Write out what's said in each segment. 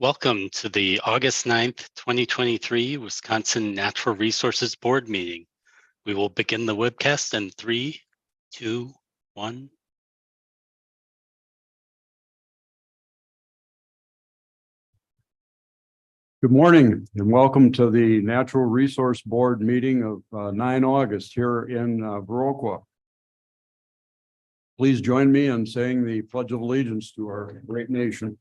Welcome to the August 9th, 2023 Wisconsin Natural Resources Board meeting. We will begin the webcast in 3, 2, 1. Good morning and welcome to the Natural Resource Board meeting of 9 August here in Viroqua. Please join me in saying the Pledge of Allegiance to our great nation.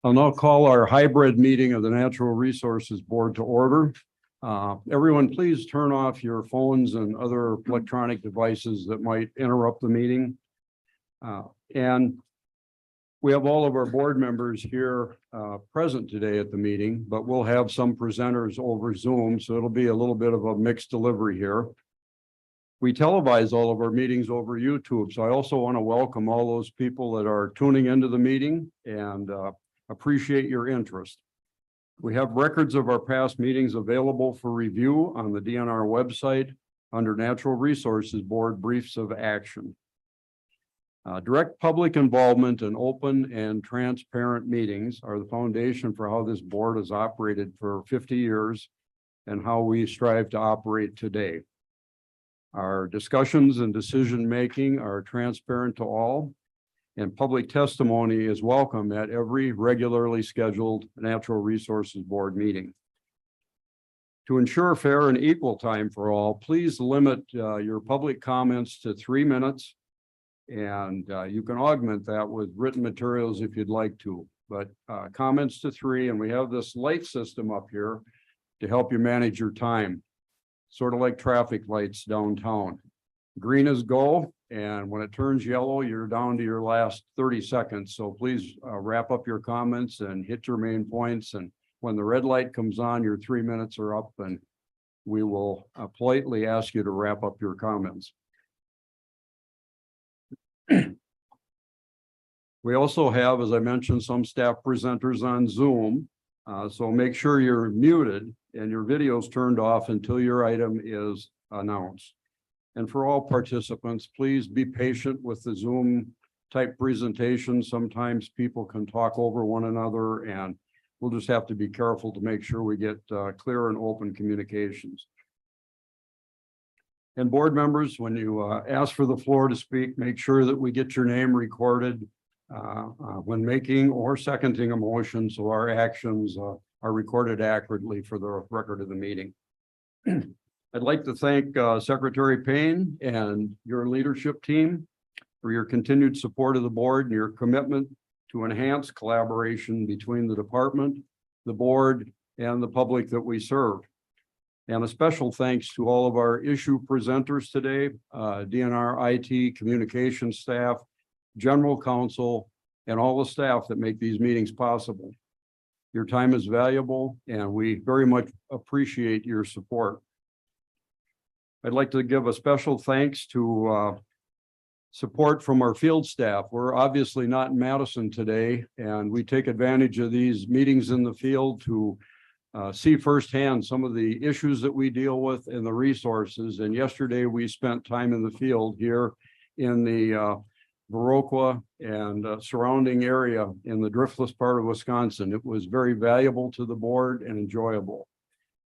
I'll now call our hybrid meeting of the Natural Resources Board to order. Everyone, please turn off your phones and other electronic devices that might interrupt the meeting. And we have all of our board members here present today at the meeting, but we'll have some presenters over Zoom, so it'll be a little bit of a mixed delivery here. We televise all of our meetings over YouTube, so I also want to welcome all those people that are tuning into the meeting and appreciate your interest. We have records of our past meetings available for review on the DNR website under Natural Resources Board Briefs of Action. Direct public involvement in open and transparent meetings are the foundation for how this board has operated for 50 years and how we strive to operate today. Our discussions and decision-making are transparent to all, and public testimony is welcome at every regularly scheduled Natural Resources Board meeting. To ensure fair and equal time for all, please limit your public comments to 3 minutes, and you can augment that with written materials if you'd like to, but comments to 3, and we have this light system up here to help you manage your time, sort of like traffic lights downtown. Green is go, and when it turns yellow, you're down to your last 30 seconds. So please wrap up your comments and hit your main points. And when the red light comes on, your 3 minutes are up, and we will politely ask you to wrap up your comments. We also have, as I mentioned, some staff presenters on Zoom. So make sure you're muted and your video's turned off until your item is announced. And for all participants, please be patient with the Zoom type presentation. Sometimes people can talk over one another, and we'll just have to be careful to make sure we get clear and open communications. And board members, when you ask for the floor to speak, make sure that we get your name recorded when making or seconding a motion, so our actions are recorded accurately for the record of the meeting. I'd like to thank Secretary Payne and your leadership team for your continued support of the board and your commitment to enhance collaboration between the department, the board, and the public that we serve. And a special thanks to all of our issue presenters today, DNR IT, communication staff, general counsel, and all the staff that make these meetings possible. Your time is valuable, and we very much appreciate your support. I'd like to give a special thanks to support from our field staff. We're obviously not in Madison today, and we take advantage of these meetings in the field to see firsthand some of the issues that we deal with and the resources. And yesterday we spent time in the field here in the Viroqua and surrounding area in the driftless part of Wisconsin. It was very valuable to the board and enjoyable.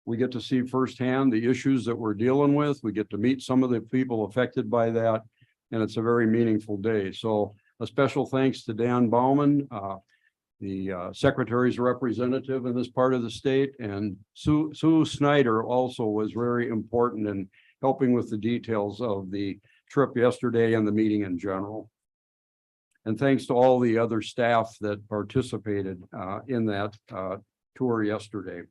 We get to see firsthand the issues that we're dealing with. We get to meet some of the people affected by that, and it's a very meaningful day. So a special thanks to Dan Bauman, the Secretary's representative in this part of the state, and Sue Snyder also was very important in helping with the details of the trip yesterday and the meeting in general. And thanks to all the other staff that participated in that tour yesterday.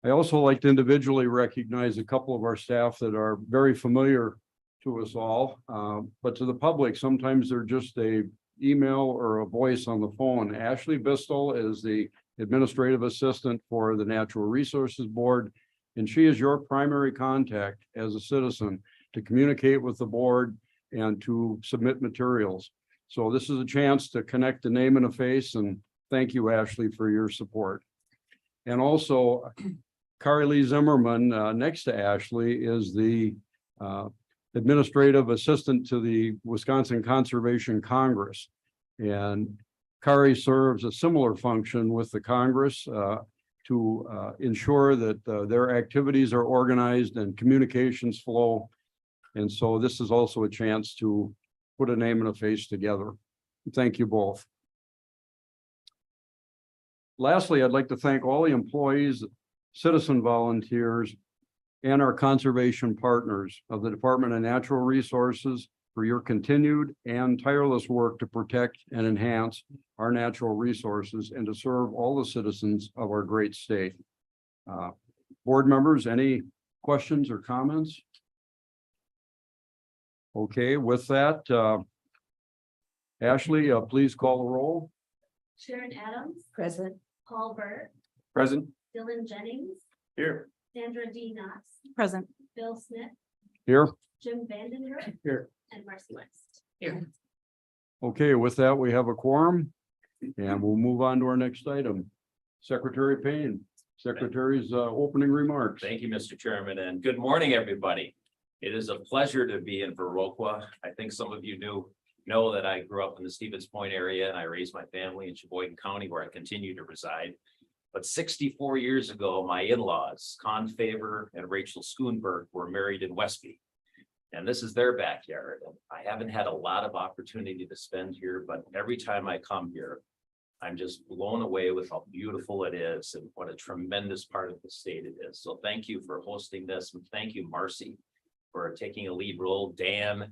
I also like to individually recognize a couple of our staff that are very familiar to us all, but to the public, sometimes they're just an email or a voice on the phone. Ashley Bistel is the administrative assistant for the Natural Resources Board. and she is your primary contact as a citizen to communicate with the board and to submit materials. So this is a chance to connect a name and a face, and thank you, Ashley, for your support. And also, Carly Zimmerman, next to Ashley, is the administrative assistant to the Wisconsin Conservation Congress. And Kari serves a similar function with the Congress to ensure that their activities are organized and communications flow. And so this is also a chance to put a name and a face together. Thank you both. Lastly, I'd like to thank all the employees, citizen volunteers, and our conservation partners of the Department of Natural Resources for your continued and tireless work to protect and enhance our natural resources and to serve all the citizens of our great state. Board members, any questions or comments? Okay, with that, Ashley, please call the roll. Sharon Adams, Present. Paul Burt, Present. Dylan Jennings, Here. Sandra D. Knox, Present. Bill Smith, Here. Jim Vandenberg. Here. And Marcy West. Here. Okay, with that, we have a quorum and we'll move on to our next item. Secretary Payne, Secretary's opening remarks. Thank you, Mr. Chairman, and good morning, everybody. It is a pleasure to be in Viroqua. I think some of you know that I grew up in the Stevens Point area and I raised my family in Sheboygan County, where I continue to reside. But 64 years ago, my in-laws, Con Favor and Rachel Schoenberg, were married in Westby. And this is their backyard. And I haven't had a lot of opportunity to spend here, but every time I come here, I'm just blown away with how beautiful it is and what a tremendous part of the state it is. So thank you for hosting this, and thank you, Marcy, for taking a lead role, Dan,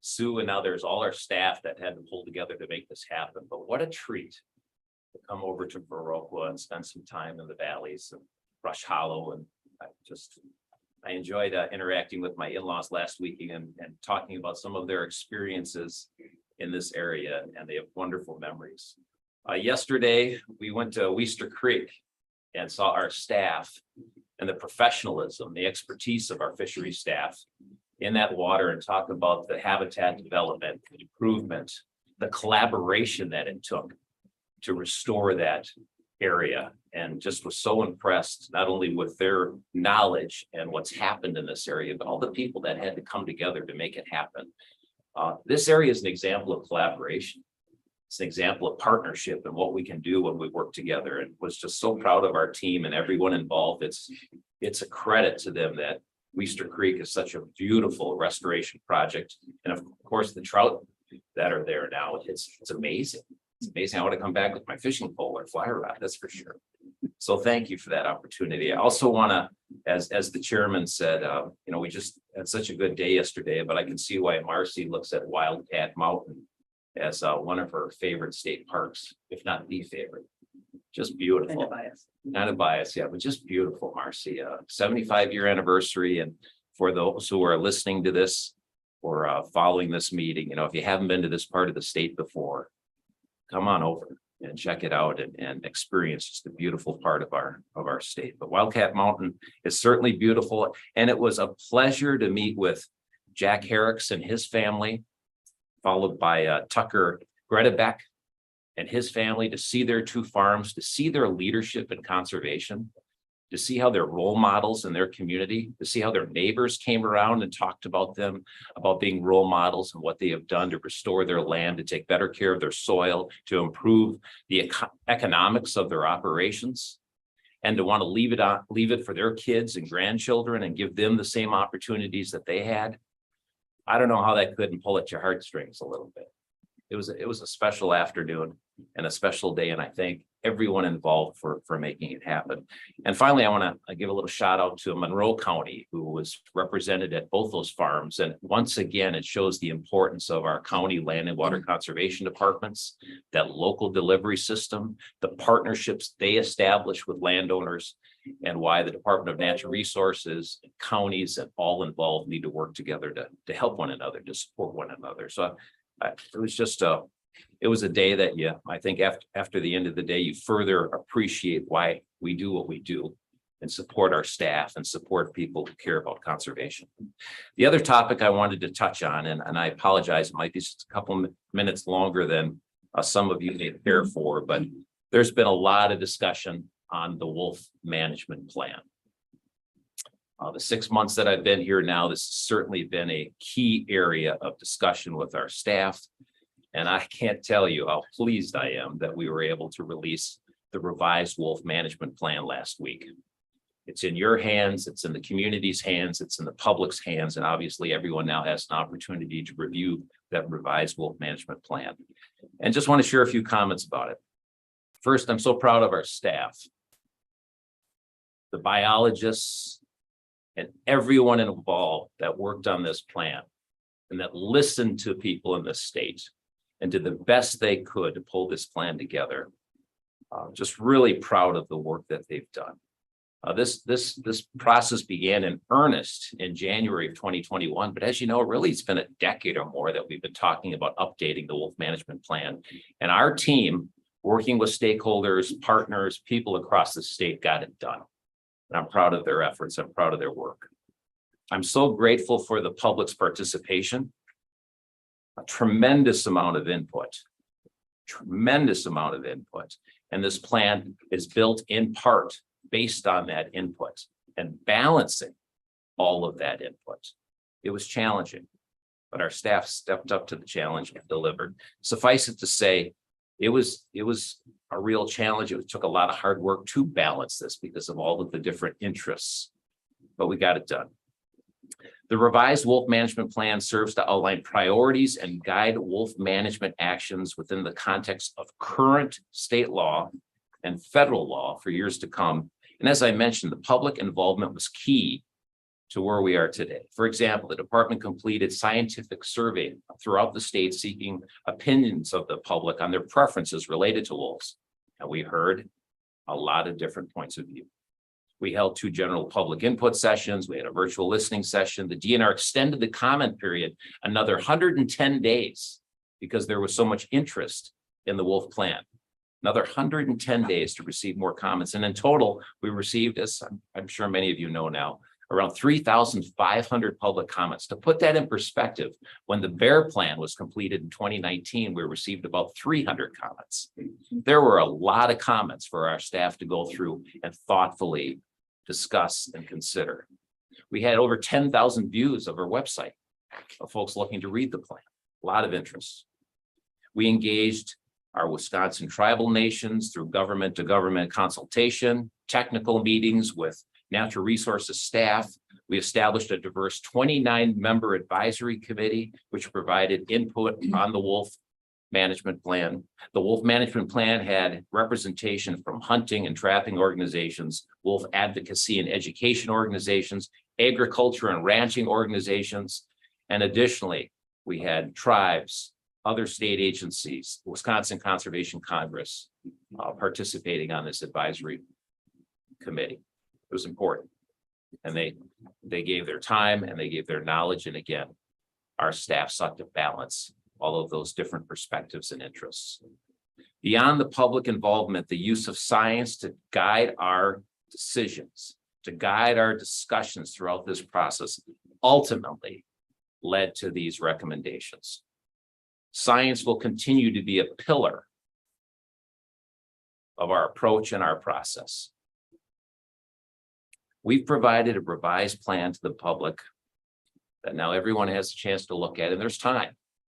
Sue, and now there's all our staff that had to pull together to make this happen. But what a treat to come over to Viroqua and spend some time in the valleys and Rush Hollow. And I enjoyed interacting with my in-laws last week and talking about some of their experiences in this area, and they have wonderful memories. Yesterday, we went to Weister Creek and saw our staff and the professionalism, the expertise of our fishery staff in that water, and talk about the habitat development, the improvement, the collaboration that it took to restore that area, and just was so impressed, not only with their knowledge and what's happened in this area, but all the people that had to come together to make it happen. This area is an example of collaboration. It's an example of partnership and what we can do when we work together, and was just so proud of our team and everyone involved. It's a credit to them that Weister Creek is such a beautiful restoration project. And of course, the trout that are there now, it's amazing. It's amazing. I want to come back with my fishing pole or fly rod, that's for sure. So thank you for that opportunity. I also want to, as the chairman said, we just had such a good day yesterday, but I can see why Marcy looks at Wildcat Mountain as one of her favorite state parks, if not the favorite. Just beautiful. Not a bias, yeah, but just beautiful, Marcy. 75-year anniversary. And for those who are listening to this or following this meeting, if you haven't been to this part of the state before, come on over and check it out and experience just the beautiful part of our state. But Wildcat Mountain is certainly beautiful. And it was a pleasure to meet with Jack Herricks and his family, followed by Tucker Gredebeck and his family, to see their two farms, to see their leadership in conservation, to see how they're role models in their community, to see how their neighbors came around and talked about them, about being role models and what they have done to restore their land, to take better care of their soil, to improve the economics of their operations, and to want to leave it for their kids and grandchildren and give them the same opportunities that they had. I don't know how that couldn't pull at your heartstrings a little bit. It was a special afternoon and a special day, and I thank everyone involved for making it happen. And finally, I want to give a little shout out to Monroe County, who was represented at both those farms. And once again, it shows the importance of our county land and water conservation departments, that local delivery system, the partnerships they establish with landowners, and why the Department of Natural Resources, counties, and all involved need to work together to help one another, to support one another. So it was just it was a day that I think after the end of the day, you further appreciate why we do what we do and support our staff and support people who care about conservation. The other topic I wanted to touch on, and I apologize, it might be just a couple minutes longer than some of you may care for, but there's been a lot of discussion on the wolf management plan. The 6 months that I've been here now, this has certainly been a key area of discussion with our staff. And I can't tell you how pleased I am that we were able to release the revised wolf management plan last week. It's in your hands, it's in the community's hands, it's in the public's hands, and obviously everyone now has an opportunity to review that revised wolf management plan. And just want to share a few comments about it. First, I'm so proud of our staff. The biologists and everyone involved that worked on this plan and that listened to people in this state and did the best they could to pull this plan together. Just really proud of the work that they've done. This process began in earnest in January of 2021, but as you know, really it's been a decade or more that we've been talking about updating the wolf management plan. And our team, working with stakeholders, partners, people across the state, got it done. And I'm proud of their efforts. I'm proud of their work. I'm so grateful for the public's participation. A tremendous amount of input. And this plan is built in part based on that input and balancing all of that input. It was challenging, but our staff stepped up to the challenge and delivered. Suffice it to say, it was a real challenge. It took a lot of hard work to balance this because of all of the different interests, but we got it done. The revised wolf management plan serves to outline priorities and guide wolf management actions within the context of current state law and federal law for years to come. And as I mentioned, the public involvement was key to where we are today. For example, the department completed scientific survey throughout the state seeking opinions of the public on their preferences related to wolves. And we heard a lot of different points of view. We held 2 general public input sessions. We had a virtual listening session. The DNR extended the comment period another 110 days because there was so much interest in the wolf plan. Another 110 days to receive more comments. And in total, we received, as I'm sure many of you know now, around 3,500 public comments. To put that in perspective, when the bear plan was completed in 2019, we received about 300 comments. There were a lot of comments for our staff to go through and thoughtfully discuss and consider. We had over 10,000 views of our website of folks looking to read the plan. A lot of interest. We engaged our Wisconsin tribal nations through government to government consultation, technical meetings with natural resources staff. We established a diverse 29-member advisory committee, which provided input on the wolf management plan. The wolf management plan had representation from hunting and trapping organizations, wolf advocacy and education organizations, agriculture and ranching organizations. And additionally, we had tribes, other state agencies, Wisconsin Conservation Congress participating on this advisory committee. It was important. And they gave their time and they gave their knowledge. And again, our staff sought to balance all of those different perspectives and interests. Beyond the public involvement, the use of science to guide our decisions, to guide our discussions throughout this process, ultimately led to these recommendations. Science will continue to be a pillar of our approach and our process. We've provided a revised plan to the public that now everyone has a chance to look at, and there's time.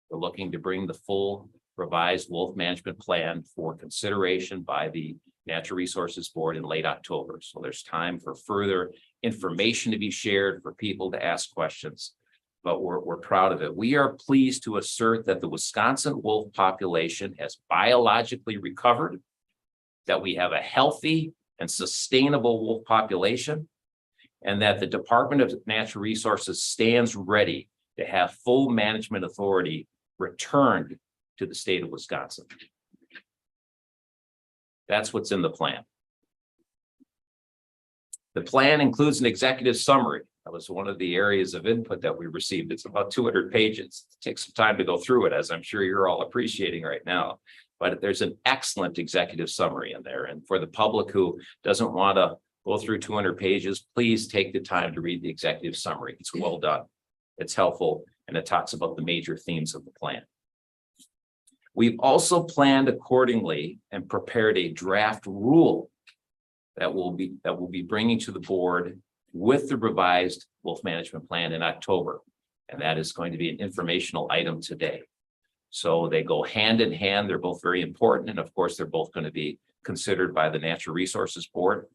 We're looking to bring the full revised wolf management plan for consideration by the Natural Resources Board in late October. So there's time for further information to be shared, for people to ask questions, but we're proud of it. We are pleased to assert that the Wisconsin wolf population has biologically recovered, that we have a healthy and sustainable wolf population, and that the Department of Natural Resources stands ready to have full management authority returned to the state of Wisconsin. That's what's in the plan. The plan includes an executive summary. That was one of the areas of input that we received. It's about 200 pages. It takes some time to go through it, as I'm sure you're all appreciating right now. But there's an excellent executive summary in there. And for the public who doesn't want to go through 200 pages. Please take the time to read the executive summary. It's well done. It's helpful, and it talks about the major themes of the plan. We've also planned accordingly and prepared a draft rule that will be bringing to the board with the revised wolf management plan in October. And that is going to be an informational item today. So they go hand in hand. They're both very important. And of course, they're both going to be considered by the Natural Resources Board.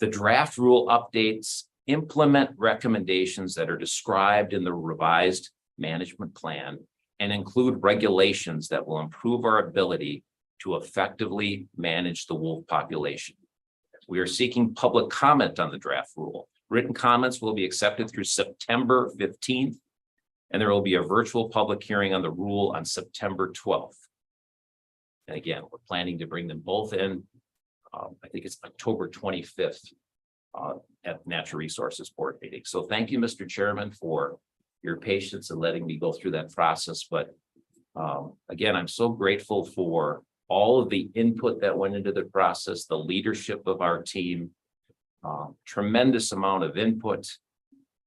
The draft rule updates implement recommendations that are described in the revised management plan and include regulations that will improve our ability to effectively manage the wolf population. We are seeking public comment on the draft rule. Written comments will be accepted through September 15th, and there will be a virtual public hearing on the rule on September 12th. And again, we're planning to bring them both in. I think it's October 25th at Natural Resources Board meeting. So thank you, Mr. Chairman, for your patience and letting me go through that process. But again, I'm so grateful for all of the input that went into the process, the leadership of our team, tremendous amount of input,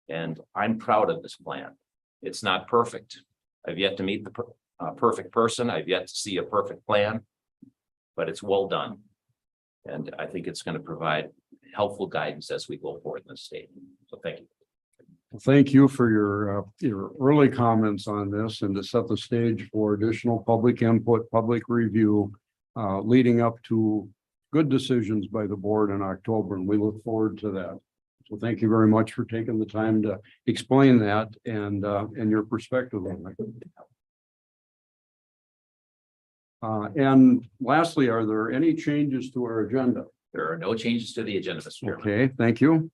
and I'm proud of this plan. It's not perfect. I've yet to meet the perfect person. I've yet to see a perfect plan, but it's well done. And I think it's going to provide helpful guidance as we go forward in the state. So thank you. Thank you for your early comments on this and to set the stage for additional public input, public review, leading up to good decisions by the board in October, and we look forward to that. So thank you very much for taking the time to explain that and your perspective on it. And lastly, are there any changes to our agenda? There are no changes to the agenda, Mr. Chairman. Okay, thank you.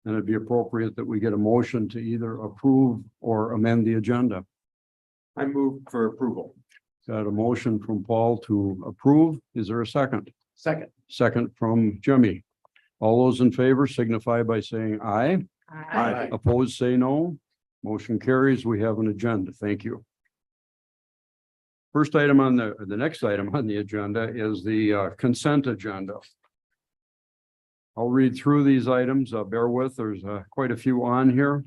And it'd be appropriate that we get a motion to either approve or amend the agenda. I move for approval. Got a motion from Paul to approve. Is there a second? Second. Second from Jimmy. All those in favor signify by saying aye. Aye. Opposed, say no. Motion carries. We have an agenda. Thank you. First item on the next item on the agenda is the consent agenda. I'll read through these items. Bear with, there's quite a few on here,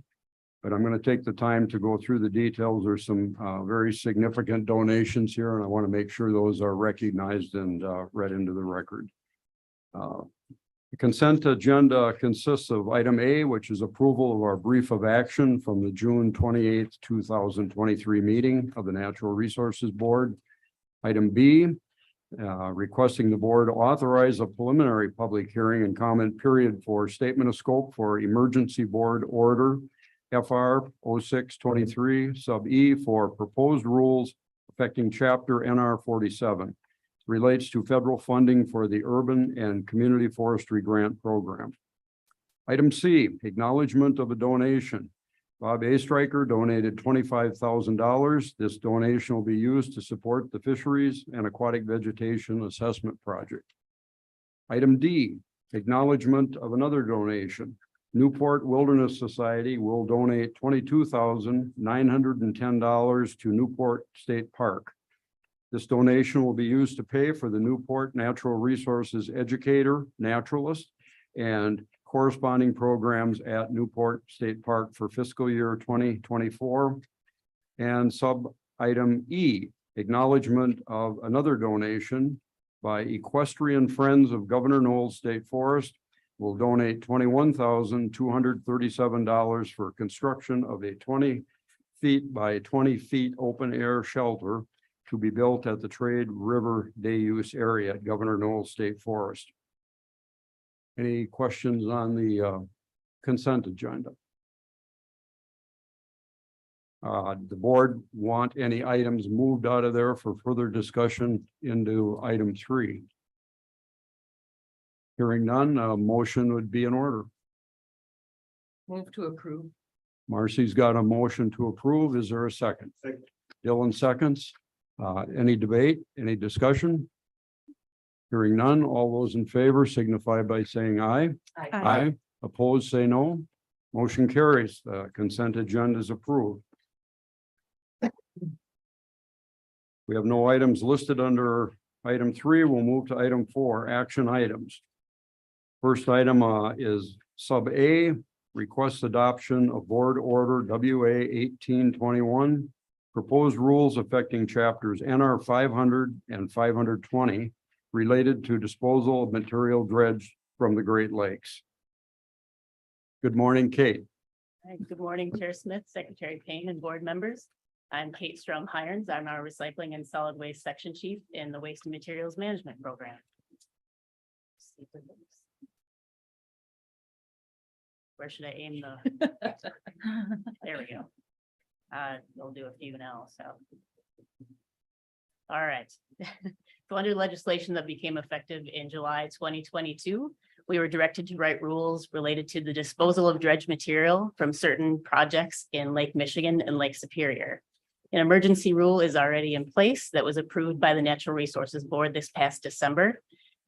but I'm going to take the time to go through the details. There's some very significant donations here, and I want to make sure those are recognized and read into the record. The consent agenda consists of item A, which is approval of our brief of action from the June 28th, 2023 meeting of the Natural Resources Board. Item B, requesting the board authorize a preliminary public hearing and comment period for statement of scope for emergency board order FR 0623 sub E for proposed rules affecting chapter NR 47. Relates to federal funding for the urban and community forestry grant program. Item C, acknowledgement of a donation. Bob A. Stryker donated $25,000. This donation will be used to support the fisheries and aquatic vegetation assessment project. Item D, acknowledgement of another donation. Newport Wilderness Society will donate $22,910 to Newport State Park. This donation will be used to pay for the Newport Natural Resources Educator, Naturalist, and corresponding programs at Newport State Park for fiscal year 2024. And sub item E, acknowledgement of another donation by Equestrian Friends of Governor Knowles State Forest will donate $21,237 for construction of a 20 feet by 20 feet open air shelter to be built at the Trade River Day Use area at Governor Knowles State Forest. Any questions on the consent agenda? The board want any items moved out of there for further discussion into item 3? Hearing none, a motion would be in order. Move to approve. Marcy's got a motion to approve. Is there a second? Second. Dylan seconds. Any debate, any discussion? Hearing none, all those in favor signify by saying aye. Aye. Opposed, say no. Motion carries. The consent agenda is approved. We have no items listed under item 3. We'll move to item 4, action items. First item is sub A, request adoption of board order WA 1821. Proposed rules affecting chapters NR 500 and 520 related to disposal of material dredged from the Great Lakes. Good morning, Kate. Hi, good morning, Chair Smith, Secretary Payne, and board members. I'm Kate Strom Hirons. I'm our Recycling and Solid Waste Section Chief in the Waste and Materials Management Program. Where should I aim the? There we go. We'll do a few now, so. All right. So under legislation that became effective in July 2022, we were directed to write rules related to the disposal of dredge material from certain projects in Lake Michigan and Lake Superior. An emergency rule is already in place that was approved by the Natural Resources Board this past December.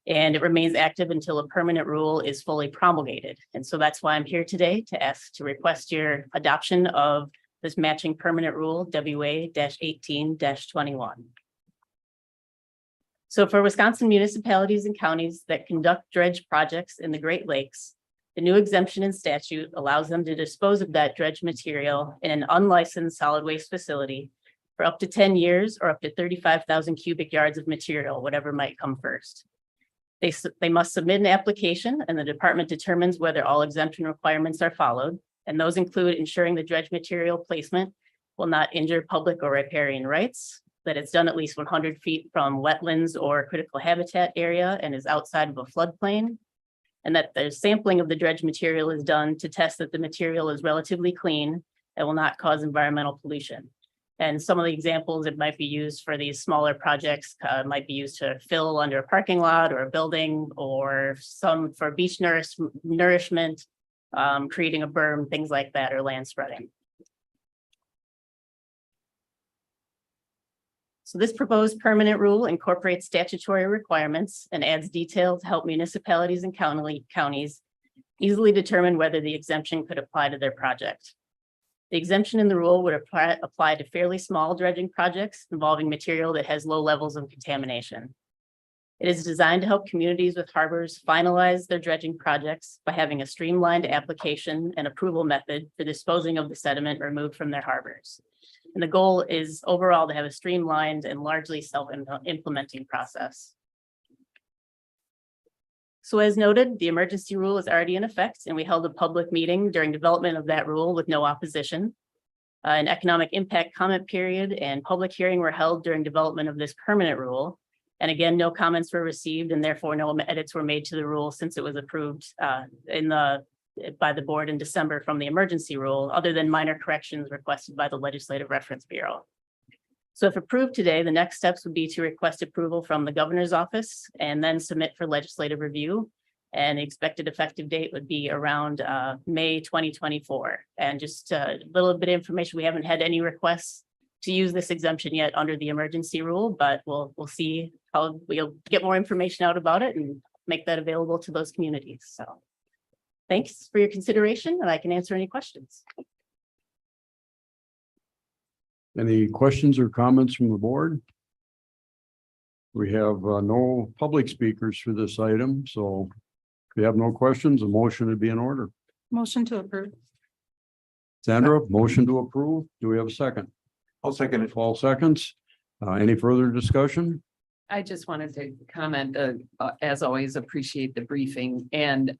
And it remains active until a permanent rule is fully promulgated. And so that's why I'm here today to ask to request your adoption of this matching permanent rule WA-18-21. So for Wisconsin municipalities and counties that conduct dredge projects in the Great Lakes, the new exemption in statute allows them to dispose of that dredge material in an unlicensed solid waste facility for up to 10 years or up to 35,000 cubic yards of material, whatever might come first. They must submit an application and the department determines whether all exemption requirements are followed. And those include ensuring the dredge material placement will not injure public or riparian rights, that it's done at least 100 feet from wetlands or critical habitat area and is outside of a floodplain, and that the sampling of the dredge material is done to test that the material is relatively clean and will not cause environmental pollution. And some of the examples that might be used for these smaller projects might be used to fill under a parking lot or a building, or some for beach nourishment, creating a berm, things like that, or land spreading. So this proposed permanent rule incorporates statutory requirements and adds detail to help municipalities and counties easily determine whether the exemption could apply to their project. The exemption in the rule would apply to fairly small dredging projects involving material that has low levels of contamination. It is designed to help communities with harbors finalize their dredging projects by having a streamlined application and approval method for disposing of the sediment removed from their harbors. And the goal is overall to have a streamlined and largely self-implementing process. So as noted, the emergency rule is already in effect, and we held a public meeting during development of that rule with no opposition. An economic impact comment period and public hearing were held during development of this permanent rule. And again, no comments were received and therefore no edits were made to the rule since it was approved by the board in December from the emergency rule, other than minor corrections requested by the Legislative Reference Bureau. So if approved today, the next steps would be to request approval from the governor's office and then submit for legislative review. And the expected effective date would be around May 2024. And just a little bit of information, we haven't had any requests to use this exemption yet under the emergency rule, but we'll see how we'll get more information out about it and make that available to those communities. So thanks for your consideration, and I can answer any questions. Any questions or comments from the board? We have no public speakers for this item, so if you have no questions, a motion would be in order. Motion to approve. Sandra, motion to approve. Do we have a second? I'll second it. 12 seconds. Any further discussion? I just wanted to comment, as always, appreciate the briefing. And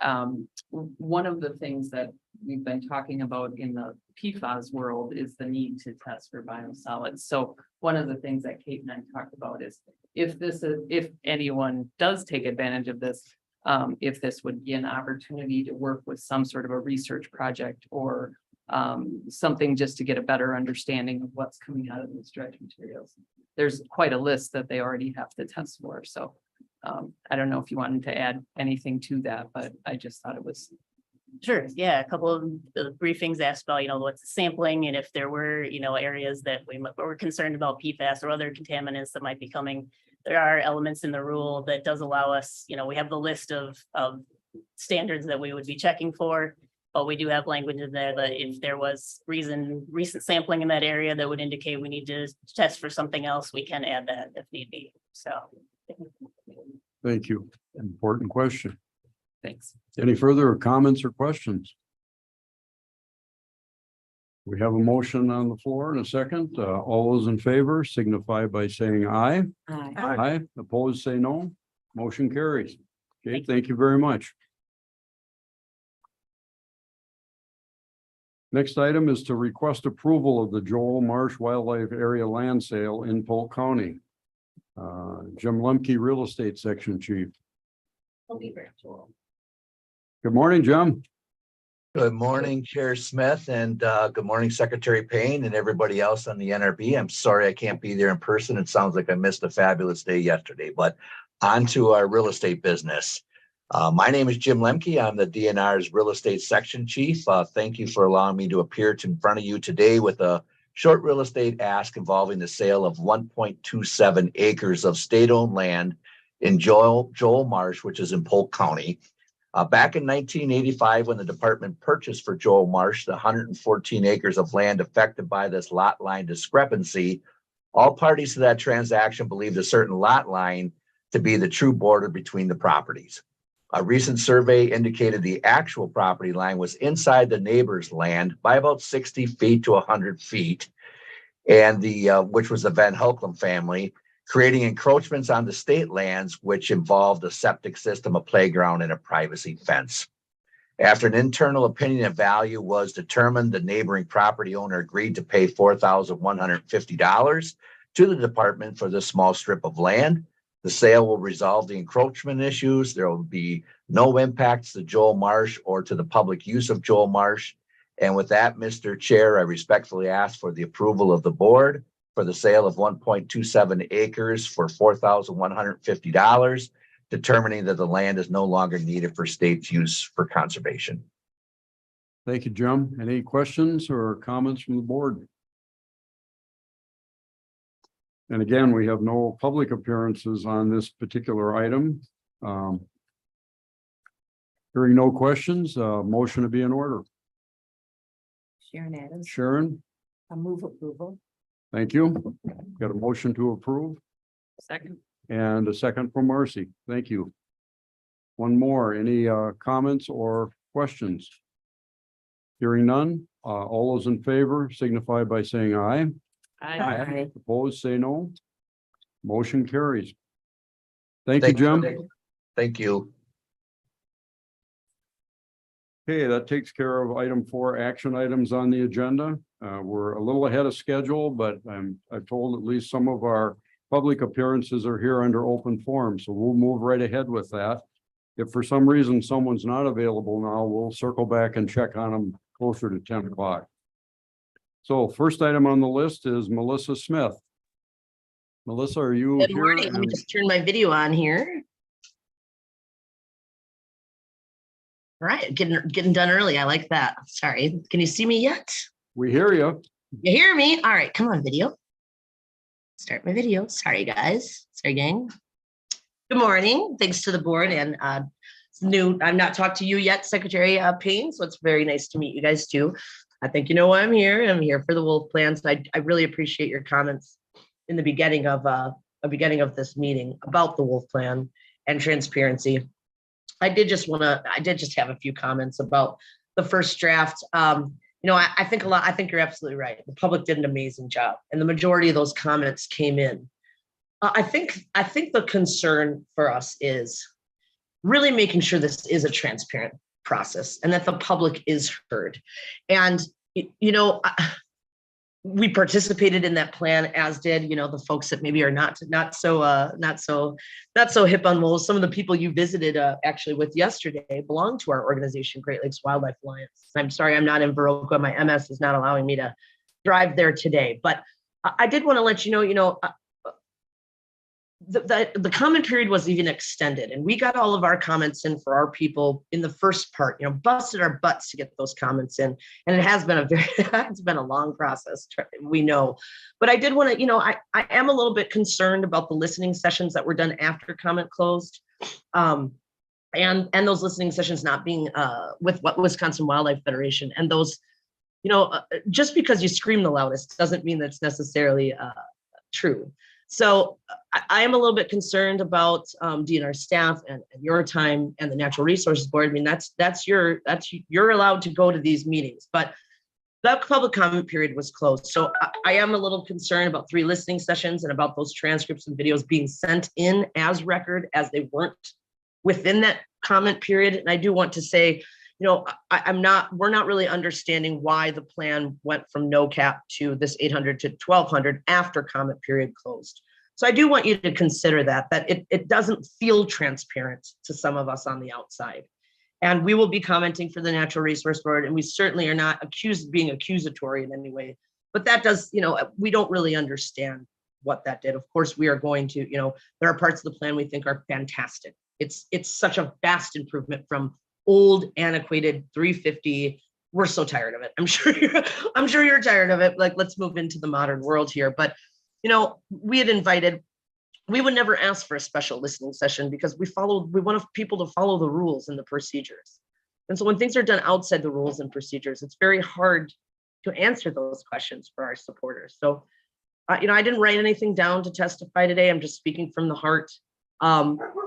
one of the things that we've been talking about in the PFAS world is the need to test for biosolids. So one of the things that Kate and I talked about is if anyone does take advantage of this, if this would be an opportunity to work with some sort of a research project or something just to get a better understanding of what's coming out of these dredge materials. There's quite a list that they already have to test for. So I don't know if you wanted to add anything to that, but I just thought it was. Sure. Yeah. A couple of the briefings asked about, what's the sampling and if there were, areas that we're concerned about PFAS or other contaminants that might be coming. There are elements in the rule that does allow us, we have the list of standards that we would be checking for. But we do have language in there that if there was recent sampling in that area that would indicate we need to test for something else, we can add that if need be. So. Thank you. Important question. Thanks. Any further comments or questions? We have a motion on the floor in a second. All those in favor signify by saying aye. Aye. Opposed, say no. Motion carries. Okay, thank you very much. Next item is to request approval of the Joel Marsh Wildlife Area Land Sale in Polk County. Jim Lemke, Real Estate Section Chief. Will be virtual. Good morning, Jim. Good morning, Chair Smith, and good morning, Secretary Payne and everybody else on the NRB. I'm sorry I can't be there in person. It sounds like I missed a fabulous day yesterday, but on to our real estate business. My name is Jim Lemke. I'm the DNR's Real Estate Section Chief. Thank you for allowing me to appear in front of you today with a short real estate ask involving the sale of 1.27 acres of state-owned land in Joel Marsh, which is in Polk County. Back in 1985, when the department purchased for Joel Marsh the 114 acres of land affected by this lot line discrepancy, all parties to that transaction believed a certain lot line to be the true border between the properties. A recent survey indicated the actual property line was inside the neighbor's land by about 60 feet to 100 feet, and which was the Van Hulklam family, creating encroachments on the state lands, which involved a septic system, a playground, and a privacy fence. After an internal opinion of value was determined, the neighboring property owner agreed to pay $4,150 to the department for this small strip of land. The sale will resolve the encroachment issues. There will be no impacts to Joel Marsh or to the public use of Joel Marsh. And with that, Mr. Chair, I respectfully ask for the approval of the board for the sale of 1.27 acres for $4,150, determining that the land is no longer needed for state's use for conservation. Thank you, Jim. Any questions or comments from the board? And again, we have no public appearances on this particular item. Hearing no questions, motion to be in order. Sharon Adams. Sharon, I move approval. thank you. Got a motion to approve Second. and a second from Marcy. Thank you. One more, any comments or questions? Hearing none, all those in favor signify by saying aye. Aye. Opposed, say no. Motion carries. Thank you, Jim. Thank you. Okay, that takes care of item 4, action items on the agenda. We're a little ahead of schedule, but I've told at least some of our public appearances are here under open forum, so we'll move right ahead with that. If for some reason someone's not available now, we'll circle back and check on them closer to 10 o'clock. So first item on the list is Melissa Smith. Melissa, are you Good here? morning. Let me And- just turn my video on here. All right, getting done early. I like that. Sorry. Can you see me yet? We hear you. You hear me? All right, come on, video. Start my video. Sorry, guys. Sorry, gang. Good morning. Thanks to the board and I've not talked to you yet, Secretary Payne, so it's very nice to meet you guys too. I think you know why I'm here. I'm here for the Wolf Plan. So I really appreciate your comments in the beginning of this meeting about the Wolf Plan and transparency. I did just have a few comments about the first draft. I think you're absolutely right. The public did an amazing job, and the majority of those comments came in. I think the concern for us is really making sure this is a transparent process and that the public is heard. And we participated in that plan, as did the folks that maybe are not so hip on wolves. Some of the people you visited actually with yesterday belong to our organization, Great Lakes Wildlife Alliance. I'm sorry I'm not in Viroqua. My MS is not allowing me to drive there today, but I did want to let you know, the comment period was even extended, and we got all of our comments in for our people in the first part, busted our butts to get those comments in. And it has been it's been a long process, we know. But I did want to, I am a little bit concerned about the listening sessions that were done after comment closed. And those listening sessions not being with Wisconsin Wildlife Federation. And those, just because you scream the loudest doesn't mean that's necessarily true. So I am a little bit concerned about DNR staff and your time and the Natural Resources Board. I mean, you're allowed to go to these meetings, but that public comment period was closed. So I am a little concerned about 3 listening sessions and about those transcripts and videos being sent in as record as they weren't within that comment period. And I do want to say, we're not really understanding why the plan went from no cap to this 800 to 1200 after comment period closed. So I do want you to consider that it doesn't feel transparent to some of us on the outside. And we will be commenting for the Natural Resource Board, and we certainly are not being accusatory in any way. But that does, we don't really understand what that did. Of course, we are going to, there are parts of the plan we think are fantastic. It's such a vast improvement from old, antiquated 350. We're so tired of it. I'm sure you're tired of it. Like, let's move into the modern world here. But, we would never ask for a special listening session because we want people to follow the rules and the procedures. And so when things are done outside the rules and procedures, it's very hard to answer those questions for our supporters. So, I didn't write anything down to testify today. I'm just speaking from the heart.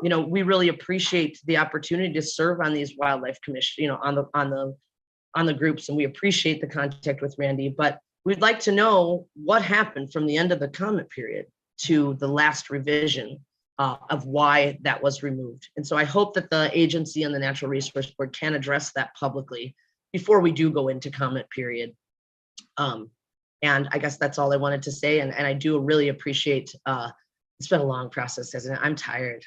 We really appreciate the opportunity to serve on these wildlife commission, on the groups, and we appreciate the contact with Randy, but we'd like to know what happened from the end of the comment period to the last revision of why that was removed. And so I hope that the agency and the Natural Resource Board can address that publicly before we do go into comment period. And I guess that's all I wanted to say. And I do really appreciate, it's been a long process, hasn't it? I'm tired.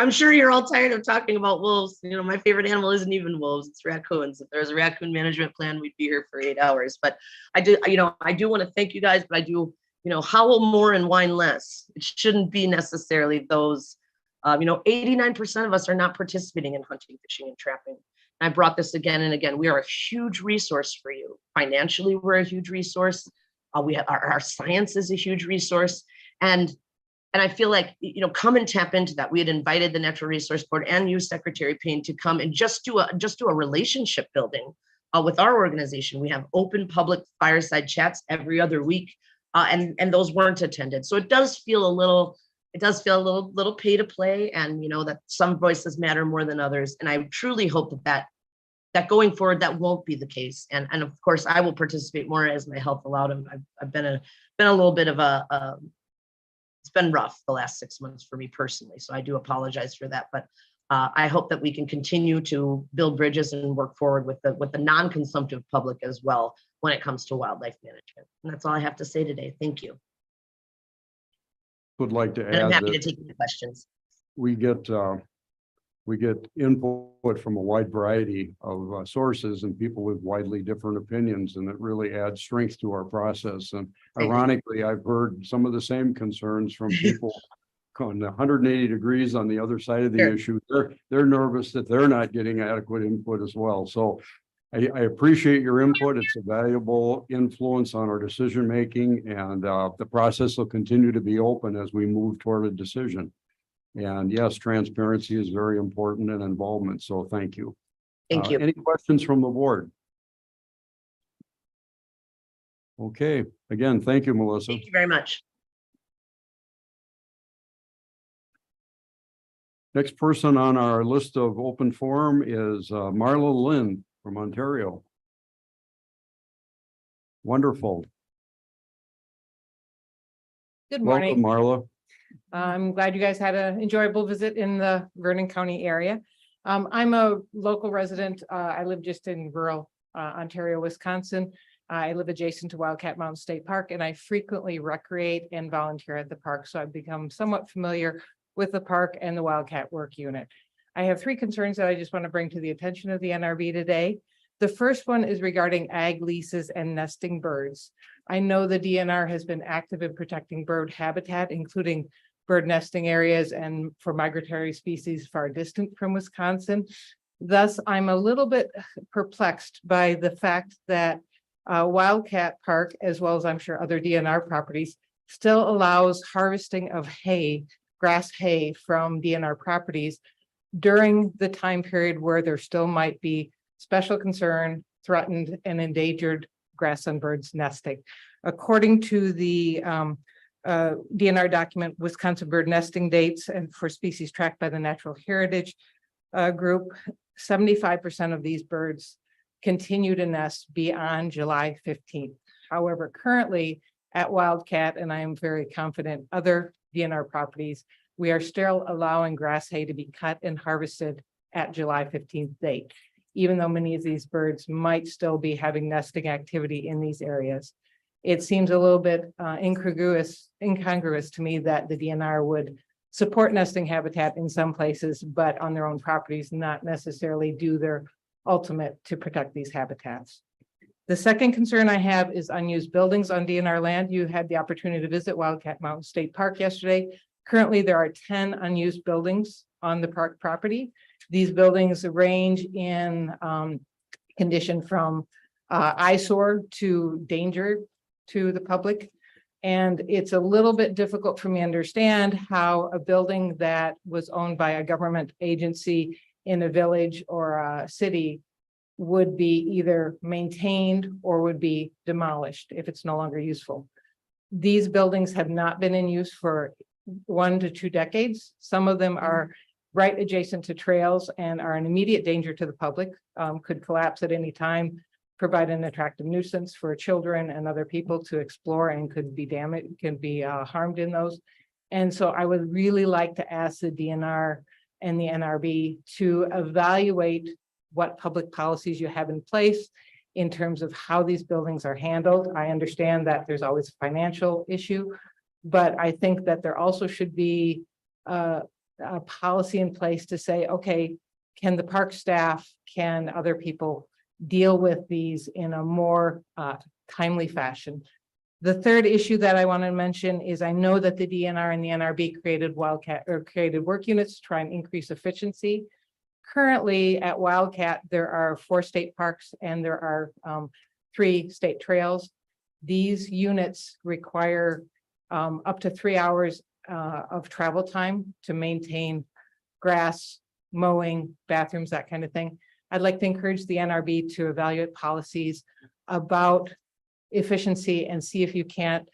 I'm sure you're all tired of talking about wolves. My favorite animal isn't even wolves, it's raccoons. If there's a raccoon management plan, we'd be here for 8 hours. But I do want to thank you guys, but I do, howl more and whine less. It shouldn't be necessarily those, 89% of us are not participating in hunting, fishing, and trapping. And I brought this again and again. We are a huge resource for you. Financially, we're a huge resource. We have our science is a huge resource. And I feel like, come and tap into that. We had invited the Natural Resource Board and you, Secretary Payne, to come and just do a relationship building with our organization. We have open public fireside chats every other week. And those weren't attended. So it does feel a little pay to play, and that some voices matter more than others. And I truly hope that going forward, that won't be the case. And of course, I will participate more as my health allowed. I've been a little bit of it's been rough the last 6 months for me personally. So I do apologize for that. But I hope that we can continue to build bridges and work forward with the non-consumptive public as well when it comes to wildlife management. And that's all I have to say today. Thank you. Would like to And I'm add happy to that take any questions. we get input from a wide variety of sources and people with widely different opinions, and it really adds strength to our process. And Thank you. ironically, I've heard some of the same concerns from people on 180 degrees on the other side of the Sure. issue. They're nervous that they're not getting adequate input as well. So I appreciate your input. It's a valuable influence on our decision making, and the process will continue to be open as we move toward a decision. And yes, transparency is very important and involvement. So thank you. Thank you. Any questions from the board? Okay, again, thank you, Melissa. Thank you very much. Next person on our list of open forum is Marla Lynn from Ontario. Wonderful. Good morning. Welcome, Marla. I'm glad you guys had an enjoyable visit in the Vernon County area. I'm a local resident. I live just in rural Ontario, Wisconsin. I live adjacent to Wildcat Mountain State Park, and I frequently recreate and volunteer at the park. So I've become somewhat familiar with the park and the Wildcat Work Unit. I have 3 concerns that I just want to bring to the attention of the NRB today. The first one is regarding ag leases and nesting birds. I know the DNR has been active in protecting bird habitat, including bird nesting areas and for migratory species far distant from Wisconsin. Thus, I'm a little bit perplexed by the fact that Wildcat Park, as well as I'm sure other DNR properties, still allows harvesting of hay, grass hay from DNR properties during the time period where there still might be special concern, threatened, and endangered grass sunbirds nesting. According to the DNR document, Wisconsin bird nesting dates and for species tracked by the Natural Heritage Group. 75% of these birds continue to nest beyond July 15th. However, currently at Wildcat, and I am very confident other DNR properties, we are still allowing grass hay to be cut and harvested at July 15th date, even though many of these birds might still be having nesting activity in these areas. It seems a little bit incongruous to me that the DNR would support nesting habitat in some places, but on their own properties, not necessarily do their ultimate to protect these habitats. The second concern I have is unused buildings on DNR land. You had the opportunity to visit Wildcat Mountain State Park yesterday. Currently, there are 10 unused buildings on the park property. These buildings range in condition from eyesore to danger to the public. And it's a little bit difficult for me to understand how a building that was owned by a government agency in a village or a city would be either maintained or would be demolished if it's no longer useful. These buildings have not been in use for 1 to 2 decades. Some of them are right adjacent to trails and are an immediate danger to the public, could collapse at any time, provide an attractive nuisance for children and other people to explore, and could be damaged, can be harmed in those. And so I would really like to ask the DNR and the NRB to evaluate what public policies you have in place in terms of how these buildings are handled. I understand that there's always a financial issue, but I think that there also should be a policy in place to say, okay, can the park staff, can other people deal with these in a more timely fashion? The third issue that I want to mention is I know that the DNR and the NRB created created work units to try and increase efficiency. Currently at Wildcat, there are 4 state parks and there are 3 state trails. These units require up to 3 hours of travel time to maintain grass, mowing, bathrooms, that kind of thing. I'd like to encourage the NRB to evaluate policies about efficiency and see if you can't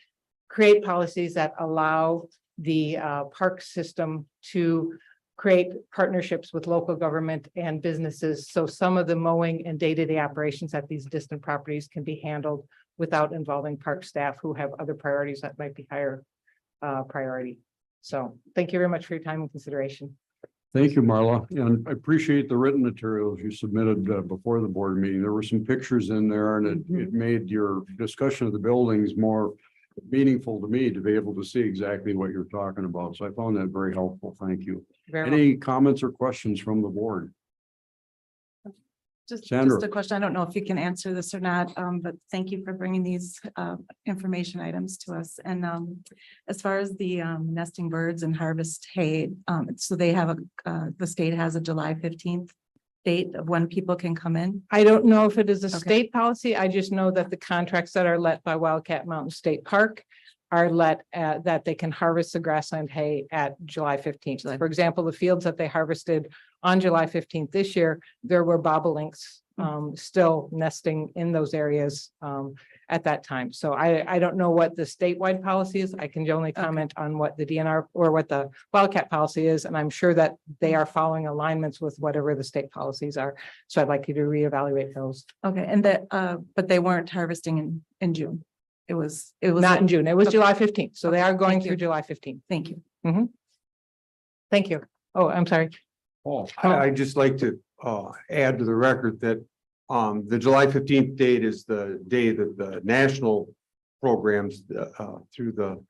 create policies that allow the park system to create partnerships with local government and businesses. So some of the mowing and day-to-day operations at these distant properties can be handled without involving park staff who have other priorities that might be higher priority. So thank you very much for your time and consideration. Thank you, Marla, and I appreciate the written materials you submitted before the board meeting. There were some pictures in there, and it made your discussion of the buildings more meaningful to me to be able to see exactly what you're talking about. So I found that very helpful. Thank you. Any comments or questions from the board? Just Sandra. a question. I don't know if you can answer this or not, but thank you for bringing these information items to us. And as far as the nesting birds and harvest hay, so they have the state has a July 15th date of when people can come in. I don't know if it is a Okay. state policy. I just know that the contracts that are let by Wildcat Mountain State Park are let that they can harvest the grassland hay at July 15th. For example, the fields that they harvested on July 15th this year, there were bobolinks still nesting in those areas at that time. So I don't know what the statewide policy is. I can only comment on what the DNR or what the Wildcat policy is. And I'm sure that they are following alignments with whatever the state policies are. So I'd like you to reevaluate those. Okay, and that but they weren't harvesting in June. It was Not in June. It was Okay. July 15th. So they are going Thank you. through July 15th. Thank you. Thank you. Oh, I'm sorry. I'd just like to add to the record that the July 15th date is the day that the national programs through the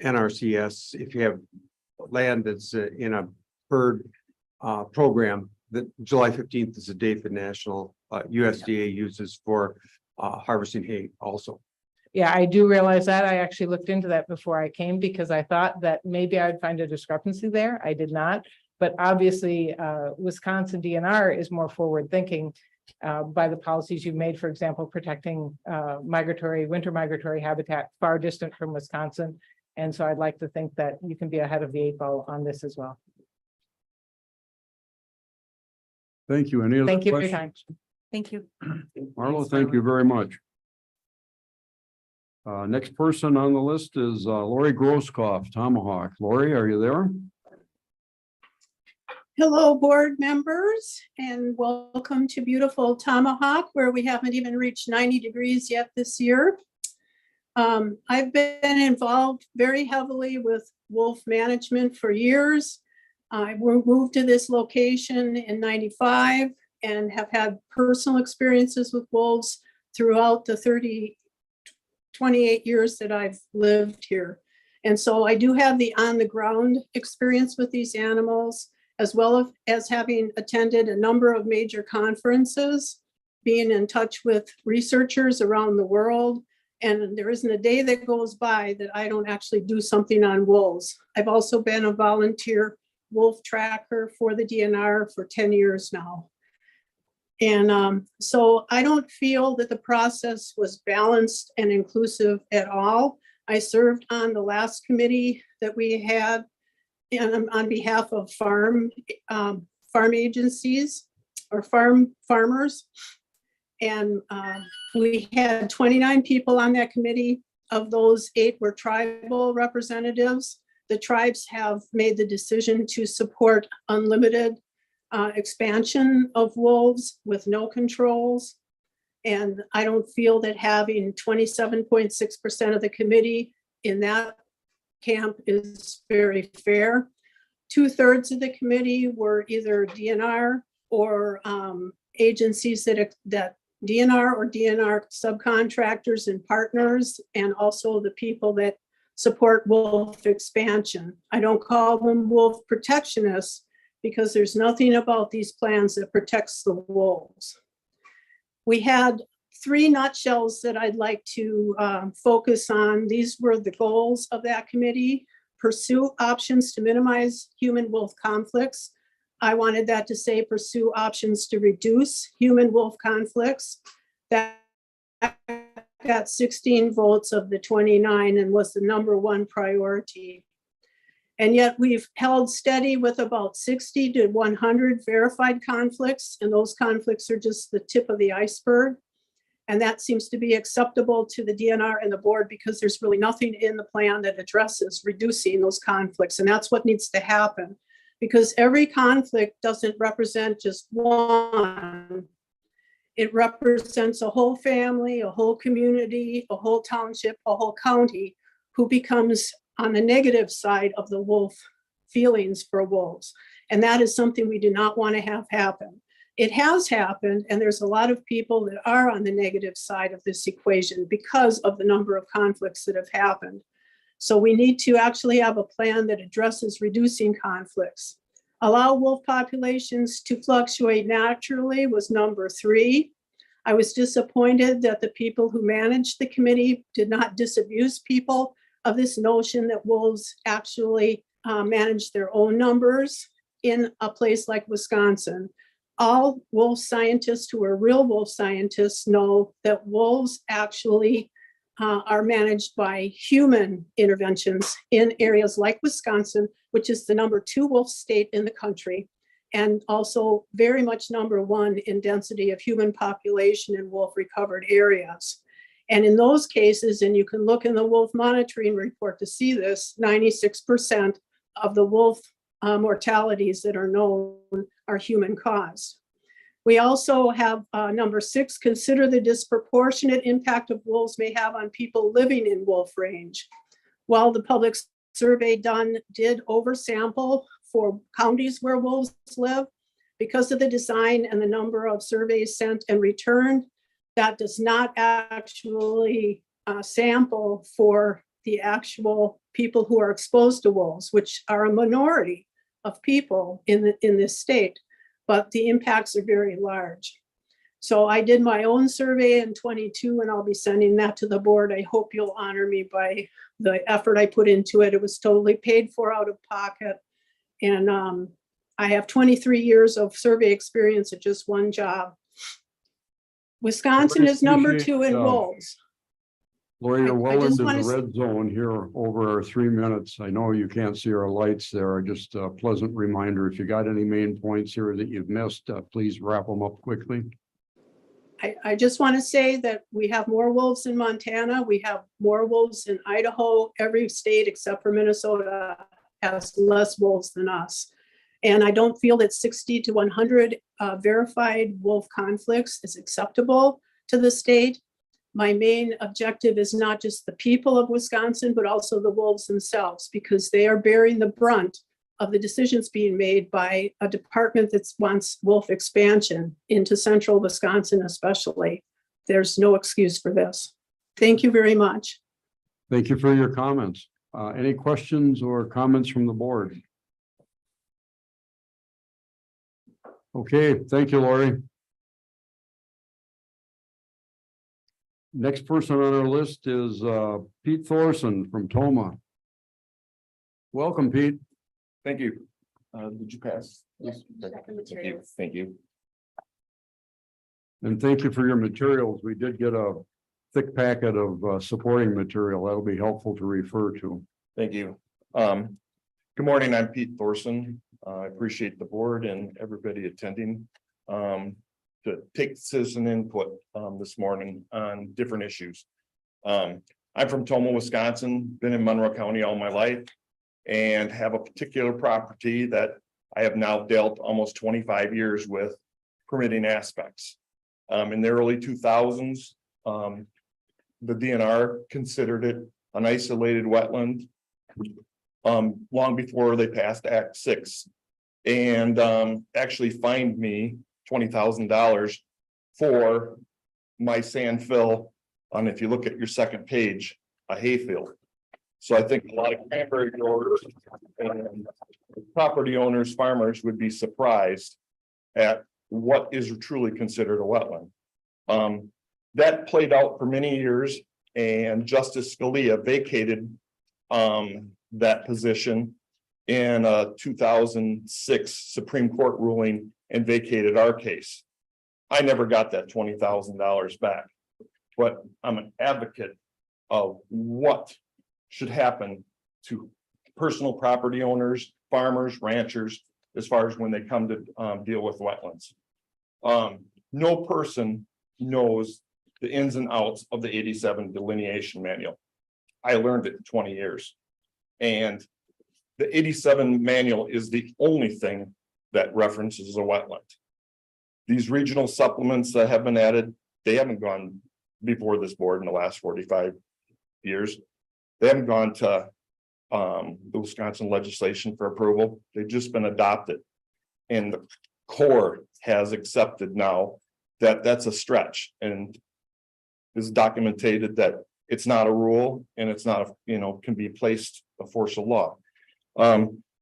NRCS, if you have land that's in a bird program, that July 15th is the date the national USDA uses for harvesting hay also. Yeah, I do realize that. I actually looked into that before I came because I thought that maybe I'd find a discrepancy there. I did not. But obviously, Wisconsin DNR is more forward thinking by the policies you've made, for example, protecting winter migratory habitat far distant from Wisconsin. And so I'd like to think that you can be ahead of the 8 ball on this as well. Thank you. Any other Thank you for your questions? time. Thank you. Marla, thank you very much. Next person on the list is Lori Grosskopf, Tomahawk. Lori, are you there? Hello, board members, and welcome to beautiful Tomahawk, where we haven't even reached 90 degrees yet this year. I've been involved very heavily with wolf management for years. I moved to this location in 95 and have had personal experiences with wolves throughout the 28 years that I've lived here. And so I do have the on-the-ground experience with these animals, as well as having attended a number of major conferences, being in touch with researchers around the world. And there isn't a day that goes by that I don't actually do something on wolves. I've also been a volunteer wolf tracker for the DNR for 10 years now. And so I don't feel that the process was balanced and inclusive at all. I served on the last committee that we had and on behalf of farm agencies or farmers. And we had 29 people on that committee. Of those, 8 were tribal representatives. The tribes have made the decision to support unlimited expansion of wolves with no controls. And I don't feel that having 27.6% of the committee in that camp is very fair. 2/3 of the committee were either DNR or agencies that DNR or DNR subcontractors and partners, and also the people that support wolf expansion. I don't call them wolf protectionists because there's nothing about these plans that protects the wolves. We had 3 nutshells that I'd like to focus on. These were the goals of that committee. Pursue options to minimize human-wolf conflicts. I wanted that to say pursue options to reduce human-wolf conflicts. That got 16 votes of the 29 and was the #1 priority. And yet we've held steady with about 60 to 100 verified conflicts, and those conflicts are just the tip of the iceberg. And that seems to be acceptable to the DNR and the board because there's really nothing in the plan that addresses reducing those conflicts. And that's what needs to happen, because every conflict doesn't represent just one. It represents a whole family, a whole community, a whole township, a whole county who becomes on the negative side of the wolf feelings for wolves. And that is something we do not want to have happen. It has happened, and there's a lot of people that are on the negative side of this equation because of the number of conflicts that have happened. So we need to actually have a plan that addresses reducing conflicts. Allow wolf populations to fluctuate naturally was #3. I was disappointed that the people who managed the committee did not disabuse people of this notion that wolves actually manage their own numbers in a place like Wisconsin. All wolf scientists who are real wolf scientists know that wolves actually are managed by human interventions in areas like Wisconsin, which is the #2 wolf state in the country, and also very much #1 in density of human population in wolf recovered areas. And in those cases, and you can look in the wolf monitoring report to see this, 96% of the wolf mortalities that are known are human caused. We also have #6, consider the disproportionate impact of wolves may have on people living in wolf range. While the public survey done did oversample for counties where wolves live, because of the design and the number of surveys sent and returned, that does not actually sample for the actual people who are exposed to wolves, which are a minority of people in this state, but the impacts are very large. So I did my own survey in 22, and I'll be sending that to the board. I hope you'll honor me by the effort I put into it. It was totally paid for out of pocket. And I have 23 years of survey experience at just one job. Wisconsin is #2 in wolves. Lori, you're I well just into the wanna red zone here over our 3 minutes. I know you can't see our lights there. Just a pleasant reminder, if you got any main points here that you've missed, please wrap them up quickly. I just want to say that we have more wolves in Montana. We have more wolves in Idaho. Every state except for Minnesota has less wolves than us. And I don't feel that 60 to 100 verified wolf conflicts is acceptable to the state. My main objective is not just the people of Wisconsin, but also the wolves themselves, because they are bearing the brunt of the decisions being made by a department that wants wolf expansion into central Wisconsin especially. There's no excuse for this. Thank you very much. Thank you for your comments. Any questions or comments from the board? Okay, thank you, Lori. Next person on our list is Pete Thorson from Toma. Welcome, Pete. Thank you. Did you pass? Yes. Thank you. And thank you for your materials. We did get a thick packet of supporting material. That'll be helpful to refer to. Thank you. Good morning, I'm Pete Thorson. I appreciate the board and everybody attending to take citizen input this morning on different issues. I'm from Toma, Wisconsin, been in Monroe County all my life, and have a particular property that I have now dealt almost 25 years with permitting aspects. In the early 2000s, the DNR considered it an isolated wetland long before they passed Act 6, and actually fined me $20,000 for my sand fill on, if you look at your second page, a hayfield. So I think a lot of cranberry growers and property owners, farmers would be surprised at what is truly considered a wetland. That played out for many years, and Justice Scalia vacated that position in a 2006 Supreme Court ruling and vacated our case. I never got that $20,000 back, but I'm an advocate of what should happen to personal property owners, farmers, ranchers, as far as when they come to deal with wetlands. No person knows the ins and outs of the 87 delineation manual. I learned it in 20 years. And the 87 manual is the only thing that references a wetland. These regional supplements that have been added, they haven't gone before this board in the last 45 years. They haven't gone to the Wisconsin legislation for approval. They've just been adopted. And the Corps has accepted now that that's a stretch, and is documented that it's not a rule and it's not, can be placed a force of law.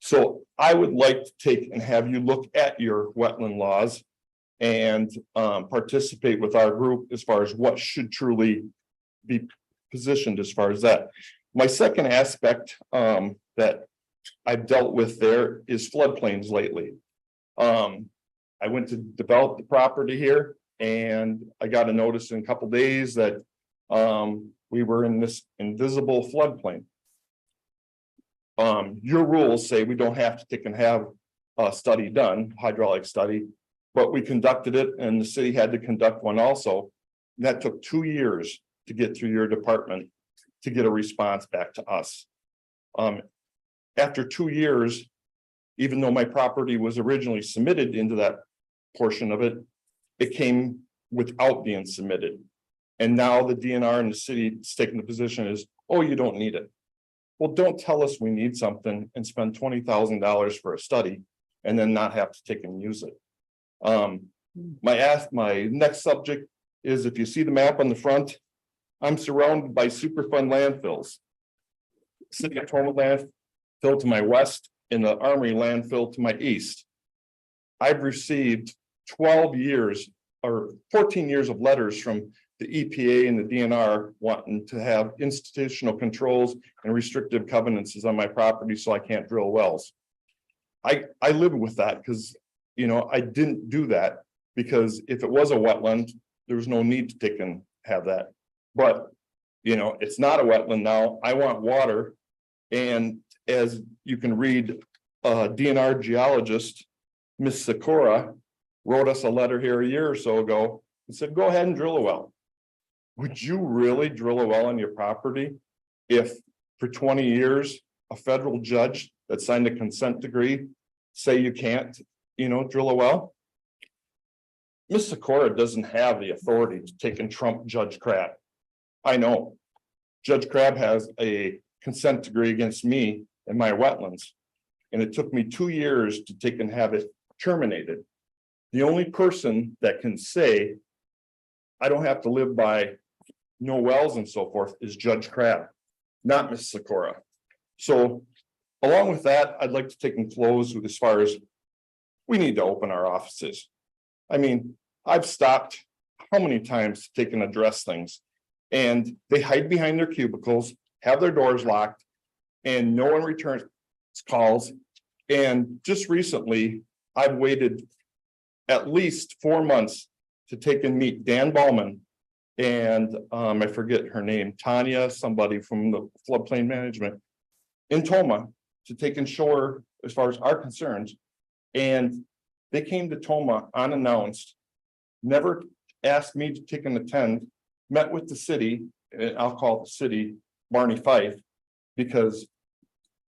So I would like to take and have you look at your wetland laws and participate with our group as far as what should truly be positioned as far as that. My second aspect that I've dealt with there is floodplains lately. I went to develop the property here, and I got a notice in a couple days that we were in this invisible floodplain. Your rules say we don't have to take and have a study done, hydraulic study, but we conducted it, and the city had to conduct one also. And that took 2 years to get through your department to get a response back to us. After 2 years, even though my property was originally submitted into that portion of it, it came without being submitted. And now the DNR and the city is taking the position is, oh, you don't need it. Well, don't tell us we need something and spend $20,000 for a study and then not have to take and use it. My next subject is, if you see the map on the front, I'm surrounded by Superfund landfills. City of Toma landfill to my west and the Armory landfill to my east. I've received 12 years or 14 years of letters from the EPA and the DNR wanting to have institutional controls and restrictive covenants on my property so I can't drill wells. I live with that because, I didn't do that, because if it was a wetland, there was no need to take and have that. But, it's not a wetland now. I want water. And as you can read, DNR geologist, Miss Sakura, wrote us a letter here a year or so ago and said, go ahead and drill a well. Would you really drill a well on your property if for 20 years, a federal judge that signed a consent decree say you can't, drill a well? Ms. Sikora doesn't have the authority to take and trump Judge Crabb. I know. Judge Crabb has a consent decree against me and my wetlands. And it took me 2 years to take and have it terminated. The only person that can say, I don't have to live by no wells and so forth is Judge Crabb, not Ms. Sikora. So along with that, I'd like to take and close with as far as we need to open our offices. I mean, I've stopped how many times to take and address things, and they hide behind their cubicles, have their doors locked, and no one returns calls. And just recently, I've waited at least 4 months to take and meet Dan Ballman and I forget her name, Tanya, somebody from the floodplain management in Toma to take and show her as far as our concerns. And they came to Toma unannounced, never asked me to take and attend, met with the city, and I'll call it the city, Barney Fife, because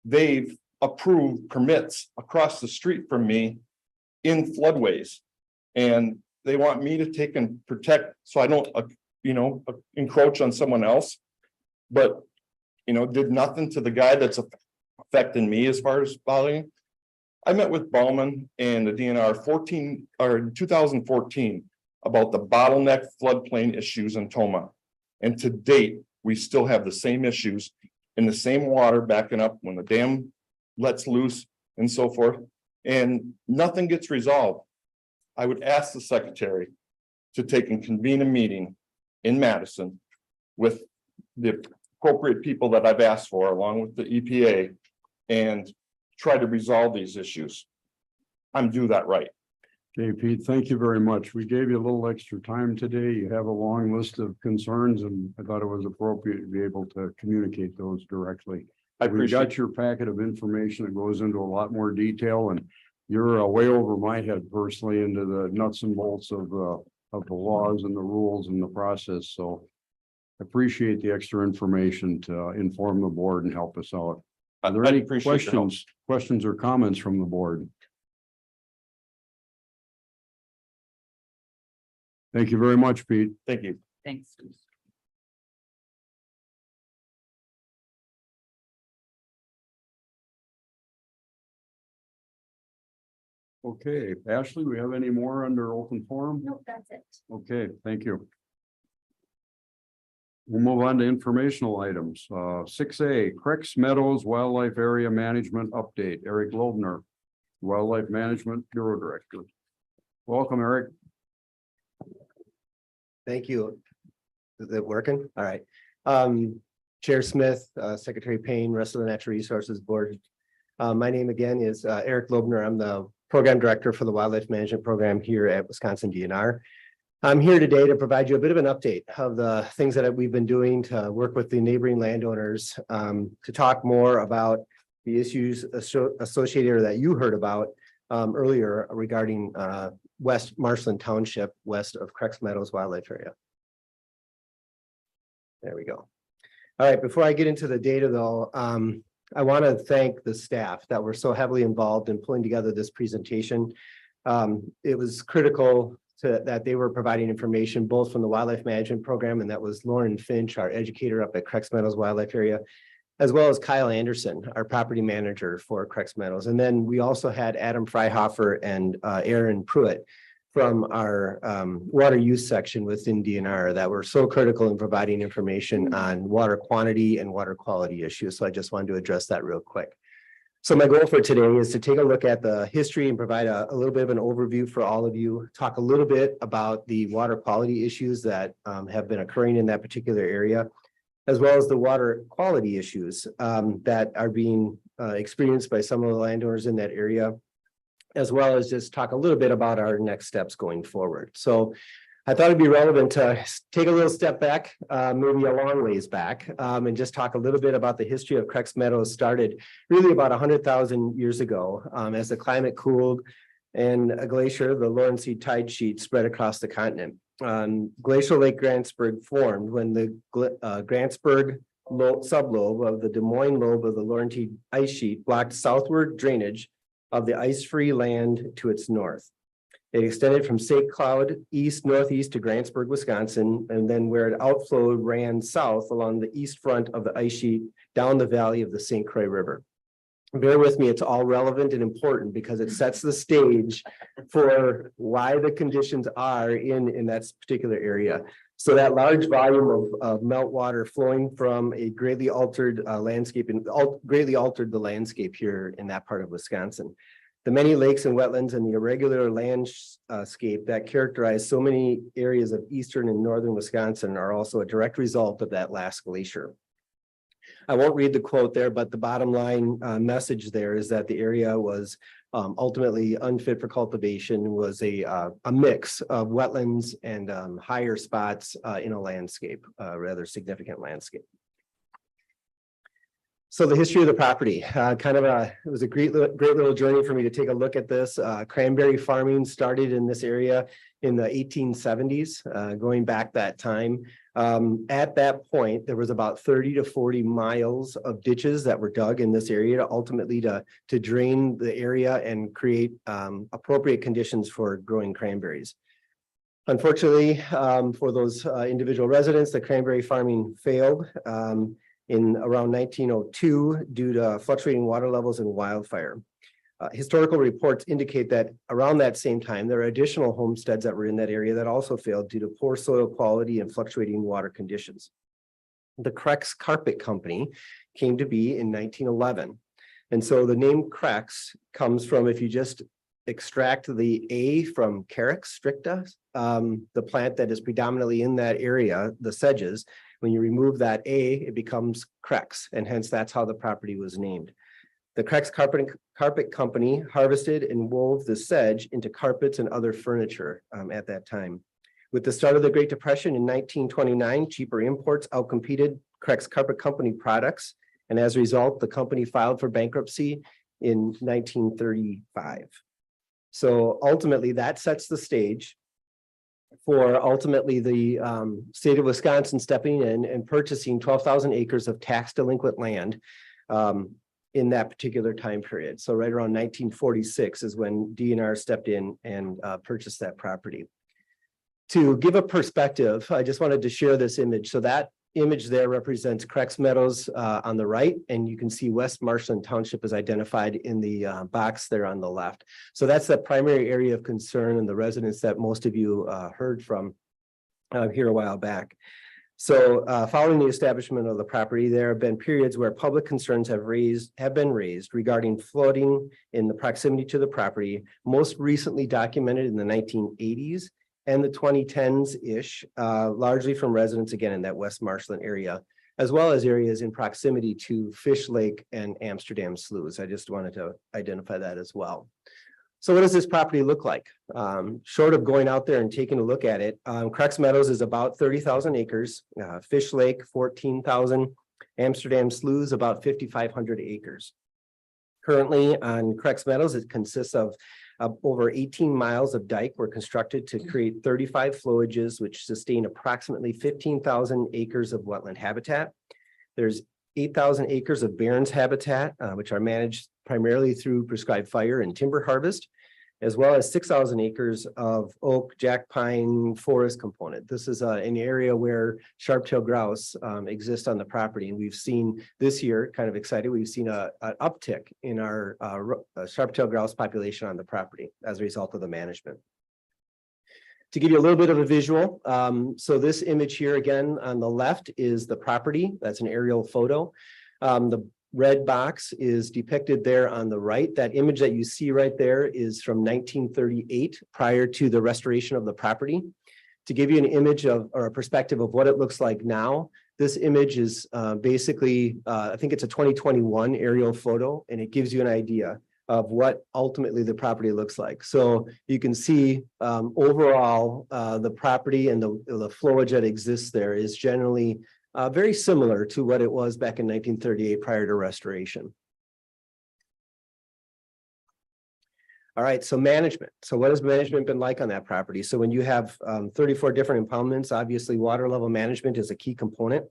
they've approved permits across the street from me in floodways. And they want me to take and protect, so I don't, encroach on someone else. But, did nothing to the guy that's affecting me as far as volume. I met with Ballman and the DNR in 2014 about the bottleneck floodplain issues in Toma. And to date, we still have the same issues in the same water backing up when the dam lets loose and so forth, and nothing gets resolved. I would ask the secretary to take and convene a meeting in Madison with the appropriate people that I've asked for, along with the EPA, and try to resolve these issues. I'm due that right. Okay, Pete, thank you very much. We gave you a little extra time today. You have a long list of concerns, and I thought it was appropriate to be able to communicate those directly. I We appreciate got your packet of information that goes into a lot more detail, and you're way over my head personally into the nuts and bolts of the laws and the rules and the process. So appreciate the extra information to inform the board and help us out. Are there I any appreciate your help. questions or comments from the board? Thank you very much, Pete. Thank you. Thanks. Okay, Ashley, we have any more under open forum? No, that's it. Okay, thank you. We'll move on to informational items. 6A, Creeks Meadows Wildlife Area Management Update. Eric Lobner, Wildlife Management Bureau Director. Welcome, Eric. Thank you. Is it working? All right. Chair Smith, Secretary Payne, rest of the Natural Resources Board. My name again is Eric Lobner. I'm the Program Director for the Wildlife Management Program here at Wisconsin DNR. I'm here today to provide you a bit of an update of the things that we've been doing to work with the neighboring landowners to talk more about the issues associated or that you heard about earlier regarding West Marshland Township, west of Creeks Meadows Wildlife Area. There we go. All right, before I get into the data though, I want to thank the staff that were so heavily involved in pulling together this presentation. It was critical that they were providing information both from the Wildlife Management Program, and that was Lauren Finch, our educator up at Creeks Meadows Wildlife Area, as well as Kyle Anderson, our property manager for Creeks Meadows. And then we also had Adam Freihofer and Aaron Pruitt from our water use section within DNR that were so critical in providing information on water quantity and water quality issues. So I just wanted to address that real quick. So my goal for today is to take a look at the history and provide a little bit of an overview for all of you, talk a little bit about the water quality issues that have been occurring in that particular area, as well as the water quality issues that are being experienced by some of the landowners in that area, as well as just talk a little bit about our next steps going forward. So I thought it'd be relevant to take a little step back, maybe a long ways back, and just talk a little bit about the history of Creeks Meadows. Started really about 100,000 years ago as the climate cooled and a glacier, the Lorentz Tide Sheet, spread across the continent. Glacial Lake Grantsburg formed when the Grantsburg sublobe of the Des Moines lobe of the Laurentide ice sheet blocked southward drainage of the ice-free land to its north. It extended from St. Cloud east northeast to Grantsburg, Wisconsin, and then where it outflowed ran south along the east front of the ice sheet down the valley of the St. Croix River. Bear with me, it's all relevant and important because it sets the stage for why the conditions are in that particular area. So that large volume of meltwater flowing from a greatly altered landscape and greatly altered the landscape here in that part of Wisconsin. The many lakes and wetlands and the irregular landscape that characterize so many areas of eastern and northern Wisconsin are also a direct result of that last glacier. I won't read the quote there, but the bottom line message there is that the area was ultimately unfit for cultivation, was a mix of wetlands and higher spots in a landscape, rather significant landscape. So the history of the property, it was a great little journey for me to take a look at this. Cranberry farming started in this area in the 1870s, going back that time. At that point, there was about 30 to 40 miles of ditches that were dug in this area to ultimately to drain the area and create appropriate conditions for growing cranberries. Unfortunately, for those individual residents, the cranberry farming failed in around 1902 due to fluctuating water levels and wildfire. Historical reports indicate that around that same time, there are additional homesteads that were in that area that also failed due to poor soil quality and fluctuating water conditions. The Krex Carpet Company came to be in 1911. And so the name Krex comes from, if you just extract the A from Carex stricta, the plant that is predominantly in that area, the sedges, when you remove that A, it becomes Krex, and hence that's how the property was named. The Krex Carpet Company harvested and wove the sedge into carpets and other furniture at that time. With the start of the Great Depression in 1929, cheaper imports outcompeted Krex Carpet Company products, and as a result, the company filed for bankruptcy in 1935. So ultimately, that sets the stage for ultimately the state of Wisconsin stepping in and purchasing 12,000 acres of tax delinquent land in that particular time period. So right around 1946 is when DNR stepped in and purchased that property. To give a perspective, I just wanted to share this image. So that image there represents Krex Meadows on the right, and you can see West Marshland Township is identified in the box there on the left. So that's the primary area of concern and the residents that most of you heard from here a while back. So following the establishment of the property, there have been periods where public concerns have been raised regarding flooding in the proximity to the property, most recently documented in the 1980s and the 2010s-ish, largely from residents, again, in that West Marshland area, as well as areas in proximity to Fish Lake and Amsterdam Sloughs. I just wanted to identify that as well. So what does this property look like? Short of going out there and taking a look at it, Krex Meadows is about 30,000 acres, Fish Lake, 14,000, Amsterdam Sloughs, about 5,500 acres. Currently on Krex Meadows, it consists of over 18 miles of dike were constructed to create 35 flowages, which sustain approximately 15,000 acres of wetland habitat. There's 8,000 acres of Barrens habitat, which are managed primarily through prescribed fire and timber harvest, as well as 6,000 acres of oak, jack pine forest component. This is an area where sharp-tailed grouse exist on the property. And we've seen this year, kind of excited, we've seen an uptick in our sharp-tailed grouse population on the property as a result of the management. To give you a little bit of a visual, so this image here again on the left is the property. That's an aerial photo. The red box is depicted there on the right. That image that you see right there is from 1938, prior to the restoration of the property. To give you an image of, or a perspective of what it looks like now, this image is basically, I think it's a 2021 aerial photo, and it gives you an idea of what ultimately the property looks like. So you can see overall, the property and the flowage that exists there is generally very similar to what it was back in 1938 prior to restoration. All right, so management. So what has management been like on that property? So when you have 34 different impoundments, obviously water level management is a key component.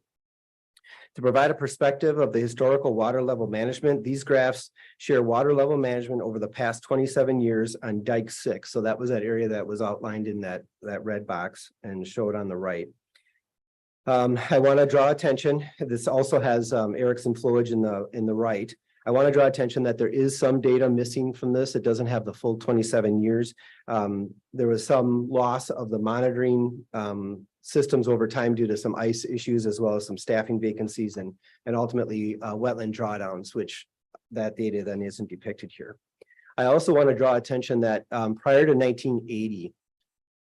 To provide a perspective of the historical water level management, these graphs share water level management over the past 27 years on Dike 6. So that was that area that was outlined in that red box and showed on the right. I want to draw attention. This also has Erickson flowage in the right. I want to draw attention that there is some data missing from this. It doesn't have the full 27 years. There was some loss of the monitoring systems over time due to some ice issues, as well as some staffing vacancies and ultimately wetland drawdowns, which that data then isn't depicted here. I also want to draw attention that prior to 1980,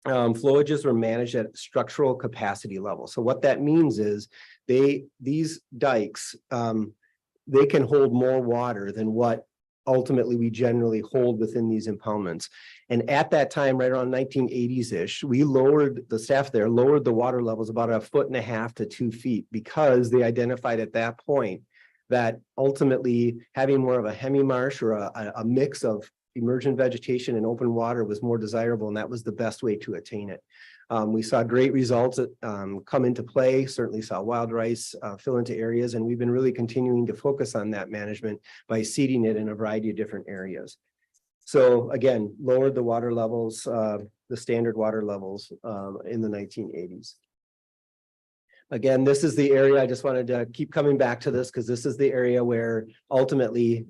flowages were managed at structural capacity level. So what that means is these dikes, they can hold more water than what ultimately we generally hold within these impoundments. And at that time, right around 1980s-ish, the staff there lowered the water levels about 1.5 to 2 feet because they identified at that point that ultimately having more of a hemi-marsh or a mix of emergent vegetation and open water was more desirable, and that was the best way to attain it. We saw great results that come into play, certainly saw wild rice fill into areas, and we've been really continuing to focus on that management by seeding it in a variety of different areas. So again, lowered the water levels, the standard water levels in the 1980s. Again, this is the area, I just wanted to keep coming back to this because this is the area where ultimately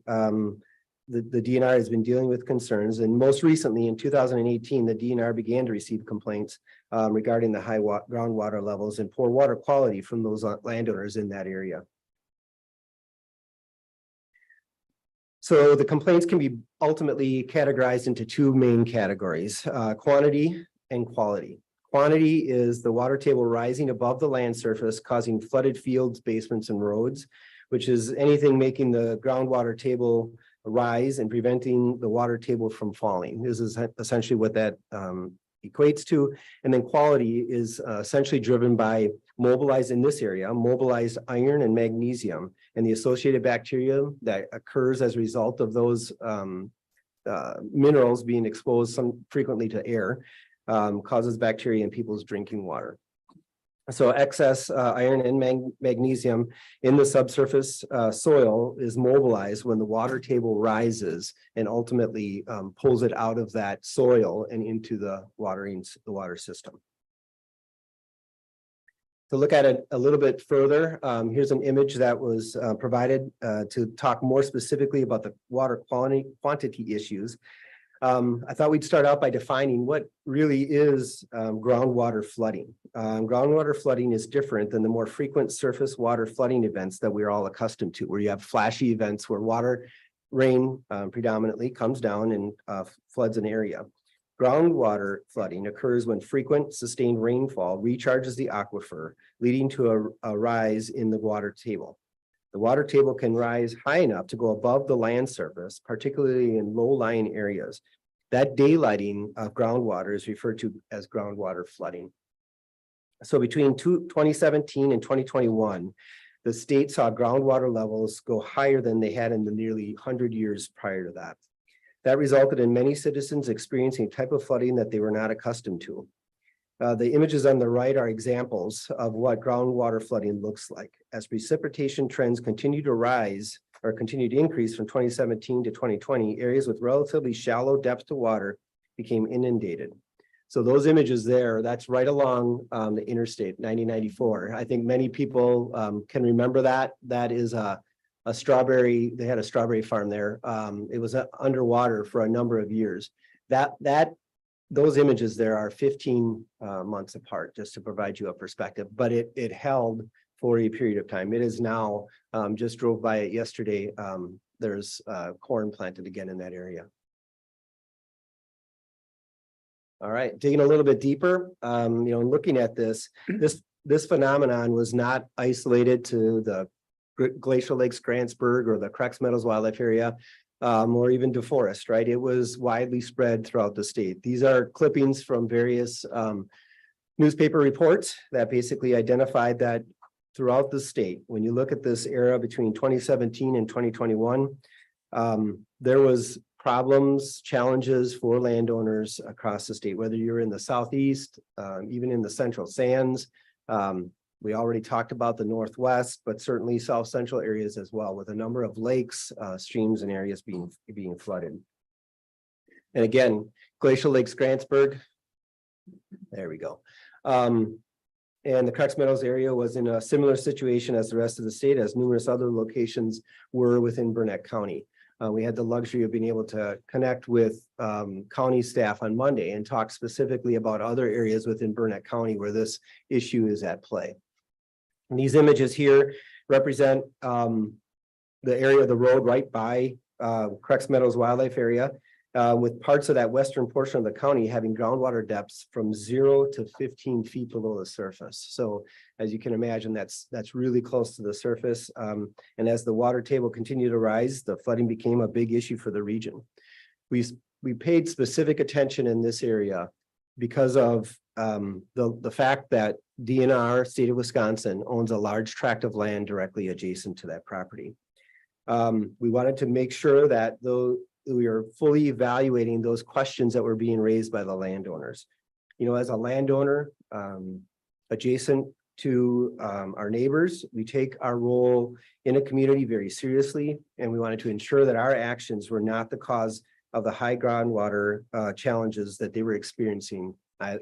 the DNR has been dealing with concerns. And most recently in 2018, the DNR began to receive complaints regarding the high groundwater levels and poor water quality from those landowners in that area. So the complaints can be ultimately categorized into two main categories, quantity and quality. Quantity is the water table rising above the land surface, causing flooded fields, basements, and roads, which is anything making the groundwater table rise and preventing the water table from falling. This is essentially what that equates to. And then quality is essentially driven by mobilized in this area, mobilized iron and magnesium, and the associated bacteria that occurs as a result of those minerals being exposed frequently to air causes bacteria in people's drinking water. So excess iron and magnesium in the subsurface soil is mobilized when the water table rises and ultimately pulls it out of that soil and into the water system. To look at it a little bit further, here's an image that was provided to talk more specifically about the water quantity issues. I thought we'd start out by defining what really is groundwater flooding. Groundwater flooding is different than the more frequent surface water flooding events that we're all accustomed to, where you have flashy events where rain predominantly comes down and floods an area. Groundwater flooding occurs when frequent sustained rainfall recharges the aquifer, leading to a rise in the water table. The water table can rise high enough to go above the land surface, particularly in low-lying areas. That daylighting of groundwater is referred to as groundwater flooding. So between 2017 and 2021, the state saw groundwater levels go higher than they had in the nearly 100 years prior to that. That resulted in many citizens experiencing a type of flooding that they were not accustomed to. The images on the right are examples of what groundwater flooding looks like. As precipitation trends continue to rise or continue to increase from 2017 to 2020, areas with relatively shallow depth to water became inundated. So those images there, that's right along the interstate 9094. I think many people can remember that. That is a strawberry, they had a strawberry farm there. It was underwater for a number of years. Those images there are 15 months apart, just to provide you a perspective, but it held for a period of time. It is now, just drove by it yesterday. There's corn planted again in that area. All right, digging a little bit deeper, looking at this phenomenon was not isolated to the Glacial Lakes, Grantsburg, or the Crex Meadows Wildlife Area. Or even DeForest, right? It was widely spread throughout the state. These are clippings from various newspaper reports that basically identified that throughout the state, when you look at this era between 2017 and 2021, there was problems, challenges for landowners across the state, whether you're in the southeast, even in the central sands. We already talked about the northwest, but certainly south central areas as well, with a number of lakes, streams and areas being flooded. And again, Glacial Lakes Grantsburg. There we go. And the Crux Meadows area was in a similar situation as the rest of the state, as numerous other locations were within Burnett County. We had the luxury of being able to connect with county staff on Monday and talk specifically about other areas within Burnett County where this issue is at play. And these images here represent the area of the road right by Crux Meadows Wildlife Area, with parts of that western portion of the county having groundwater depths from 0 to 15 feet below the surface. So as you can imagine, that's really close to the surface. And as the water table continued to rise, the flooding became a big issue for the region. We paid specific attention in this area because of the fact that DNR, state of Wisconsin, owns a large tract of land directly adjacent to that property. We wanted to make sure that we are fully evaluating those questions that were being raised by the landowners. You know, as a landowner adjacent to our neighbors, we take our role in a community very seriously, and we wanted to ensure that our actions were not the cause of the high groundwater challenges that they were experiencing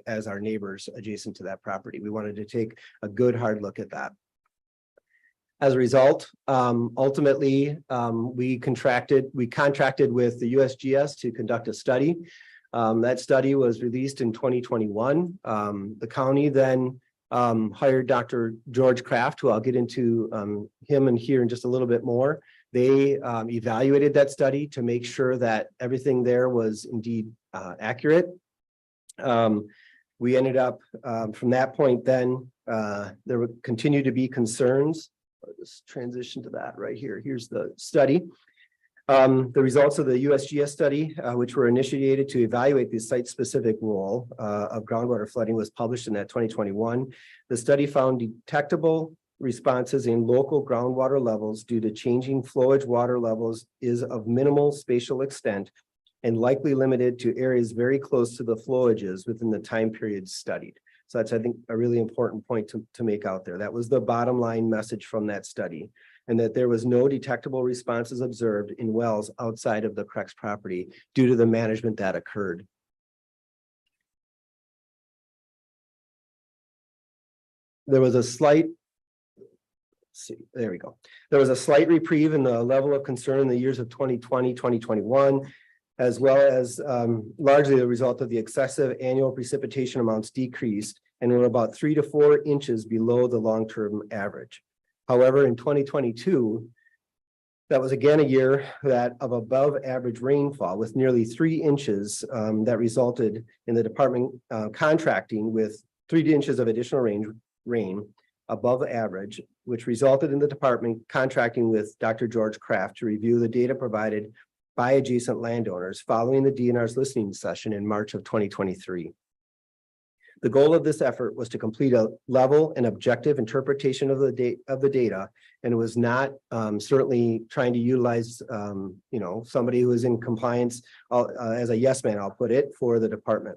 as our neighbors adjacent to that property. We wanted to take a good hard look at that. As a result, ultimately, we contracted with the USGS to conduct a study. That study was released in 2021. The county then hired Dr. George Kraft, who I'll get into him and here in just a little bit more. They evaluated that study to make sure that everything there was indeed accurate. We ended up from that point then, there would continue to be concerns. Let's transition to that right here. Here's the study. The results of the USGS study, which were initiated to evaluate the site-specific role of groundwater flooding, was published in that 2021. The study found detectable responses in local groundwater levels due to changing flowage water levels is of minimal spatial extent and likely limited to areas very close to the flowages within the time period studied. So that's, I think, a really important point to make out there. That was the bottom line message from that study, and that there was no detectable responses observed in wells outside of the Crux property due to the management that occurred. There was a slight, there we go. There was a slight reprieve in the level of concern in the years of 2020, 2021, as well as largely the result of the excessive annual precipitation amounts decreased and were about 3 to 4 inches below the long-term average. However, in 2022, that was again a year of above average rainfall with nearly 3 inches that resulted in the department contracting with 3 inches of additional rain above average, which resulted in the department contracting with Dr. George Kraft to review the data provided by adjacent landowners following the DNR's listening session in March of 2023. The goal of this effort was to complete a level and objective interpretation of the data, and it was not certainly trying to utilize somebody who is in compliance as a yes man, I'll put it, for the department.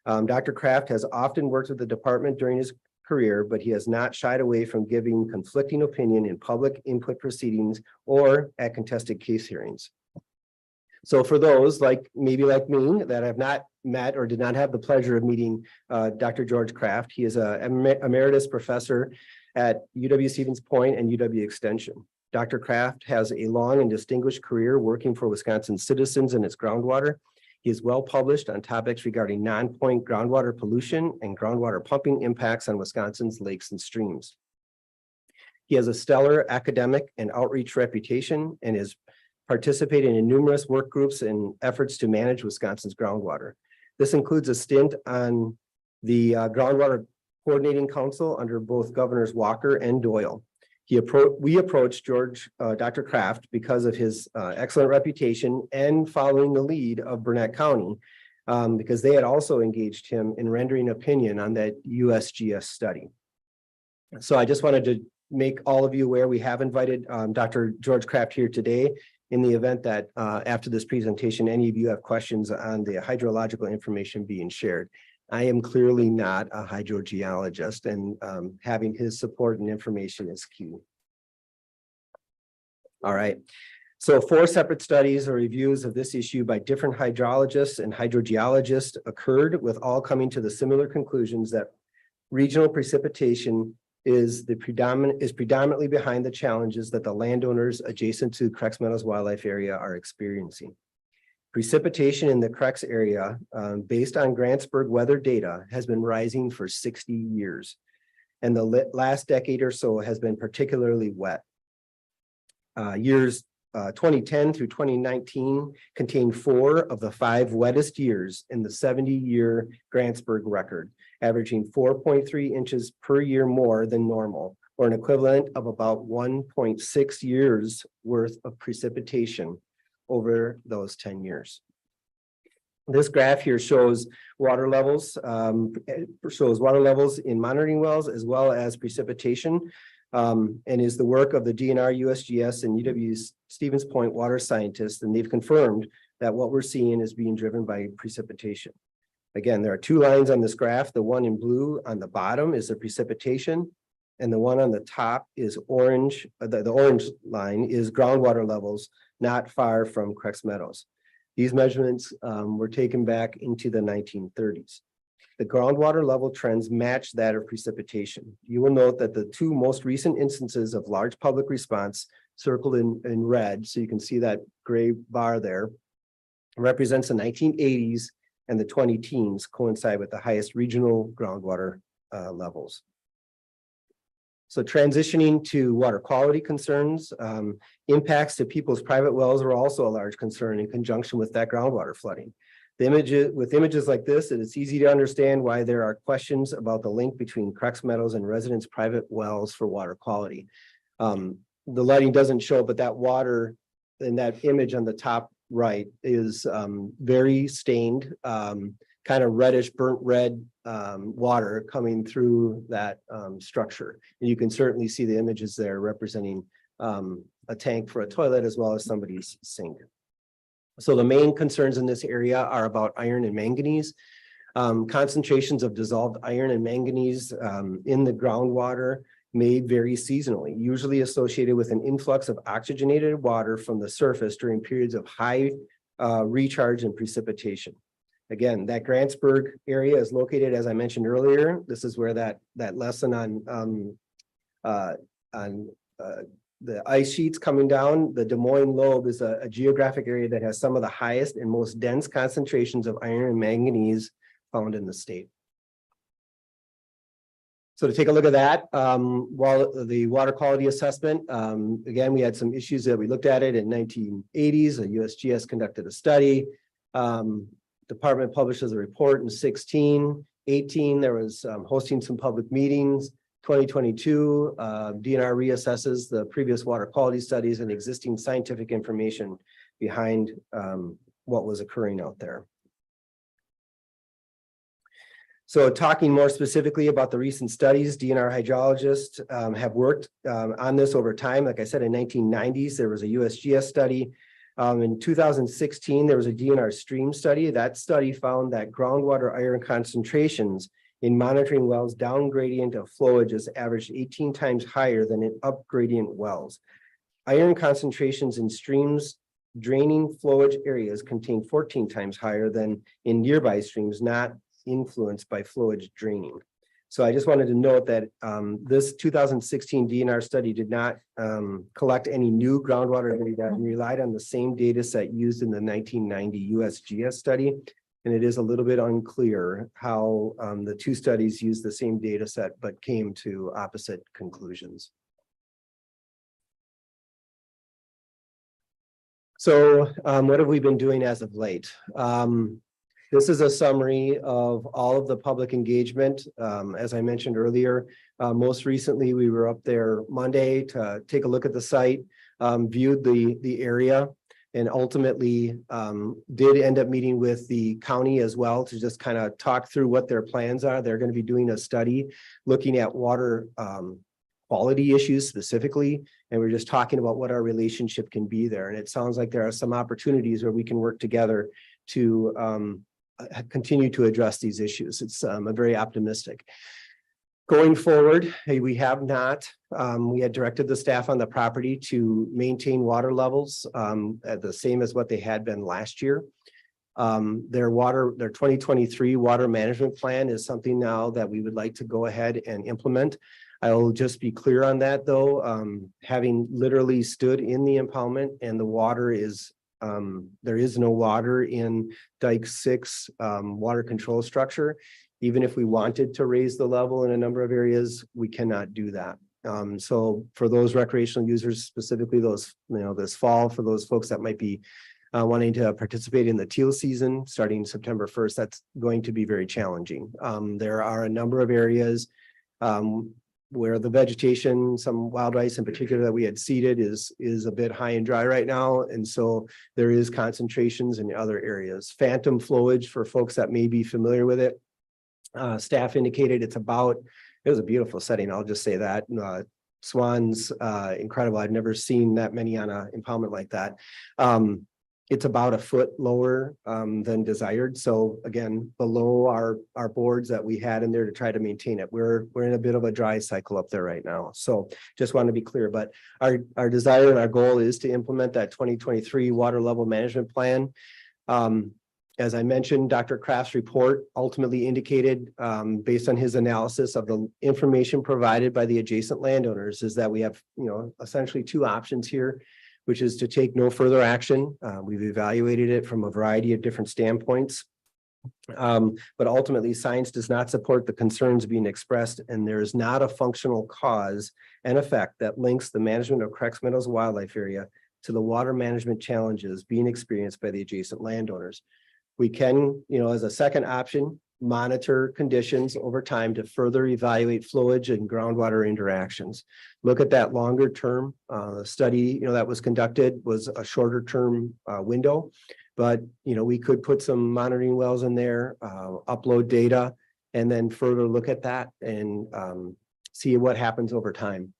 Dr. Kraft has often worked with the department during his career, but he has not shied away from giving conflicting opinion in public input proceedings or at contested case hearings. So for those maybe like me that have not met or did not have the pleasure of meeting Dr. George Kraft, he is an emeritus professor at UW Stevens Point and UW Extension. Dr. Kraft has a long and distinguished career working for Wisconsin citizens and its groundwater. He is well published on topics regarding non-point groundwater pollution and groundwater pumping impacts on Wisconsin's lakes and streams. He has a stellar academic and outreach reputation and is participating in numerous work groups and efforts to manage Wisconsin's groundwater. This includes a stint on the Groundwater Coordinating Council under both Governors Walker and Doyle. We approached Dr. Kraft because of his excellent reputation and following the lead of Burnett County, because they had also engaged him in rendering opinion on that USGS study. So I just wanted to make all of you aware we have invited Dr. George Kraft here today. in the event that after this presentation, any of you have questions on the hydrological information being shared. I am clearly not a hydrogeologist, and having his support and information is key. All right. So 4 separate studies or reviews of this issue by different hydrologists and hydrogeologists occurred, with all coming to the similar conclusions that regional precipitation is predominantly behind the challenges that the landowners adjacent to Crex Meadows Wildlife Area are experiencing. Precipitation in the Crex area, based on Grantsburg weather data, has been rising for 60 years, and the last decade or so has been particularly wet. Years 2010 through 2019 contained 4 of the 5 wettest years in the 70-year Grantsburg record, averaging 4.3 inches per year more than normal, or an equivalent of about 1.6 years worth of precipitation over those 10 years. This graph here shows water levels, in monitoring wells as well as precipitation, and is the work of the DNR, USGS, and UW Stevens Point water scientists, and they've confirmed that what we're seeing is being driven by precipitation. Again, there are 2 lines on this graph. The one in blue on the bottom is the precipitation, and the one on the top is orange. The orange line is groundwater levels not far from Crex Meadows. These measurements were taken back into the 1930s. The groundwater level trends match that of precipitation. You will note that the 2 most recent instances of large public response, circled in red, so you can see that gray bar there, represents the 1980s, and the 2010s coincide with the highest regional groundwater levels. So transitioning to water quality concerns, impacts to people's private wells are also a large concern in conjunction with that groundwater flooding. With images like this, it is easy to understand why there are questions about the link between Crex Meadows and residents' private wells for water quality. The lighting doesn't show, but that water in that image on the top right is very stained, kind of reddish, burnt red water coming through that structure. And you can certainly see the images there representing a tank for a toilet as well as somebody's sink. So the main concerns in this area are about iron and manganese. Concentrations of dissolved iron and manganese in the groundwater may vary seasonally, usually associated with an influx of oxygenated water from the surface during periods of high recharge and precipitation. Again, that Grantsburg area is located, as I mentioned earlier. This is where that lesson on the ice sheets coming down, the Des Moines lobe is a geographic area that has some of the highest and most dense concentrations of iron and manganese found in the state. So to take a look at that, while the water quality assessment, again, we had some issues that we looked at it in 1980s. The USGS conducted a study. Department publishes a report in 16, 18. There was hosting some public meetings. 2022, DNR reassesses the previous water quality studies and existing scientific information behind what was occurring out there. So talking more specifically about the recent studies, DNR hydrologists have worked on this over time. Like I said, in 1990s, there was a USGS study. In 2016, there was a DNR stream study. That study found that groundwater iron concentrations in monitoring wells down gradient of flowage is averaged 18 times higher than in up gradient wells. Iron concentrations in streams draining flowage areas contain 14 times higher than in nearby streams not influenced by flowage draining. So I just wanted to note that this 2016 DNR study did not collect any new groundwater data and relied on the same data set used in the 1990 USGS study. And it is a little bit unclear how the 2 studies used the same data set but came to opposite conclusions. So what have we been doing as of late? This is a summary of all of the public engagement. As I mentioned earlier, most recently we were up there Monday to take a look at the site, viewed the area, and ultimately did end up meeting with the county as well to just kind of talk through what their plans are. They're going to be doing a study looking at water quality issues specifically And we're just talking about what our relationship can be there. And it sounds like there are some opportunities where we can work together to continue to address these issues. It's I'm very optimistic. Going forward, hey, we have not, we had directed the staff on the property to maintain water levels at the same as what they had been last year. Their 2023 water management plan is something now that we would like to go ahead and implement. I will just be clear on that though, having literally stood in the impoundment and the water is, there is no water in Dike 6 water control structure. Even if we wanted to raise the level in a number of areas, we cannot do that. So for those recreational users, specifically those, this fall, for those folks that might be wanting to participate in the teal season starting September 1st, that's going to be very challenging. There are a number of areas where the vegetation, some wild rice in particular that we had seeded is a bit high and dry right now. And so there is concentrations in other areas. Phantom flowage, for folks that may be familiar with it, staff indicated it was a beautiful setting. I'll just say that. Swans, incredible. I've never seen that many on an impoundment like that. It's about a foot lower than desired. So again, below our boards that we had in there to try to maintain it. We're in a bit of a dry cycle up there right now. So just want to be clear, but our desire and our goal is to implement that 2023 water level management plan. As I mentioned, Dr. Kraft's report ultimately indicated, based on his analysis of the information provided by the adjacent landowners, is that we have, essentially two options here, which is to take no further action. We've evaluated it from a variety of different standpoints. But ultimately, science does not support the concerns being expressed, and there is not a functional cause and effect that links the management of Cracks Meadows Wildlife Area to the water management challenges being experienced by the adjacent landowners. We can, as a second option, monitor conditions over time to further evaluate flowage and groundwater interactions. Look at that longer term. Study, that was conducted was a shorter term window, but we could put some monitoring wells in there, upload data, and then further look at that and see what happens over time.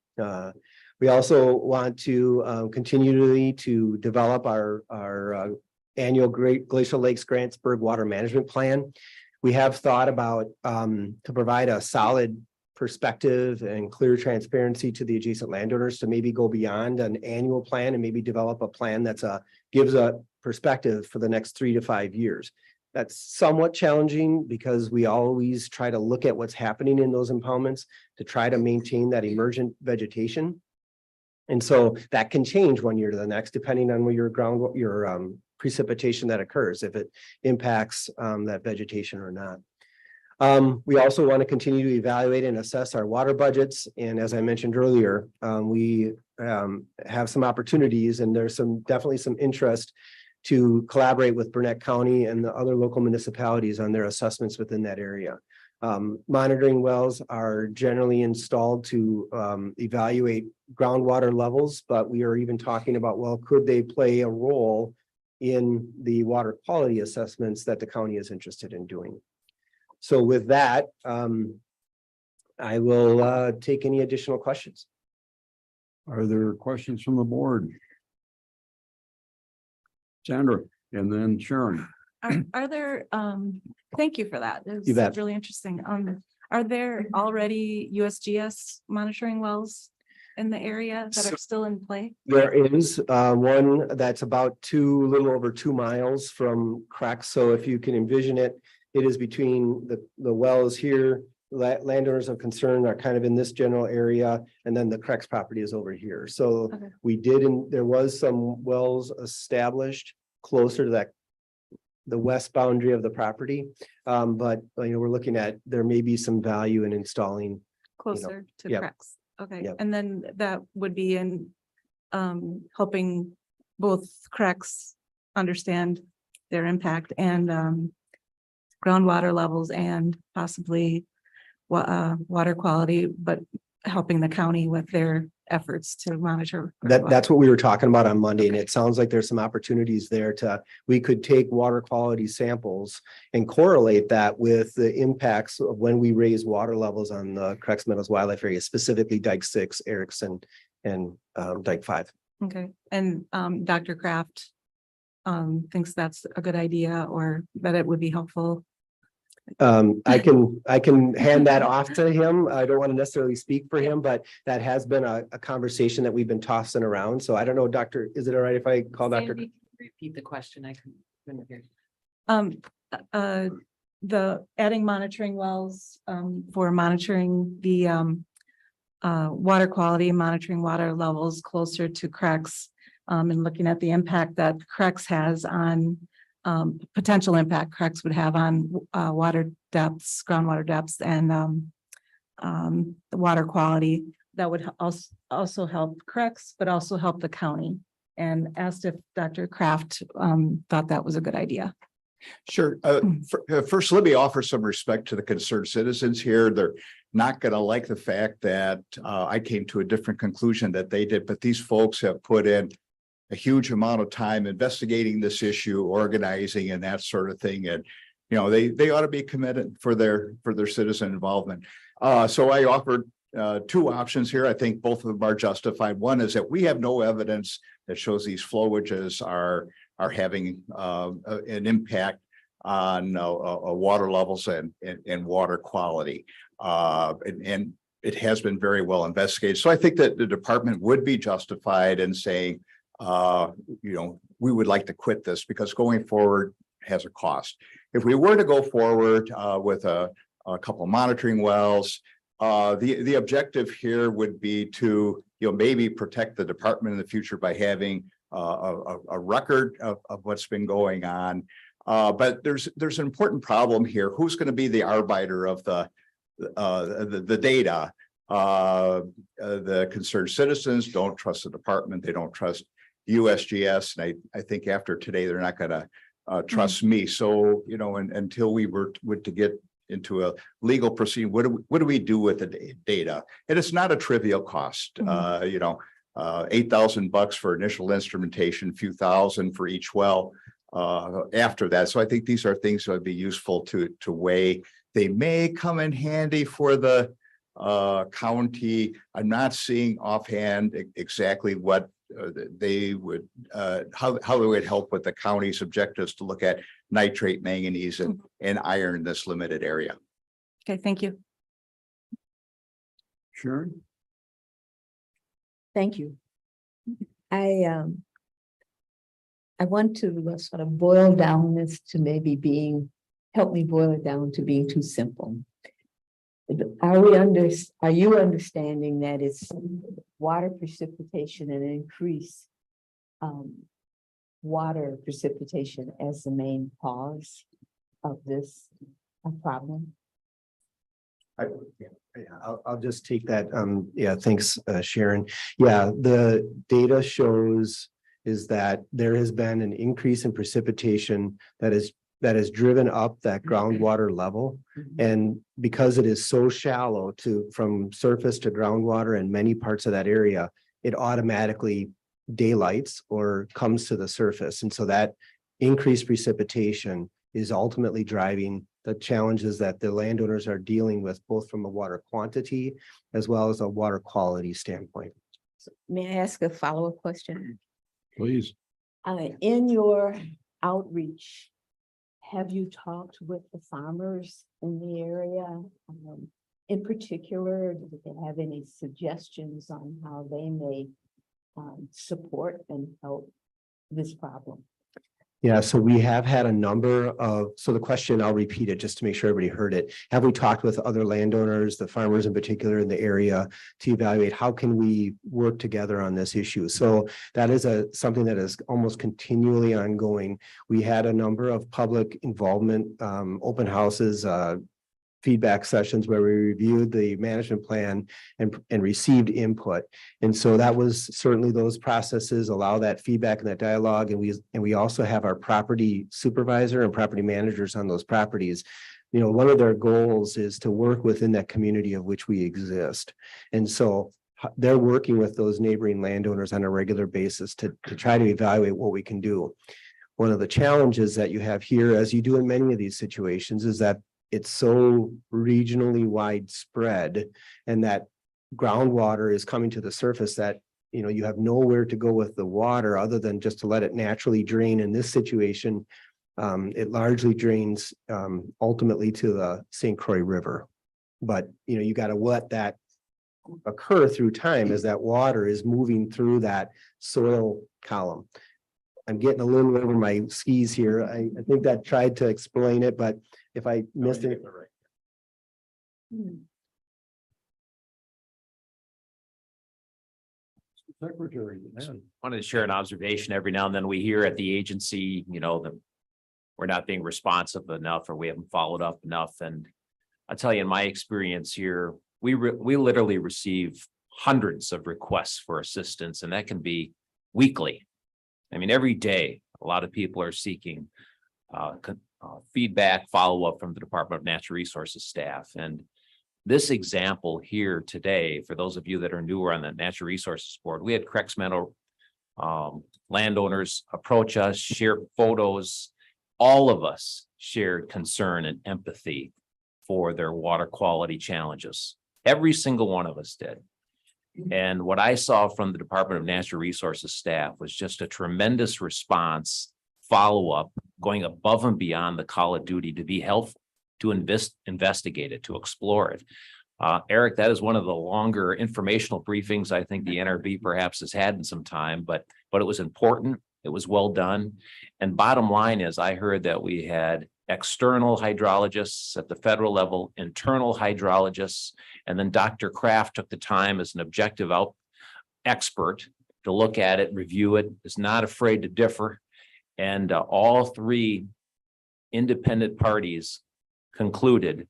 We also want to continually to develop our annual Great Glacial Lakes Grantsburg Water Management Plan. We have thought about to provide a solid perspective and clear transparency to the adjacent landowners to maybe go beyond an annual plan and maybe develop a plan that's gives a perspective for the next 3 to 5 years. That's somewhat challenging because we always try to look at what's happening in those impoundments to try to maintain that emergent vegetation. And so that can change one year to the next, depending on where your precipitation that occurs, if it impacts that vegetation or not. We also want to continue to evaluate and assess our water budgets. And as I mentioned earlier, we have some opportunities, and there's definitely some interest to collaborate with Burnett County and the other local municipalities on their assessments within that area. Monitoring wells are generally installed to evaluate groundwater levels, but we are even talking about, well, could they play a role in the water quality assessments that the county is interested in doing? So with that, I will take any additional questions. Are there questions from the board? Sandra, and then Sharon. Are there, thank you for that. It You bet. was really interesting. Are there already USGS monitoring wells in the area that are still in play? There is one that's about little over 2 miles from Cracks. So if you can envision it, it is between the wells here. Landowners of concern are kind of in this general area, and then the Cracks property is over here. So Okay. there was some wells established closer to the west boundary of the property. But we're looking at, there may be some value in installing. Closer to yep. cracks. Okay, Yep. and then that would be in helping both cracks understand their impact and groundwater levels and possibly water quality, but helping the county with their efforts to monitor. That's what we were talking about on Monday, and it sounds like there's some opportunities there we could take water quality samples and correlate that with the impacts of when we raise water levels on the Cracks Meadows Wildlife Area, specifically Dike 6, Erickson, and Dike 5. Okay, and Dr. Kraft thinks that's a good idea or that it would be helpful. I can hand that off to him. I don't want to necessarily speak for him, but that has been a conversation that we've been tossing around. So I don't know, Doctor, is it all right if I call Dr.? Sandy, repeat the question. I couldn't hear. The adding monitoring wells for monitoring the water quality, monitoring water levels closer to cracks, and looking at the impact that cracks has on potential impact cracks would have on water depths, groundwater depths, and the water quality. That would also help cracks, but also help the county. And asked if Dr. Kraft thought that was a good idea. Sure. First, let me offer some respect to the concerned citizens here. They're not going to like the fact that I came to a different conclusion that they did, but these folks have put in a huge amount of time investigating this issue, organizing and that sort of thing. And, you know, they ought to be committed for their citizen involvement. So I offered two options here. I think both of them are justified. One is that we have no evidence that shows these flowages are having an impact on water levels and water quality. And it has been very well investigated. So I think that the department would be justified in saying, you know, we would like to quit this because going forward has a cost. If we were to go forward with a couple of monitoring wells, the objective here would be to, you know, maybe protect the department in the future by having a record of what's been going on. But there's an important problem here. Who's going to be the arbiter of the data? The concerned citizens don't trust the department. They don't trust USGS. And I think after today, they're not going to trust me. So, you know, until we were to get into a legal proceeding, what do we do with the data? And it's not a trivial cost. You know, $8,000 for initial instrumentation, a few thousand for each well after that. So I think these are things that would be useful to weigh. They may come in handy for the county. I'm not seeing offhand exactly what they would, how they would help with the county's objectives to look at nitrate, manganese, and iron in this limited area. Okay, thank you. Sharon? Thank you. I want to sort of boil down this to maybe help me boil it down to being too simple. Are you understanding that it's water precipitation and increase water precipitation as the main cause of this problem? I'll just take that. Yeah, thanks, Sharon. Yeah, the data shows is that there has been an increase in precipitation that has driven up that groundwater level. And because it is so shallow from surface to groundwater in many parts of that area, it automatically daylights or comes to the surface. And so that increased precipitation is ultimately driving the challenges that the landowners are dealing with, both from a water quantity as well as a water quality standpoint. May I ask a follow-up question? Please. In your outreach, have you talked with the farmers in the area? In particular, do they have any suggestions on how they may support and help this problem? Yeah, so we have had a number of, so the question, I'll repeat it just to make sure everybody heard it. Have we talked with other landowners, the farmers in particular in the area, to evaluate how can we work together on this issue? So that is something that is almost continually ongoing. We had a number of public involvement, open houses, feedback sessions where we reviewed the management plan and received input. And so that was certainly, those processes allow that feedback and that dialogue. And we also have our property supervisor and property managers on those properties. You know, one of their goals is to work within that community of which we exist. And so they're working with those neighboring landowners on a regular basis to try to evaluate what we can do. One of the challenges that you have here, as you do in many of these situations, is that it's so regionally widespread and that groundwater is coming to the surface that you have nowhere to go with the water other than just to let it naturally drain. In this situation, it largely drains ultimately to the St. Croix River. But, you got to let that occur through time as that water is moving through that soil column. I'm getting a little over my skis here. I think that tried to explain it, but if I missed it. Secretary. Wanted to share an observation. Every now and then we hear at the agency, that we're not being responsive enough or we haven't followed up enough. And I'll tell you, in my experience here, we literally receive hundreds of requests for assistance, and that can be weekly. I mean, every day, a lot of people are seeking feedback, follow-up from the Department of Natural Resources staff. And this example here today, for those of you that are newer on the Natural Resources Board, we had Crex Meadow landowners approach us, share photos. All of us shared concern and empathy for their water quality challenges. Every single one of us did. And what I saw from the Department of Natural Resources staff was just a tremendous response, follow-up, going above and beyond the call of duty to be helpful, to investigate it, to explore it. Eric, that is one of the longer informational briefings I think the NRB perhaps has had in some time, but it was important. It was well done. And bottom line is, I heard that we had external hydrologists at the federal level, internal hydrologists, and then Dr. Kraft took the time as an objective expert to look at it, review it, is not afraid to differ. And all three independent parties concluded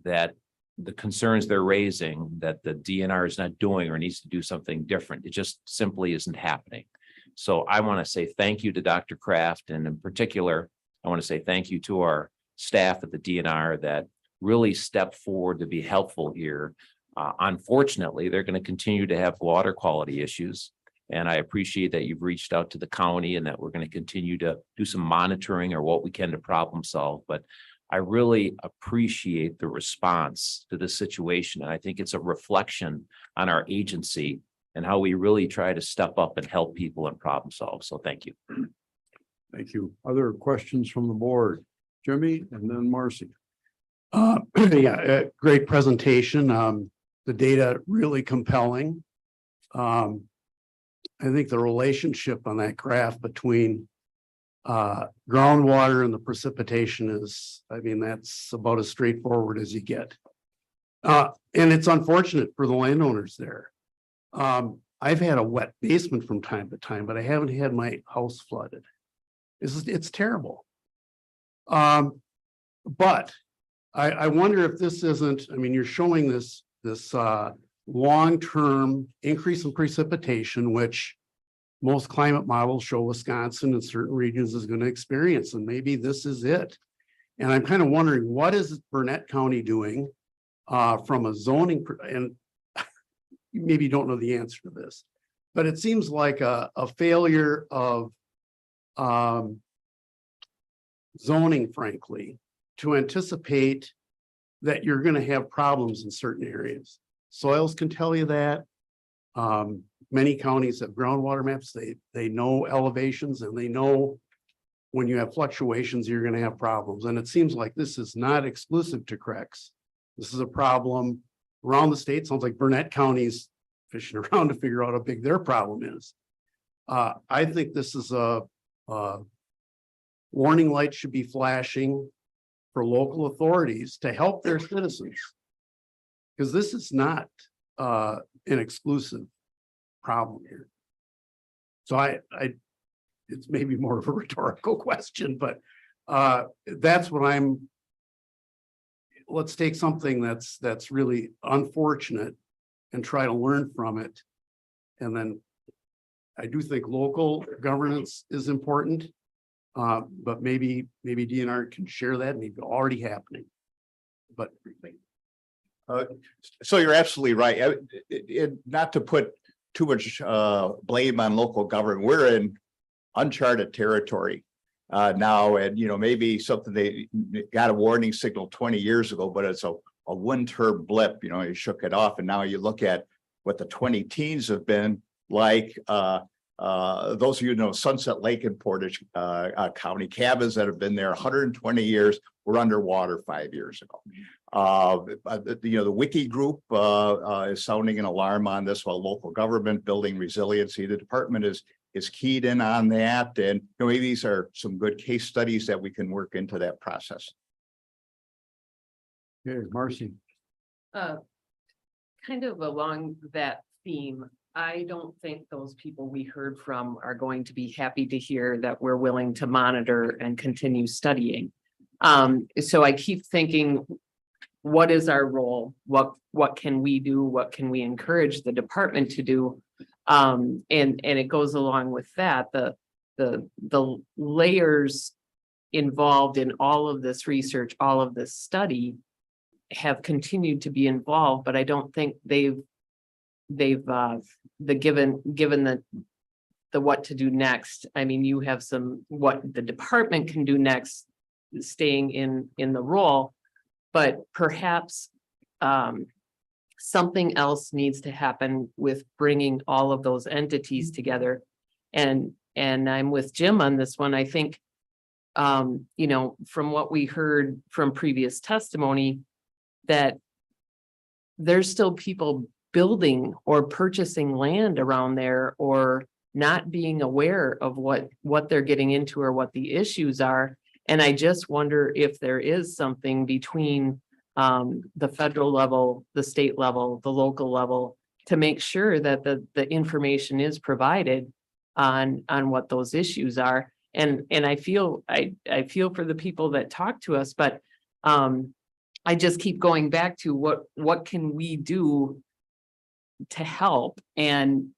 that the concerns they're raising, that the DNR is not doing or needs to do something different, it just simply isn't happening. So I want to say thank you to Dr. Kraft, and in particular, I want to say thank you to our staff at the DNR that really stepped forward to be helpful here. Unfortunately, they're going to continue to have water quality issues. And I appreciate that you've reached out to the county and that we're going to continue to do some monitoring or what we can to problem solve. But I really appreciate the response to this situation. And I think it's a reflection on our agency and how we really try to step up and help people and problem solve. So thank you. Thank you. Other questions from the board? Jimmy and then Marcy. Great presentation. The data really compelling. I think the relationship on that graph between groundwater and the precipitation is, that's about as straightforward as you get. And it's unfortunate for the landowners there. I've had a wet basement from time to time, but I haven't had my house flooded. It's terrible. But I wonder if this isn't, you're showing this long-term increase in precipitation, which most climate models show Wisconsin and certain regions is going to experience, and maybe this is it. And I'm kind of wondering, what is Burnett County doing from a zoning, and maybe you don't know the answer to this, but it seems like a failure of zoning, frankly, to anticipate that you're going to have problems in certain areas. Soils can tell you that. Many counties have groundwater maps. They know elevations, and they know when you have fluctuations, you're going to have problems. And it seems like this is not exclusive to Crex. This is a problem around the state. Sounds like Burnett County's fishing around to figure out how big their problem is. I think this is a warning light should be flashing for local authorities to help their citizens, because this is not an exclusive problem here. So it's maybe more of a rhetorical question, but that's what let's take something that's really unfortunate and try to learn from it. And then I do think local governance is important, but maybe DNR can share that, maybe already happening. But so you're absolutely right. Not to put too much blame on local government, we're in uncharted territory now, and maybe something they got a warning signal 20 years ago, but it's a one-term blip. You shook it off, and now you look at what the 20 teens have been. like those of you who know Sunset Lake in Portage County, cabins that have been there 120 years were underwater 5 years ago. The Wiki Group is sounding an alarm on this, while local government building resiliency. The department is keyed in on that, and maybe these are some good case studies that we can work into that process. Okay, Marcy. Kind of along that theme, I don't think those people we heard from are going to be happy to hear that we're willing to monitor and continue studying. So I keep thinking, what is our role? What can we do? What can we encourage the department to do? And it goes along with that, the layers involved in all of this research, all of this study have continued to be involved, but I don't think they've given the what to do next. I mean, you have some, what the department can do next, staying in the role, but perhaps something else needs to happen with bringing all of those entities together. And I'm with Jim on this one. I think, from what we heard from previous testimony, that there's still people building or purchasing land around there, or not being aware of what they're getting into or what the issues are. And I just wonder if there is something between the federal level, the state level, the local level, to make sure that the information is provided on what those issues are. And I feel for the people that talk to us, but I just keep going back to what can we do to help, and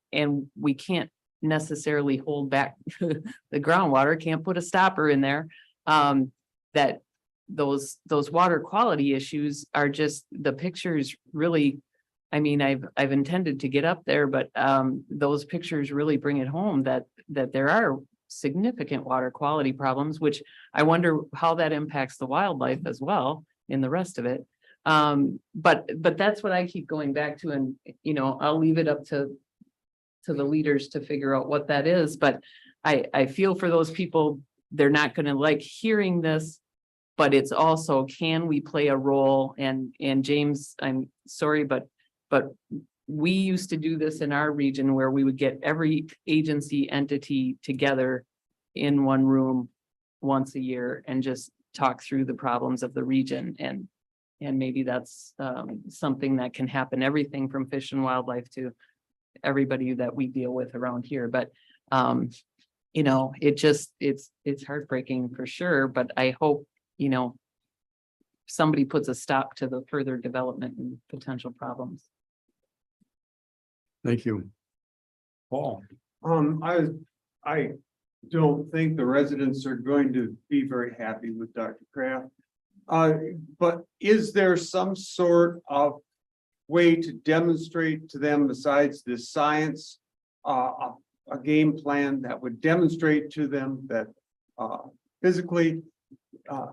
we can't necessarily hold back the groundwater, can't put a stopper in there. That those water quality issues are just, the pictures really, I mean, I've intended to get up there, but those pictures really bring it home that there are significant water quality problems, which I wonder how that impacts the wildlife as well in the rest of it. But that's what I keep going back to, and I'll leave it up to the leaders to figure out what that is. But I feel for those people, they're not going to like hearing this, but it's also, can we play a role? And James, I'm sorry, but we used to do this in our region, where we would get every agency entity together in one room once a year and just talk through the problems of the region. And maybe that's something that can happen, everything from Fish and Wildlife to everybody that we deal with around here. But it's heartbreaking for sure, but I hope, somebody puts a stop to the further development and potential problems. Thank you. Paul. I don't think the residents are going to be very happy with Dr. Kraft. But is there some sort of way to demonstrate to them, besides this science, a game plan that would demonstrate to them that physically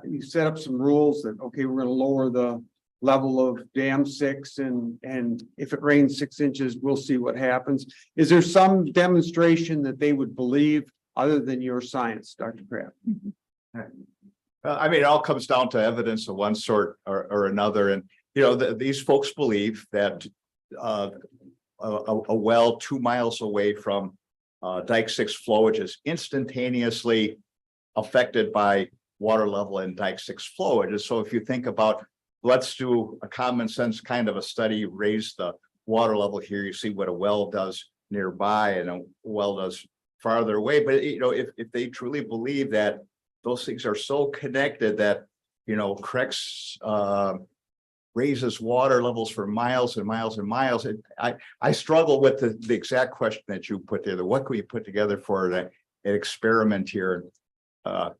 you set up some rules that, okay, we're going to lower the level of dam 6, and if it rains 6 inches, we'll see what happens. Is there some demonstration that they would believe other than your science, Dr. Kraft? I mean, it all comes down to evidence of one sort or another. And, these folks believe that a well 2 miles away from Dike 6 flowage is instantaneously affected by water level and Dike 6 flowage. And so if you think about, let's do a common sense kind of a study, raise the water level here, you see what a well does nearby and a well does farther away. But, if they truly believe that those things are so connected that, Crex raises water levels for miles and miles and miles. I struggle with the exact question that you put there. What can we put together for an experiment here?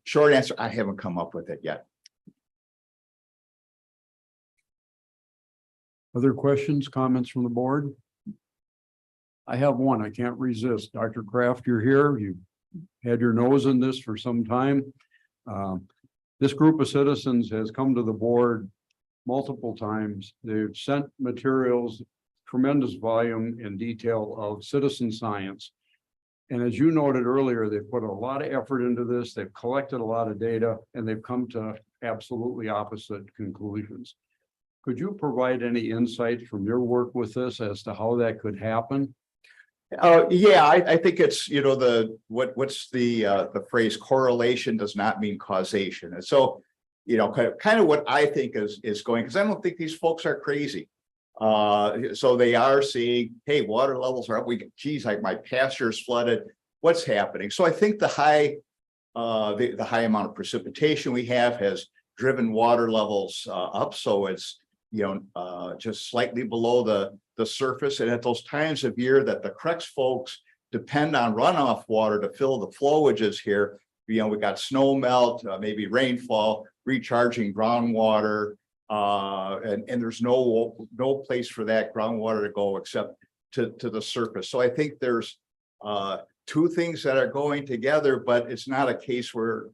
Short answer, I haven't come up with it yet. Other questions, comments from the board? I have one. I can't resist. Dr. Kraft, you're here. You had your nose in this for some time. This group of citizens has come to the board multiple times. They've sent materials tremendous volume and detail of citizen science. And as you noted earlier, they've put a lot of effort into this, they've collected a lot of data, and they've come to absolutely opposite conclusions. Could you provide any insight from your work with this as to how that could happen? Yeah, I think it's, you know, what's the phrase correlation does not mean causation. And so, you know, kind of what I think is going, because I don't think these folks are crazy. So they are seeing, hey, water levels are up. Geez, my pasture's flooded. What's happening? So I think the high amount of precipitation we have has driven water levels up. So it's, you know, just slightly below the surface. And at those times of year that the Crex folks depend on runoff water to fill the flowages here, you know, we got snow melt, maybe rainfall, recharging groundwater, and there's no place for that groundwater to go except to the surface. So I think there's two things that are going together, but it's not a case where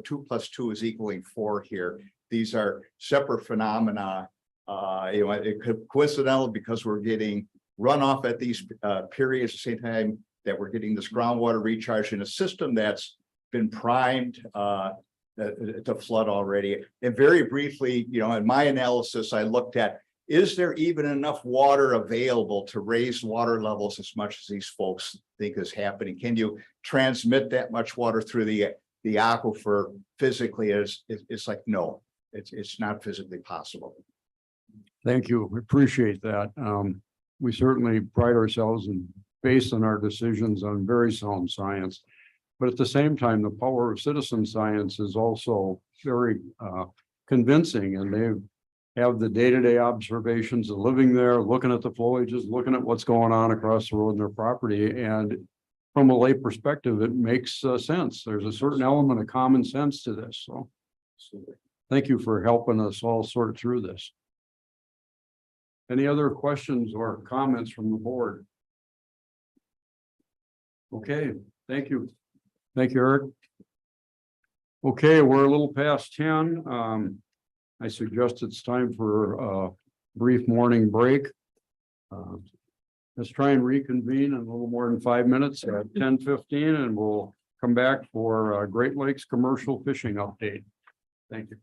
2 + 2 is equaling 4 here. These are separate phenomena. You know, it could coincidental because we're getting runoff at these periods at the same time that we're getting this groundwater recharge in a system that's been primed to flood already. And very briefly, you know, in my analysis, I looked at, is there even enough water available to raise water levels as much as these folks think is happening? Can you transmit that much water through the aquifer physically? It's like, no, it's not physically possible. Thank you. We appreciate that. We certainly pride ourselves in basing our decisions on very sound science. But at the same time, the power of citizen science is also very convincing, and they have the day-to-day observations of living there, looking at the flowages, looking at what's going on across the road in their property. And from a lay perspective, it makes sense. There's a certain element of common sense to this. So thank you for helping us all sort through this. Any other questions or comments from the board? Okay, thank you. Thank you, Eric. Okay, we're a little past 10. I suggest it's time for a brief morning break. Let's try and reconvene in a little more than 5 minutes at 10:15, and we'll come back for Great Lakes commercial fishing update. Thank you.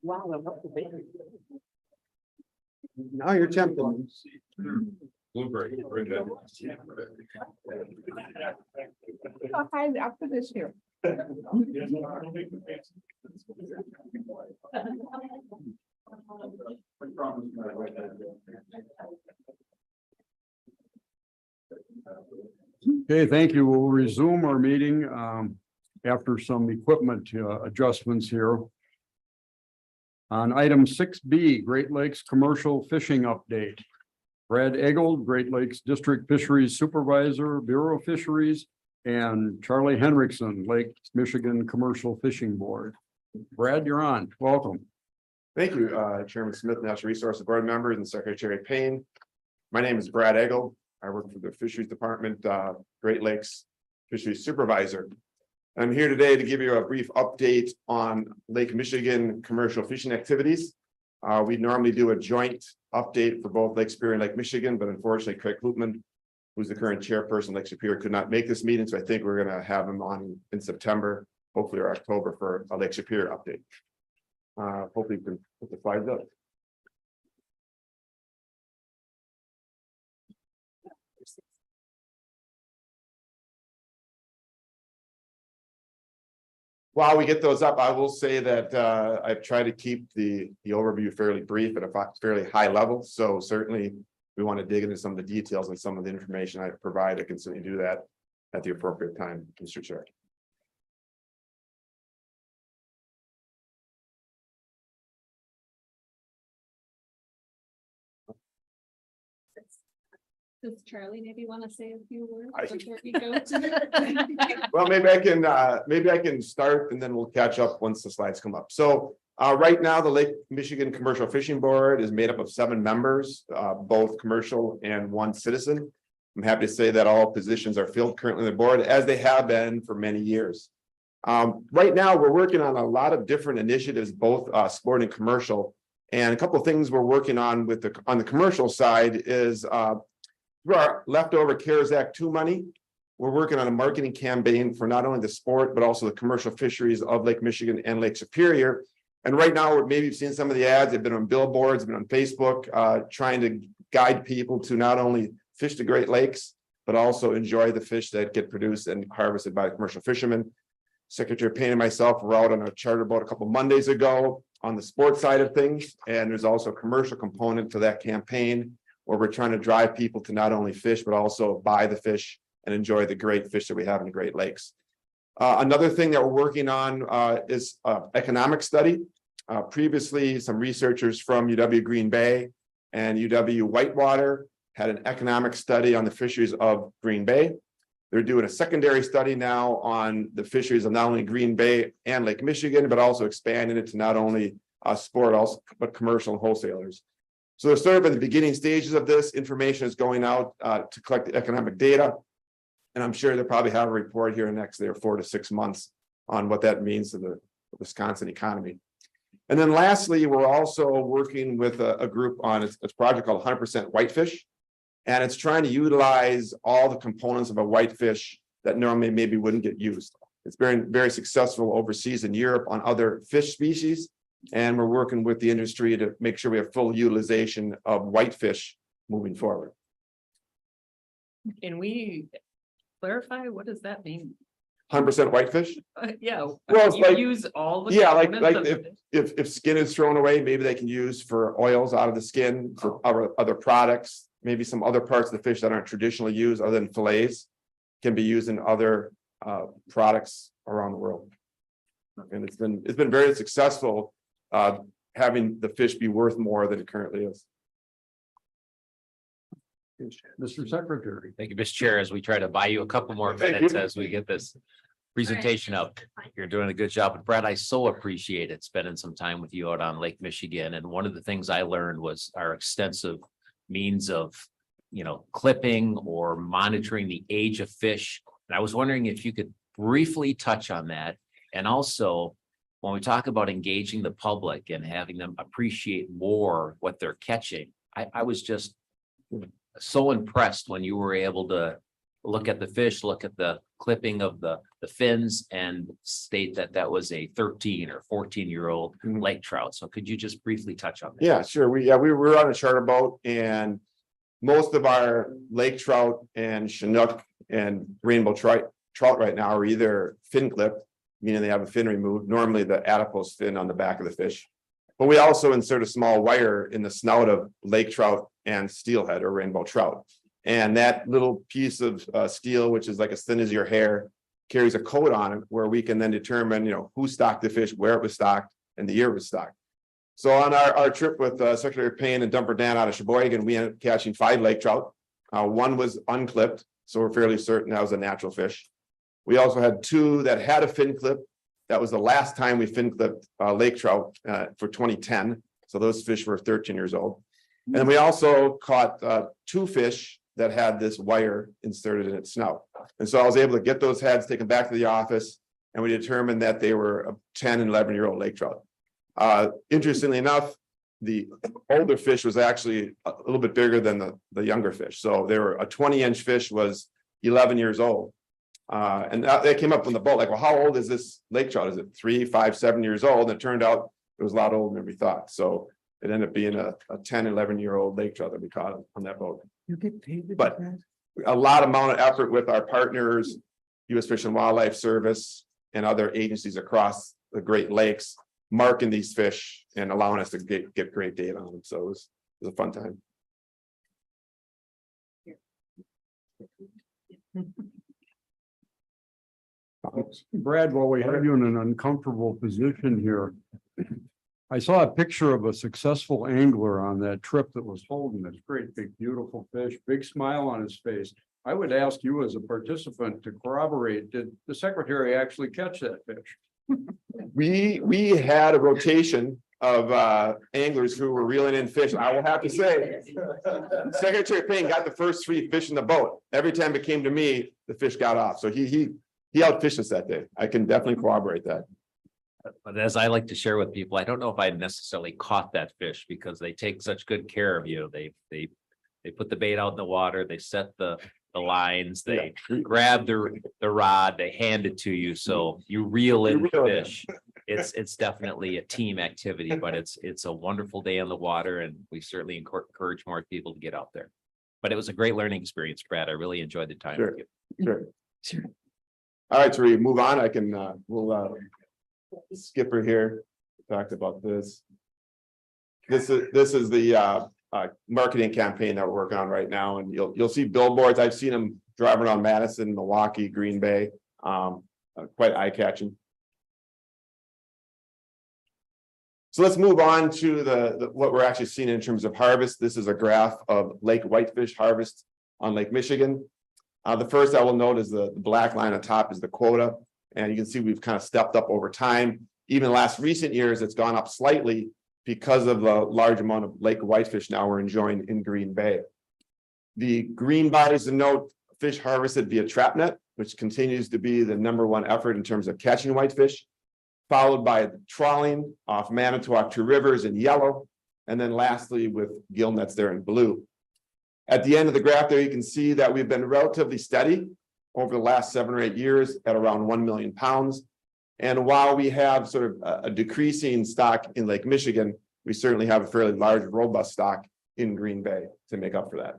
Wow, I love the baby. Now you're tempting. Blueberry. After this here. Okay, thank you. We'll resume our meeting after some equipment adjustments here. On item 6B, Great Lakes Commercial Fishing Update. Brad Eggold, Great Lakes District Fisheries Supervisor, Bureau of Fisheries, and Charlie Henriksen, Lake Michigan Commercial Fishing Board. Brad, you're on. Welcome. Thank you, Chairman Smith, Natural Resources Board members, and Secretary Payne. My name is Brad Eggold. I work for the Fisheries Department, Great Lakes Fisheries Supervisor. I'm here today to give you a brief update on Lake Michigan commercial fishing activities. We normally do a joint update for both Lake Superior and Lake Michigan, but unfortunately Craig Hoopman, who's the current chairperson of Lake Superior, could not make this meeting, so I think we're going to have him on in September, hopefully, or October, for a Lake Superior update. Hopefully we can put the slides up. While we get those up, I will say that I've tried to keep the overview fairly brief at a fairly high level. So certainly we want to dig into some of the details and some of the information I provide. I can certainly do that at the appropriate time, Mr. Chair. Does Charlie maybe want to say a few words I- before we go to? Well, maybe I can start and then we'll catch up once the slides come up. So right now, the Lake Michigan Commercial Fishing Board is made up of 7 members, both commercial and 1 citizen. I'm happy to say that all positions are filled currently on the board, as they have been for many years. Right now, we're working on a lot of different initiatives, both sport and commercial. And a couple of things we're working on on the commercial side is through our leftover CARES Act 2 money, we're working on a marketing campaign for not only the sport, but also the commercial fisheries of Lake Michigan and Lake Superior. And right now, maybe you've seen some of the ads, they've been on billboards, been on Facebook, trying to guide people to not only fish the Great Lakes, but also enjoy the fish that get produced and harvested by commercial fishermen. Secretary Payne and myself were out on a charter boat a couple Mondays ago on the sports side of things. And there's also a commercial component to that campaign, where we're trying to drive people to not only fish, but also buy the fish and enjoy the great fish that we have in the Great Lakes. Another thing that we're working on is economic study. Previously, some researchers from UW Green Bay and UW Whitewater had an economic study on the fisheries of Green Bay. They're doing a secondary study now on the fisheries of not only Green Bay and Lake Michigan, but also expanding it to not only sport, also, but commercial and wholesalers. So they're sort of in the beginning stages of this. Information is going out to collect the economic data. And I'm sure they'll probably have a report here in the next 4 to 6 months on what that means to the Wisconsin economy. And then lastly, we're also working with a group on a project called 100% Whitefish. And it's trying to utilize all the components of a whitefish that normally maybe wouldn't get used. It's been very successful overseas in Europe on other fish species. And we're working with the industry to make sure we have full utilization of whitefish moving forward. Can we clarify, what does that mean? 100% whitefish? Yeah. Well, it's you like, use all the. yeah, like components of it. if skin is thrown away, maybe they can use for oils out of the skin for other products. Maybe some other parts of the fish that aren't traditionally used other than fillets can be used in other products around the world. And it's been very successful having the fish be worth more than it currently is. Mr. Secretary. Thank you, Mr. Chair, as we try to buy you a couple more Thank minutes you. as we get this presentation up. You're doing a good job. But Brad, I so appreciate it spending some time with you out on Lake Michigan. And one of the things I learned was our extensive means of, clipping or monitoring the age of fish. And I was wondering if you could briefly touch on that. And also, when we talk about engaging the public and having them appreciate more what they're catching, I was just so impressed when you were able to look at the fish, look at the clipping of the fins and state that that was a 13 or 14-year-old lake trout. So could you just briefly touch on that? Yeah, sure. We were on a charter boat, and most of our lake trout and Chinook and rainbow trout right now are either fin clipped, meaning they have a fin removed, normally the adipose fin on the back of the fish. But we also insert a small wire in the snout of lake trout and steelhead or rainbow trout. And that little piece of steel, which is like as thin as your hair, carries a code on it where we can then determine, who stocked the fish, where it was stocked, and the year it was stocked. So on our trip with Secretary Payne and Dumper Dan out of Sheboygan, we ended up catching 5 lake trout. One was unclipped, so we're fairly certain that was a natural fish. We also had 2 that had a fin clip. That was the last time we fin clipped lake trout for 2010. So those fish were 13 years old. And we also caught 2 fish that had this wire inserted in its snout. And so I was able to get those heads, take them back to the office, and we determined that they were a 10 and 11-year-old lake trout. Interestingly enough, the older fish was actually a little bit bigger than the younger fish. So they were a 20-inch fish was 11 years old. And they came up on the boat like, well, how old is this lake trout? Is it 3, 5, 7 years old? And it turned out it was a lot older than we thought. So it ended up being a 10, 11-year-old lake trout that we caught on that boat. You get paid. But a lot amount of effort with our partners, U.S. Fish and Wildlife Service and other agencies across the Great Lakes, marking these fish and allowing us to get great data on them. So it was a fun time. Brad, while we have you in an uncomfortable position here, I saw a picture of a successful angler on that trip that was holding this great, big, beautiful fish, big smile on his face. I would ask you as a participant to corroborate, did the secretary actually catch that fish? We had a rotation of anglers who were reeling in fish. I will have to say, Secretary Payne got the first 3 fish in the boat. Every time it came to me, the fish got off. So he outfished us that day. I can definitely corroborate that. But as I like to share with people, I don't know if I necessarily caught that fish because they take such good care of you. They put the bait out in the water, they set the lines, they grab the rod, they hand it to you. So you reel in the fish. It's definitely a team activity, but it's a wonderful day on the water, and we certainly encourage more people to get out there. But it was a great learning experience, Brad. I really enjoyed the time with you. Sure. All right, so we move on. I can we'll Skipper here talked about this. This is the marketing campaign that we're working on right now, and you'll see billboards. I've seen them driving around Madison, Milwaukee, Green Bay, quite eye-catching. So let's move on to what we're actually seeing in terms of harvest. This is a graph of lake whitefish harvest on Lake Michigan. The first I will note is the black line on top is the quota. And you can see we've kind of stepped up over time. Even last recent years, it's gone up slightly because of the large amount of lake whitefish now we're enjoying in Green Bay. The green bars denote fish harvested via trap net, which continues to be the #1 effort in terms of catching whitefish, followed by trawling off Manitowoc 2 Rivers in yellow, and then lastly with gill nets there in blue. At the end of the graph there, you can see that we've been relatively steady over the last 7 or 8 years at around 1 million pounds. And while we have sort of a decreasing stock in Lake Michigan, we certainly have a fairly large, robust stock in Green Bay to make up for that.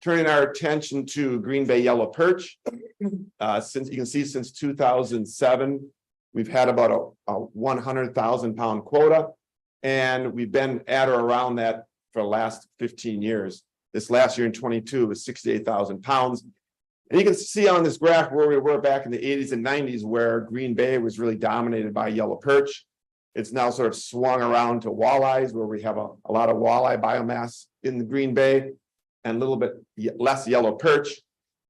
Turning our attention to Green Bay yellow perch, since you can see since 2007, we've had about a 100,000 pound quota, and we've been at or around that for the last 15 years. This last year in 22 was 68,000 pounds. And you can see on this graph where we were back in the 80s and 90s, where Green Bay was really dominated by yellow perch. It's now sort of swung around to walleyes, where we have a lot of walleye biomass in the Green Bay and a little bit less yellow perch,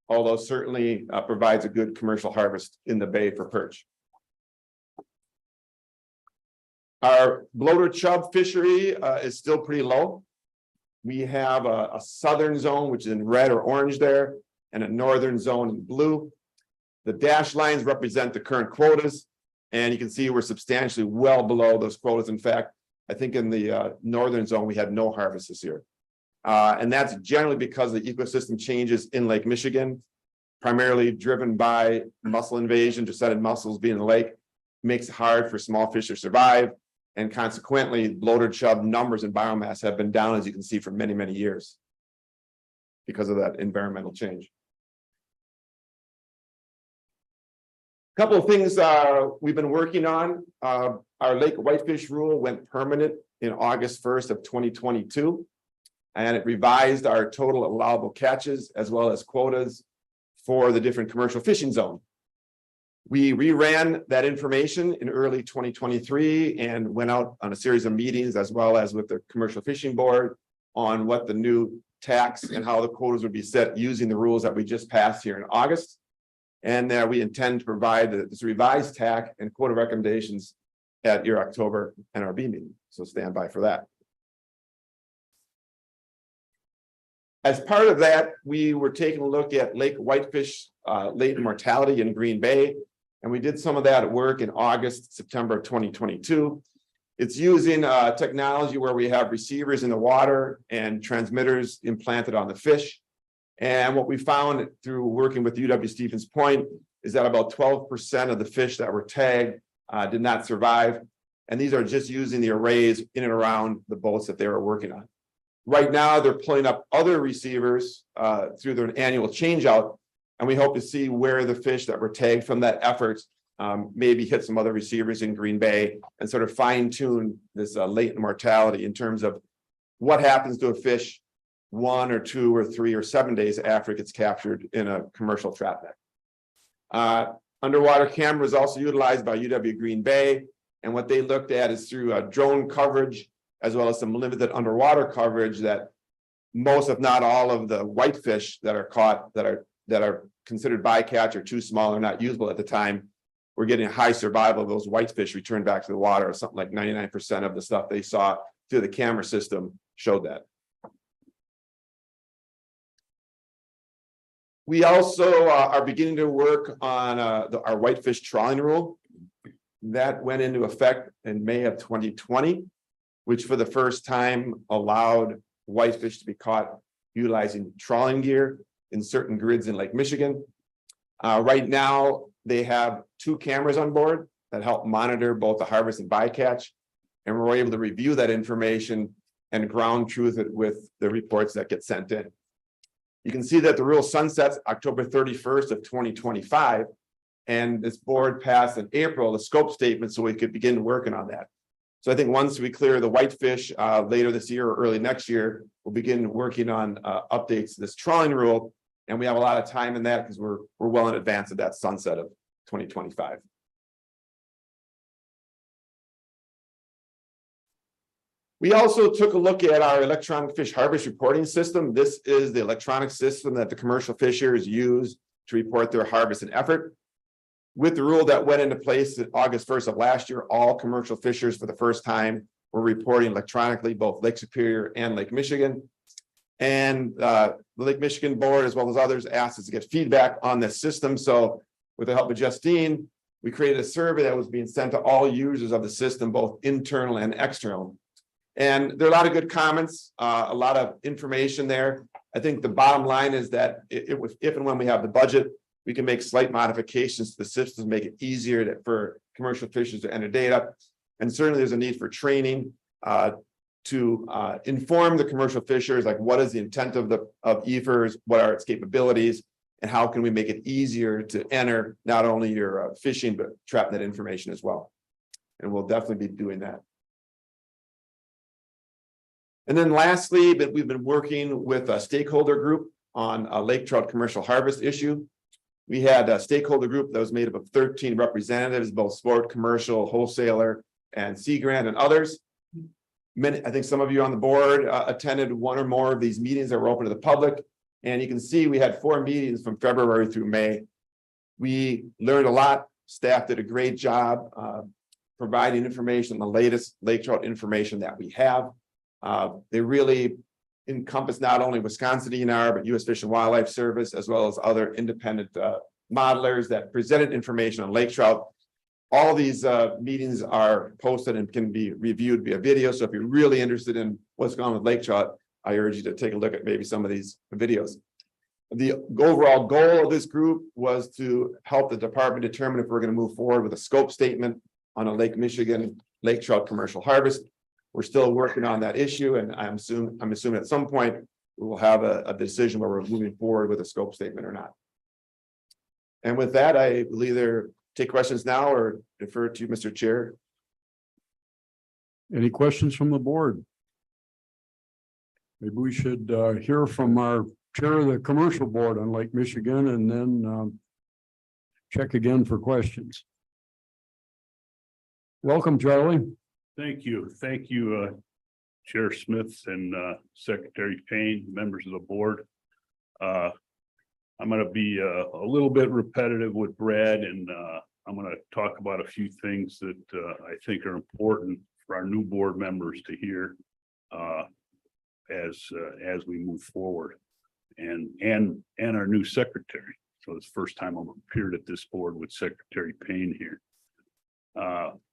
although certainly provides a good commercial harvest in the bay for perch. Our bloater chub fishery is still pretty low. We have a southern zone, which is in red or orange there, and a northern zone in blue. The dashed lines represent the current quotas, and you can see we're substantially well below those quotas. In fact, I think in the northern zone, we had no harvest this year. And that's generally because of the ecosystem changes in Lake Michigan, primarily driven by mussel invasion, descended mussels being in the lake, makes it hard for small fish to survive. And consequently, bloated chub numbers and biomass have been down, as you can see, for many, many years because of that environmental change. Couple of things we've been working on. Our lake whitefish rule went permanent in August 1st of 2022. And it revised our total allowable catches as well as quotas for the different commercial fishing zone. We reran that information in early 2023 and went out on a series of meetings as well as with the Commercial Fishing Board on what the new tax and how the quotas would be set using the rules that we just passed here in August. And we intend to provide this revised TAC and quota recommendations at your October NRB meeting. So stand by for that. As part of that, we were taking a look at lake whitefish latent mortality in Green Bay. And we did some of that work in August, September of 2022. It's using technology where we have receivers in the water and transmitters implanted on the fish. And what we found through working with UW Stevens Point is that about 12% of the fish that were tagged did not survive. And these are just using the arrays in and around the boats that they were working on. Right now, they're pulling up other receivers through their annual changeout, and we hope to see where the fish that were tagged from that effort maybe hit some other receivers in Green Bay and sort of fine tune this latent mortality in terms of what happens to a fish 1 or 2 or 3 or 7 days after it gets captured in a commercial trap net. Underwater camera is also utilized by UW Green Bay, and what they looked at is through drone coverage as well as some limited underwater coverage that most, if not all, of the whitefish that are caught that are considered bycatch or too small or not usable at the time, we're getting a high survival of those whitefish returned back to the water. Or something like 99% of the stuff they saw through the camera system showed that. We also are beginning to work on our whitefish trawling rule. That went into effect in May of 2020. Which for the first time allowed whitefish to be caught utilizing trawling gear in certain grids in Lake Michigan. Right now, they have 2 cameras on board that help monitor both the harvest and bycatch, and we're able to review that information and ground truth it with the reports that get sent in. You can see that the rule sunsets October 31st of 2025, and this board passed in April the scope statement so we could begin working on that. So I think once we clear the whitefish later this year or early next year, we'll begin working on updates to this trawling rule. And we have a lot of time in that because we're well in advance of that sunset of 2025. We also took a look at our electronic fish harvest reporting system. This is the electronic system that the commercial fishers use to report their harvest and effort. With the rule that went into place at August 1st of last year, all commercial fishers for the first time were reporting electronically, both Lake Superior and Lake Michigan. And the Lake Michigan board, as well as others, asked us to get feedback on this system. So with the help of Justine, we created a survey that was being sent to all users of the system, both internal and external. And there are a lot of good comments, a lot of information there. I think the bottom line is that if and when we have the budget, we can make slight modifications to the system to make it easier for commercial fishers to enter data. And certainly there's a need for training to inform the commercial fishers, like what is the intent of EFERS, what are its capabilities, and how can we make it easier to enter not only your fishing, but trap net information as well. And we'll definitely be doing that. And then lastly, we've been working with a stakeholder group on a lake trout commercial harvest issue. We had a stakeholder group that was made up of 13 representatives, both sport, commercial, wholesaler, and Sea Grant and others. I think some of you on the board attended one or more of these meetings that were open to the public. And you can see we had 4 meetings from February through May. We learned a lot. Staff did a great job providing information, the latest lake trout information that we have. They really encompass not only Wisconsin DNR, but U.S. Fish and Wildlife Service, as well as other independent modelers that presented information on lake trout. All these meetings are posted and can be reviewed via video. So if you're really interested in what's going on with lake trout, I urge you to take a look at maybe some of these videos. The overall goal of this group was to help the department determine if we're going to move forward with a scope statement on a Lake Michigan lake trout commercial harvest. We're still working on that issue, and I'm assuming at some point we will have a decision where we're moving forward with a scope statement or not. And with that, I will either take questions now or defer to Mr. Chair. Any questions from the board? Maybe we should hear from our chair of the commercial board on Lake Michigan and then check again for questions. Welcome, Charlie. Thank you. Thank you, Chair Smith and Secretary Payne, members of the board. I'm going to be a little bit repetitive with Brad, and I'm going to talk about a few things that I think are important for our new board members to hear as we move forward, and our new secretary. So it's the first time I've appeared at this board with Secretary Payne here.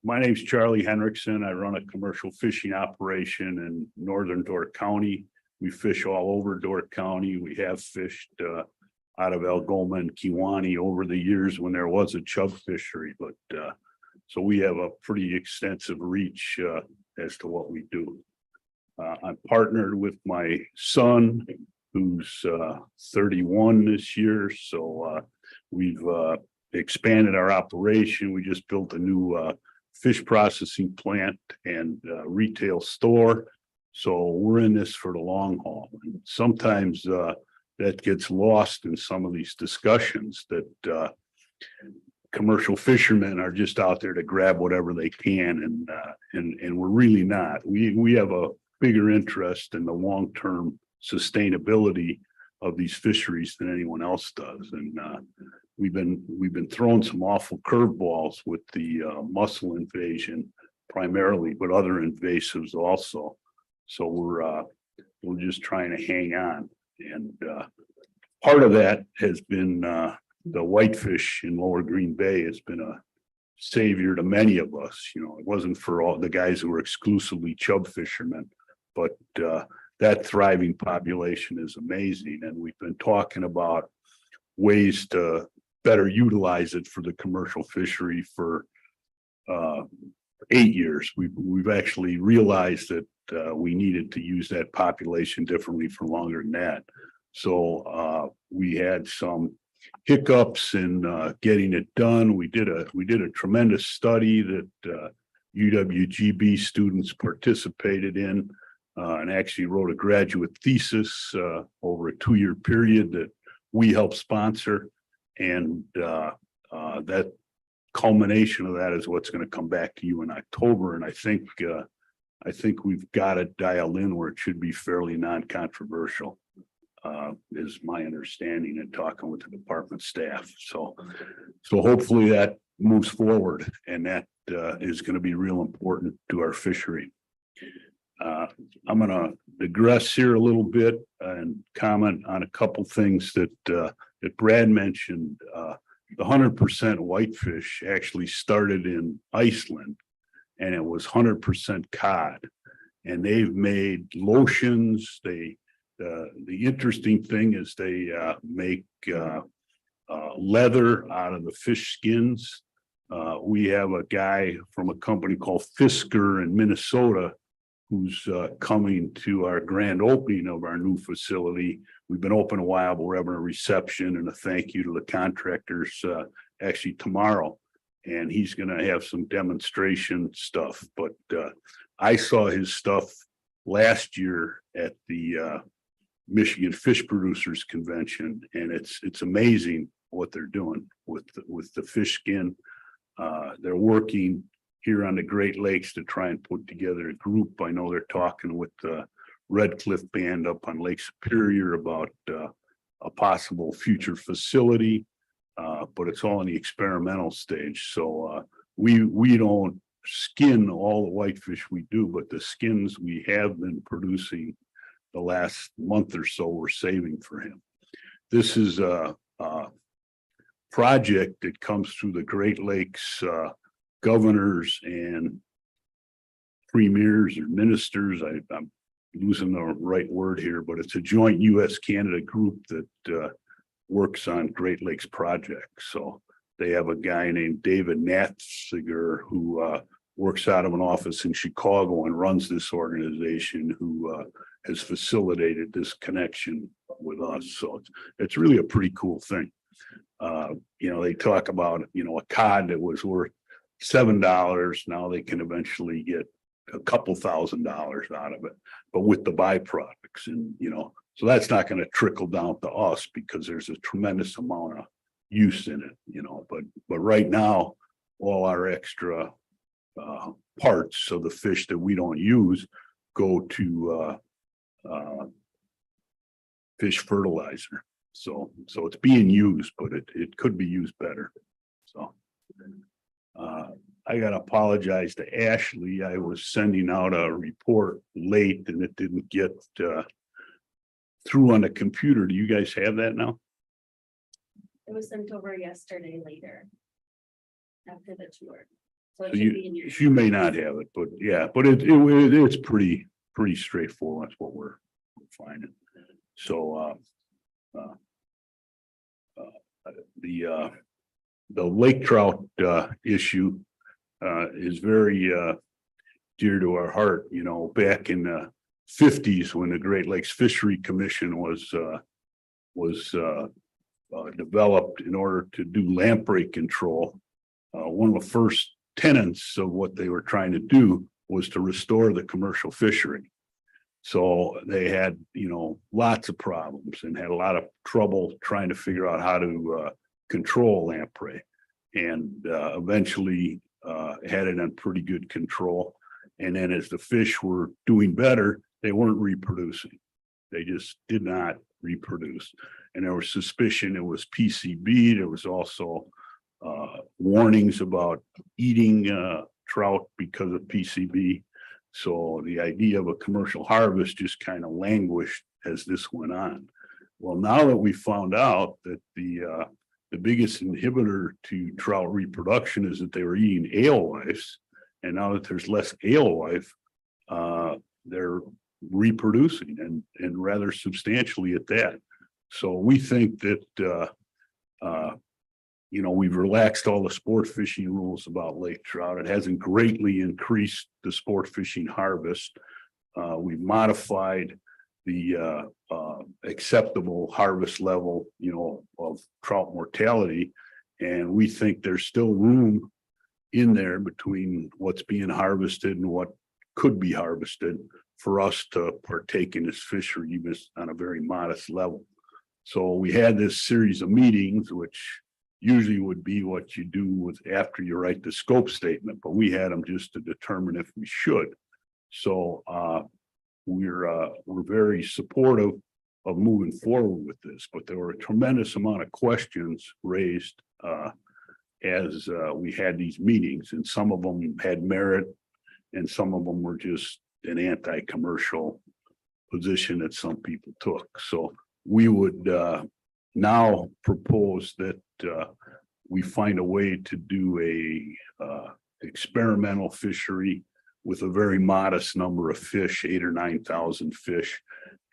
My name's Charlie Henriksen. I run a commercial fishing operation in northern Door County. We fish all over Door County. We have fished out of Algoma and Kewanee over the years when there was a chub fishery, but so we have a pretty extensive reach as to what we do. I'm partnered with my son, who's 31 this year, so we've expanded our operation. We just built a new fish processing plant and retail store. So we're in this for the long haul. And sometimes that gets lost in some of these discussions that commercial fishermen are just out there to grab whatever they can, and we're really not. We have a bigger interest in the long-term sustainability of these fisheries than anyone else does. And we've been throwing some awful curveballs with the mussel invasion primarily, but other invasives also. So we're just trying to hang on. And part of that has been the whitefish in Lower Green Bay has been a savior to many of us. You know, it wasn't for all the guys who were exclusively chub fishermen, but that thriving population is amazing. And we've been talking about ways to better utilize it for the commercial fishery for 8 years. We've actually realized that we needed to use that population differently for longer than that. So we had some hiccups in getting it done. We did a tremendous study that UWGB students participated in and actually wrote a graduate thesis over a 2-year period that we helped sponsor. And that culmination of that is what's going to come back to you in October. And I think we've got it dialed in where it should be fairly non-controversial, is my understanding and talking with the department staff. So hopefully that moves forward, and that is going to be real important to our fishery. I'm going to digress here a little bit and comment on a couple things that Brad mentioned. The 100% whitefish actually started in Iceland, and it was 100% cod. And they've made lotions. The interesting thing is they make leather out of the fish skins. We have a guy from a company called Fisker in Minnesota who's coming to our grand opening of our new facility. We've been open a while, but we're having a reception and a thank you to the contractors actually tomorrow. And he's going to have some demonstration stuff. But I saw his stuff last year at the Michigan Fish Producers Convention, and it's amazing what they're doing with the fish skin. They're working here on the Great Lakes to try and put together a group. I know they're talking with the Red Cliff Band up on Lake Superior about a possible future facility, but it's all in the experimental stage. So we don't skin all the whitefish we do, but the skins we have been producing the last month or so we're saving for him. This is a project that comes through the Great Lakes governors and premiers or ministers. I'm losing the right word here, but it's a joint US-Canada group that works on Great Lakes projects. So they have a guy named David Natziger who works out of an office in Chicago and runs this organization who has facilitated this connection with us. So it's really a pretty cool thing. They talk about, a cod that was worth $7. Now they can eventually get a couple $1,000s out of it, but with the byproducts and, so that's not going to trickle down to us because there's a tremendous amount of use in it, but right now, all our extra parts of the fish that we don't use go to fish fertilizer. So it's being used, but it could be used better. So I gotta apologize to Ashley. I was sending out a report late and it didn't get through on the computer. Do you guys have that now? It was sent over yesterday later. After the tour. So it So should be in your. you may not have it, but yeah, but it's pretty straightforward. That's what we're finding. So the lake trout issue is very dear to our heart. Back in the 50s when the Great Lakes Fishery Commission was developed in order to do lamprey control. One of the first tenets of what they were trying to do was to restore the commercial fishery. So they had, lots of problems and had a lot of trouble trying to figure out how to control lamprey, and eventually had it on pretty good control. And then as the fish were doing better, they weren't reproducing. They just did not reproduce. And there was suspicion it was PCB. There was also warnings about eating trout because of PCB. So the idea of a commercial harvest just kind of languished as this went on. Well, now that we found out that the biggest inhibitor to trout reproduction is that they were eating alewives, and now that there's less alewife, they're reproducing and rather substantially at that. So we think that we've relaxed all the sport fishing rules about lake trout. It hasn't greatly increased the sport fishing harvest. We've modified the acceptable harvest level, of trout mortality. And we think there's still room in there between what's being harvested and what could be harvested for us to partake in this fishery, even on a very modest level. So we had this series of meetings, which usually would be what you do with after you write the scope statement, but we had them just to determine if we should. So we're very supportive of moving forward with this, but there were a tremendous amount of questions raised as we had these meetings, and some of them had merit and some of them were just an anti-commercial position that some people took. So we would now propose that we find a way to do a experimental fishery with a very modest number of fish, 8,000 or 9,000 fish,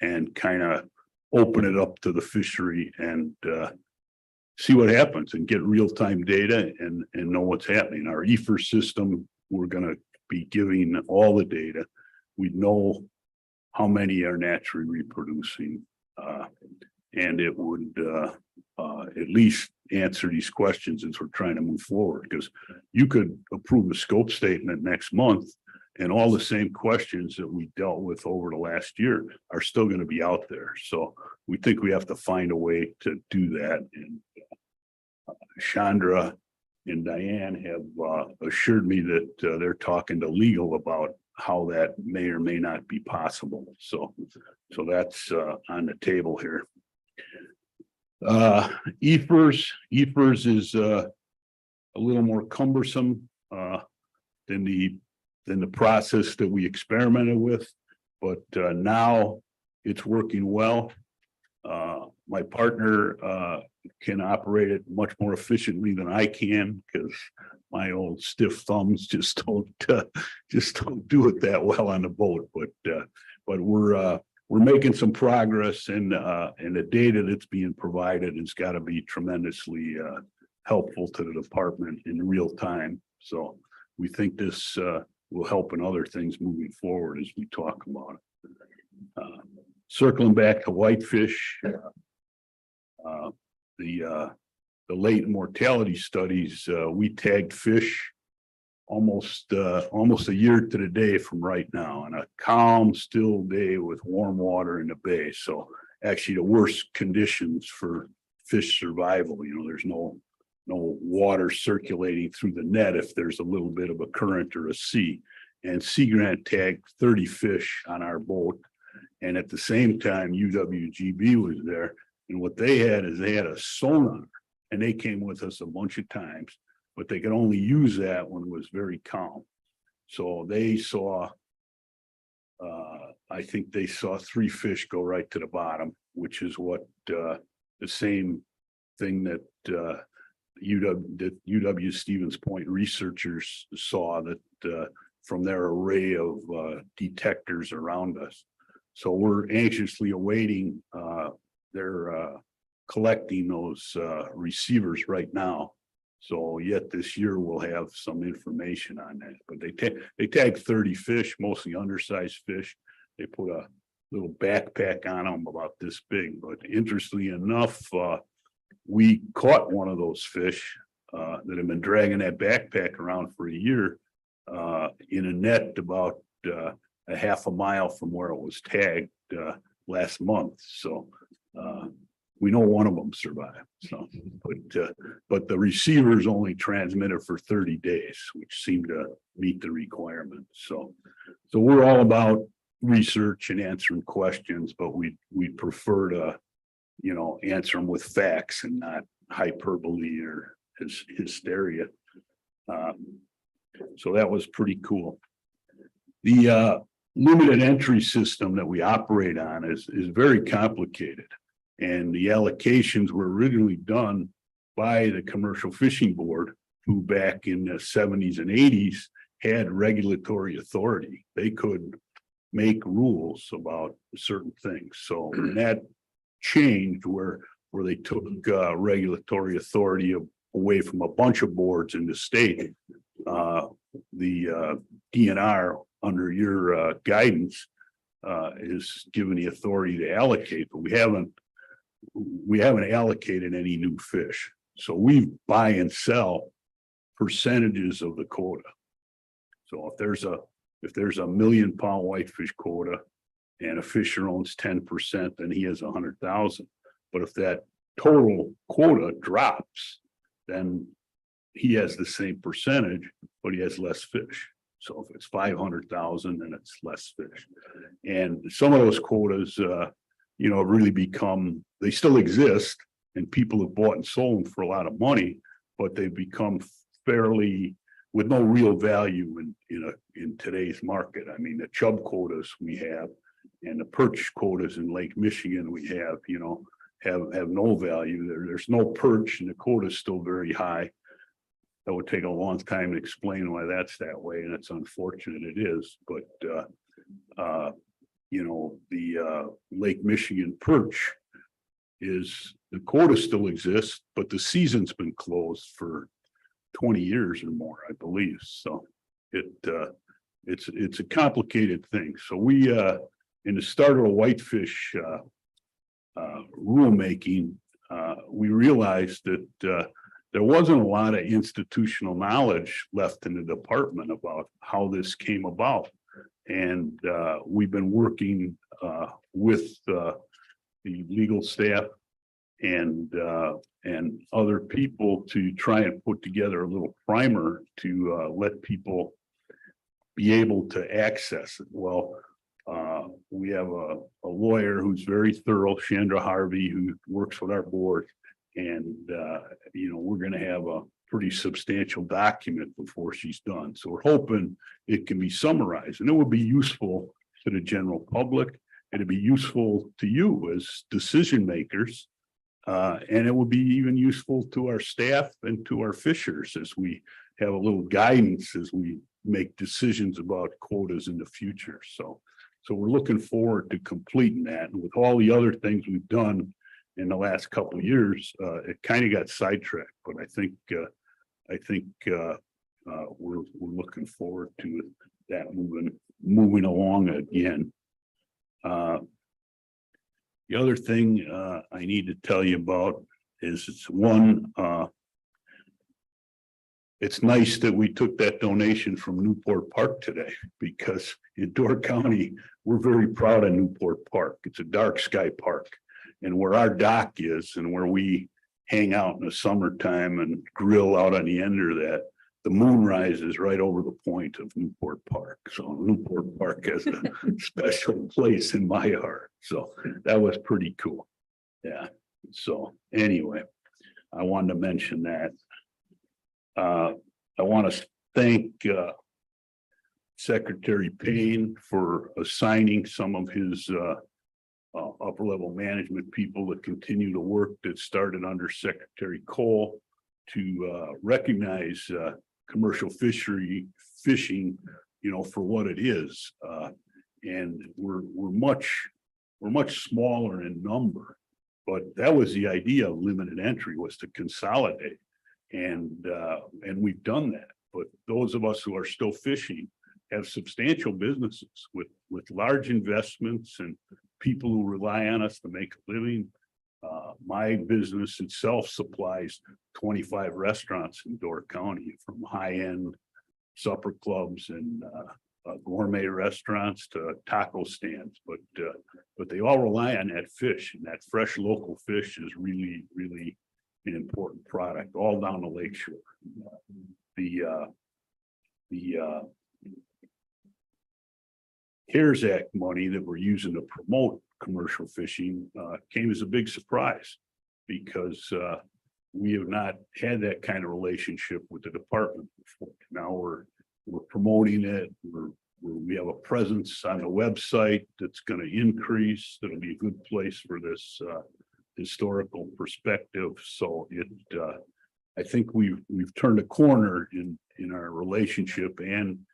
and kind of open it up to the fishery and see what happens and get real-time data and know what's happening. Our EFR system, we're going to be giving all the data. We know how many are naturally reproducing, and it would at least answer these questions as we're trying to move forward, because you could approve a scope statement next month and all the same questions that we dealt with over the last year are still going to be out there. So we think we have to find a way to do that. And Chandra and Diane have assured me that they're talking to legal about how that may or may not be possible. So that's on the table here. EFRS is a little more cumbersome than the process that we experimented with, but now it's working well. My partner can operate it much more efficiently than I can, because my old stiff thumbs just don't do it that well on the boat. But but we're making some progress and the data that's being provided has got to be tremendously helpful to the department in real time. So we think this will help in other things moving forward as we talk about it. Circling back to whitefish, the late mortality studies, we tagged fish almost a year to the day from right now, and a calm, still day with warm water in the bay. So actually the worst conditions for fish survival, there's no water circulating through the net if there's a little bit of a current or a sea. And Sea Grant tagged 30 fish on our boat. And at the same time, UWGB was there. And what they had is they had a sonar, and they came with us a bunch of times, but they could only use that when it was very calm. So they saw, I think they saw 3 fish go right to the bottom, which is what the same thing that UW Stevens Point researchers saw, that from their array of detectors around us. So we're anxiously awaiting their collecting those receivers right now. So yet this year we'll have some information on that. But they tagged 30 fish, mostly undersized fish. They put a little backpack on them about this big. But interestingly enough, we caught one of those fish that have been dragging that backpack around for a year in a net about a half a mile from where it was tagged last month. So we know one of them survived. So, but the receivers only transmitted for 30 days, which seemed to meet the requirements. So we're all about research and answering questions, but we'd prefer to, answer them with facts and not hyperbole or hysteria. So that was pretty cool. The limited entry system that we operate on is very complicated. And the allocations were originally done by the Commercial Fishing Board, who back in the 70s and 80s had regulatory authority. They could make rules about certain things. So when that changed, where they took regulatory authority away from a bunch of boards in the state, the DNR, under your guidance, is given the authority to allocate, but we haven't allocated any new fish. So we buy and sell percentages of the quota. So if there's a 1 million pound whitefish quota and a fisher owns 10%, then he has 100,000. But if that total quota drops, then he has the same percentage, but he has less fish. So if it's 500,000, then it's less fish. And some of those quotas, really become, they still exist, and people have bought and sold them for a lot of money, but they've become fairly with no real value in today's market. I mean, the chub quotas we have and the perch quotas in Lake Michigan we have, have no value. There's no perch, and the quota is still very high. That would take a long time to explain why that's that way, and it's unfortunate it is. But the Lake Michigan perch is, the quota still exists, but the season's been closed for 20 years or more, I believe. So it's a complicated thing. So we in the start of the whitefish rulemaking, we realized that there wasn't a lot of institutional knowledge left in the department about how this came about. And we've been working with the legal staff and other people to try and put together a little primer to let people be able to access it. Well, we have a lawyer who's very thorough, Chandra Harvey, who works with our board. And, we're going to have a pretty substantial document before she's done. So we're hoping it can be summarized, and it will be useful to the general public. It'll be useful to you as decision makers. And it will be even useful to our staff and to our fishers as we have a little guidance as we make decisions about quotas in the future. So So we're looking forward to completing that. And with all the other things we've done in the last couple of years, it kind of got sidetracked, but I think we're looking forward to that moving along again. The other thing I need to tell you about is it's nice that we took that donation from Newport Park today, because in Door County, we're very proud of Newport Park. It's a dark sky park. And where our dock is and where we hang out in the summertime and grill out on the end of that, the moon rises right over the point of Newport Park. So Newport Park has a special place in my heart. So that was pretty cool. Yeah. So anyway, I wanted to mention that. I want to thank Secretary Payne for assigning some of his upper level management people that continue to work that started under Secretary Cole to recognize commercial fishing, for what it is. And we're much smaller in number, but that was the idea of limited entry, was to consolidate. And we've done that. But those of us who are still fishing have substantial businesses with large investments and people who rely on us to make a living. My business itself supplies 25 restaurants in Door County, from high-end supper clubs and gourmet restaurants to taco stands. But they all rely on that fish, and that fresh local fish is really, really an important product all down the lakeshore. The CARES Act money that we're using to promote commercial fishing came as a big surprise, because we have not had that kind of relationship with the department before. Now we're promoting it. We have a presence on the website that's going to increase. That'll be a good place for this historical perspective. So I think we've turned a corner in our relationship, and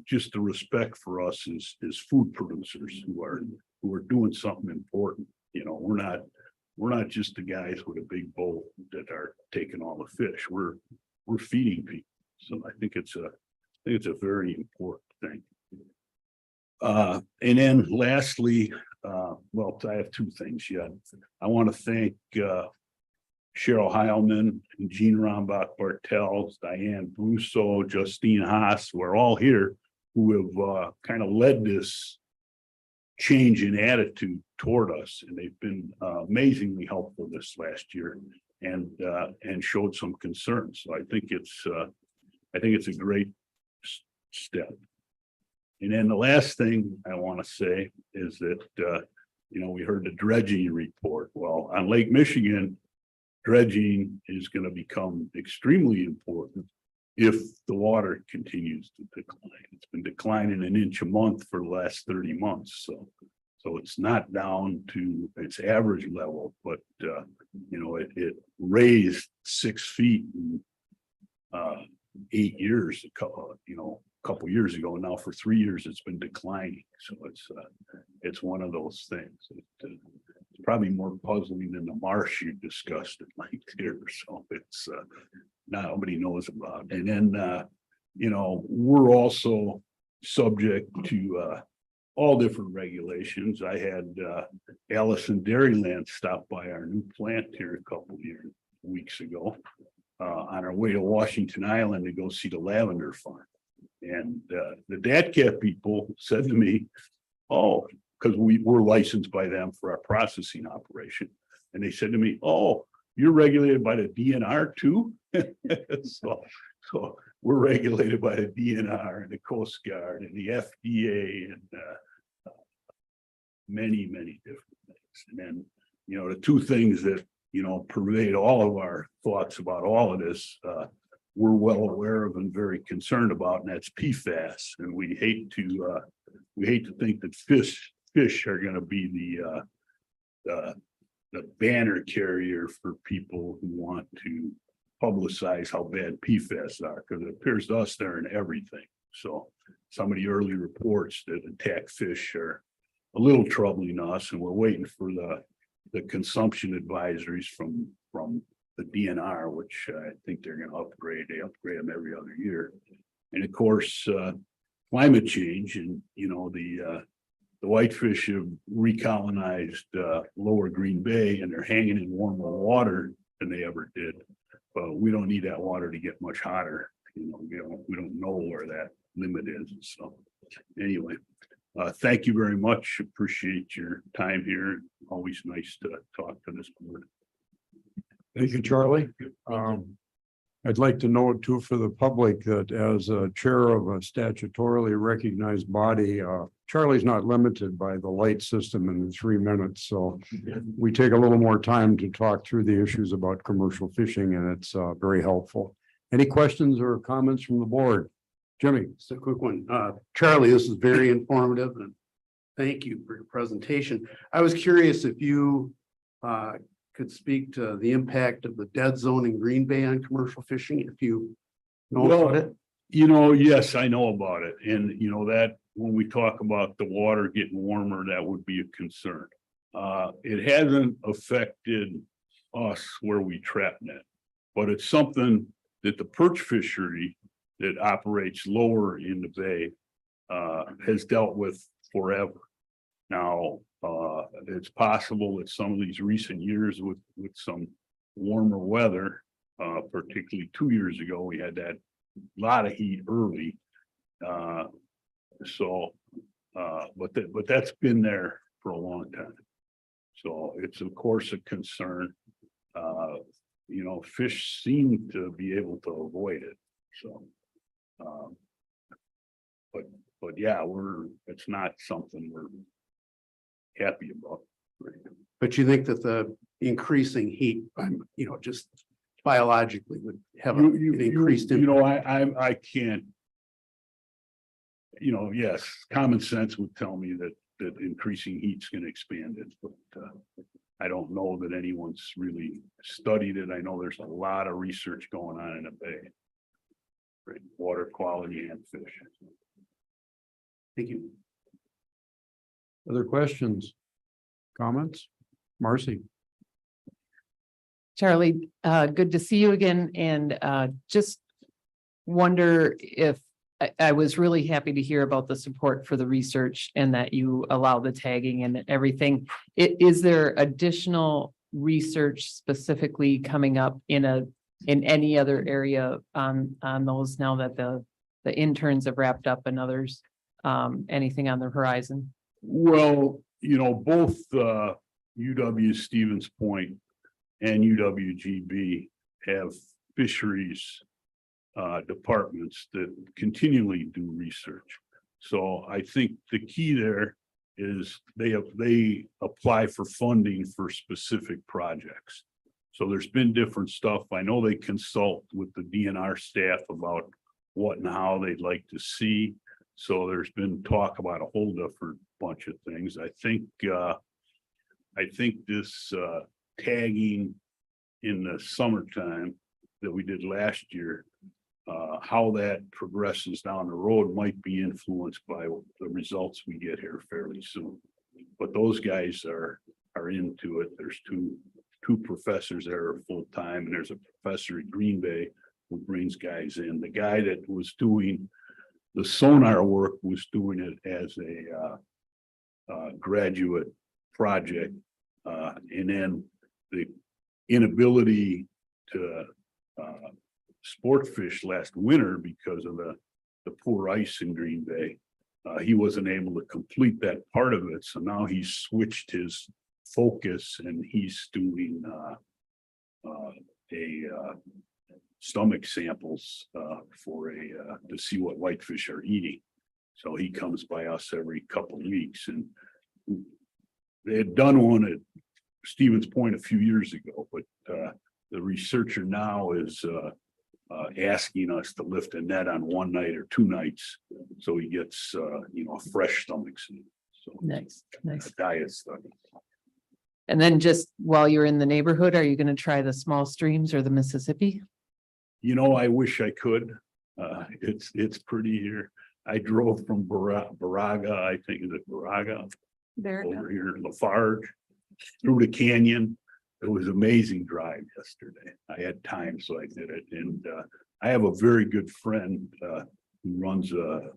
just the respect for us as food producers who are doing something important. We're not just the guys with a big bowl that are taking all the fish. We're feeding people. So I think it's a very important thing. And then lastly, well, I have two things yet. I want to thank Cheryl Heilman and Jean Rombach Bartels, Diane Brusso, Justine Haas, who are all here, who have kind of led this change in attitude toward us. And they've been amazingly helpful this last year, and showed some concern. So I think it's a great step. And then the last thing I want to say is that, we heard the dredging report. Well, on Lake Michigan, dredging is going to become extremely important if the water continues to decline. It's been declining an inch a month for the last 30 months. So it's not down to its average level, but it raised 6 feet in 8 years, a couple years ago. Now for 3 years it's been declining. So it's one of those things. It's probably more puzzling than the marsh you discussed at length here. So it's nobody knows about. And then we're also subject to all different regulations. I had Allison Dairyland stop by our new plant here a couple weeks ago on our way to Washington Island to go see the lavender farm. And the DATCAP people said to me, oh, because we were licensed by them for our processing operation. And they said to me, oh, you're regulated by the DNR too? So we're regulated by the DNR and the Coast Guard and the FDA and many, many different things. And then, the two things that, pervade all of our thoughts about all of this, we're well aware of and very concerned about, and that's PFAS. And we hate to think that fish are going to be the banner carrier for people who want to publicize how bad PFAS are, because it appears to us they're in everything. So some of the early reports that attack fish are a little troubling us, and we're waiting for the consumption advisories from the DNR, which I think they're gonna upgrade. They upgrade them every other year. And of course, climate change and, you know, the whitefish have recolonized lower Green Bay, and they're hanging in warmer water than they ever did. But we don't need that water to get much hotter. You know, we don't know where that limit is. So anyway, thank you very much. Appreciate your time here. Always nice to talk to this board. Thank you, Charlie. I'd like to note too for the public that as a chair of a statutorily recognized body, Charlie's not limited by the light system in the 3 minutes. So we take a little more time to talk through the issues about commercial fishing, and it's very helpful. Any questions or comments from the board? Jimmy? Just a quick one. Charlie, this is very informative and thank you for your presentation. I was curious if you could speak to the impact of the dead zone in Green Bay on commercial fishing, if you know about it. You know, yes, I know about it. And you know that when we talk about the water getting warmer, that would be a concern. It hasn't affected us where we trap net, but it's something that the perch fishery that operates lower in the bay has dealt with forever. Now, it's possible that some of these recent years with some warmer weather, particularly 2 years ago, we had that lot of heat early. But that's been there for a long time. So it's of course a concern. You know, fish seem to be able to avoid it. So, but yeah, it's not something we're happy about. But you think that the increasing heat, you know, just biologically would have an increased. You know, I can't. You know, yes, common sense would tell me that increasing heat's going to expand it, but I don't know that anyone's really studied it. I know there's a lot of research going on in the bay. Right, water quality and fish. Thank you. Other questions? Comments? Marcy? Charlie, good to see you again, and just wonder if I was really happy to hear about the support for the research and that you allow the tagging and everything. Is there additional research specifically coming up in any other area on those now that the interns have wrapped up and others? Anything on the horizon? Well, you know, both UW Stevens Point and UWGB have fisheries departments that continually do research. So I think the key there is they apply for funding for specific projects. So there's been different stuff. I know they consult with the DNR staff about what and how they'd like to see. So there's been talk about a whole different bunch of things. I think this tagging in the summertime that we did last year, how that progresses down the road might be influenced by the results we get here fairly soon. But those guys are into it. There's two professors there are full-time, and there's a professor at Green Bay who brings guys in. The guy that was doing the sonar work was doing it as a graduate project, and then the inability to sport fish last winter because of the poor ice in Green Bay. He wasn't able to complete that part of it, so now he's switched his focus and he's doing stomach samples to see what whitefish are eating. So he comes by us every couple of weeks, and they had done one at Stevens Point a few years ago, but the researcher now is asking us to lift a net on one night or 2 nights, so he gets fresh stomachs. So Nice. a diet study. And then just while you're in the neighborhood, are you going to try the small streams or the Mississippi? You know, I wish I could. It's pretty here. I drove from Baraga, I think is it Baraga, There. over here to Lafarge, through the canyon. It was amazing drive yesterday. I had time, so I did it. And I have a very good friend who runs a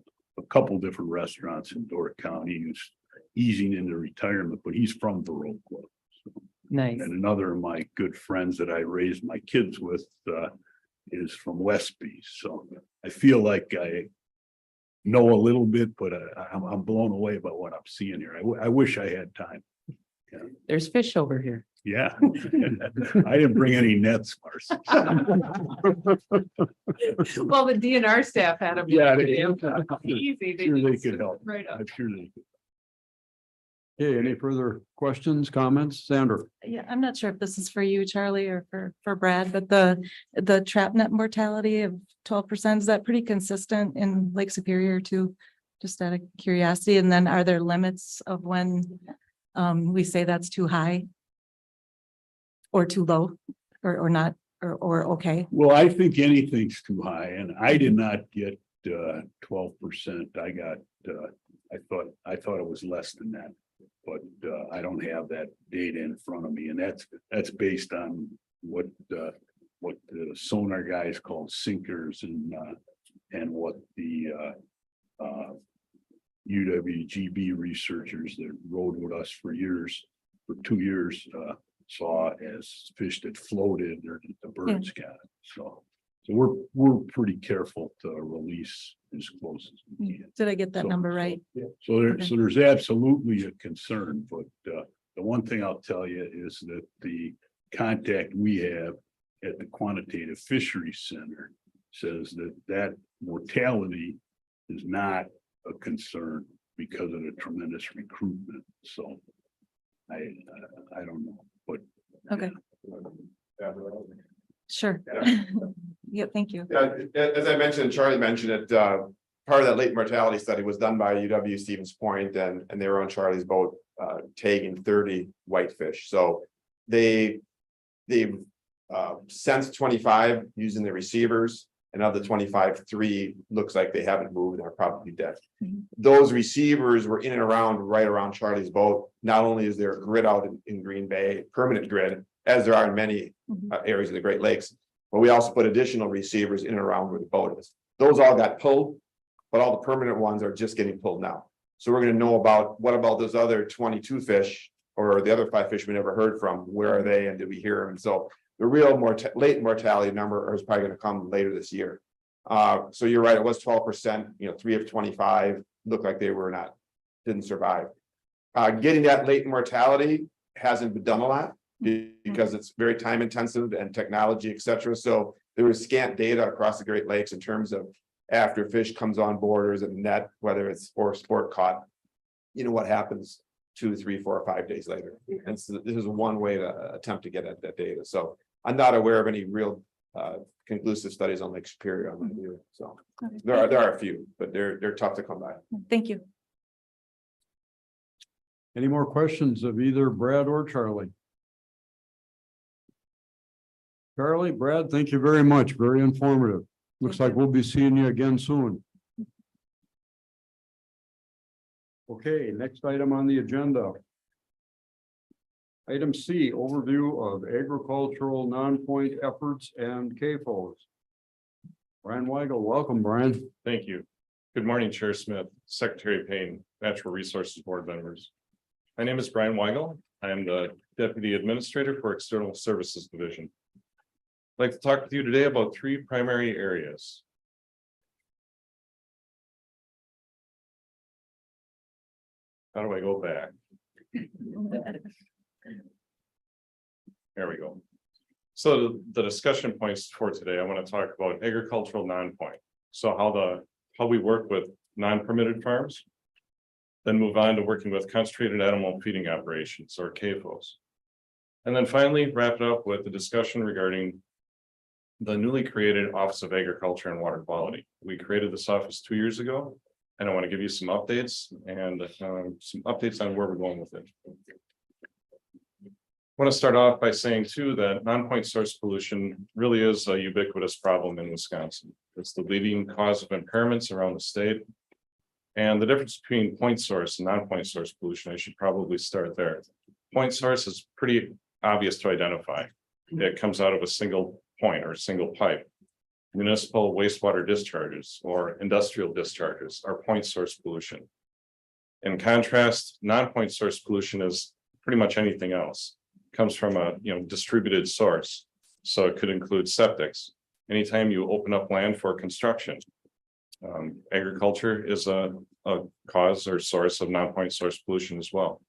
couple different restaurants in Door County who's easing into retirement, but he's from Viroqua. Nice. And another of my good friends that I raised my kids with is from Westby. So I feel like I know a little bit, but I'm blown away by what I'm seeing here. I wish I had time. There's fish over here. Yeah. I didn't bring any nets, Marcy. Well, the DNR staff had them. Yeah, Easy. Sure they just could help. Right up. I'm sure they could. Okay, any further questions, comments? Sandra? Yeah, I'm not sure if this is for you, Charlie, or for Brad, but the trap net mortality of 12%, is that pretty consistent in Lake Superior too? Just out of curiosity, and then are there limits of when we say that's too high? Or too low, or not, or okay? Well, I think anything's too high and I did not get 12%. I got, I thought it was less than that. But I don't have that data in front of me, and that's based on what the sonar guys call sinkers and what the UWGB researchers that rode with us for 2 years saw as fish that floated or that the birds got it. So we're pretty careful to release as close as we can. Did I get that So- number right? So there's absolutely a concern, but the one thing I'll tell you is that the contact we have at the Quantitative Fisheries Center says that mortality is not a concern because of the tremendous recruitment. So I don't know, but. Okay, sure. Yeah, thank you. Yeah, as I mentioned, Charlie mentioned it, part of that late mortality study was done by UW Stevens Point and they were on Charlie's boat, tagging 30 whitefish. So they've sensed 25 using the receivers, and of the 25, 3 looks like they haven't moved and are probably dead. Those receivers were in and around, right around Charlie's boat. Not only is there a grid out in Green Bay, permanent grid, as there are in many areas of the Great Lakes, but we also put additional receivers in and around where the boat is. Those all got pulled, but all the permanent ones are just getting pulled now. So we're going to know what about those other 22 fish or the other 5 fish we never heard from? Where are they and did we hear them? And so the real late mortality number is probably going to come later this year. So you're right, it was 12%, 3 of 25 looked like they didn't survive. Getting that late mortality hasn't been done a lot because it's very time intensive and technology, et cetera. So there was scant data across the Great Lakes in terms of after fish comes on board or is it net, whether it's or sport caught, what happens 2, 3, 4, or 5 days later. And so this is one way to attempt to get at that data. So I'm not aware of any real conclusive studies on Lake Superior on that either. So there are a few, but they're tough to come by. Thank you. Any more questions of either Brad or Charlie? Charlie, Brad, thank you very much. Very informative. Looks like we'll be seeing you again soon. Okay, next item on the agenda. Item C, overview of agricultural non-point efforts and CAFOs. Brian Weigel, welcome, Brian. Thank you. Good morning, Chair Smith, Secretary Payne, Natural Resources Board members. My name is Brian Weigel. I am the Deputy Administrator for External Services Division. I'd like to talk with you today about 3 primary areas. How do I go back? There we go. So the discussion points for today, I want to talk about agricultural non-point. So how we work with non-permitted farms. Then move on to working with concentrated animal feeding operations or CAFOs. And then finally wrap it up with the discussion regarding the newly created Office of Agriculture and Water Quality. We created this office 2 years ago, and I want to give you some updates and some updates on where we're going with it. I want to start off by saying too that non-point source pollution really is a ubiquitous problem in Wisconsin. It's the leading cause of impairments around the state. And the difference between point source and non-point source pollution, I should probably start there. Point source is pretty obvious to identify. It comes out of a single point or a single pipe. Municipal wastewater discharges or industrial discharges are point source pollution. In contrast, non-point source pollution is pretty much anything else. Comes from a distributed source. So it could include septics. Anytime you open up land for construction. Agriculture is a cause or source of non-point source pollution as well.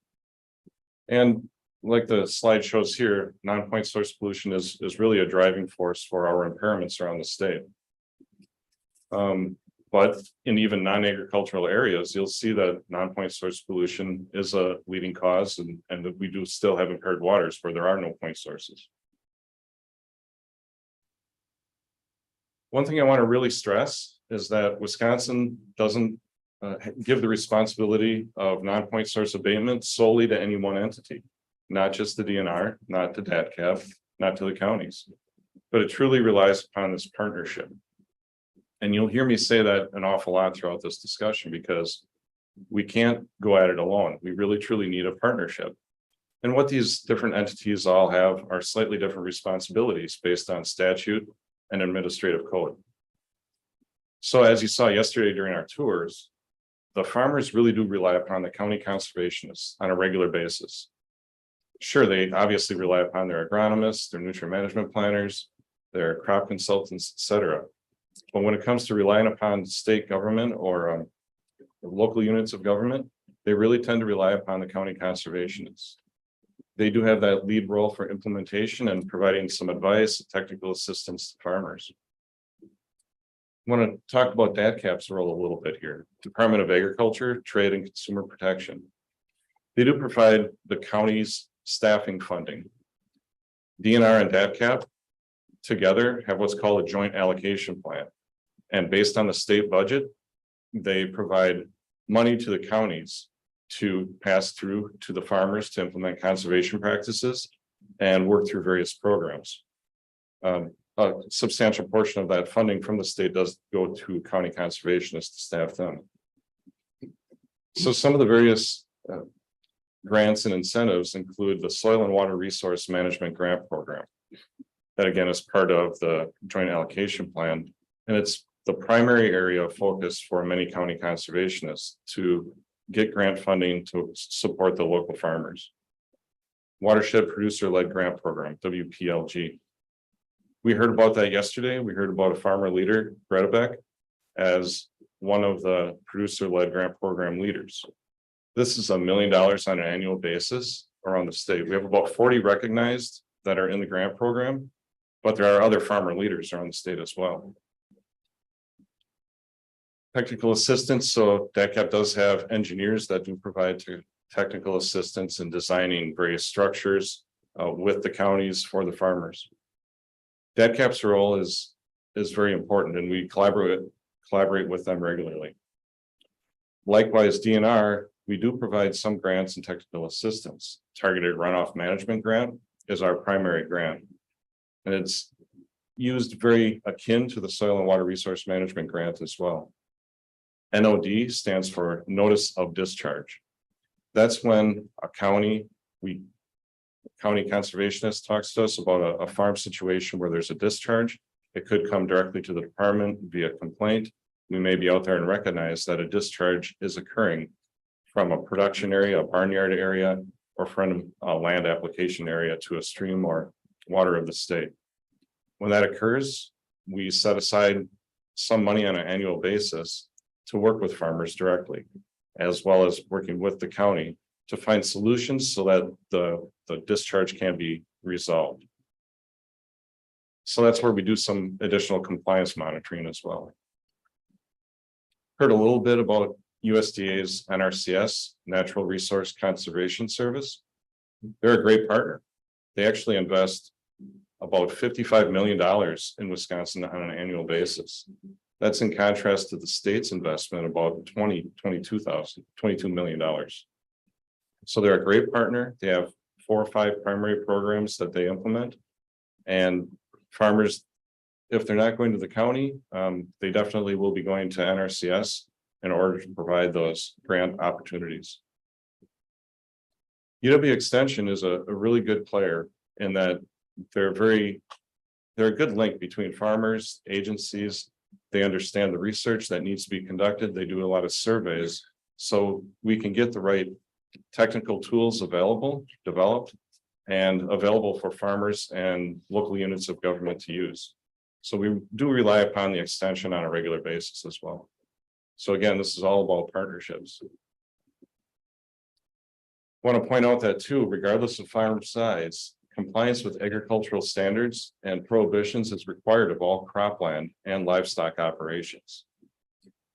And like the slide shows here, non-point source pollution is really a driving force for our impairments around the state. But in even non-agricultural areas, you'll see that non-point source pollution is a leading cause and that we do still have impaired waters where there are no point sources. One thing I want to really stress is that Wisconsin doesn't give the responsibility of non-point source abatement solely to any one entity, not just the DNR, not to DATCAP, not to the counties, but it truly relies upon this partnership. And you'll hear me say that an awful lot throughout this discussion because we can't go at it alone. We really truly need a partnership. And what these different entities all have are slightly different responsibilities based on statute and administrative code. So as you saw yesterday during our tours, the farmers really do rely upon the county conservationists on a regular basis. Sure, they obviously rely upon their agronomists, their nutrient management planners, their crop consultants, et cetera. But when it comes to relying upon state government or local units of government, they really tend to rely upon the county conservationists. They do have that lead role for implementation and providing some advice, technical assistance to farmers. I want to talk about DATCAP's role a little bit here. Department of Agriculture, Trade and Consumer Protection. They do provide the county's staffing funding. DNR and DATCAP together have what's called a joint allocation plan. And based on the state budget, they provide money to the counties to pass through to the farmers to implement conservation practices and work through various programs. A substantial portion of that funding from the state does go to county conservationists to staff them. So some of the various grants and incentives include the Soil and Water Resource Management Grant Program. That again is part of the joint allocation plan. And it's the primary area of focus for many county conservationists to get grant funding to support the local farmers. Watershed Producer-Led Grant Program, WPLG. We heard about that yesterday. We heard about a farmer leader, Greta Beck, as one of the producer-led grant program leaders. This is $1 million on an annual basis around the state. We have about 40 recognized that are in the grant program, but there are other farmer leaders around the state as well. Technical assistance. So DATCAP does have engineers that do provide technical assistance in designing various structures with the counties for the farmers. DATCAP's role is very important and we collaborate with them regularly. Likewise, DNR, we do provide some grants and technical assistance. Targeted Runoff Management Grant is our primary grant. And it's used very akin to the Soil and Water Resource Management Grant as well. NOD stands for Notice of Discharge. That's when a county conservationist talks to us about a farm situation where there's a discharge. It could come directly to the department via complaint. We may be out there and recognize that a discharge is occurring from a production area, a barnyard area, or from a land application area to a stream or water of the state. When that occurs, we set aside some money on an annual basis to work with farmers directly, as well as working with the county to find solutions so that the discharge can be resolved. So that's where we do some additional compliance monitoring as well. Heard a little bit about USDA's NRCS, Natural Resource Conservation Service. They're a great partner. They actually invest about $55 million in Wisconsin on an annual basis. That's in contrast to the state's investment about $22 million. So they're a great partner. They have 4 or 5 primary programs that they implement. And farmers, if they're not going to the county, they definitely will be going to NRCS in order to provide those grant opportunities. UW Extension is a really good player in that they're a good link between farmers, agencies. They understand the research that needs to be conducted. They do a lot of surveys, so we can get the right technical tools developed, and available for farmers and local units of government to use. So we do rely upon the extension on a regular basis as well. So again, this is all about partnerships. Want to point out that too, regardless of farm size, compliance with agricultural standards and prohibitions is required of all cropland and livestock operations.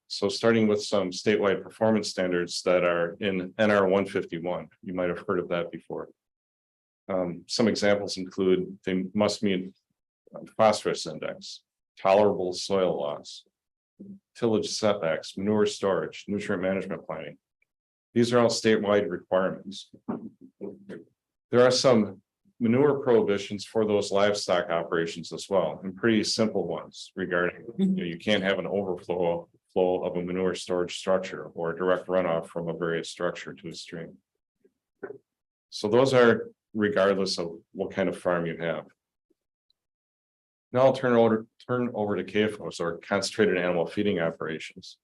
So starting with some statewide performance standards that are in NR 151, you might have heard of that before. Some examples include they must meet phosphorus index, tolerable soil loss, tillage setbacks, manure storage, nutrient management planning. These are all statewide requirements. There are some manure prohibitions for those livestock operations as well, and pretty simple ones regarding, you can't have an overflow of a manure storage structure or a direct runoff from a various structure to a stream. So those are regardless of what kind of farm you have. Now I'll turn over to CAFOs, or concentrated animal feeding operations.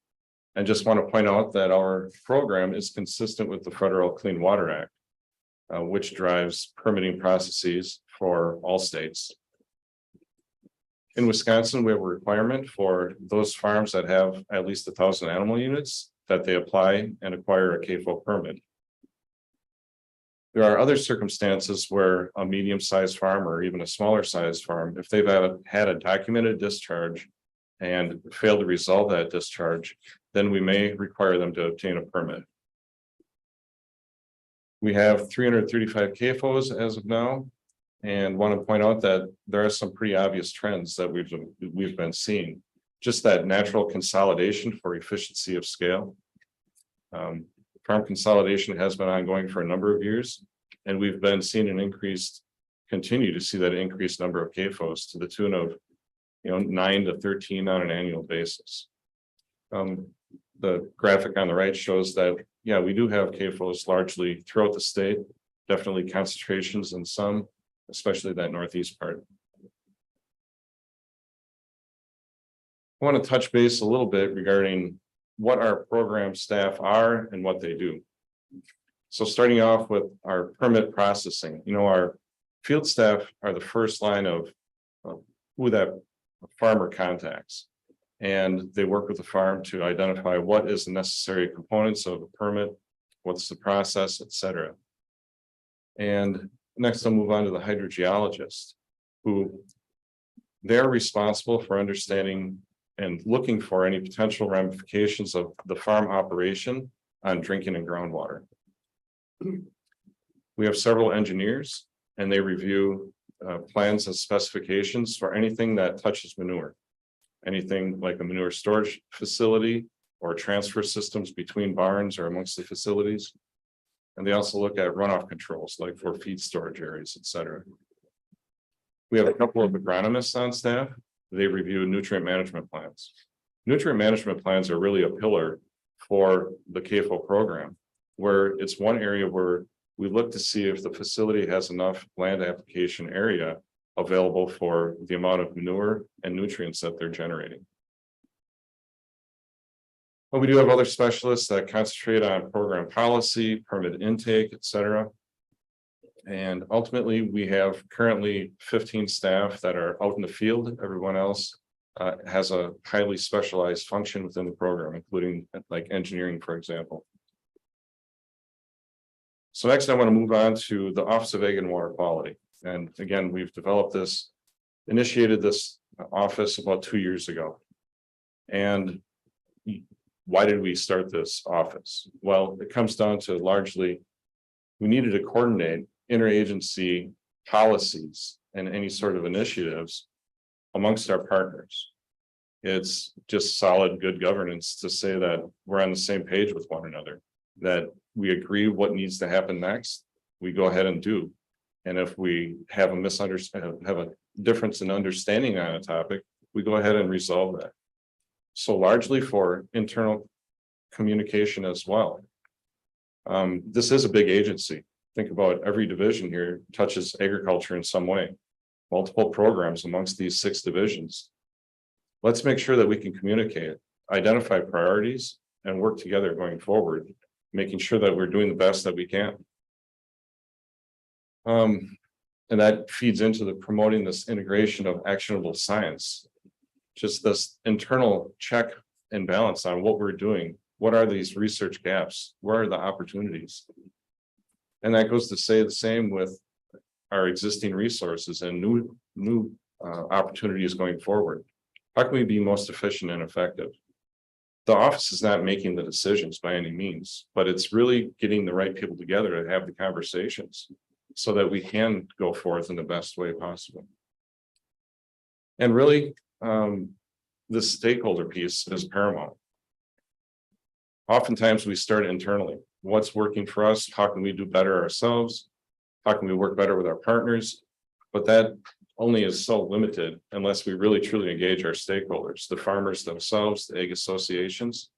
And just want to point out that our program is consistent with the Federal Clean Water Act, which drives permitting processes for all states. In Wisconsin, we have a requirement for those farms that have at least 1,000 animal units that they apply and acquire a CAFO permit. There are other circumstances where a medium-sized farm or even a smaller-sized farm, if they've had a documented discharge and failed to resolve that discharge, then we may require them to obtain a permit. We have 335 CAFOs as of now, and want to point out that there are some pretty obvious trends that we've been seeing. Just that natural consolidation for efficiency of scale. Farm consolidation has been ongoing for a number of years, and we've been seeing continue to see that increased number of CAFOs to the tune of 9 to 13 on an annual basis. The graphic on the right shows that, yeah, we do have CAFOs largely throughout the state, definitely concentrations in some, especially that northeast part. I want to touch base a little bit regarding what our program staff are and what they do. So starting off with our permit processing, our field staff are the first line of who that farmer contacts. And they work with the farm to identify what is the necessary components of a permit, what's the process, etc. And next I'll move on to the hydrogeologist, who they're responsible for understanding and looking for any potential ramifications of the farm operation on drinking and groundwater. We have several engineers, and they review plans and specifications for anything that touches manure. Anything like a manure storage facility or transfer systems between barns or amongst the facilities. And they also look at runoff controls, like for feed storage areas, etc. We have a couple of agronomists on staff. They review nutrient management plans. Nutrient management plans are really a pillar for the CAFO program, where it's one area where we look to see if the facility has enough land application area available for the amount of manure and nutrients that they're generating. But we do have other specialists that concentrate on program policy, permit intake, etc. And ultimately, we have currently 15 staff that are out in the field. Everyone else has a highly specialized function within the program, including like engineering, for example. So next, I want to move on to the Office of Ag and Water Quality. And again, we've initiated this office about 2 years ago. And why did we start this office? Well, it comes down to largely, we needed to coordinate interagency policies and any sort of initiatives amongst our partners. It's just solid, good governance to say that we're on the same page with one another, that we agree what needs to happen next, we go ahead and do. And if we have a difference in understanding on a topic, we go ahead and resolve that. So largely for internal communication as well. This is a big agency. Think about every division here touches agriculture in some way. Multiple programs amongst these 6 divisions. Let's make sure that we can communicate, identify priorities, and work together going forward, making sure that we're doing the best that we can. And that feeds into the promoting this integration of actionable science. Just this internal check and balance on what we're doing. What are these research gaps? Where are the opportunities? And that goes to say the same with our existing resources and new opportunities going forward. How can we be most efficient and effective? The office is not making the decisions by any means, but it's really getting the right people together to have the conversations so that we can go forth in the best way possible. And really, the stakeholder piece is paramount. Oftentimes we start internally. What's working for us? How can we do better ourselves? How can we work better with our partners? But that only is so limited unless we really truly engage our stakeholders, the farmers themselves, the ag associations.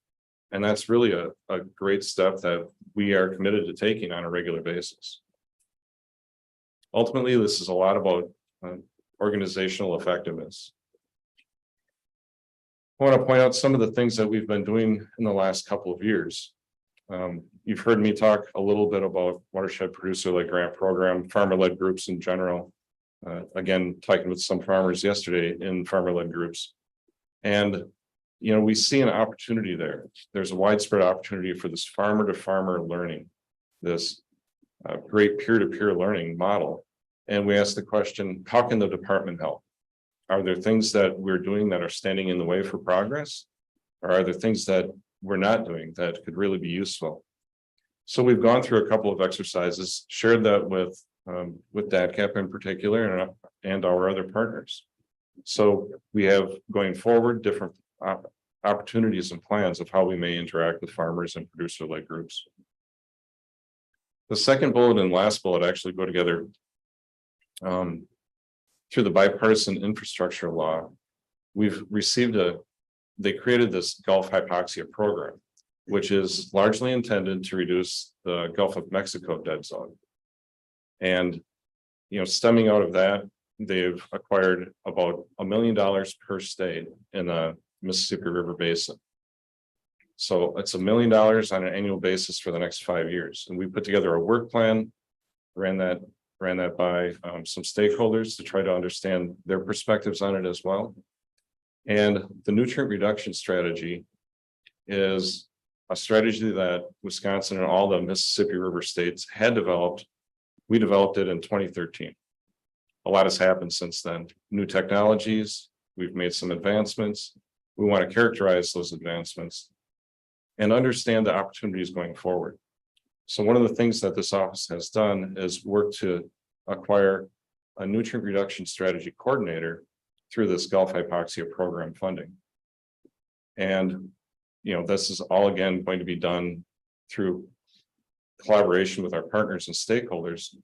And that's really a great step that we are committed to taking on a regular basis. Ultimately, this is a lot about organizational effectiveness. I want to point out some of the things that we've been doing in the last couple of years. You've heard me talk a little bit about watershed producer-led grant program, farmer-led groups in general. Again, talking with some farmers yesterday in farmer-led groups. And, we see an opportunity there. There's a widespread opportunity for this farmer-to-farmer learning, this great peer-to-peer learning model. And we ask the question, how can the department help? Are there things that we're doing that are standing in the way for progress? Or are there things that we're not doing that could really be useful? So we've gone through a couple of exercises, shared that with DATCAP in particular and our other partners. So we have going forward different opportunities and plans of how we may interact with farmers and producer-led groups. The second bullet and last bullet actually go together. Through the bipartisan infrastructure law, we've received they created this Gulf hypoxia program, which is largely intended to reduce the Gulf of Mexico dead zone. And, stemming out of that, they've acquired about $1 million per state in the Mississippi River Basin. So it's $1 million on an annual basis for the next 5 years. And we put together a work plan, ran that by some stakeholders to try to understand their perspectives on it as well. And the nutrient reduction strategy is a strategy that Wisconsin and all the Mississippi River states had developed. We developed it in 2013. A lot has happened since then. New technologies, we've made some advancements. We want to characterize those advancements and understand the opportunities going forward. So one of the things that this office has done is work to acquire a nutrient reduction strategy coordinator through this Gulf hypoxia program funding. And, this is all again going to be done through collaboration with our partners and stakeholders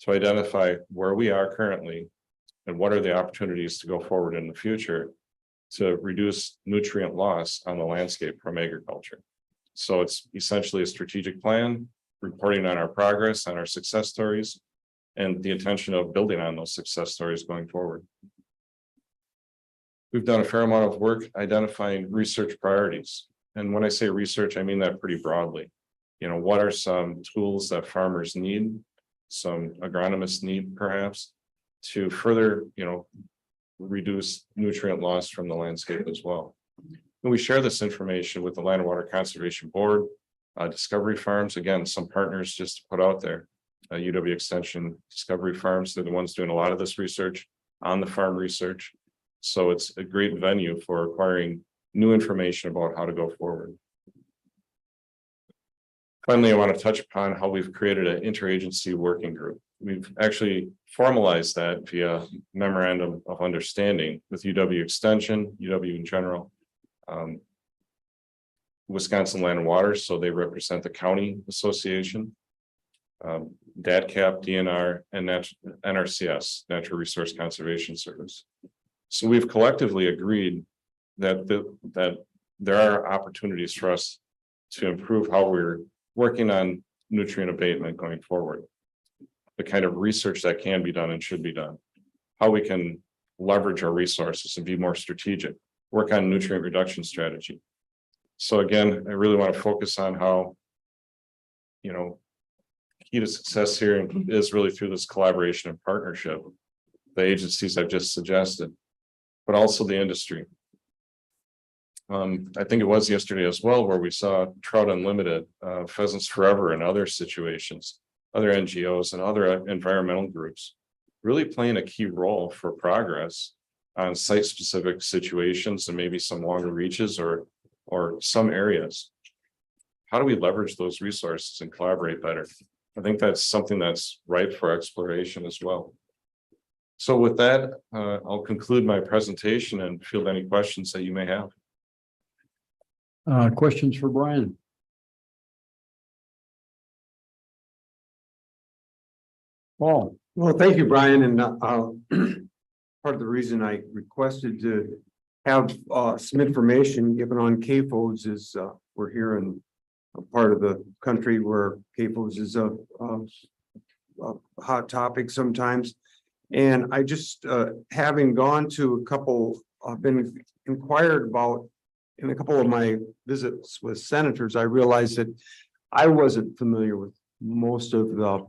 to identify where we are currently and what are the opportunities to go forward in the future to reduce nutrient loss on the landscape from agriculture. So it's essentially a strategic plan, reporting on our progress, on our success stories, and the intention of building on those success stories going forward. We've done a fair amount of work identifying research priorities. And when I say research, I mean that pretty broadly. What are some tools that farmers need, some agronomists need perhaps, to further, reduce nutrient loss from the landscape as well. And we share this information with the Land and Water Conservation Board, Discovery Farms, again, some partners just to put out there, UW Extension, Discovery Farms, they're the ones doing a lot of this research on the farm research. So it's a great venue for acquiring new information about how to go forward. Finally, I want to touch upon how we've created an interagency working group. We've actually formalized that via memorandum of understanding with UW Extension, UW in general, Wisconsin Land and Water, so they represent the county association, DATCAP, DNR, and NRCS, Natural Resource Conservation Service. So we've collectively agreed that there are opportunities for us to improve how we're working on nutrient abatement going forward. The kind of research that can be done and should be done. How we can leverage our resources and be more strategic, work on nutrient reduction strategy. So again, I really want to focus on how, key to success here is really through this collaboration and partnership. The agencies I've just suggested, but also the industry. I think it was yesterday as well, where we saw Trout Unlimited, Pheasants Forever and other situations, other NGOs and other environmental groups, really playing a key role for progress on site-specific situations and maybe some longer reaches or some areas. How do we leverage those resources and collaborate better? I think that's something that's ripe for exploration as well. So with that, I'll conclude my presentation and field any questions that you may have. Questions for Brian? Paul? Well, thank you, Brian, and part of the reason I requested to have some information given on CAFOs is we're here in a part of the country where CAFOs is a hot topic sometimes. And I just having gone to a couple, I've been inquired about in a couple of my visits with senators, I realized that I wasn't familiar with most of the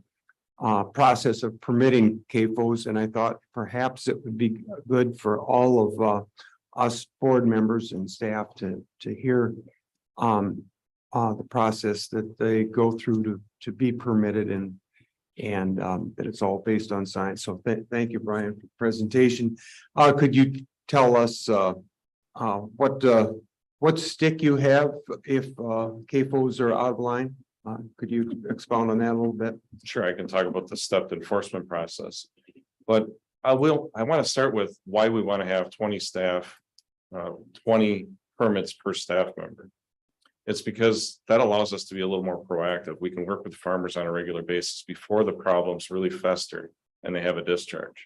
process of permitting CAFOs, and I thought perhaps it would be good for all of us board members and staff to hear the process that they go through to be permitted and that it's all based on science. So thank you, Brian, for the presentation. Could you tell us what stick you have if CAFOs are out of line? Could you expound on that a little bit? Sure, I can talk about the stepped enforcement process, but I want to start with why we want to have 20 staff, 20 permits per staff member. It's because that allows us to be a little more proactive. We can work with farmers on a regular basis before the problems really fester and they have a discharge.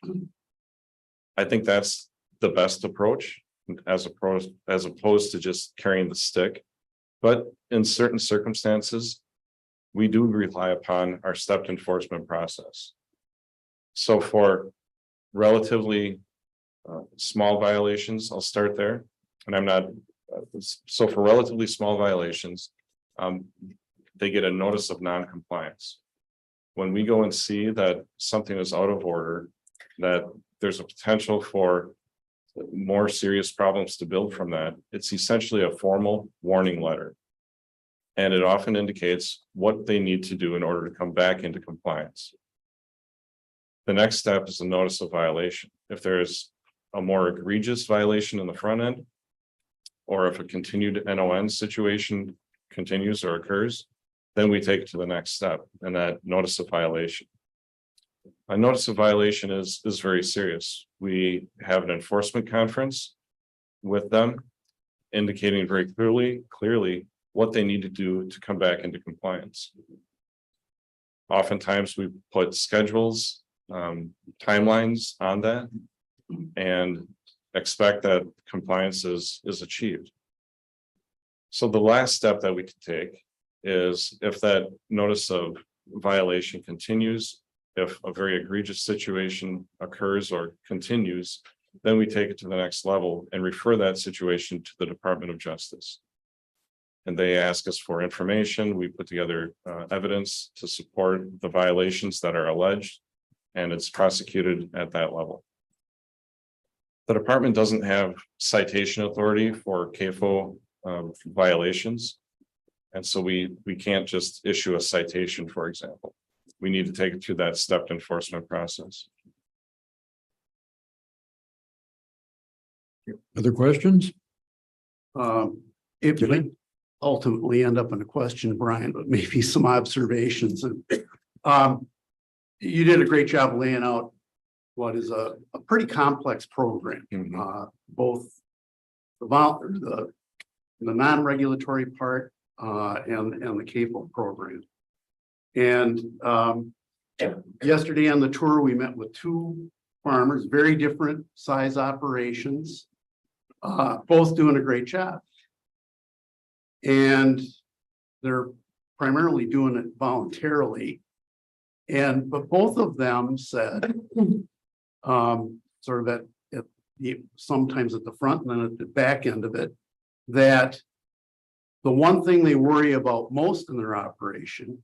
I think that's the best approach as opposed to just carrying the stick. But in certain circumstances, we do rely upon our stepped enforcement process. So for relatively small violations, I'll start there. And I'm not, so for relatively small violations, they get a notice of non-compliance. When we go and see that something is out of order, that there's a potential for more serious problems to build from that, it's essentially a formal warning letter. And it often indicates what they need to do in order to come back into compliance. The next step is a notice of violation. If there's a more egregious violation in the front end, or if a continued NON situation continues or occurs, then we take it to the next step, and that notice of violation. A notice of violation is very serious. We have an enforcement conference with them, indicating very clearly what they need to do to come back into compliance. Oftentimes we put schedules, timelines on that and expect that compliance is achieved. So the last step that we can take is if that notice of violation continues, if a very egregious situation occurs or continues, then we take it to the next level and refer that situation to the Department of Justice. And they ask us for information. We put together evidence to support the violations that are alleged, and it's prosecuted at that level. The department doesn't have citation authority for CAFO violations. And so we can't just issue a citation, for example. We need to take it through that stepped enforcement process. Other questions? It may ultimately end up in a question, Brian, but maybe some observations. You did a great job laying out what is a pretty complex program, both the non-regulatory part and the CAFO program. And yesterday on the tour, we met with two farmers, very different size operations, both doing a great job. And they're primarily doing it voluntarily. But both of them said, sort of sometimes at the front and then at the back end of it, that the one thing they worry about most in their operation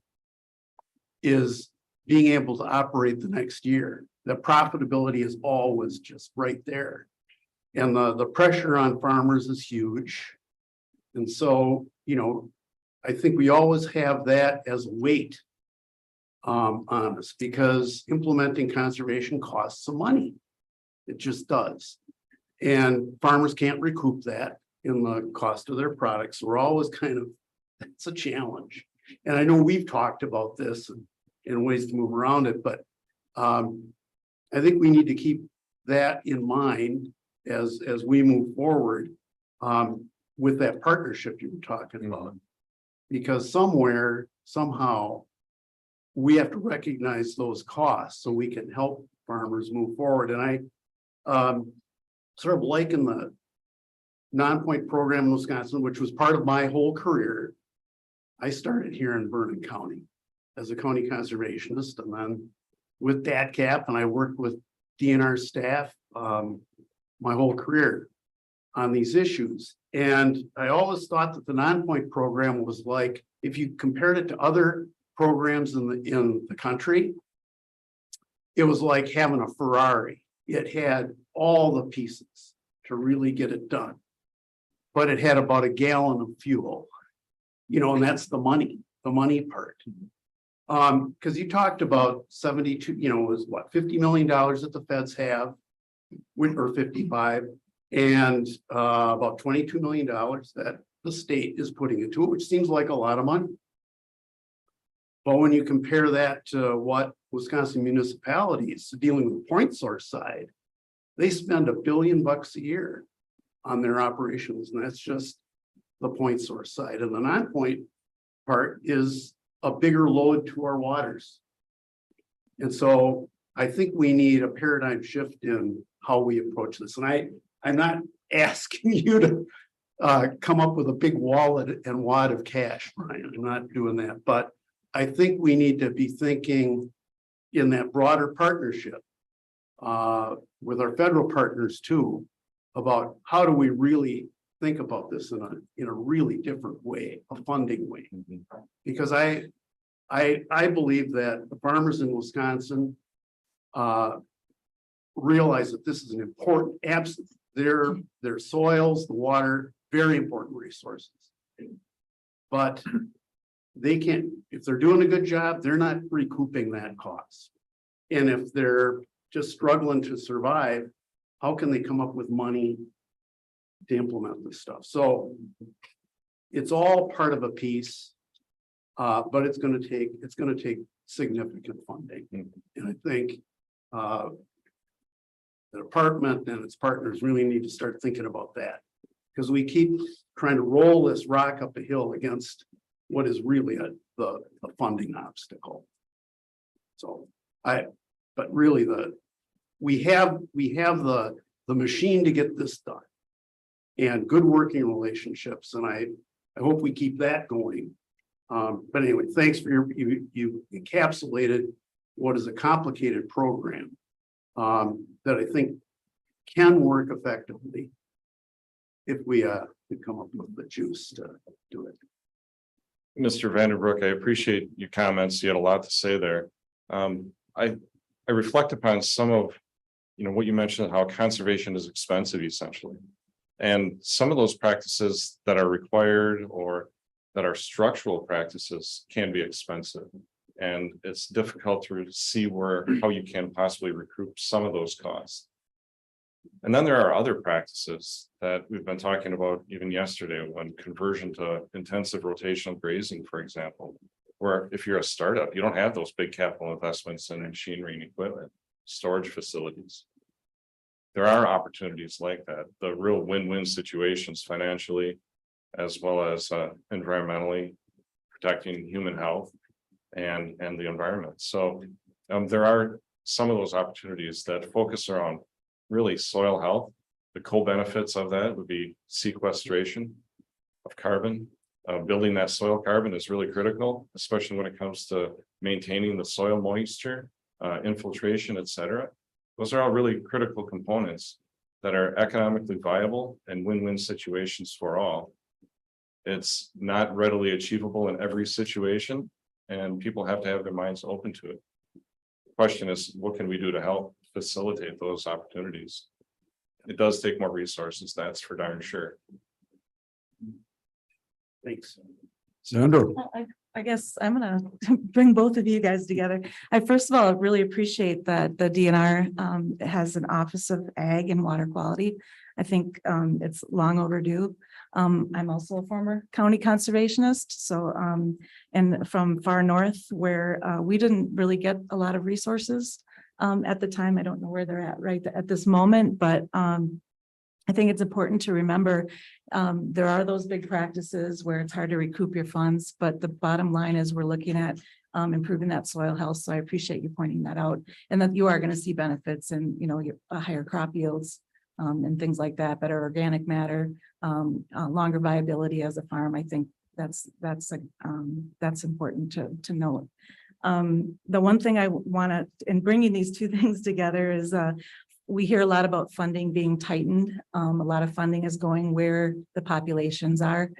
is being able to operate the next year. The profitability is always just right there. And the pressure on farmers is huge. And so, I think we always have that as a weight on us, because implementing conservation costs some money. It just does. And farmers can't recoup that in the cost of their products. We're always it's a challenge. And I know we've talked about this and ways to move around it, but I think we need to keep that in mind as we move forward with that partnership you were talking about. Because somehow, we have to recognize those costs so we can help farmers move forward. And I sort of liken the non-point program in Wisconsin, which was part of my whole career. I started here in Vernon County as a county conservationist, and then with DATCAP, and I worked with DNR staff my whole career on these issues. And I always thought that the non-point program was like, if you compared it to other programs in the country, it was like having a Ferrari. It had all the pieces to really get it done, but it had about a gallon of fuel, and that's the money part. Because you talked about 72, was what, $50 million that the feds have, or 55, and about $22 million that the state is putting into it, which seems like a lot of money. But when you compare that to what Wisconsin municipalities dealing with the point source side, they spend $1 billion a year on their operations, and that's just the point source side. And the non-point part is a bigger load to our waters. And so I think we need a paradigm shift in how we approach this. And I'm not asking you to come up with a big wallet and wad of cash, Brian. I'm not doing that. But I think we need to be thinking in that broader partnership with our federal partners too, about how do we really think about this in a really different way, a funding way. Because I believe that the farmers in Wisconsin realize that this is an important their soils, the water, very important resources. But they can't, if they're doing a good job, they're not recouping that cost. And if they're just struggling to survive, how can they come up with money to implement this stuff? So it's all part of a piece, but it's going to take significant funding. And I think the department and its partners really need to start thinking about that, because we keep trying to roll this rock up a hill against what is really the funding obstacle. So but really we have the machine to get this done and good working relationships. And I hope we keep that going. But anyway, thanks for you encapsulated what is a complicated program that I think can work effectively if we could come up with the juice to do it. Mr. Vanderbrook, I appreciate your comments. You had a lot to say there. I reflect upon some of, what you mentioned, how conservation is expensive essentially. And some of those practices that are required or that are structural practices can be expensive. And it's difficult to see how you can possibly recoup some of those costs. And then there are other practices that we've been talking about even yesterday, when conversion to intensive rotational grazing, for example, where if you're a startup, you don't have those big capital investments in machinery and equipment, storage facilities. There are opportunities like that, the real win-win situations financially, as well as environmentally, protecting human health and the environment. So there are some of those opportunities that focus around really soil health. The co-benefits of that would be sequestration of carbon building that soil carbon is really critical, especially when it comes to maintaining the soil moisture, infiltration, et cetera. Those are all really critical components that are economically viable and win-win situations for all. It's not readily achievable in every situation, and people have to have their minds open to it. The question is, what can we do to help facilitate those opportunities? It does take more resources, that's for darn sure. Thanks. Sandra. I guess I'm gonna bring both of you guys together. I first of all really appreciate that the DNR has an Office of Ag and Water Quality. I think it's long overdue. I'm also a former county conservationist, so and from far north where we didn't really get a lot of resources at the time. I don't know where they're at right at this moment, but I think it's important to remember there are those big practices where it's hard to recoup your funds, but the bottom line is we're looking at improving that soil health. So I appreciate you pointing that out, and that you are going to see benefits and, you know, your higher crop yields and things like that, better organic matter, longer viability as a farm. I think that's important to note. The one thing I want to, in bringing these two things together, is we hear a lot about funding being tightened. A lot of funding is going where the populations are.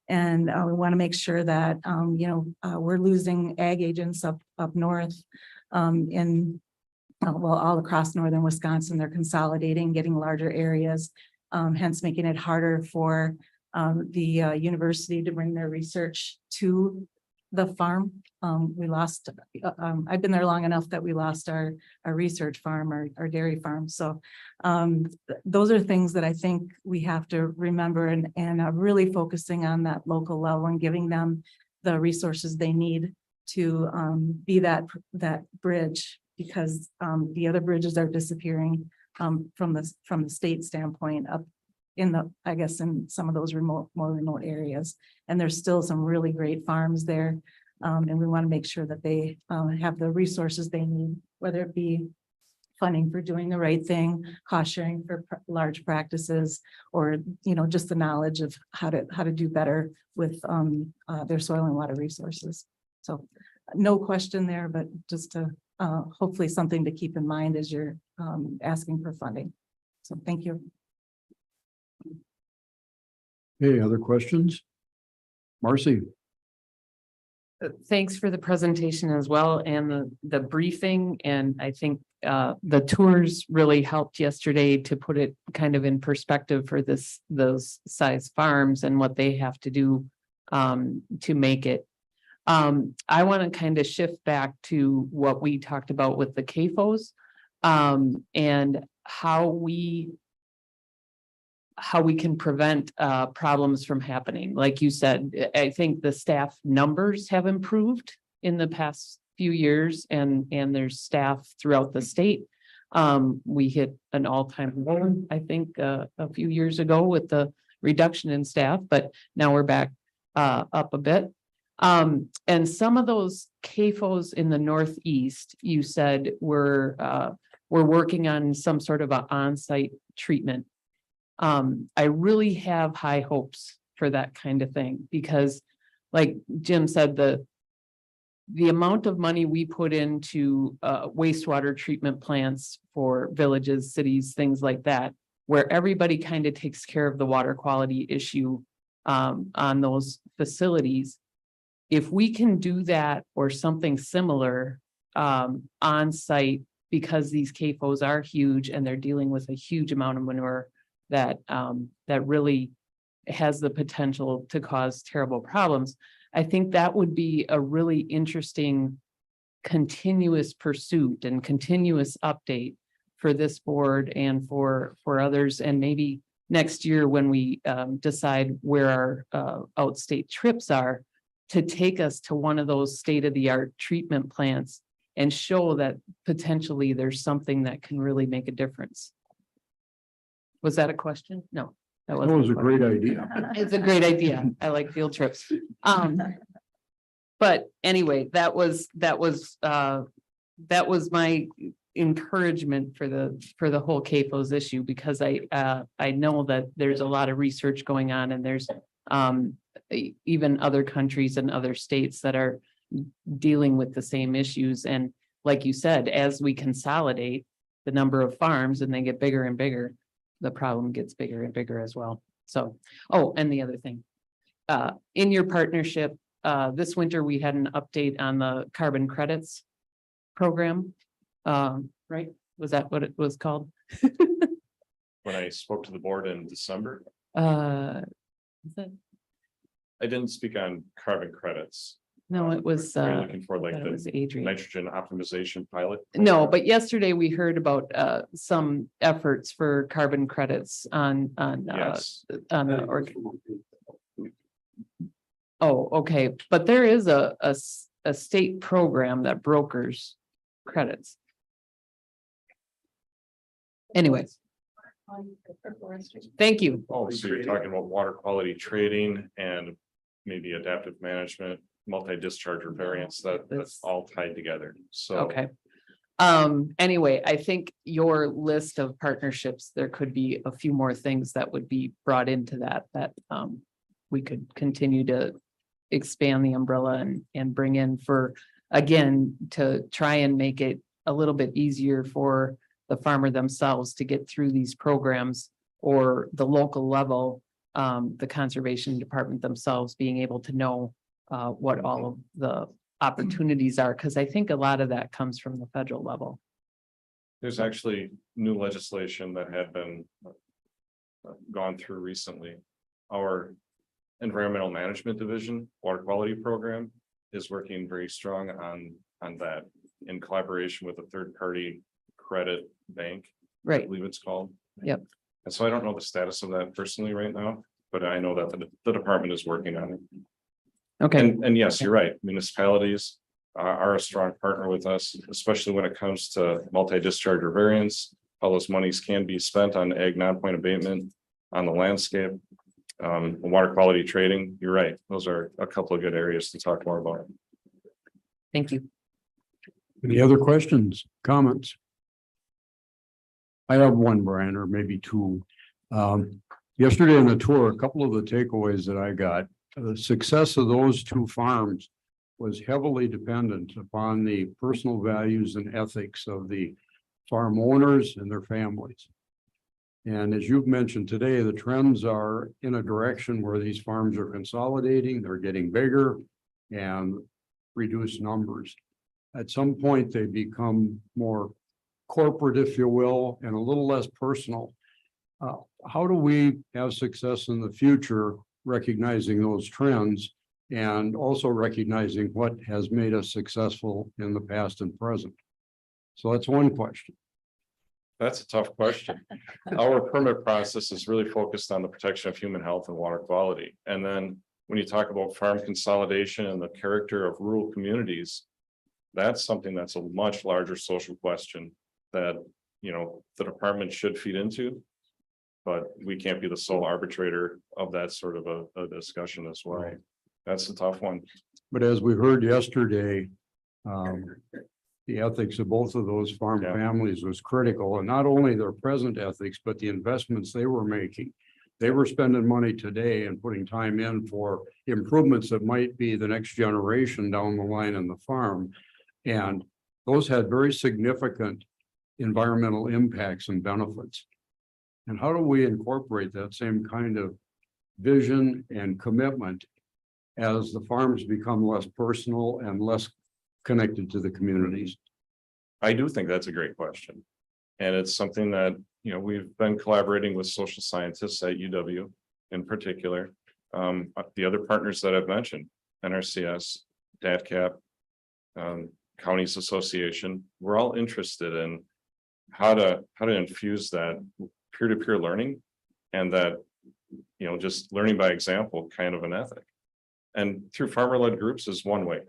And we want to make sure that, we're losing ag agents up north all across northern Wisconsin. They're consolidating, getting larger areas, hence making it harder for the university to bring their research to the farm. We lost, I've been there long enough that we lost our research farm, our dairy farm. So those are things that I think we have to remember, and really focusing on that local level and giving them the resources they need to be that bridge, because the other bridges are disappearing from the state standpoint up in in some of those more remote areas. And there's still some really great farms there. And we want to make sure that they have the resources they need, whether it be funding for doing the right thing, cost sharing for large practices, or, just the knowledge of how to do better with their soil and water resources. So no question there, but just to hopefully something to keep in mind as you're asking for funding. So thank you. Any other questions? Marcy? Thanks for the presentation as well, and the briefing. And I think the tours really helped yesterday to put it kind of in perspective for those size farms and what they have to do to make it. I want to kind of shift back to what we talked about with the CAFOs and how we can prevent problems from happening. Like you said, I think the staff numbers have improved in the past few years, and there's staff throughout the state. We hit an all-time low, I think, a few years ago with the reduction in staff, but now we're back up a bit. And some of those CAFOs in the Northeast, you said we're working on some sort of an on-site treatment. I really have high hopes for that kind of thing, because like Jim said, the amount of money we put into wastewater treatment plants for villages, cities, things like that, where everybody kind of takes care of the water quality issue on those facilities. If we can do that or something similar on site, because these CAFOs are huge and they're dealing with a huge amount of manure that really has the potential to cause terrible problems. I think that would be a really interesting continuous pursuit and continuous update for this board and for others. And maybe next year when we decide where our outstate trips are, to take us to one of those state-of-the-art treatment plants and show that potentially there's something that can really make a difference. Was that a question? No. That was a great idea. It's a great idea. I like field trips. But anyway, that was my encouragement for the whole CAFOs issue, because I know that there's a lot of research going on, and there's even other countries and other states that are dealing with the same issues. And like you said, as we consolidate the number of farms and they get bigger and bigger, the problem gets bigger and bigger as well. So, oh, and the other thing, in your partnership, this winter, we had an update on the carbon credits program. Right? Was that what it was called? When I spoke to the board in December, Is it- I didn't speak on carbon credits. No, it was, Are you looking for like it was the Adrian. nitrogen optimization pilot? No, but yesterday we heard about some efforts for carbon credits on Yes. on the Oh, okay, but there is a state program that brokers credits. Anyway, thank you. Oh, so you're talking about water quality trading and maybe adaptive management, multi-discharger variants, that's all tied together. So. Okay. Anyway, I think your list of partnerships, there could be a few more things that would be brought into that we could continue to expand the umbrella and bring in for, again, to try and make it a little bit easier for the farmer themselves to get through these programs, or the local level, the conservation department themselves being able to know what all of the opportunities are, because I think a lot of that comes from the federal level. There's actually new legislation that had been gone through recently. Our environmental management division, water quality program, is working very strong on that in collaboration with a third-party credit bank. I Right. believe it's called. Yep. And so I don't know the status of that personally right now, but I know that the department is working on it. Okay. And yes, you're right. Municipalities are a strong partner with us, especially when it comes to multi-discharger variants. All those monies can be spent on ag non-point abatement, on the landscape, water quality trading. You're right. Those are a couple of good areas to talk more about. Thank you. Any other questions, comments? I have one, Brian, or maybe two. Yesterday on the tour, a couple of the takeaways that I got, the success of those two farms was heavily dependent upon the personal values and ethics of the farm owners and their families. And as you've mentioned today, the trends are in a direction where these farms are consolidating, they're getting bigger and reduced numbers. At some point, they become more corporate, if you will, and a little less personal. How do we have success in the future, recognizing those trends and also recognizing what has made us successful in the past and present? So that's one question. That's a tough question. Our permit process is really focused on the protection of human health and water quality. And then when you talk about farm consolidation and the character of rural communities, that's something that's a much larger social question that, the department should feed into. But we can't be the sole arbitrator of that sort of a discussion as well. That's a tough one. But as we heard yesterday, the ethics of both of those farm families was critical, and not only their present ethics, but the investments they were making. They were spending money today and putting time in for improvements that might be the next generation down the line in the farm. And those had very significant environmental impacts and benefits. And how do we incorporate that same kind of vision and commitment as the farms become less personal and less connected to the communities? I do think that's a great question. And it's something that, we've been collaborating with social scientists at UW in particular. The other partners that I've mentioned, NRCS, DATCAP, Counties Association, we're all interested in how to infuse that peer-to-peer learning and that, just learning by example kind of an ethic. And through farmer-led groups is one way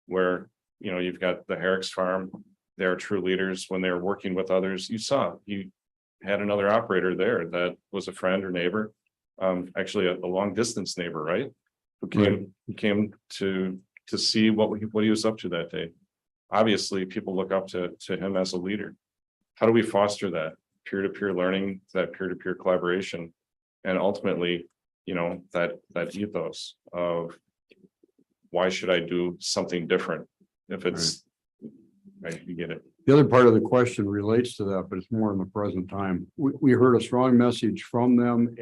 where, you've got the Herrick's farm. They're true leaders when they're working with others. You had another operator there that was a friend or neighbor, actually a long distance neighbor, right? Who came to see what he was up to that day. Obviously, people look up to him as a leader. How do we foster that peer-to-peer learning, that peer-to-peer collaboration, and ultimately you know, that ethos of why should I do something different if it's, right, you get it. The other part of the question relates to that, but it's more in the present time. We heard a strong message from them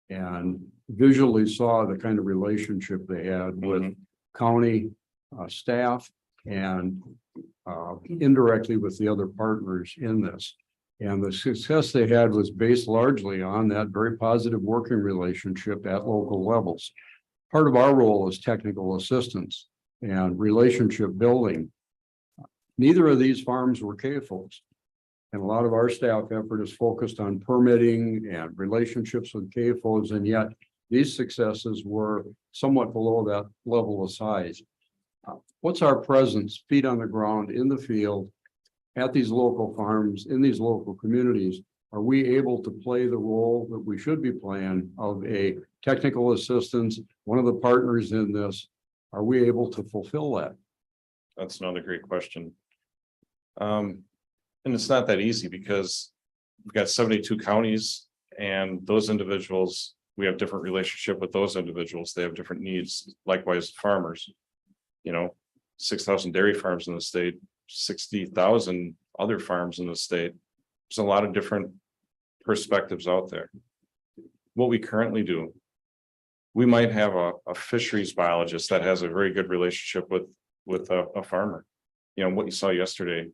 and visually saw the kind of relationship they had with county staff and indirectly with the other partners in this. And the success they had was based largely on that very positive working relationship at local levels. Part of our role is technical assistance and relationship building. Neither of these farms were CAFOs. And a lot of our staff effort is focused on permitting and relationships with CAFOs, and yet these successes were somewhat below that level of size. What's our presence, feet on the ground, in the field, at these local farms, in these local communities? Are we able to play the role that we should be playing of a technical assistance, one of the partners in this? Are we able to fulfill that? That's another great question. And it's not that easy because we've got 72 counties and those individuals, we have different relationship with those individuals. They have different needs. Likewise, farmers, you know, 6,000 dairy farms in the state, 60,000 other farms in the state. There's a lot of different perspectives out there. What we currently do, we might have a fisheries biologist that has a very good relationship with a farmer. You know, what you saw yesterday,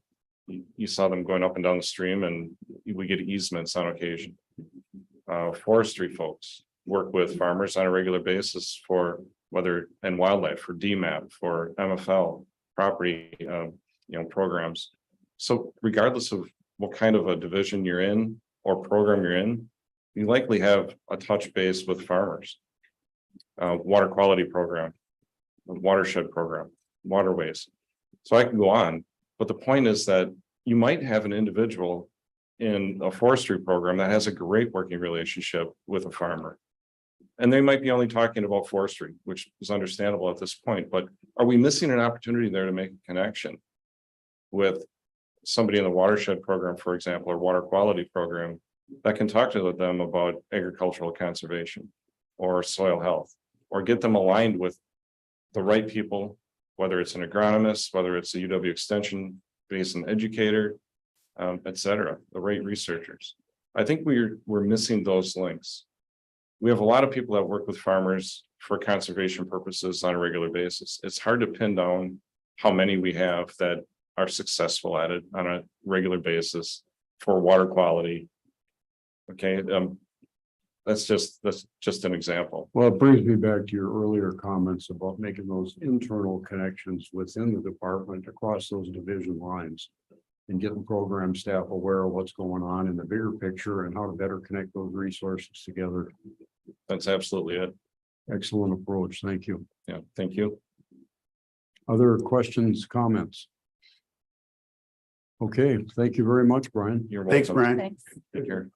you saw them going up and down the stream and we get easements on occasion. Forestry folks work with farmers on a regular basis for whether and wildlife, for DMAP, for MFL, property, programs. So regardless of what kind of a division you're in or program you're in, you likely have a touch base with farmers. Water quality program, watershed program, waterways. So I can go on, but the point is that you might have an individual in a forestry program that has a great working relationship with a farmer. And they might be only talking about forestry, which is understandable at this point, but are we missing an opportunity there to make a connection with somebody in the watershed program, for example, or water quality program that can talk to them about agricultural conservation or soil health, or get them aligned with the right people, whether it's an agronomist, whether it's a UW Extension Basin educator, et cetera, the right researchers. I think we're missing those links. We have a lot of people that work with farmers for conservation purposes on a regular basis. It's hard to pin down how many we have that are successful at it on a regular basis for water quality. Okay, that's just an example. Well, it brings me back to your earlier comments about making those internal connections within the department across those division lines and getting program staff aware of what's going on in the bigger picture and how to better connect those resources together. That's absolutely it. Excellent approach. Thank you. Yeah, thank you. Other questions, comments? Okay, thank you very much, Brian. You're Thanks, welcome. Brian. Thanks. Take care.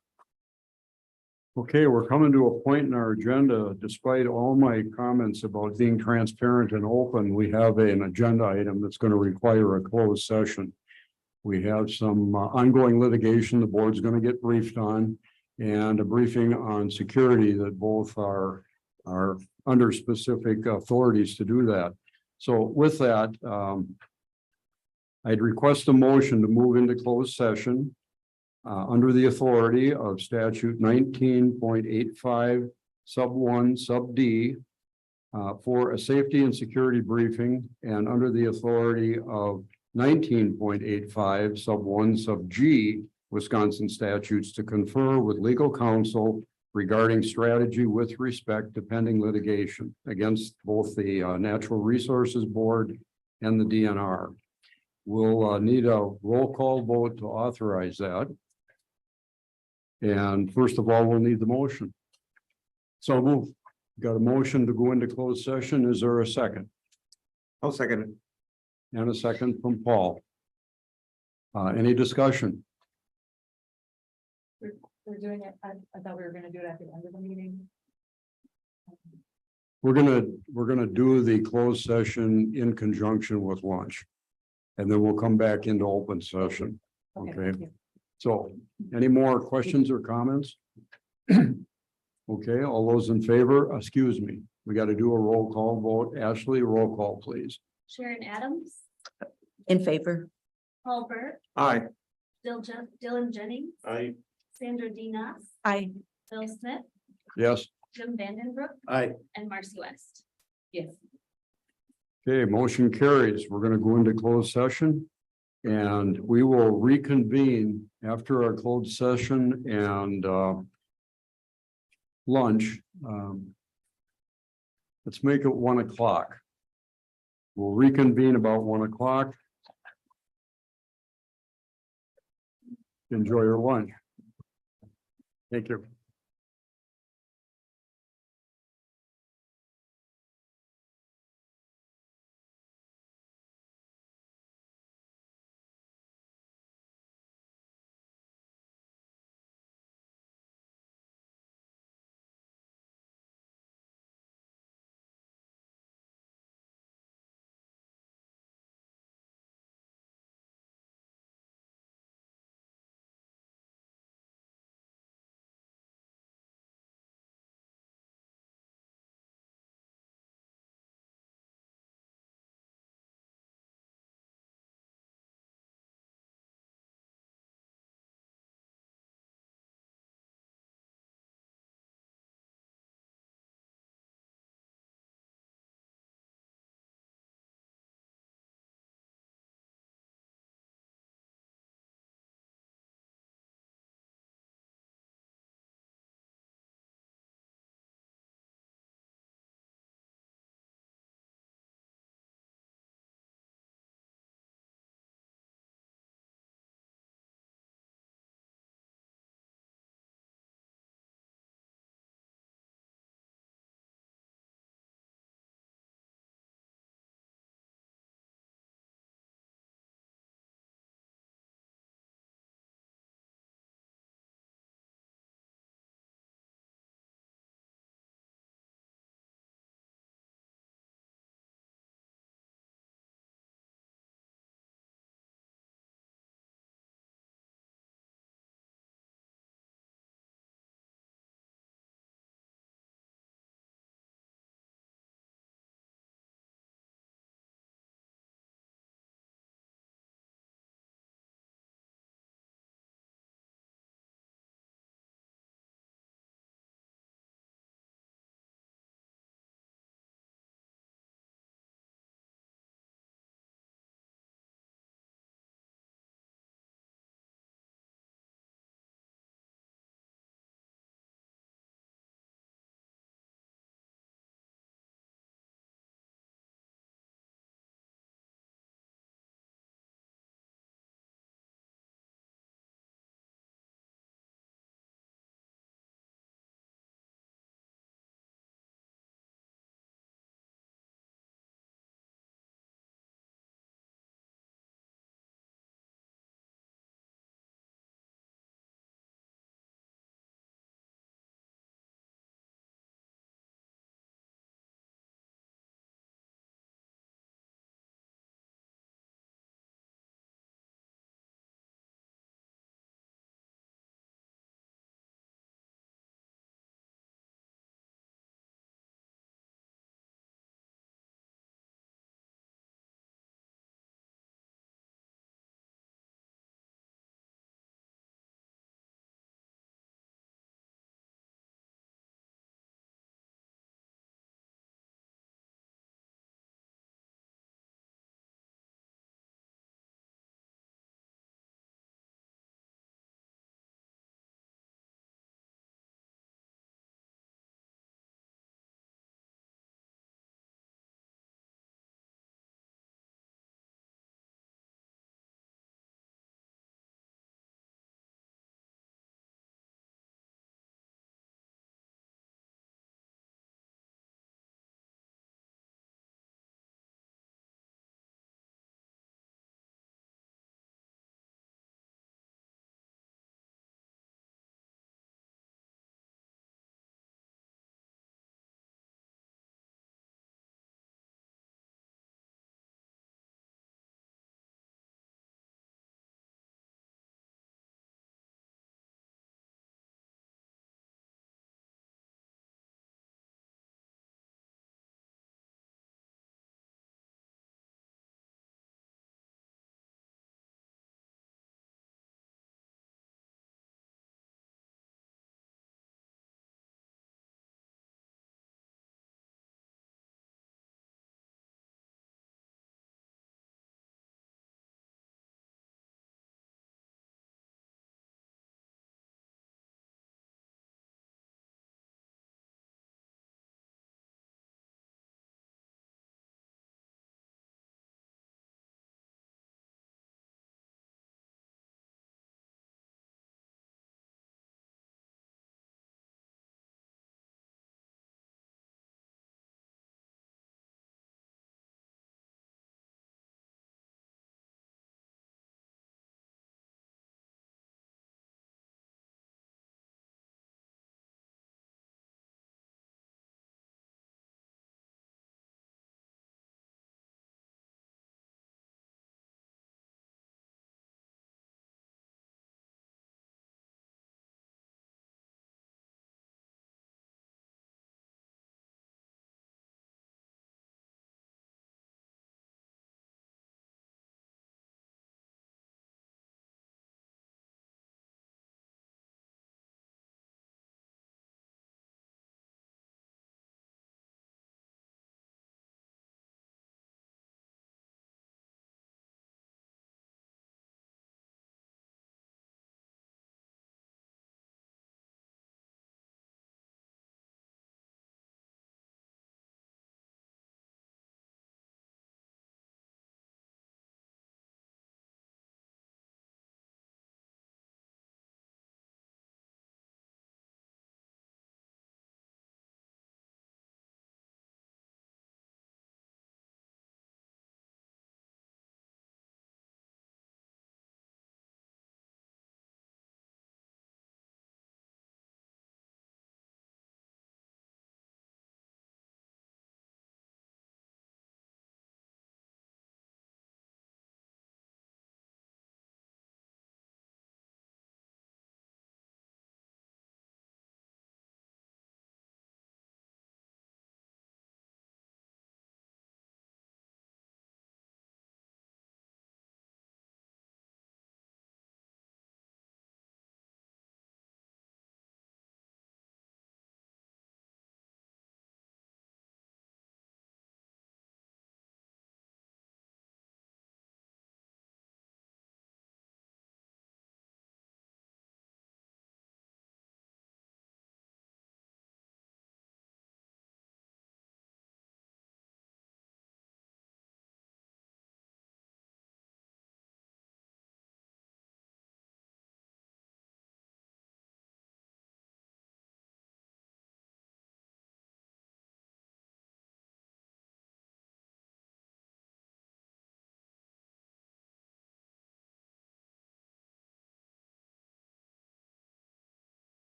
Okay, we're coming to a point in our agenda, despite all my comments about being transparent and open, we have an agenda item that's going to require a closed session. We have some ongoing litigation the board's going to get briefed on, and a briefing on security that both are under specific authorities to do that. So with that, I'd request a motion to move into closed session under the authority of statute 19.85 sub 1 sub D for a safety and security briefing, and under the authority of 19.85 sub 1 sub G Wisconsin statutes to confer with legal counsel regarding strategy with respect to pending litigation against both the Natural Resources Board and the DNR. We'll need a roll call vote to authorize that. And first of all, we'll need the motion. So move. Got a motion to go into closed session. Is there a second? I'll second it. And a second from Paul. Any discussion? We're doing it, I thought we were gonna do it at the end of the meeting. We're gonna do the closed session in conjunction with lunch. And then we'll come back into open session. Okay. thank you. So any more questions or comments? Okay, all those in favor, excuse me, we got to do a roll call vote. Ashley, roll call, please. Sharon Adams, In favor. Paul Burt, Aye. Dylan Jennings, I, Sandra Dinas, I, Bill Smith, Yes. Jim Vandenbroek, Aye. and Marcy West. Yes. Okay, motion carries. We're going to go into closed session. And we will reconvene after our closed session and lunch. Let's make it 1 o'clock. We'll reconvene about 1 o'clock. Enjoy your lunch. Thank you.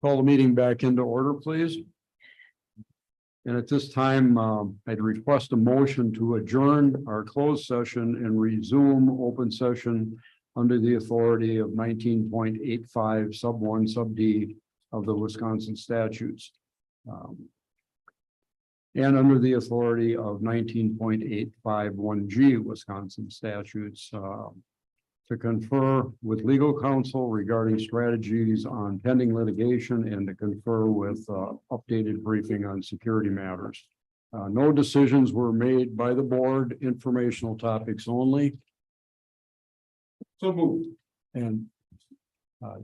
Call the meeting back into order, please. And at this time, I'd request a motion to adjourn our closed session and resume open session under the authority of 19.85 sub 1 sub D of the Wisconsin statutes. And under the authority of 19.851 G Wisconsin statutes, to confer with legal counsel regarding strategies on pending litigation and to confer with updated briefing on security matters. No decisions were made by the board, informational topics only. So moved. And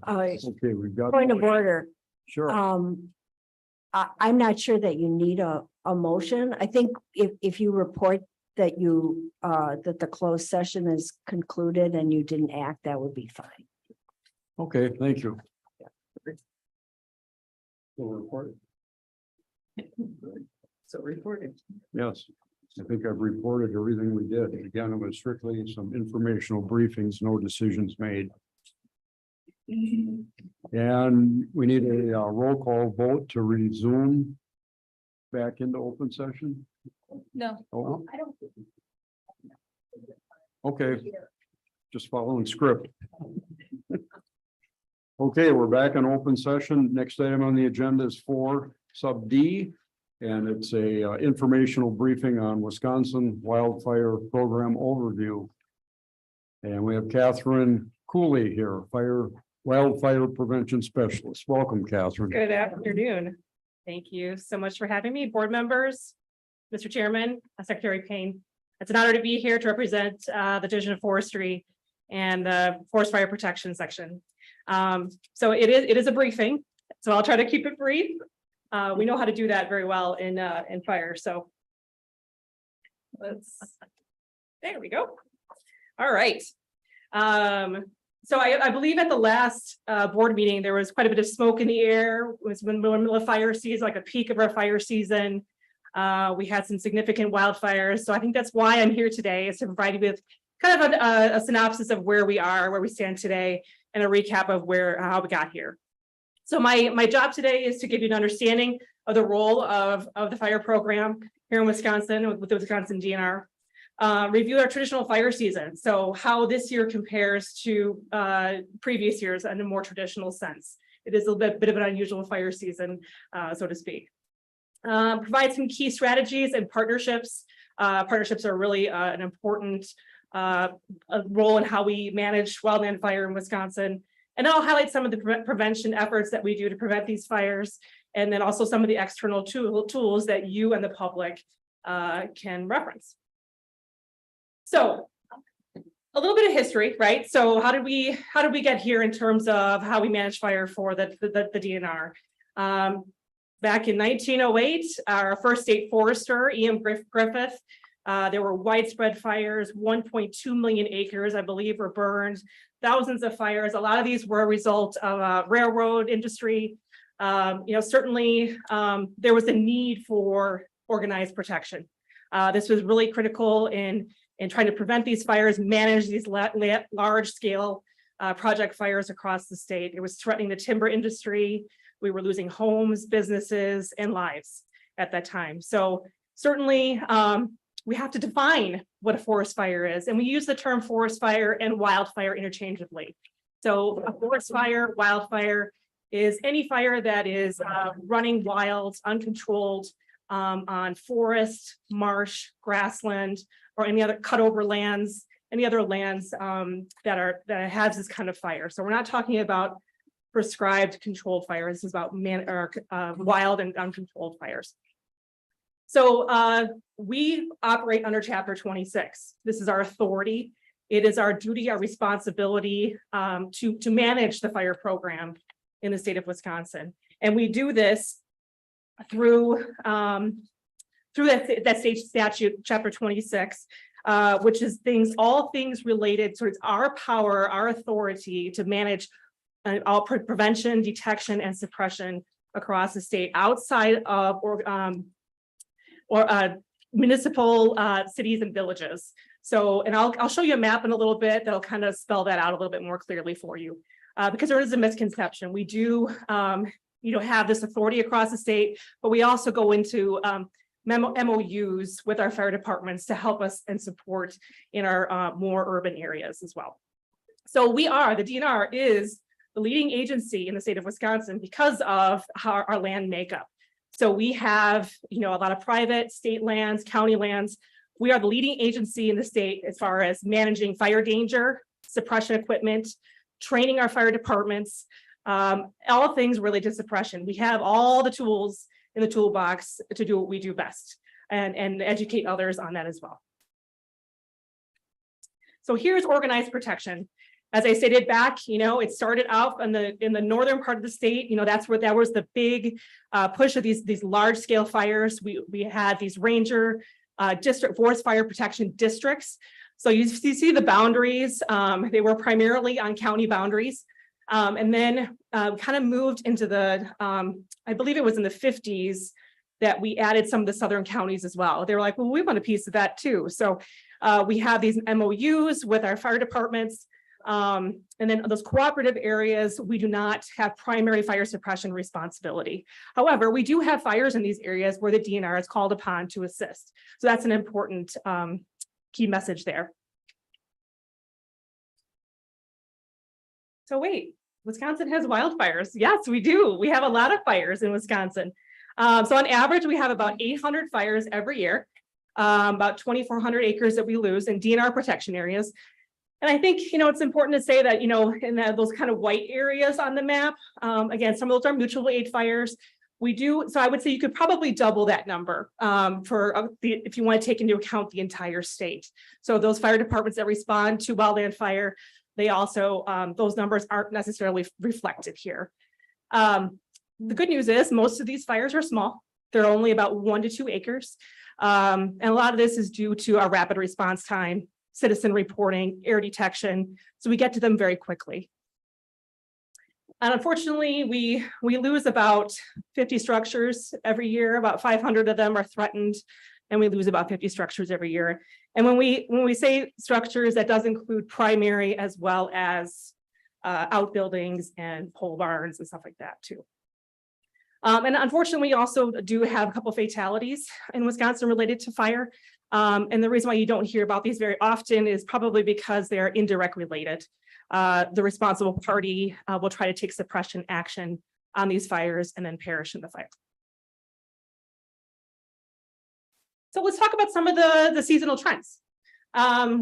okay, we've got. Point of order. Sure. I'm not sure that you need a motion. I think if you report that you, that the closed session is concluded and you didn't act, that would be fine. Okay, thank you. So report. So reported. Yes, I think I've reported everything we did. Again, it was strictly some informational briefings, no decisions made. And we need a roll call vote to resume back into open session. No. Oh, I don't. okay, just following script. Okay, we're back in open session. Next item on the agenda is 4 sub D. And it's a informational briefing on Wisconsin wildfire program overview. And we have Catherine Cooley here, wildfire prevention specialist. Welcome, Catherine. Good afternoon. Thank you so much for having me, board members, Mr. Chairman, Secretary Payne. It's an honor to be here to represent the Division of Forestry and the Forest Fire Protection section. So it is a briefing, so I'll try to keep it brief. We know how to do that very well in fire, so there we go. All right. So I believe at the last board meeting, there was quite a bit of smoke in the air. It was when the middle of fire season, like a peak of our fire season. We had some significant wildfires. So I think that's why I'm here today, is to provide you with kind of a synopsis of where we are, where we stand today, and a recap of how we got here. So my job today is to give you an understanding of the role of the fire program here in Wisconsin with the Wisconsin DNR. Review our traditional fire season. So how this year compares to previous years in a more traditional sense. It is a bit of an unusual fire season, so to speak. Provide some key strategies and partnerships. Partnerships are really an important role in how we manage wildland fire in Wisconsin. And I'll highlight some of the prevention efforts that we do to prevent these fires, and then also some of the external tools that you and the public can reference. So a little bit of history, right? So how did we get here in terms of how we manage fire for the DNR? Back in 1908, our first state forester, E.M. Griffith, there were widespread fires, 1.2 million acres, I believe, were burned, thousands of fires. A lot of these were a result of railroad industry. Certainly there was a need for organized protection. This was really critical in trying to prevent these fires, manage these large scale project fires across the state. It was threatening the timber industry. We were losing homes, businesses, and lives at that time. So certainly we have to define what a forest fire is. And we use the term forest fire and wildfire interchangeably. So a forest fire, wildfire is any fire that is running wild, uncontrolled on forest, marsh, grassland, or any other cut over lands, any other lands that has this kind of fire. So we're not talking about prescribed controlled fires. This is about wild and uncontrolled fires. So we operate under Chapter 26. This is our authority. It is our duty, our responsibility to manage the fire program in the state of Wisconsin. And we do this through that state statute, Chapter 26, which is all things related towards our power, our authority to manage all prevention, detection, and suppression across the state outside of municipal cities and villages. So, and I'll show you a map in a little bit that'll kind of spell that out a little bit more clearly for you, because there is a misconception. We do have this authority across the state, but we also go into MOUs with our fire departments to help us and support in our more urban areas as well. So the DNR is the leading agency in the state of Wisconsin because of our land makeup. So we have, a lot of private state lands, county lands. We are the leading agency in the state as far as managing fire danger, suppression equipment, training our fire departments, all things related to suppression. We have all the tools in the toolbox to do what we do best and educate others on that as well. So here's organized protection. As I stated back, it started out in the northern part of the state. That was the big push of these large scale fires. We had these ranger district forest fire protection districts. So you see the boundaries. They were primarily on county boundaries, and then kind of moved into the I believe it was in the 50s that we added some of the southern counties as well. They were like, well, we want a piece of that too. So we have these MOUs with our fire departments. And then those cooperative areas, we do not have primary fire suppression responsibility. However, we do have fires in these areas where the DNR is called upon to assist. So that's an important key message there. So wait, Wisconsin has wildfires. Yes, we do. We have a lot of fires in Wisconsin. So on average, we have about 800 fires every year, about 2,400 acres that we lose in DNR protection areas. And I think, it's important to say that, in those kind of white areas on the map, again, some of those are mutual aid fires. So I would say you could probably double that number if you want to take into account the entire state. So those fire departments that respond to wildland fire, they also, those numbers aren't necessarily reflected here. The good news is most of these fires are small. They're only about 1 to 2 acres. And a lot of this is due to our rapid response time, citizen reporting, air detection. So we get to them very quickly. And unfortunately, we lose about 50 structures every year. About 500 of them are threatened, and we lose about 50 structures every year. And when we say structures, that does include primary as well as outbuildings and pole barns and stuff like that too. And unfortunately, we also do have a couple fatalities in Wisconsin related to fire. And the reason why you don't hear about these very often is probably because they are indirect related. The responsible party will try to take suppression action on these fires and then perish in the fire. So let's talk about some of the seasonal trends.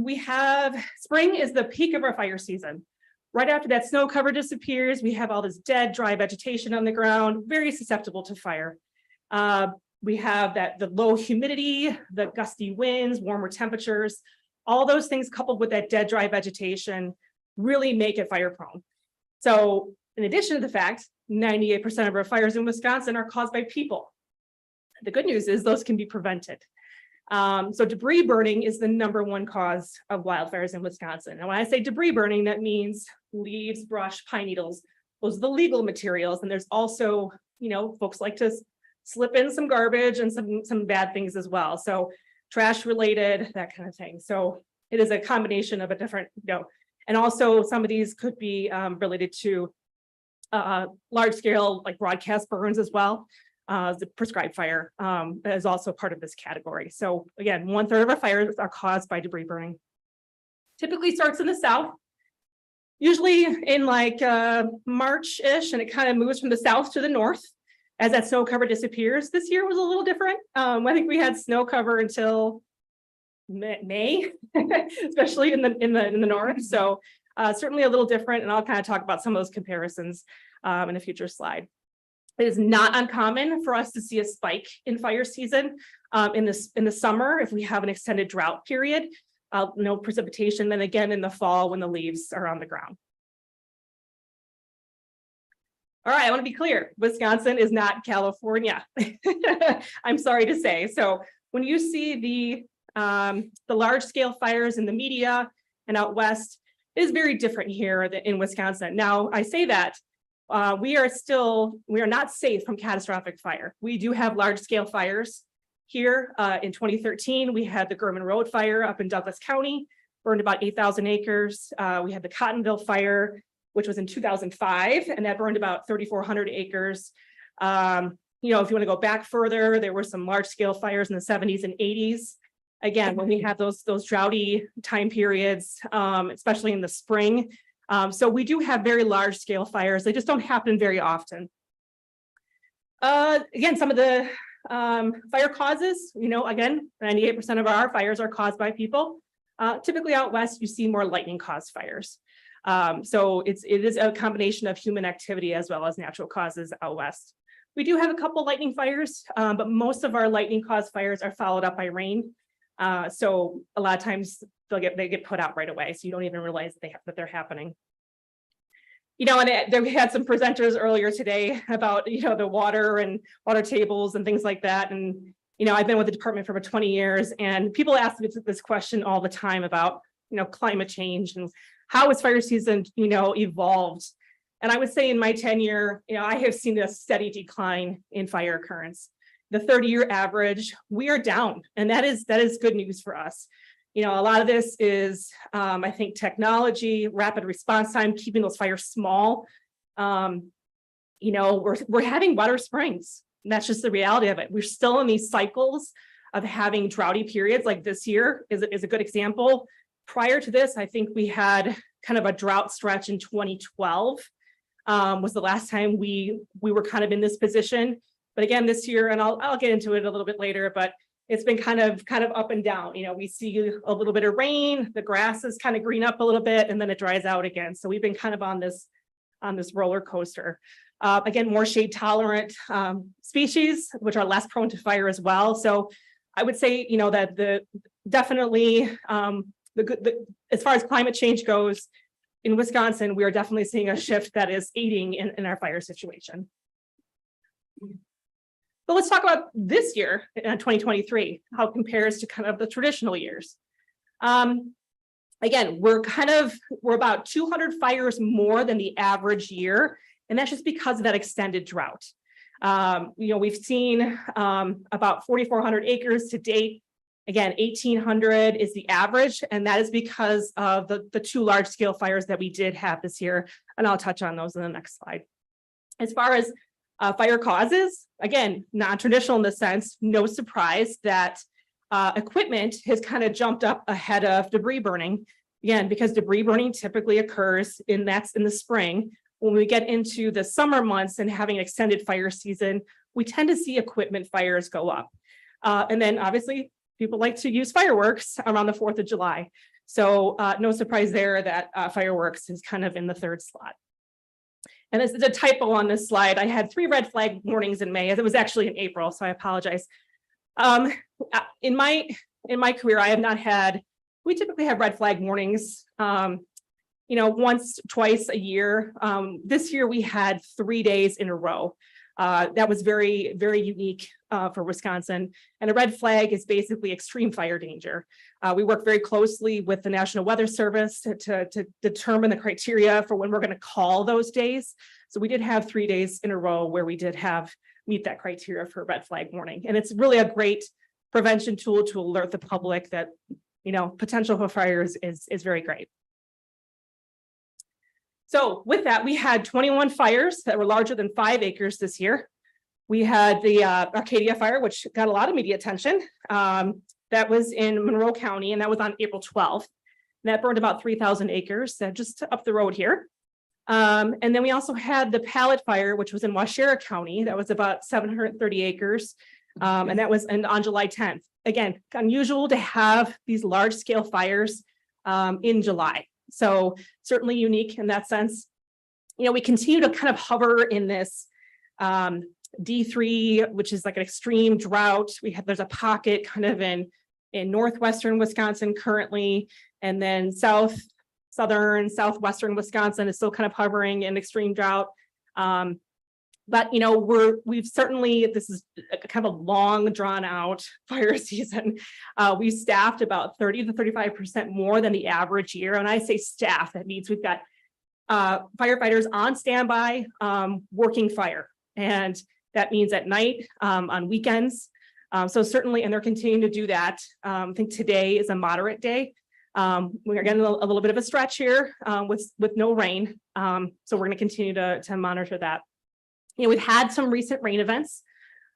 We have spring is the peak of our fire season. Right after that snow cover disappears, we have all this dead, dry vegetation on the ground, very susceptible to fire. We have the low humidity, the gusty winds, warmer temperatures, all those things coupled with that dead, dry vegetation really make it fire prone. So in addition to the fact, 98% of our fires in Wisconsin are caused by people. The good news is those can be prevented. So debris burning is the #1 cause of wildfires in Wisconsin. And when I say debris burning, that means leaves, brush, pine needles. Those are the legal materials. And there's also, folks like to slip in some garbage and some bad things as well. So trash related, that kind of thing. So it is a combination of a different, and also some of these could be related to large scale like broadcast burns as well. The prescribed fire is also part of this category. So again, 1/3 of our fires are caused by debris burning. Typically starts in the south, usually in like March-ish, and it kind of moves from the south to the north as that snow cover disappears. This year was a little different. I think we had snow cover until May, especially in the north. So certainly a little different, and I'll kind of talk about some of those comparisons in a future slide. It is not uncommon for us to see a spike in fire season in the summer if we have an extended drought period, no precipitation, then again in the fall when the leaves are on the ground. All right, I want to be clear, Wisconsin is not California. I'm sorry to say. So when you see the large scale fires in the media and out west, it is very different here in Wisconsin. Now I say that we are not safe from catastrophic fire. We do have large scale fires here. In 2013, we had the German Road fire up in Douglas County, burned about 8,000 acres. We had the Cottonville fire which was in 2005, and that burned about 3,400 acres. You know, if you want to go back further, there were some large scale fires in the 70s and 80s. Again, when we have those droughty time periods, especially in the spring. So we do have very large scale fires. They just don't happen very often. Again, some of the fire causes, you know, again, 98% of our fires are caused by people. Typically out west, you see more lightning caused fires. So it is a combination of human activity as well as natural causes out west. We do have a couple lightning fires, but most of our lightning caused fires are followed up by rain. So a lot of times they get put out right away. So you don't even realize that they're happening. You know, and we had some presenters earlier today about, you know, the water and water tables and things like that. And, you know, I've been with the department for over 20 years, and people ask me this question all the time about, you know, climate change and how has fire season, you know, evolved. And I would say in my tenure, you know, I have seen a steady decline in fire occurrence. The 30-year average, we are down, and that is good news for us. You know, a lot of this is, I think, technology, rapid response time, keeping those fires small. You know, we're having wetter springs, and that's just the reality of it. We're still in these cycles of having droughty periods. Like this year is a good example. Prior to this, I think we had kind of a drought stretch in 2012. Was the last time we were kind of in this position. But again, this year, and I'll get into it a little bit later, but it's been kind of up and down. You know, we see a little bit of rain, the grasses kind of green up a little bit, and then it dries out again. So we've been kind of on this roller coaster. Again, more shade tolerant species, which are less prone to fire as well. So I would say, you know, that definitely as far as climate change goes, in Wisconsin, we are definitely seeing a shift that is aiding in our fire situation. But let's talk about this year, 2023, how it compares to kind of the traditional years. Again, we're about 200 fires more than the average year, and that's just because of that extended drought. You know, we've seen about 4,400 acres to date. Again, 1,800 is the average, and that is because of the two large scale fires that we did have this year, and I'll touch on those in the next slide. As far as fire causes, again, non-traditional in the sense, no surprise that equipment has kind of jumped up ahead of debris burning. Again, because debris burning typically occurs in the spring. When we get into the summer months and having an extended fire season, we tend to see equipment fires go up. And then obviously, people like to use fireworks around the 4th of July. So no surprise there that fireworks is kind of in the third slot. And this is a typo on this slide. I had 3 red flag warnings in May. It was actually in April, so I apologize. In my career, I have not had, we typically have red flag warnings, you know, once, twice a year. This year we had 3 days in a row. That was very, very unique for Wisconsin. And a red flag is basically extreme fire danger. We work very closely with the National Weather Service to determine the criteria for when we're going to call those days. So we did have 3 days in a row where we did meet that criteria for red flag warning. And it's really a great prevention tool to alert the public that, you know, potential for fires is very great. So with that, we had 21 fires that were larger than 5 acres this year. We had the Arcadia fire, which got a lot of media attention. That was in Monroe County, and that was on April 12th. And that burned about 3,000 acres, just up the road here. And then we also had the Pallet fire, which was in Waushara County. That was about 730 acres. And that was on July 10th. Again, unusual to have these large scale fires in July. So certainly unique in that sense. You know, we continue to kind of hover in this D3, which is like an extreme drought. There's a pocket kind of in northwestern Wisconsin currently, and then southwestern Wisconsin is still kind of hovering in extreme drought. But you know, we've certainly, this is kind of a long drawn out fire season. We staffed about 30 to 35% more than the average year. And I say staff, that means we've got firefighters on standby working fire. And that means at night, on weekends. So certainly, and they're continuing to do that. I think today is a moderate day. We're getting a little bit of a stretch here with no rain. So we're going to continue to monitor that. We've had some recent rain events.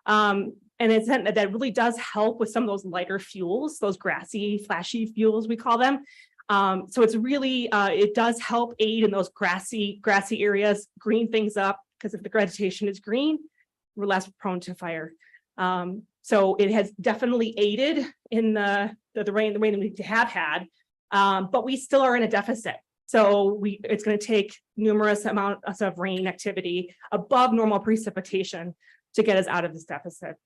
And that really does help with some of those lighter fuels, those grassy, flashy fuels, we call them. So it's really, it does help aid in those grassy areas, green things up, because if the vegetation is green, we're less prone to fire. So it has definitely aided in the rain that we have had, but we still are in a deficit. So it's going to take numerous amounts of rain activity above normal precipitation to get us out of this deficit.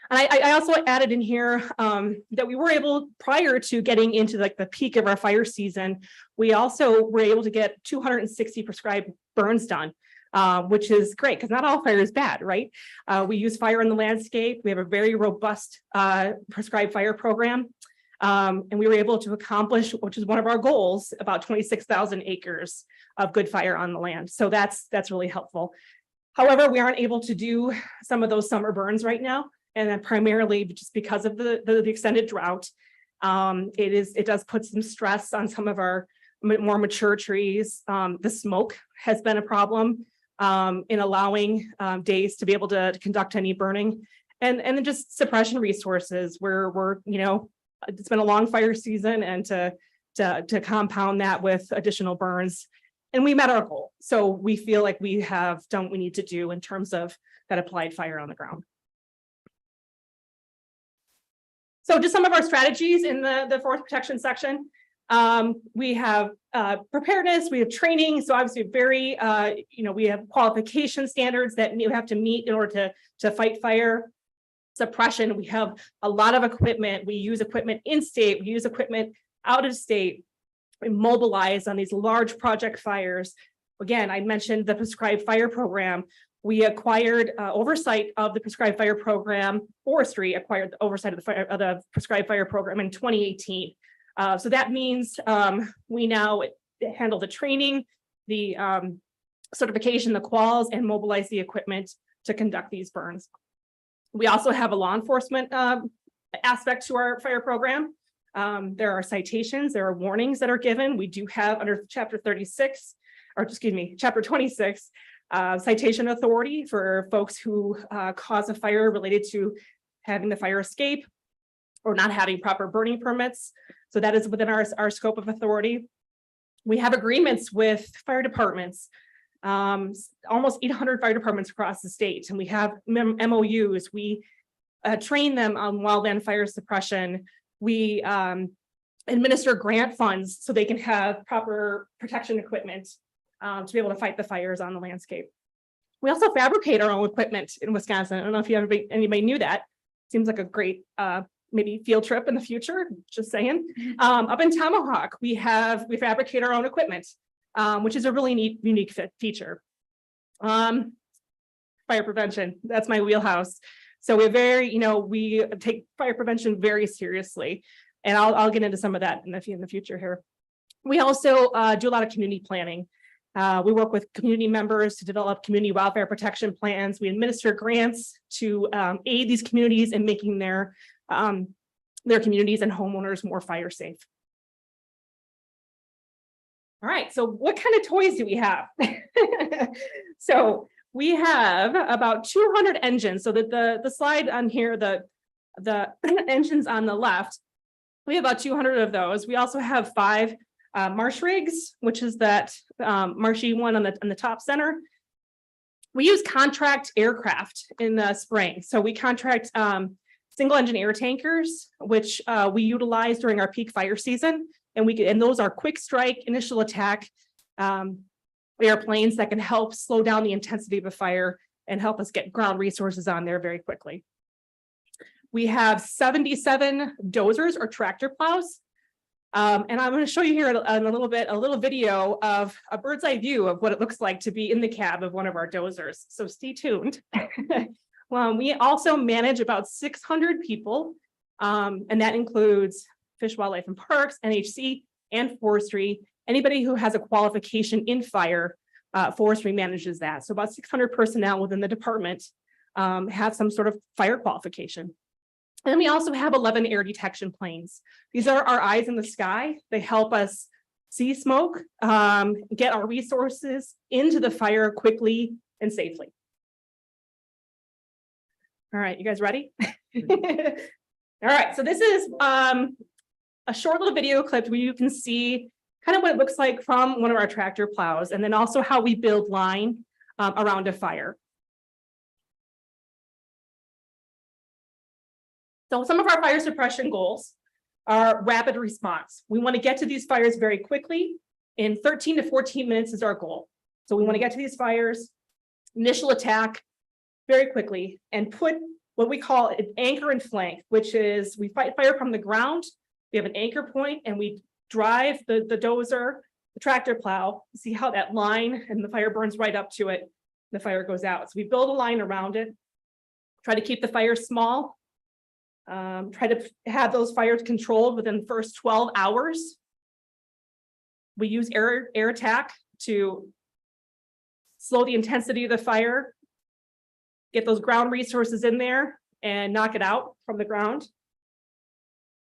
And I also added in here that we were able, prior to getting into like the peak of our fire season, we also were able to get 260 prescribed burns done, which is great because not all fire is bad, right? We use fire in the landscape. We have a very robust prescribed fire program. And we were able to accomplish, which is one of our goals, about 26,000 acres of good fire on the land. So that's really helpful. However, we aren't able to do some of those summer burns right now. And then primarily just because of the extended drought, it does put some stress on some of our more mature trees. The smoke has been a problem in allowing days to be able to conduct any burning, and then just suppression resources where it's been a long fire season, and to compound that with additional burns, and we met our goal. So we feel like we have done what we need to do in terms of that applied fire on the ground. So just some of our strategies in the forest protection section. We have preparedness, we have training. So obviously very, we have qualification standards that you have to meet in order to fight fire. Suppression, we have a lot of equipment. We use equipment in state, we use equipment out of state. We mobilize on these large project fires. Again, I mentioned the prescribed fire program. We acquired oversight of the prescribed fire program. Forestry acquired the oversight of the prescribed fire program in 2018. So that means we now handle the training, the certification, the quals, and mobilize the equipment to conduct these burns. We also have a law enforcement aspect to our fire program. There are citations, there are warnings that are given. We do have under chapter 36, or excuse me, chapter 26, citation authority for folks who cause a fire related to having the fire escape or not having proper burning permits. So that is within our scope of authority. We have agreements with fire departments, almost 800 fire departments across the state, and we have MOUs. We train them on wildland fire suppression. We administer grant funds so they can have proper protection equipment to be able to fight the fires on the landscape. We also fabricate our own equipment in Wisconsin. I don't know if anybody knew that. Seems like a great maybe field trip in the future, just saying. Up in Tomahawk, we fabricate our own equipment, which is a really neat, unique feature. Fire prevention, that's my wheelhouse. So we take fire prevention very seriously, and I'll get into some of that in the future here. We also do a lot of community planning. We work with community members to develop community wildfire protection plans. We administer grants to aid these communities in making their communities and homeowners more fire safe. All right, so what kind of toys do we have? So we have about 200 engines. So that the slide on here, the engines on the left, we have about 200 of those. We also have 5 marsh rigs, which is that marshy one on the top center. We use contract aircraft in the spring. So we contract single engine air tankers, which we utilize during our peak fire season. And those are quick strike, initial attack airplanes that can help slow down the intensity of a fire and help us get ground resources on there very quickly. We have 77 dozers or tractor plows. And I'm going to show you here in a little video of a bird's eye view of what it looks like to be in the cab of one of our dozers. So stay tuned. We also manage about 600 people, and that includes Fish, Wildlife and Parks, NHC, and Forestry. Anybody who has a qualification in fire, Forestry manages that. So about 600 personnel within the department have some sort of fire qualification. And then we also have 11 air detection planes. These are our eyes in the sky. They help us see smoke, get our resources into the fire quickly and safely. All right, you guys ready? All right, so this is a short little video clip where you can see kind of what it looks like from one of our tractor plows, and then also how we build line around a fire. So some of our fire suppression goals are rapid response. We want to get to these fires very quickly. In 13 to 14 minutes is our goal. So we want to get to these fires, initial attack very quickly, and put what we call an anchor and flank, which is we fight fire from the ground. We have an anchor point and we drive the dozer, the tractor plow, see how that line and the fire burns right up to it. The fire goes out. So we build a line around it, try to keep the fire small, try to have those fires controlled within the first 12 hours. We use air attack to slow the intensity of the fire, get those ground resources in there and knock it out from the ground.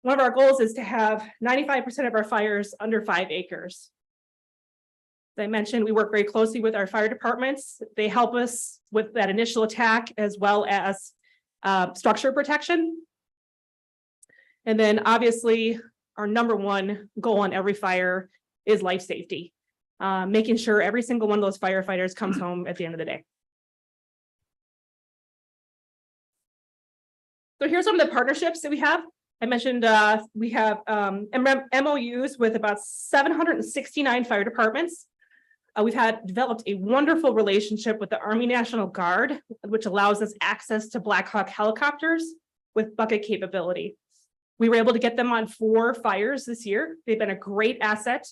One of our goals is to have 95% of our fires under 5 acres. As I mentioned, we work very closely with our fire departments. They help us with that initial attack as well as structure protection. And then obviously our number one goal on every fire is life safety, making sure every single one of those firefighters comes home at the end of the day. So here's some of the partnerships that we have. I mentioned we have MOUs with about 769 fire departments. We've developed a wonderful relationship with the Army National Guard, which allows us access to Black Hawk helicopters with bucket capability. We were able to get them on 4 fires this year. They've been a great asset,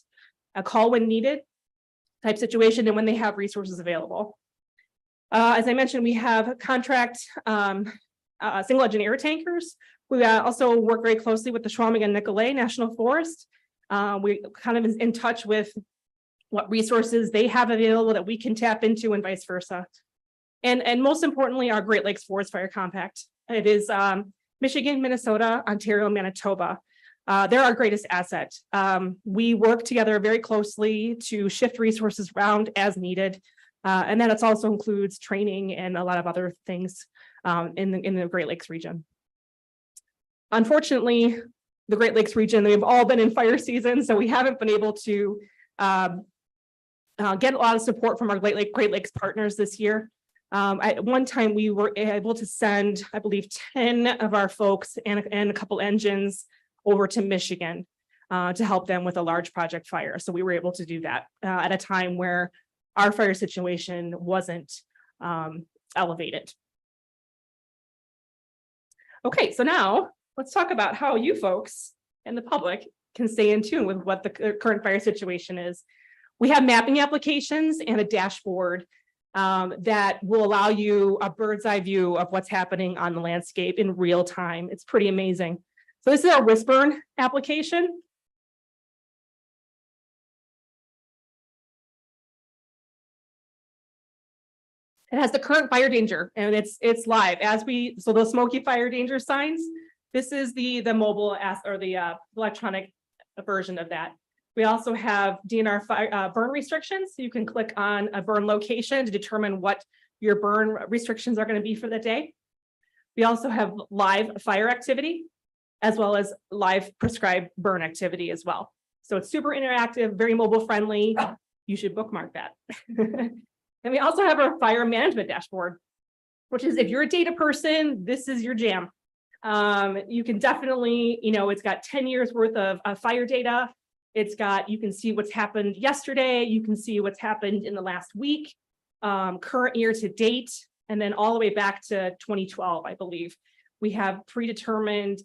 a call when needed type situation, and when they have resources available. As I mentioned, we have contract single engine air tankers. We also work very closely with the Chequamegon Nicolet National Forest. We kind of in touch with what resources they have available that we can tap into and vice versa. And most importantly, our Great Lakes Forest Fire Compact. It is Michigan, Minnesota, Ontario, Manitoba. They're our greatest asset. We work together very closely to shift resources around as needed. And then it also includes training and a lot of other things in the Great Lakes region. Unfortunately, the Great Lakes region, they've all been in fire season, so we haven't been able to get a lot of support from our Great Lakes partners this year. At one time, we were able to send, I believe, 10 of our folks and a couple engines over to Michigan to help them with a large project fire. So we were able to do that at a time where our fire situation wasn't elevated. Okay, so now let's talk about how you folks and the public can stay in tune with what the current fire situation is. We have mapping applications and a dashboard that will allow you a bird's eye view of what's happening on the landscape in real time. It's pretty amazing. So this is our Whisburn application. It has the current fire danger and it's live so those smoky fire danger signs. This is the mobile or the electronic version of that. We also have DNR fire burn restrictions. So you can click on a burn location to determine what your burn restrictions are going to be for the day. We also have live fire activity as well as live prescribed burn activity as well. So it's super interactive, very mobile friendly. You should bookmark that. And we also have our fire management dashboard, which is if you're a data person, this is your jam. You can definitely, it's got 10 years worth of fire data. You can see what's happened yesterday. You can see what's happened in the last week, current year to date, and then all the way back to 2012, I believe. We have predetermined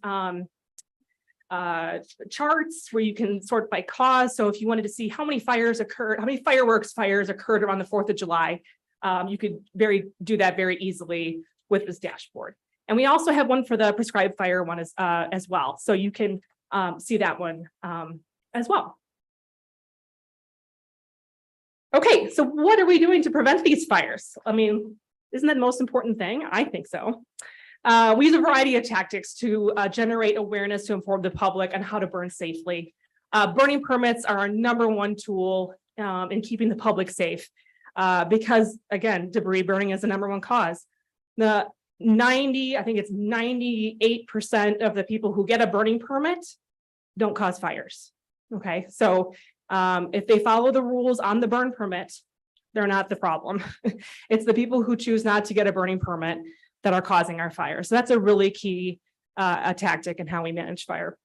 charts where you can sort by cause. So if you wanted to see how many fireworks fires occurred around the 4th of July, you could do that very easily with this dashboard. And we also have one for the prescribed fire one as well. So you can see that one as well. Okay, so what are we doing to prevent these fires? I mean, isn't that the most important thing? I think so. We use a variety of tactics to generate awareness to inform the public on how to burn safely. Burning permits are our #1 tool in keeping the public safe. Because again, debris burning is the #1 cause. I think it's 98% of the people who get a burning permit don't cause fires. Okay, so if they follow the rules on the burn permit, they're not the problem. It's the people who choose not to get a burning permit that are causing our fire. So that's a really key a tactic in how we manage fire.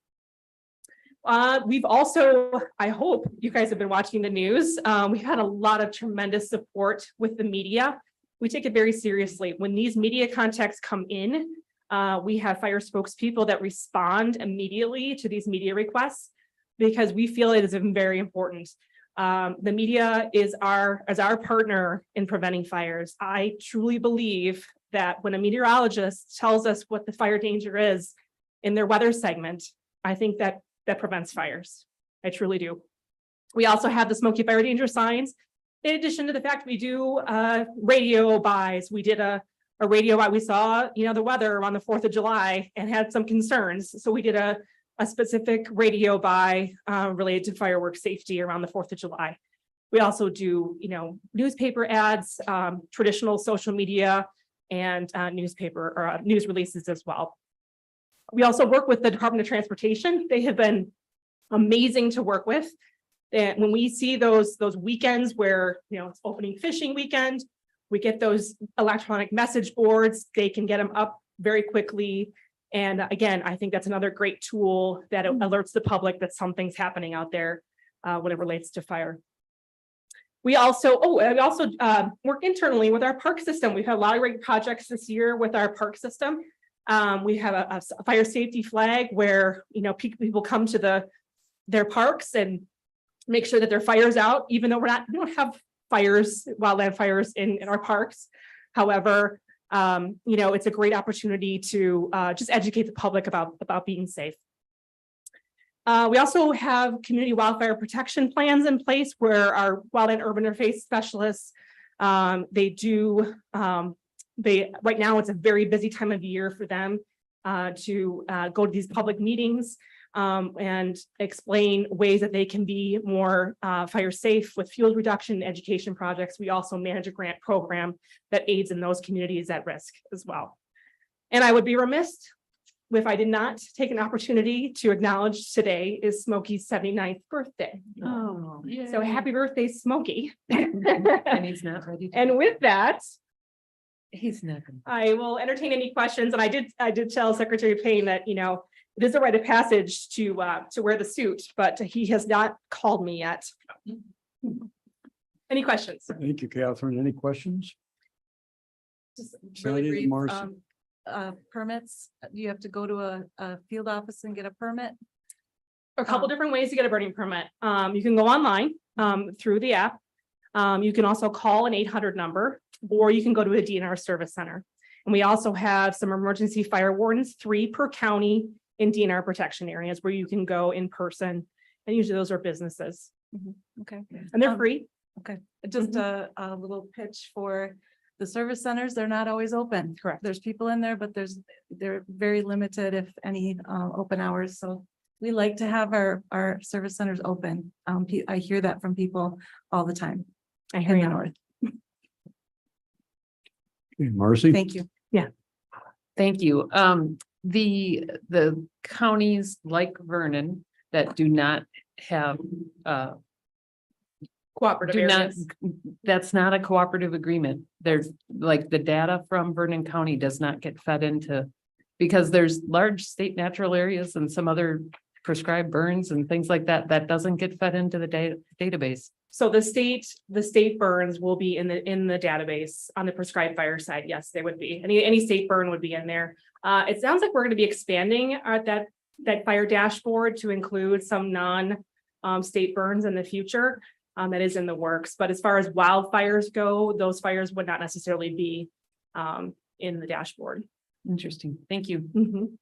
We've also, I hope you guys have been watching the news. We've had a lot of tremendous support with the media. We take it very seriously. When these media contacts come in, we have fire spokespeople that respond immediately to these media requests because we feel it is very important. The media is our partner in preventing fires. I truly believe that when a meteorologist tells us what the fire danger is in their weather segment, I think that prevents fires. I truly do. We also have the smoky fire danger signs. In addition to the fact we do radio buys, we did a radio buy. We saw, the weather on the 4th of July and had some concerns. So we did a specific radio buy related to fireworks safety around the 4th of July. We also do, newspaper ads, traditional social media, and newspaper or news releases as well. We also work with the Department of Transportation. They have been amazing to work with. And when we see those weekends where, it's opening fishing weekend, we get those electronic message boards. They can get them up very quickly. And again, I think that's another great tool that alerts the public that something's happening out there when it relates to fire. We also work internally with our park system. We've had a lot of great projects this year with our park system. We have a fire safety flag where, people come to their parks and make sure that their fire's out, even though we don't have wildland fires in our parks. However, it's a great opportunity to just educate the public about being safe. We also have community wildfire protection plans in place where our wildland urban interface specialists, right now it's a very busy time of year for them to go to these public meetings and explain ways that they can be more fire safe with fuel reduction education projects. We also manage a grant program that aids in those communities at risk as well. And I would be remiss if I did not take an opportunity to acknowledge today is Smokey's 79th birthday. Oh, So happy birthday, Smokey. And he's not ready. And with that, He's not. Gonna- I will entertain any questions. And I did tell Secretary Payne that, it is a rite of passage to wear the suit, but he has not called me yet. Any questions? Thank you, Catherine. Any questions? Just Sandy, really brief, Marcy. permits, do you have to go to a field office and get a permit? A couple different ways to get a burning permit. You can go online through the app. You can also call an 800 number, or you can go to a DNR service center. And we also have some emergency fire wardens, 3 per county in DNR protection areas where you can go in person. And usually those are businesses. Okay. And they're free. Okay, just a little pitch for the service centers. They're not always open. Correct. There's people in there, but they're very limited, if any, open hours. So we like to have our service centers open. I hear that from people all the time. I hear in the you. north. Okay, Marcy? Thank you. Thank you. The counties like Vernon that do not have Cooperative do not, areas. that's not a cooperative agreement. There's like the data from Vernon County does not get fed into, because there's large state natural areas and some other prescribed burns and things like that, that doesn't get fed into the database. So the state burns will be in the database on the prescribed fire side. Yes, they would be. Any state burn would be in there. It sounds like we're going to be expanding that fire dashboard to include some state burns in the future. That is in the works. But as far as wildfires go, those fires would not necessarily be in the dashboard. Interesting. Thank you. Mhm.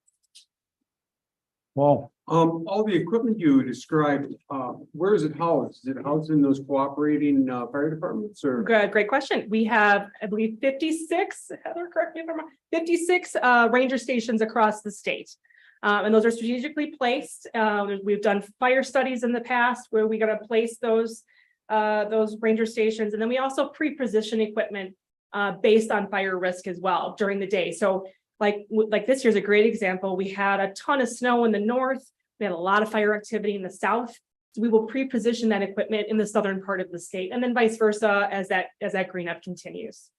Well, All the equipment you described, where is it housed? Is it housed in those cooperating, fire departments or? Good, great question. We have, I believe, 56, Heather, correct me if I'm wrong, 56 ranger stations across the state. And those are strategically placed. We've done fire studies in the past where we got to place those ranger stations. And then we also pre-position equipment based on fire risk as well during the day. So like this year's a great example. We had a ton of snow in the north. We had a lot of fire activity in the south. So we will pre-position that equipment in the southern part of the state, and then vice versa as that green up continues.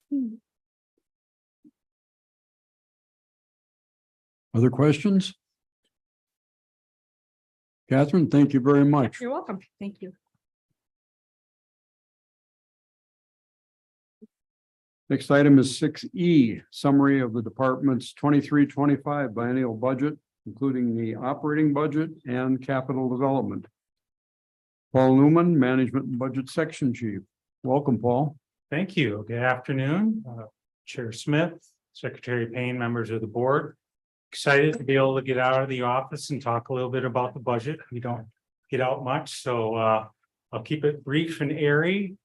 Other questions? Catherine, thank you very much. You're welcome. Thank you. Next item is 6E, summary of the department's 23-25 biennial budget, including the operating budget and capital development. Paul Newman, Management and Budget Section Chief. Welcome, Paul. Thank you. Good afternoon, Chair Smith, Secretary Payne, members of the board. Excited to be able to get out of the office and talk a little bit about the budget. We don't get out much, so I'll keep it brief and airy.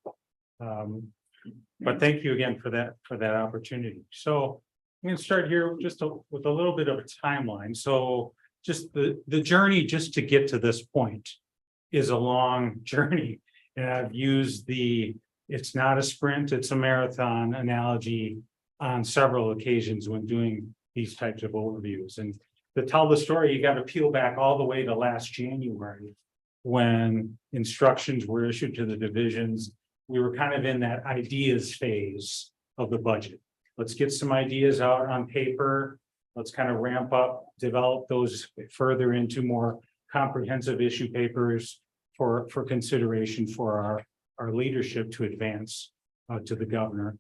But thank you again for that opportunity. So I'm going to start here with a little bit of a timeline. So just the journey just to get to this point is a long journey. And I've used it's not a sprint, it's a marathon analogy on several occasions when doing these types of overviews. And to tell the story, you got to peel back all the way to last January when instructions were issued to the divisions. We were kind of in that ideas phase of the budget. Let's get some ideas out on paper. Let's kind of ramp up, develop those further into more comprehensive issue papers for consideration for our leadership to advance to the governor.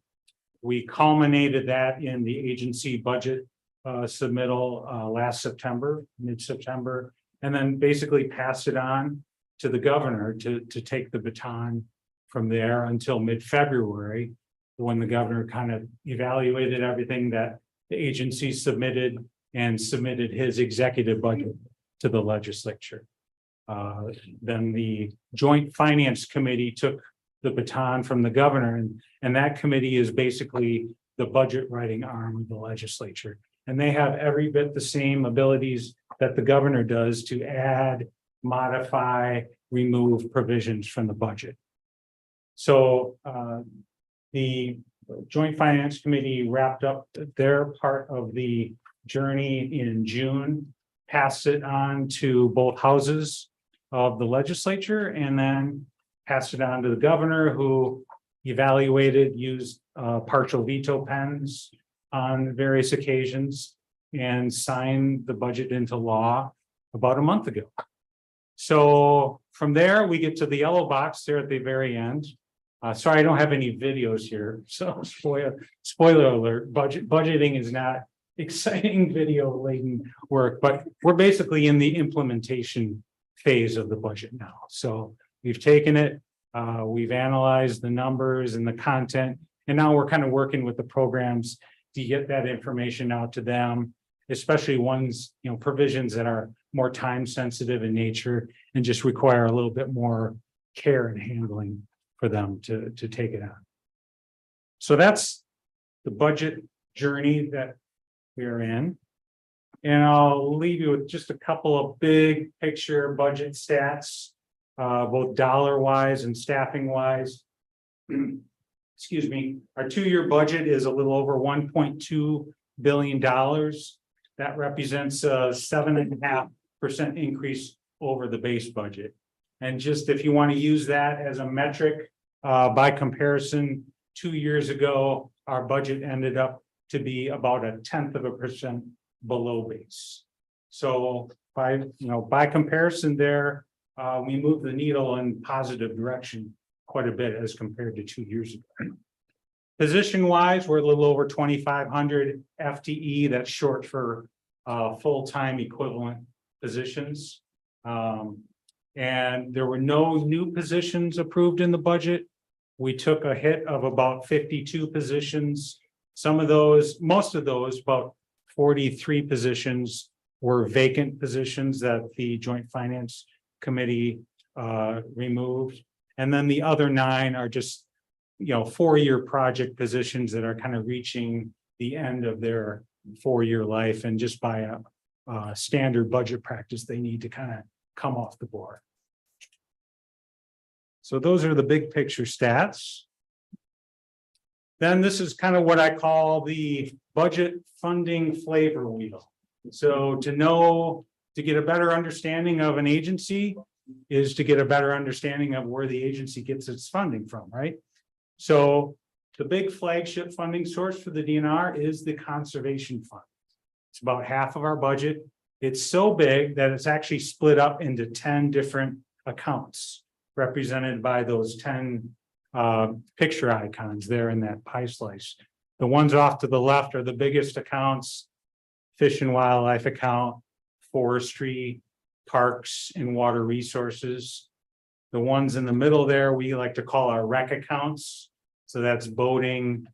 We culminated that in the agency budget submittal last September, mid-September, and then basically passed it on to the governor to take the baton from there until mid-February, when the governor kind of evaluated everything that the agency submitted and submitted his executive budget to the legislature. Then the Joint Finance Committee took the baton from the governor, and that committee is basically the budget writing arm of the legislature. And they have every bit the same abilities that the governor does to add, modify, remove provisions from the budget. So the Joint Finance Committee wrapped up their part of the journey in June, passed it on to both houses of the legislature, and then passed it on to the governor, who evaluated, used partial veto pens on various occasions, and signed the budget into law about a month ago. So from there, we get to the yellow box there at the very end. Sorry, I don't have any videos here. So spoiler alert, budgeting is not exciting video laden work, but we're basically in the implementation phase of the budget now. So we've taken it, we've analyzed the numbers and the content, and now we're kind of working with the programs to get that information out to them, especially ones, provisions that are more time sensitive in nature and just require a little bit more care and handling for them to take it on. So that's the budget journey that we are in. And I'll leave you with just a couple of big picture budget stats, both dollar wise and staffing wise. Excuse me, our 2-year budget is a little over $1.2 billion. That represents a 7.5% increase over the base budget. And just if you want to use that as a metric, by comparison, 2 years ago, our budget ended up to be about 0.1% below base. So by comparison there, we moved the needle in positive direction quite a bit as compared to 2 years ago. Position wise, we're a little over 2,500 FTE. That's short for full-time equivalent positions. And there were no new positions approved in the budget. We took a hit of about 52 positions. Most of those, about 43 positions were vacant positions that the Joint Finance Committee removed. And then the other 9 are just, 4-year project positions that are kind of reaching the end of their 4-year life, and just by a standard budget practice, they need to kind of come off the board. So those are the big picture stats. Then this is kind of what I call the budget funding flavor wheel. So to get a better understanding of an agency is to get a better understanding of where the agency gets its funding from, right? So the big flagship funding source for the DNR is the Conservation Fund. It's about half of our budget. It's so big that it's actually split up into 10 different accounts, represented by those 10 picture icons there in that pie slice. The ones off to the left are the biggest accounts: Fish and Wildlife account, Forestry, Parks and Water Resources. The ones in the middle there, we like to call our rec accounts. So that's boating,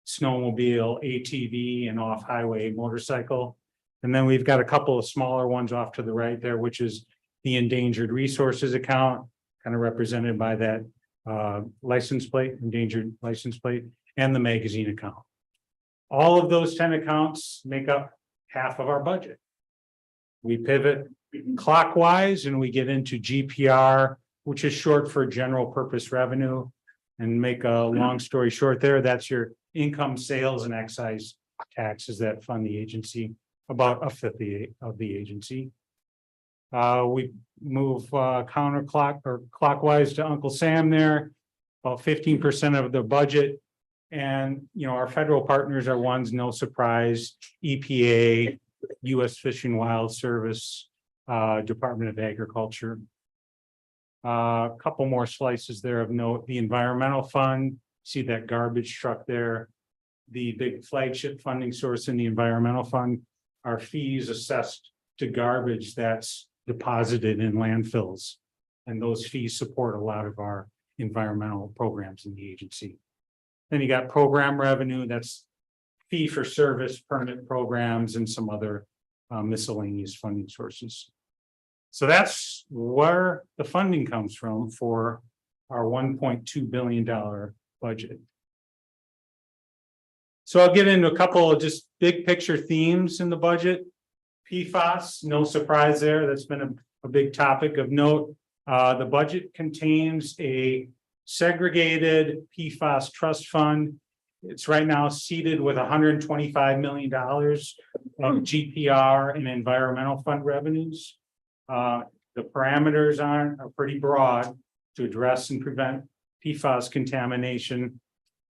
snowmobile, ATV, and off-highway motorcycle. And then we've got a couple of smaller ones off to the right there, which is the Endangered Resources account, kind of represented by that license plate, endangered license plate, and the magazine account. All of those 10 accounts make up half of our budget. We pivot clockwise and we get into GPR, which is short for general purpose revenue. And make a long story short there, that's your income, sales, and excise taxes that fund the agency, about a fifth of the agency. We move clockwise to Uncle Sam there, about 15% of the budget. And, our federal partners are ones, no surprise: EPA, U.S. Fish and Wild Service, Department of Agriculture. A couple more slices there of note: the Environmental Fund, see that garbage truck there. The big flagship funding source in the Environmental Fund are fees assessed to garbage that's deposited in landfills. And those fees support a lot of our environmental programs in the agency. Then you got program revenue, that's fee for service, permit programs, and some other miscellaneous funding sources. So that's where the funding comes from for our $1.2 billion budget. So I'll get into a couple of just big picture themes in the budget. PFAS, no surprise there. That's been a big topic of note. The budget contains a segregated PFAS trust fund. It's right now seated with $125 million of GPR and environmental fund revenues. The parameters are pretty broad to address and prevent PFAS contamination.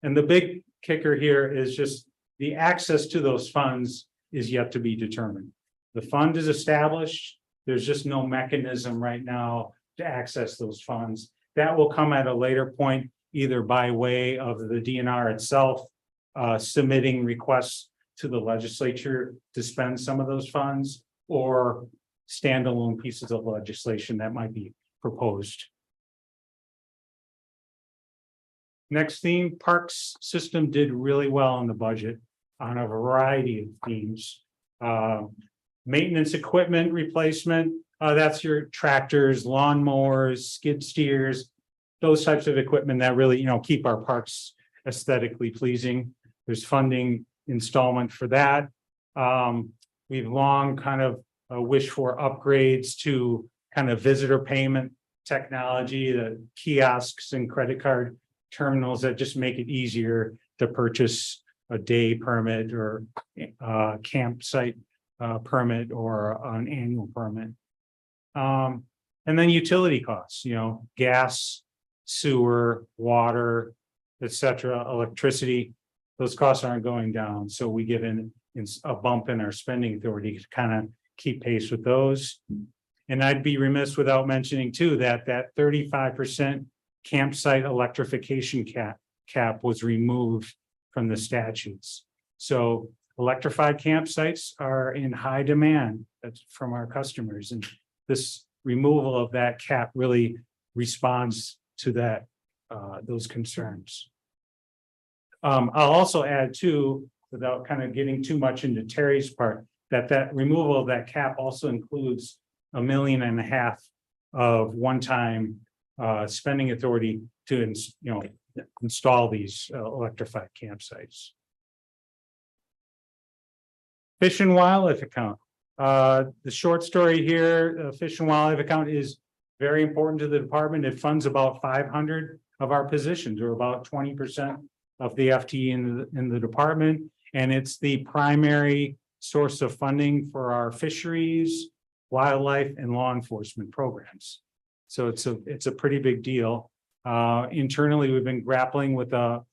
And the big kicker here is just the access to those funds is yet to be determined. The fund is established. There's just no mechanism right now to access those funds. That will come at a later point, either by way of the DNR itself submitting requests to the legislature to spend some of those funds, or standalone pieces of legislation that might be proposed. Next theme: parks system did really well in the budget on a variety of themes. Maintenance equipment replacement, that's your tractors, lawnmowers, skid steers, those types of equipment that really, keep our parks aesthetically pleasing. There's funding installment for that. We've long kind of wished for upgrades to kind of visitor payment technology, the kiosks and credit card terminals that just make it easier to purchase a day permit or campsite permit or an annual permit. And then utility costs, gas, sewer, water, etc., electricity, those costs aren't going down. So we get in a bump in our spending authority to kind of keep pace with those. And I'd be remiss without mentioning too that 35% campsite electrification cap was removed from the statutes. So electrified campsites are in high demand. That's from our customers. And this removal of that cap really responds to that, those concerns. I'll also add too, without kind of getting too much into Terry's part, that removal of that cap also includes $1.5 million of one-time spending authority to, install these electrified campsites. Fish and wildlife account. The short story here, fish and wildlife account is very important to the department. It funds about 500 of our positions, or about 20% of the FTE in the department. And it's the primary source of funding for our fisheries, wildlife, and law enforcement programs. So it's a pretty big deal. Internally, we've been grappling with a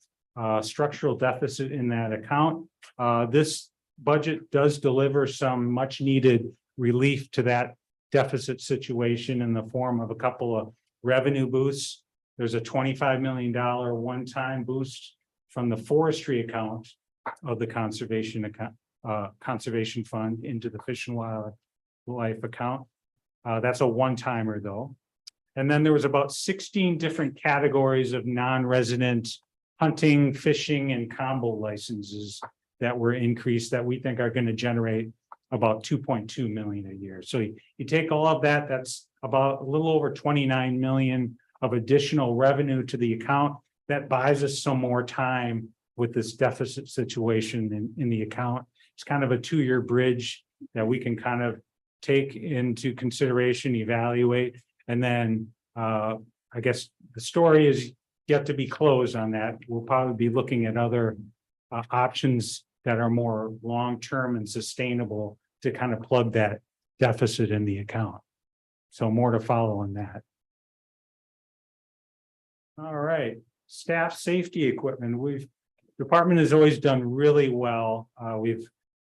structural deficit in that account. This budget does deliver some much needed relief to that deficit situation in the form of a couple of revenue boosts. There's a $25 million one-time boost from the forestry account of the conservation fund into the fish and wildlife account. That's a one-timer though. And then there was about 16 different categories of non-resident hunting, fishing, and combo licenses that were increased that we think are going to generate about 2.2 million a year. So you take all of that, that's about a little over 29 million of additional revenue to the account. That buys us some more time with this deficit situation in the account. It's kind of a 2-year bridge that we can kind of take into consideration, evaluate, and then I guess the story is yet to be closed on that. We'll probably be looking at other options that are more long-term and sustainable to kind of plug that deficit in the account. So more to follow on that. All right, staff safety equipment. Department has always done really well.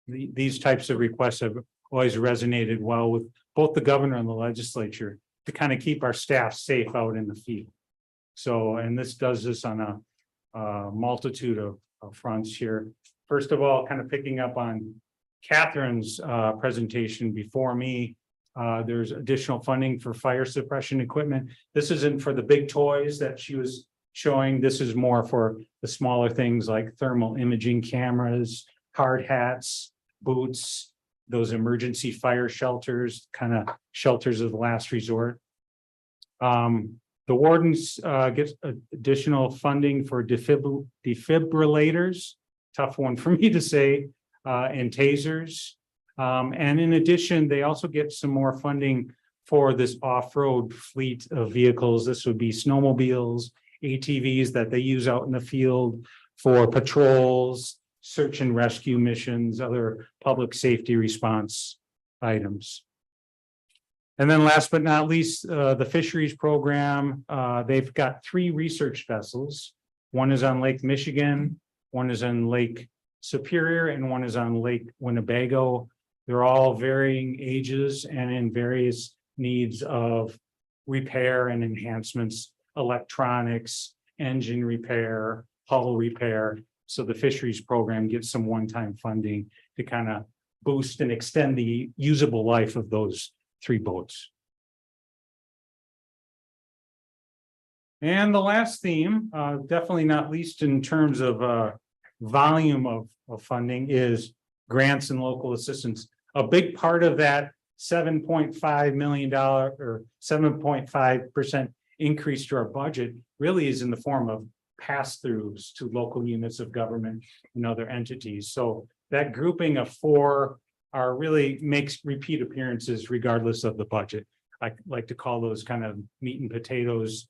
These types of requests have always resonated well with both the governor and the legislature to kind of keep our staff safe out in the field. So, and this does this on a multitude of fronts here. First of all, kind of picking up on Catherine's presentation before me, there's additional funding for fire suppression equipment. This isn't for the big toys that she was showing. This is more for the smaller things like thermal imaging cameras, hard hats, boots, those emergency fire shelters, kind of shelters of the last resort. The wardens get additional funding for defibrillators, tough one for me to say, and tasers. And in addition, they also get some more funding for this off-road fleet of vehicles. This would be snowmobiles, ATVs that they use out in the field for patrols, search and rescue missions, other public safety response items. And then last but not least, the fisheries program, they've got 3 research vessels. One is on Lake Michigan, one is on Lake Superior, and one is on Lake Winnebago. They're all varying ages and in various needs of repair and enhancements, electronics, engine repair, hull repair. So the fisheries program gets some one-time funding to kind of boost and extend the usable life of those 3 boats. And the last theme, definitely not least in terms of volume of funding, is grants and local assistance. A big part of that $7.5 million or 7.5% increase to our budget really is in the form of pass-throughs to local units of government and other entities. So that grouping of 4 really makes repeat appearances regardless of the budget. I like to call those kind of meat and potatoes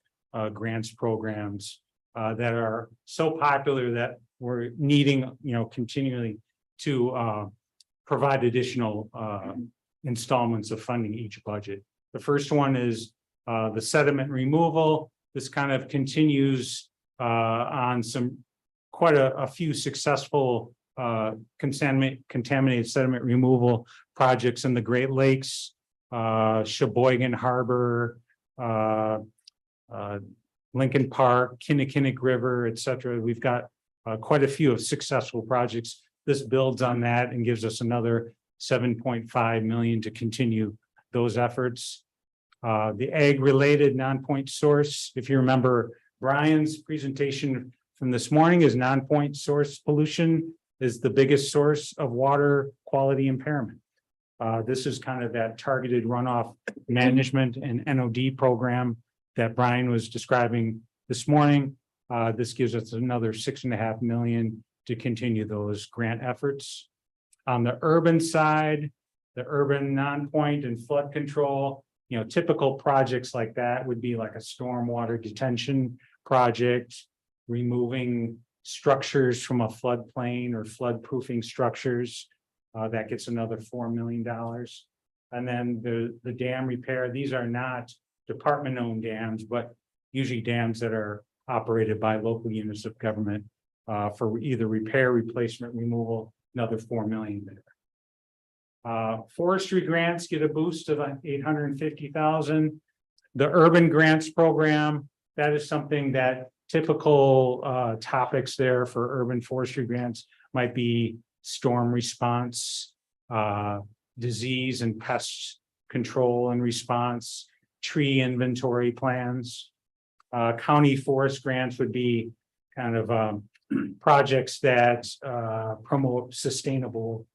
grants programs that are so popular that we're needing, continually to provide additional installments of funding each budget. The first one is the sediment removal. This kind of continues on quite a few successful contaminated sediment removal projects in the Great Lakes, Sheboygan Harbor, Lincoln Park, Kinnickinnic River, et cetera. We've got quite a few of successful projects. This builds on that and gives us another 7.5 million to continue those efforts. The ag-related non-point source, if you remember Brian's presentation from this morning, is non-point source pollution is the biggest source of water quality impairment. This is kind of that targeted runoff management and NOD program that Brian was describing this morning. This gives us another $6.5 million to continue those grant efforts. On the urban side, the urban non-point and flood control, typical projects like that would be like a stormwater detention project, removing structures from a floodplain or flood proofing structures. That gets another $4 million. And then the dam repair, these are not department-owned dams, but usually dams that are operated by local units of government for either repair, replacement, removal, another $4 million there. Forestry grants get a boost of $850,000. The urban grants program, that is something that typical topics there for urban forestry grants might be storm response, disease and pest control and response, tree inventory plans. County forest grants would be kind of projects that promote sustainable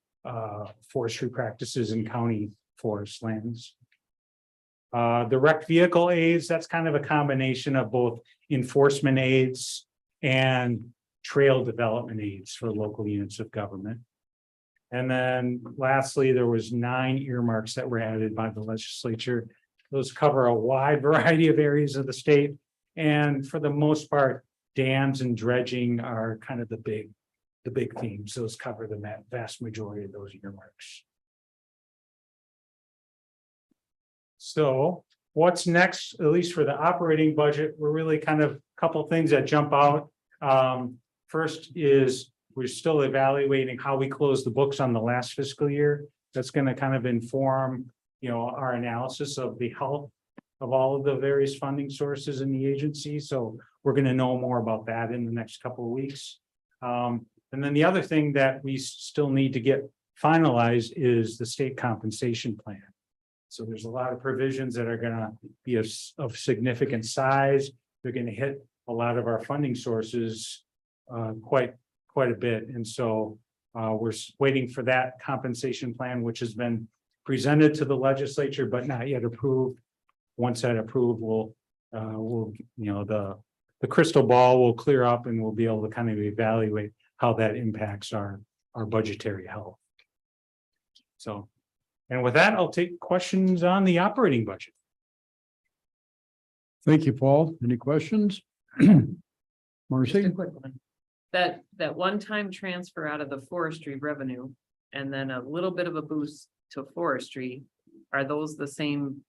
forestry practices in county forest lands. The wrecked vehicle aids, that's kind of a combination of both enforcement aids and trail development aids for local units of government. And then lastly, there was 9 earmarks that were added by the legislature. Those cover a wide variety of areas of the state. And for the most part, dams and dredging are kind of the big themes. Those cover the vast majority of those earmarks. So what's next, at least for the operating budget, we're really kind of a couple things that jump out. First is we're still evaluating how we close the books on the last fiscal year. That's going to kind of inform, our analysis of the health of all of the various funding sources in the agency. So we're going to know more about that in the next couple of weeks. And then the other thing that we still need to get finalized is the state compensation plan. So there's a lot of provisions that are going to be of significant size. They're going to hit a lot of our funding sources quite a bit. And so we're waiting for that compensation plan, which has been presented to the legislature, but not yet approved. Once that approved, the crystal ball will clear up and we'll be able to kind of evaluate how that impacts our budgetary health. So, and with that, I'll take questions on the operating budget. Thank you, Paul. Any questions? Just Marcy? a quick one. That one-time transfer out of the forestry revenue and then a little bit of a boost to forestry, are those the same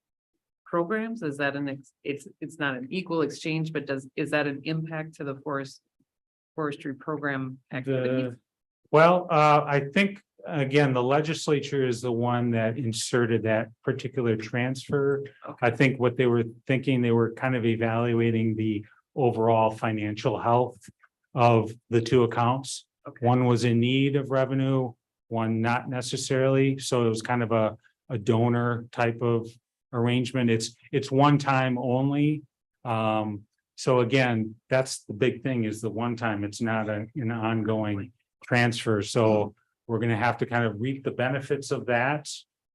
programs? Is that it's not an equal exchange, but is that an impact to the forestry program activity? I think, again, the legislature is the one that inserted that particular transfer. Okay. I think what they were thinking, they were kind of evaluating the overall financial health of the two accounts. Okay. One was in need of revenue, one not necessarily. So it was kind of a donor type of arrangement. It's one time only. So again, that's the big thing, is the one time. It's not an ongoing transfer. So we're going to have to kind of reap the benefits of that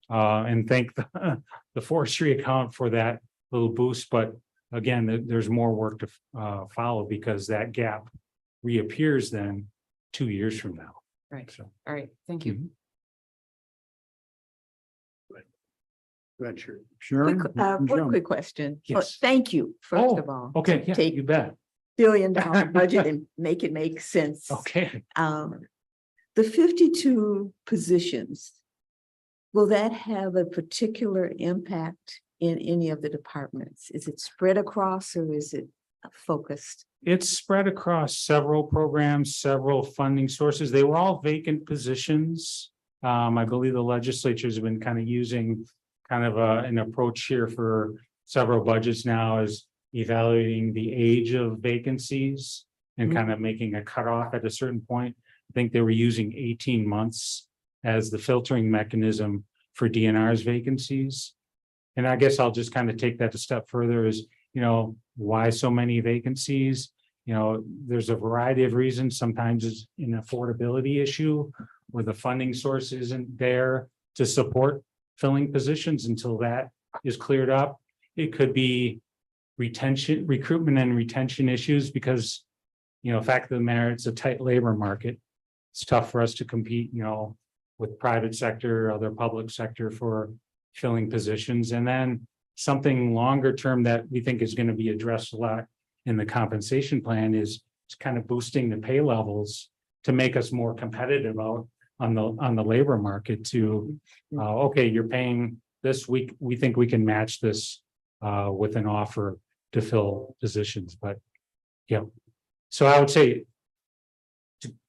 and thank the forestry account for that little boost. But again, there's more work to follow, because that gap reappears then 2 years from now. Right. So, All right. Thank you. Go ahead, Sharon. One quick question. Yes. Thank you, first of all. okay, yeah, Take you bet. $1 billion budget and make it make sense. Okay. The 52 positions, will that have a particular impact in any of the departments? Is it spread across or is it focused? It's spread across several programs, several funding sources. They were all vacant positions. I believe the legislatures have been kind of using kind of an approach here for several budgets now, is evaluating the age of vacancies and kind of making a cutoff at a certain point. I think they were using 18 months as the filtering mechanism for DNR's vacancies. And I guess I'll just kind of take that a step further, is, why so many vacancies? There's a variety of reasons. Sometimes it's an affordability issue where the funding source isn't there. to support filling positions until that is cleared up. It could be retention, recruitment and retention issues because, fact of the matter, it's a tight labor market. It's tough for us to compete, with private sector, other public sector for filling positions. And then something longer term that we think is going to be addressed a lot in the compensation plan is kind of boosting the pay levels to make us more competitive out on the labor market to, okay, you're paying this week. We think we can match this with an offer to fill positions, but yeah. So I would say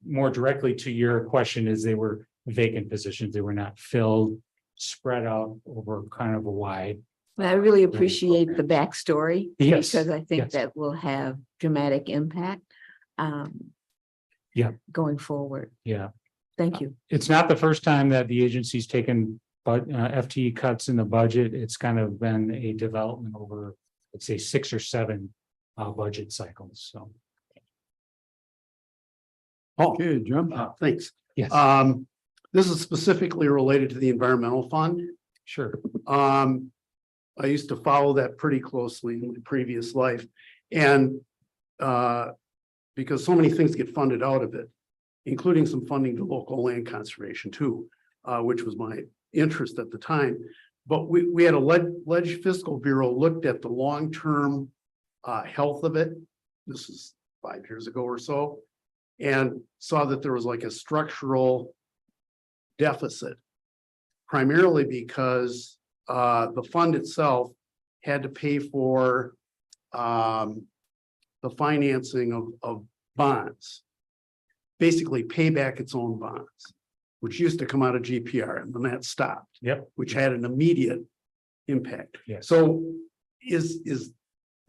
more directly to your question is they were vacant positions. They were not filled, spread out over kind of a wide. I really appreciate the backstory. Yes, Because I think yes. that will have dramatic impact. Yeah. Going forward. Yeah. Thank you. It's not the first time that the agency's taken FTE cuts in the budget. It's kind of been a development over, let's say, 6 or 7 budget cycles. So. Okay, Jim. Thanks. Yes. This is specifically related to the environmental fund. Sure. I used to follow that pretty closely in my previous life. And because so many things get funded out of it, including some funding to local land conservation too, which was my interest at the time. But we had a Ledge Fiscal Bureau looked at the long-term health of it. This is 5 years ago or so, and saw that there was like a structural deficit, primarily because the fund itself had to pay for the financing of bonds, basically pay back its own bonds, which used to come out of GPR, and then that stopped. Yep. Which had an immediate impact. Yes. So is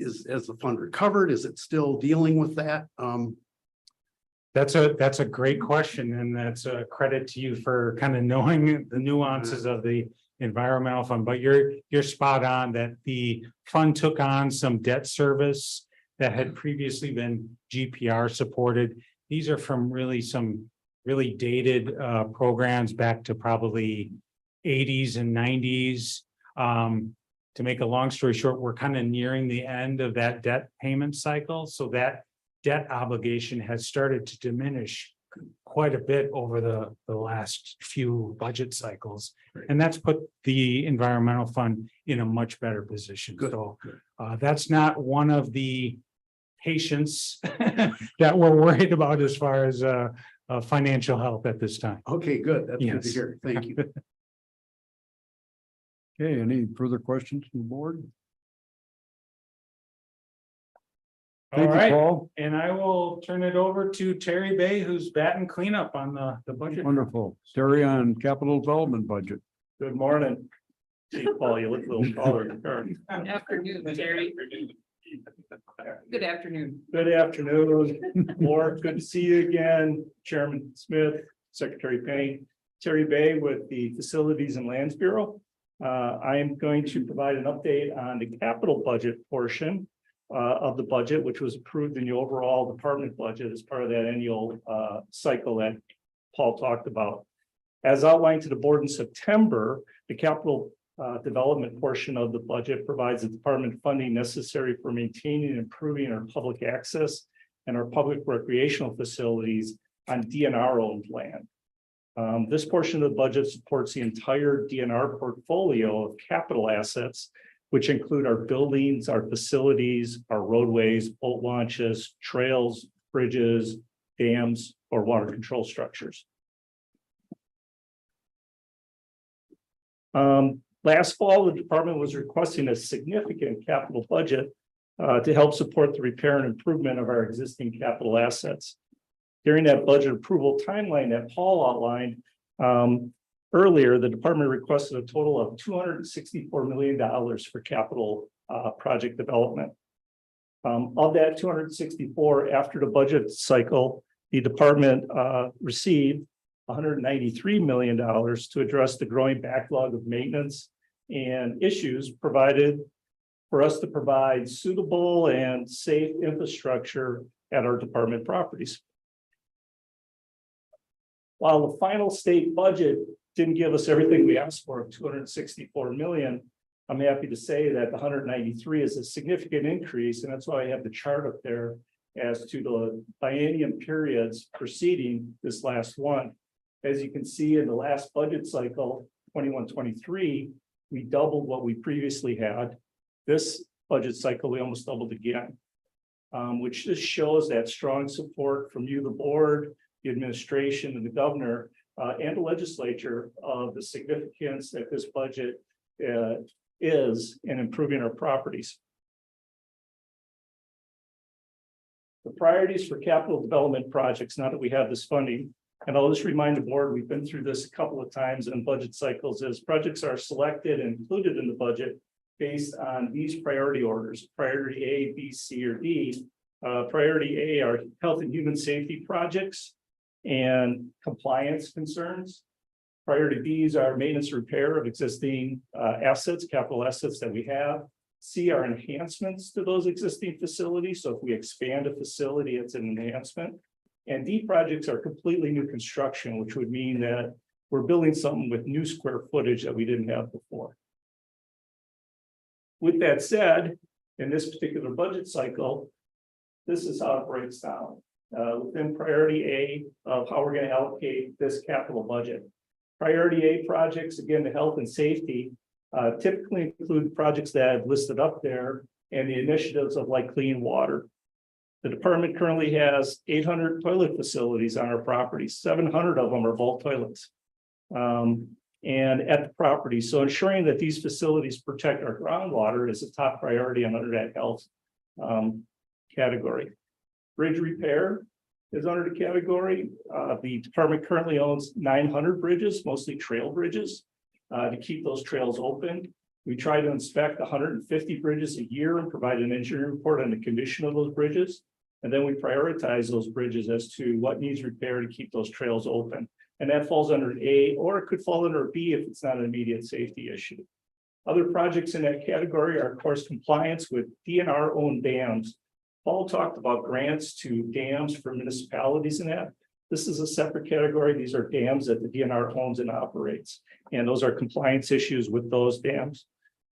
has the fund recovered? Is it still dealing with that? That's a great question, and that's a credit to you for kind of knowing the nuances of the environmental fund. But you're spot on that the fund took on some debt service that had previously been GPR supported. These are from some really dated programs back to probably 80s and 90s. To make a long story short, we're kind of nearing the end of that debt payment cycle. So that debt obligation has started to diminish quite a bit over the last few budget cycles. And that's put the environmental fund in a much better position. Good. So that's not one of the patients that we're worried about as far as financial health at this time. Okay, good. That's good to Yes. hear. Thank you. Okay, any further questions from the board? All Thank you, right, Paul. and I will turn it over to Terry Bay, who's batting cleanup on the budget. Wonderful. Terry on capital development budget. Good morning. Hey, Paul, you look a little taller. Afternoon, Terry. Good afternoon. Good afternoon, Laura. Good to see you again. Chairman Smith, Secretary Payne, Terry Bay with the Facilities and Lands Bureau. I am going to provide an update on the capital budget portion of the budget, which was approved in the overall department budget as part of that annual cycle that Paul talked about. As outlined to the board in September, the capital development portion of the budget provides the department funding necessary for maintaining and improving our public access and our public recreational facilities on DNR owned land. This portion of the budget supports the entire DNR portfolio of capital assets, which include our buildings, our facilities, our roadways, boat launches, trails, bridges, dams, or water control structures. Last fall, the department was requesting a significant capital budget to help support the repair and improvement of our existing capital assets. During that budget approval timeline that Paul outlined earlier, the department requested a total of $264 million for capital project development. Of that 264, after the budget cycle, the department received $193 million to address the growing backlog of maintenance and issues provided for us to provide suitable and safe infrastructure at our department properties. While the final state budget didn't give us everything we asked for of 264 million. I'm happy to say that the 193 is a significant increase, and that's why I have the chart up there as to the biennium periods preceding this last one. As you can see in the last budget cycle, 21-23, we doubled what we previously had. This budget cycle, we almost doubled again, which just shows that strong support from you, the board, the administration, and the governor, and the legislature of the significance that this budget is in improving our properties. The priorities for capital development projects, now that we have this funding, and I'll just remind the board, we've been through this a couple of times in budget cycles, as projects are selected and included in the budget based on these priority orders, priority A, B, C, or D. Priority A are health and human safety projects and compliance concerns. Priority Bs are maintenance repair of existing assets, capital assets that we have. C are enhancements to those existing facilities. So if we expand a facility, it's an enhancement. And D projects are completely new construction, which would mean that we're building something with new square footage that we didn't have before. With that said, in this particular budget cycle, this is how it breaks down. Within priority A of how we're going to allocate this capital budget. Priority A projects, again, the health and safety, typically include projects that I've listed up there and the initiatives of like clean water. The department currently has 800 toilet facilities on our property. 700 of them are vault toilets. And at the property. So ensuring that these facilities protect our groundwater is a top priority under that health category. Bridge repair is under the category. The department currently owns 900 bridges, mostly trail bridges, to keep those trails open. We try to inspect 150 bridges a year and provide an engineering report on the condition of those bridges. And then we prioritize those bridges as to what needs repair to keep those trails open. And that falls under an A, or it could fall under a B if it's not an immediate safety issue. Other projects in that category are, of course, compliance with DNR owned dams. Paul talked about grants to dams for municipalities and that. This is a separate category. These are dams that the DNR owns and operates. And those are compliance issues with those dams.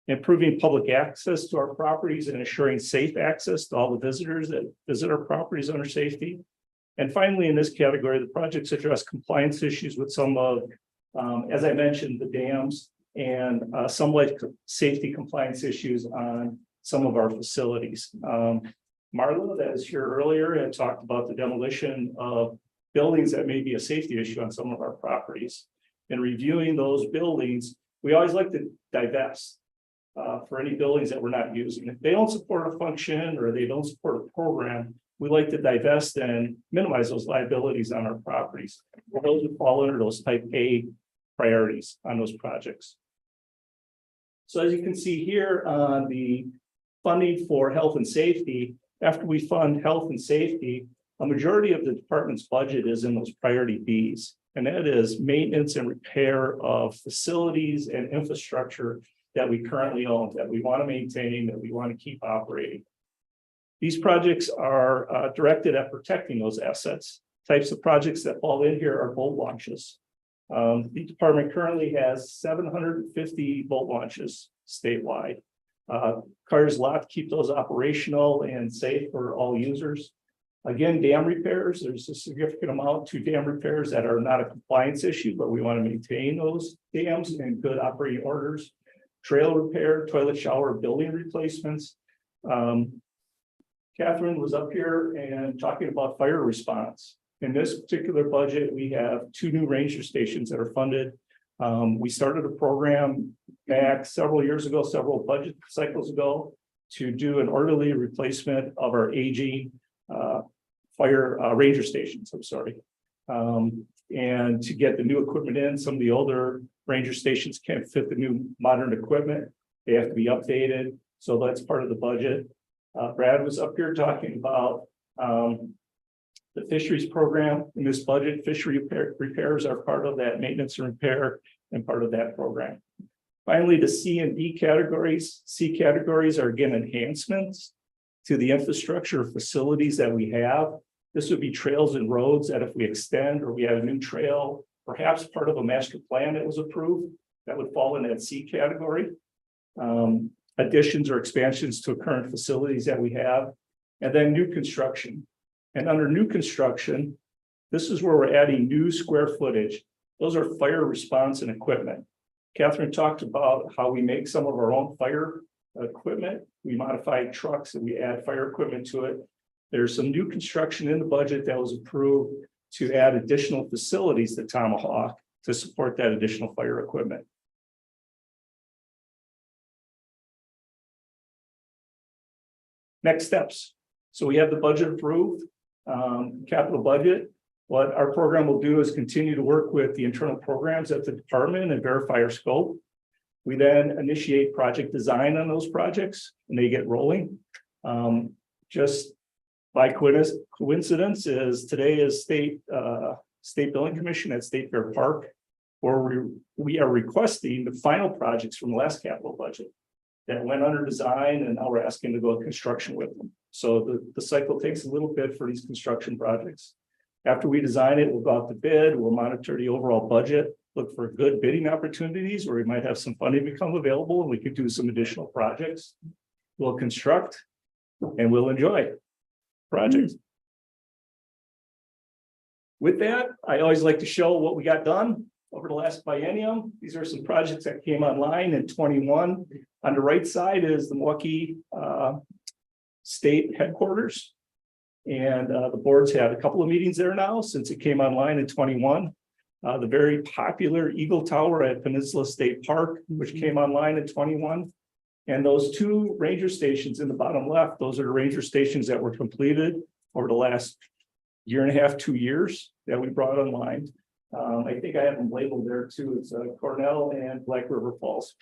Improving public access to our properties and ensuring safe access to all the visitors that visit our properties under safety. And finally, in this category, the projects address compliance issues with some of, as I mentioned, the dams and some like safety compliance issues on some of our facilities. Marla, that was here earlier, and talked about the demolition of buildings that may be a safety issue on some of our properties. In reviewing those buildings, we always like to divest for any buildings that we're not using. If they don't support a function or they don't support a program, we like to divest and minimize those liabilities on our properties. Those would fall under those type A priorities on those projects. So as you can see here on the funding for health and safety, after we fund health and safety, a majority of the department's budget is in those priority Bs. And that is maintenance and repair of facilities and infrastructure that we currently own, that we want to maintain, that we want to keep operating. These projects are directed at protecting those assets. Types of projects that fall in here are boat launches. The department currently has 750 boat launches statewide. Requires a lot to keep those operational and safe for all users. Again, dam repairs, there's a significant amount to dam repairs that are not a compliance issue, but we want to maintain those dams in good operating orders. Trail repair, toilet shower, building replacements. Catherine was up here and talking about fire response. In this particular budget, we have 2 new ranger stations that are funded. We started a program back several years ago, several budget cycles ago, to do an orderly replacement of our aging fire ranger stations, I'm sorry. And to get the new equipment in, some of the older ranger stations can't fit the new modern equipment. They have to be updated. So that's part of the budget. Brad was up here talking about the fisheries program in this budget. Fishery repairs are part of that maintenance and repair and part of that program. Finally, the C and D categories. C categories are again enhancements to the infrastructure facilities that we have. This would be trails and roads that if we extend or we have a new trail perhaps part of a master plan that was approved that would fall in that C category. Additions or expansions to current facilities that we have, and then new construction. And under new construction, this is where we're adding new square footage. Those are fire response and equipment. Catherine talked about how we make some of our own fire equipment. We modify trucks and we add fire equipment to it. There's some new construction in the budget that was approved to add additional facilities to Tomahawk to support that additional fire equipment. Next steps. So we have the budget approved, capital budget. What our program will do is continue to work with the internal programs at the department and verify our scope. We then initiate project design on those projects and they get rolling. Just by coincidence is today is state building commission at State Fair Park, where we are requesting the final projects from the last capital budget that went under design, and now we're asking to go construction with them. So the cycle takes a little bit for these construction projects. After we design it, we'll go out to bid, we'll monitor the overall budget, look for good bidding opportunities where we might have some funding become available and we could do some additional projects. We'll construct and we'll enjoy projects. With that, I always like to show what we got done over the last biennium. These are some projects that came online in 21. On the right side is the Milwaukee State headquarters. And the board's had a couple of meetings there now since it came online in 21. The very popular Eagle Tower at Peninsula State Park, which came online in 21. And those two ranger stations in the bottom left, those are the ranger stations that were completed over the last year and a half, 2 years that we brought online. I think I have them labeled there too. It's Cornell and Black River Falls.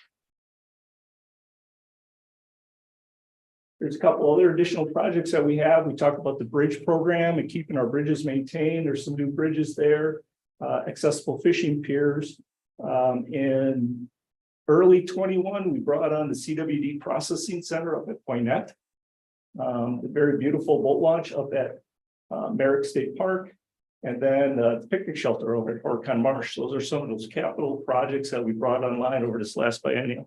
There's a couple other additional projects that we have. We talked about the bridge program and keeping our bridges maintained. There's some new bridges there, accessible fishing piers. In early 21, we brought on the CWD Processing Center up at Poinet. The very beautiful boat launch up at Merrick State Park. And then the picnic shelter over at Horicon Marsh. Those are some of those capital projects that we brought online over this last biennium.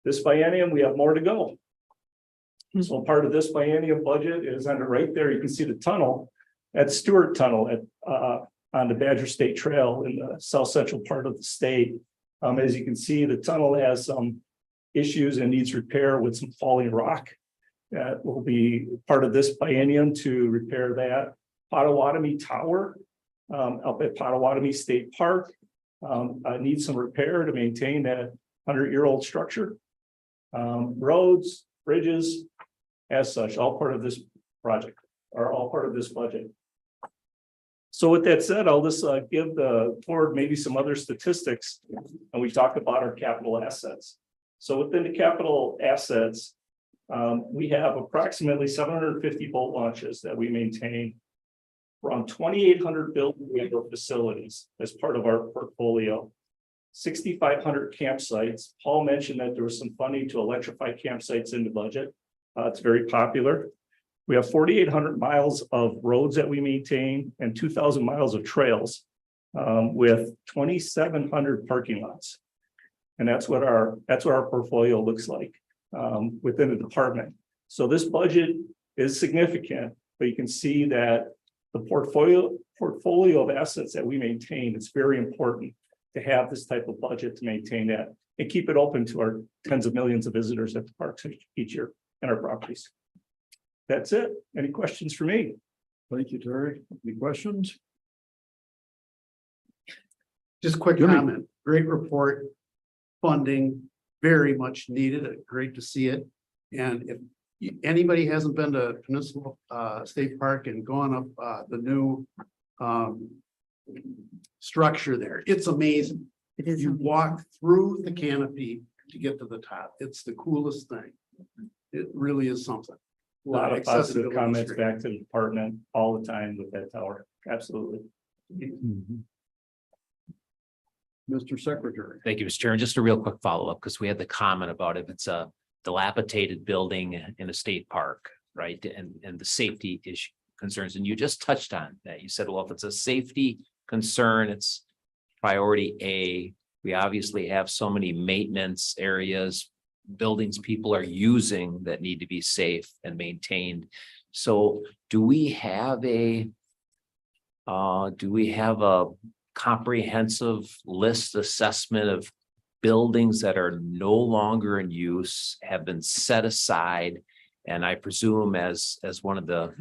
This biennium, we have more to go. So part of this biennium budget is under right there. You can see the tunnel at Stewart Tunnel at on the Badger State Trail in the south central part of the state. As you can see, the tunnel has some issues and needs repair with some falling rock. That will be part of this biennium to repair that. Potawatomi Tower up at Potawatomi State Park needs some repair to maintain that 100-year-old structure. Roads, bridges, as such, all part of this project, are all part of this budget. So with that said, I'll just give the board maybe some other statistics, and we talked about our capital assets. So within the capital assets, we have approximately 750 boat launches that we maintain, around 2,800 building facilities as part of our portfolio, 6,500 campsites. Paul mentioned that there was some funding to electrify campsites in the budget. It's very popular. We have 4,800 miles of roads that we maintain and 2,000 miles of trails with 2,700 parking lots. And that's what our portfolio looks like within the department. So this budget is significant, but you can see that the portfolio of assets that we maintain, it's very important to have this type of budget to maintain that and keep it open to our tens of millions of visitors at the parks each year and our properties. That's it. Any questions for me? Thank you, Terry. Any questions? Just quick comment, great report, funding, very much needed, great to see it. And if anybody hasn't been to Peninsula State Park and gone up the new structure there, it's amazing. It is. You walk through the canopy to get to the top. It's the coolest thing. It really is something. A lot of positive Accessibility comments is great. back to the department all the time with that tower. Absolutely. Mr. Secretary. Thank you, Mr. Chair. And just a real quick follow-up, because we had the comment about if it's a dilapidated building in a state park, right? And the safety issue concerns, and you just touched on that. You said, well, if it's a safety concern. It's priority A. We obviously have so many maintenance areas, buildings people are using that need to be safe and maintained. So do we have a comprehensive list assessment of buildings that are no longer in use, have been set aside? And I presume as one of the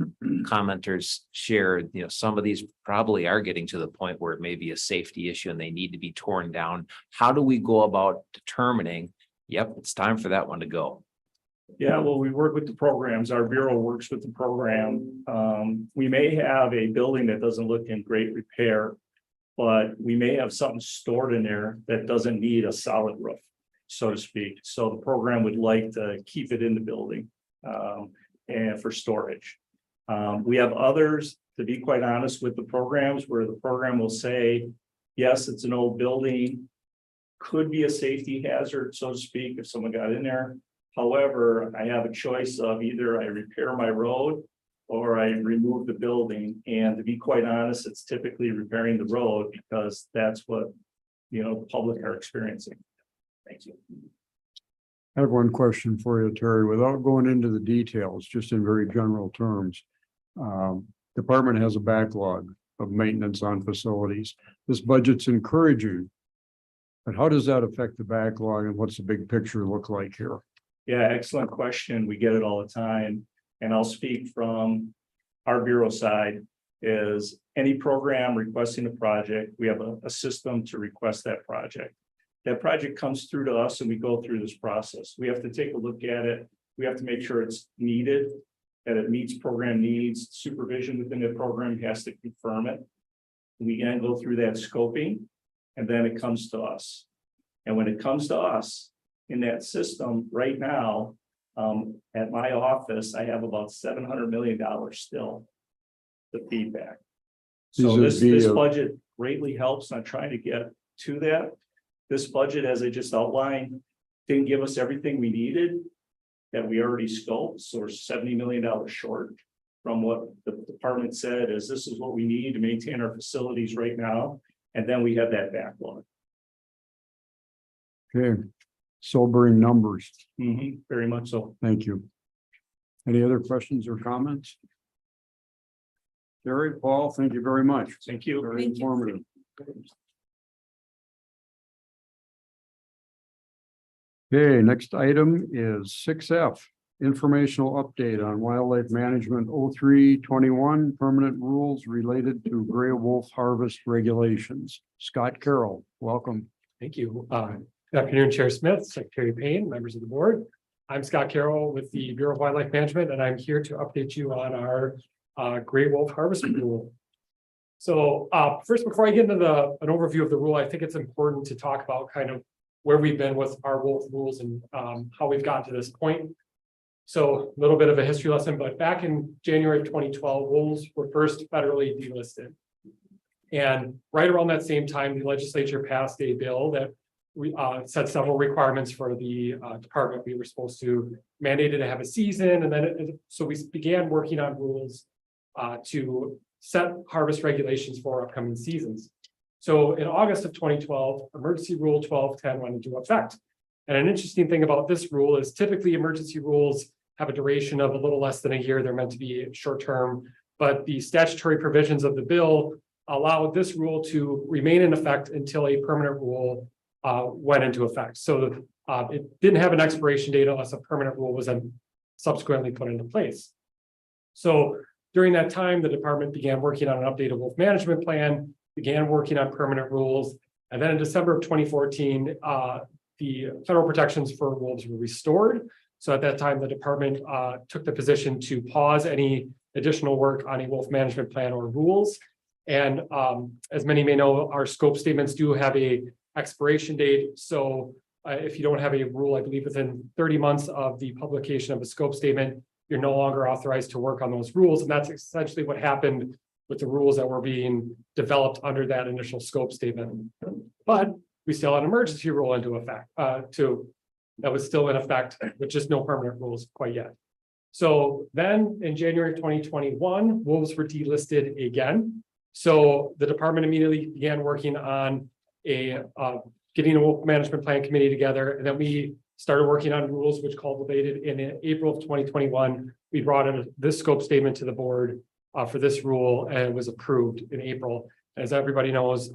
commenters shared, some of these probably are getting to the point where it may be a safety issue and they need to be torn down. How do we go about determining, yep, it's time for that one to go? Yeah, well, we work with the programs. Our bureau works with the program. We may have a building that doesn't look in great repair, but we may have something stored in there that doesn't need a solid roof, so to speak. So the program would like to keep it in the building and for storage. We have others, to be quite honest, with the programs where the program will say, yes, it's an old building, could be a safety hazard, so to speak, if someone got in there. However, I have a choice of either I repair my road or I remove the building. And to be quite honest, it's typically repairing the road because that's what, the public are experiencing. Thank you. I have one question for you, Terry, without going into the details, just in very general terms. Department has a backlog of maintenance on facilities. This budget's encouraging. But how does that affect the backlog and what's the big picture look like here? Yeah, excellent question. We get it all the time. And I'll speak from our bureau side is any program requesting a project, we have a system to request that project. That project comes through to us and we go through this process. We have to take a look at it. We have to make sure it's needed, that it meets program needs. Supervision within the program has to confirm it. We then go through that scoping and then it comes to us. And when it comes to us in that system right now, at my office, I have about $700 million still the feedback. So this budget greatly helps on trying to get to that. This budget, as I just outlined, didn't give us everything we needed that we already scoped. So we're $70 million short from what the department said is this is what we need to maintain our facilities right now. And then we have that backlog. Okay, sobering numbers. Very much so. Thank you. Any other questions or comments? Terry, Paul, thank you very much. Thank you. Very informative. Okay, next item is 6F, informational update on wildlife management 0321 permanent rules related to gray wolf harvest regulations. Scott Carroll, welcome. Thank you. Good afternoon, Chair Smith, Secretary Payne, members of the board. I'm Scott Carroll with the Bureau of Wildlife Management, and I'm here to update you on our gray wolf harvest rule. So first, before I get into an overview of the rule, I think it's important to talk about kind of where we've been with our wolf rules and how we've gotten to this point. So a little bit of a history lesson, but back in January of 2012, wolves were first federally delisted. And right around that same time, the legislature passed a bill that set several requirements for the department. We were supposed to mandate it to have a season, and then so we began working on rules to set harvest regulations for upcoming seasons. So in August of 2012, Emergency Rule 1210 went into effect. And an interesting thing about this rule is typically emergency rules have a duration of a little less than a year. They're meant to be short term, but the statutory provisions of the bill allow this rule to remain in effect until a permanent rule went into effect. So it didn't have an expiration date unless a permanent rule was then subsequently put into place. So during that time, the department began working on an updated wolf management plan, began working on permanent rules. And then in December of 2014, the federal protections for wolves were restored. So at that time, the department took the position to pause any additional work on a wolf management plan or rules. And as many may know, our scope statements do have a expiration date. So if you don't have a rule, I believe within 30 months of the publication of a scope statement, you're no longer authorized to work on those rules. And that's essentially what happened with the rules that were being developed under that initial scope statement. But we still had an emergency rule into effect that was still in effect, with just no permanent rules quite yet. So then in January 2021, wolves were delisted again. So the department immediately began working on getting a wolf management plan committee together, and then we started working on rules which culminated in April of 2021. We brought in this scope statement to the board for this rule, and it was approved in April. As everybody knows,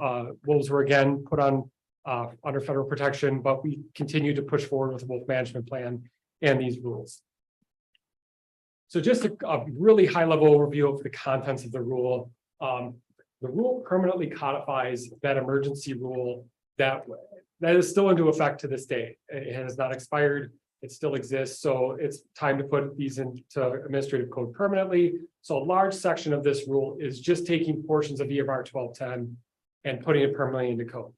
wolves were again put on under federal protection, but we continue to push forward with the wolf management plan and these rules. So just a really high level overview of the contents of the rule. The rule permanently codifies that emergency rule that is still into effect to this day. It has not expired. It still exists. So it's time to put these into administrative code permanently. So a large section of this rule is just taking portions of EMR 1210 and putting it permanently into code.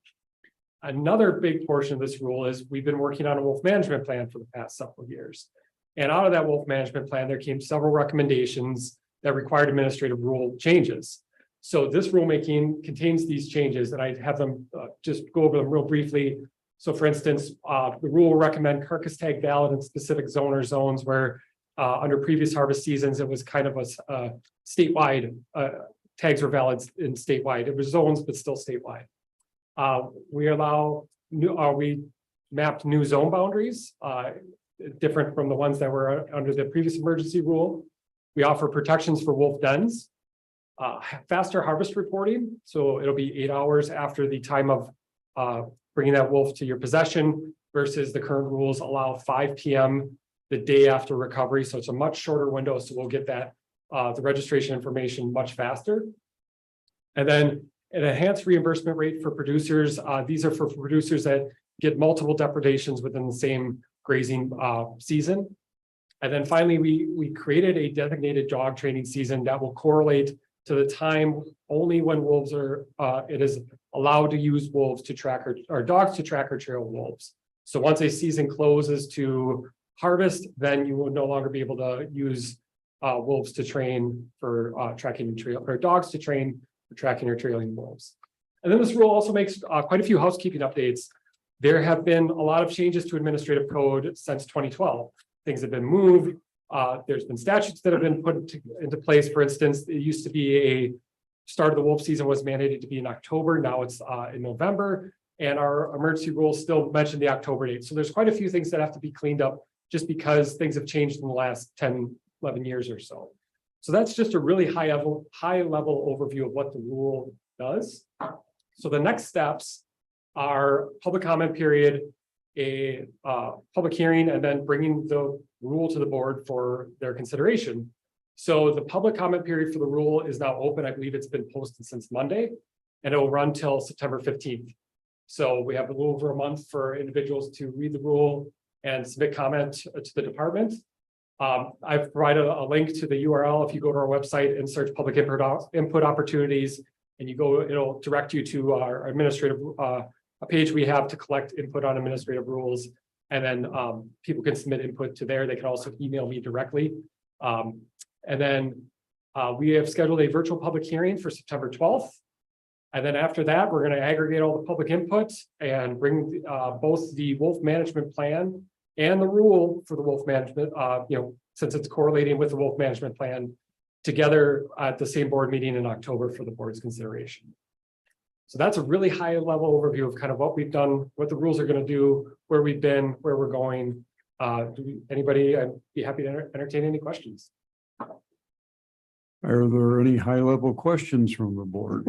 Another big portion of this rule is we've been working on a wolf management plan for the past several years. And out of that wolf management plan, there came several recommendations that required administrative rule changes. So this rulemaking contains these changes, and I have them just go over them real briefly. So for instance, the rule will recommend carcass tag valid in specific zone or zones where under previous harvest seasons, it was kind of a statewide, tags were valid in statewide. It was zones, but still statewide. We mapped new zone boundaries, different from the ones that were under the previous emergency rule. We offer protections for wolf dens, faster harvest reporting. So it'll be 8 hours after the time of bringing that wolf to your possession versus the current rules allow 5 p.m. the day after recovery. So it's a much shorter window. So we'll get that the registration information much faster. And then an enhanced reimbursement rate for producers. These are for producers that get multiple depredations within the same grazing season. And then finally, we created a designated dog training season that will correlate to the time only when wolves are, it is allowed to use wolves to track or dogs to track or trail wolves. So once a season closes to harvest, then you will no longer be able to use wolves to train for tracking and trail, or dogs to train for tracking or trailing wolves. And then this rule also makes quite a few housekeeping updates. There have been a lot of changes to administrative code since 2012. Things have been moved. There's been statutes that have been put into place. For instance, it used to be a start of the wolf season was mandated to be in October. Now it's in November. And our emergency rules still mention the October date. So there's quite a few things that have to be cleaned up just because things have changed in the last 10, 11 years or so. So that's just a really high level overview of what the rule does. So the next steps are public comment period, a public hearing, and then bringing the rule to the board for their consideration. So the public comment period for the rule is now open. I believe it's been posted since Monday, and it will run till September 15th. So we have a little over a month for individuals to read the rule and submit comment to the department. I've provided a link to the URL. If you go to our website and search public input opportunities, and you go, it'll direct you to our administrative a page we have to collect input on administrative rules. And then people can submit input to there. They can also email me directly. And then we have scheduled a virtual public hearing for September 12th. And then after that, we're going to aggregate all the public input and bring both the wolf management plan and the rule for the wolf management, since it's correlating with the wolf management plan together at the same board meeting in October for the board's consideration. So that's a really high level overview of kind of what we've done, what the rules are going to do, where we've been, where we're going. Anybody, I'd be happy to entertain any questions. Are there any high level questions from the board?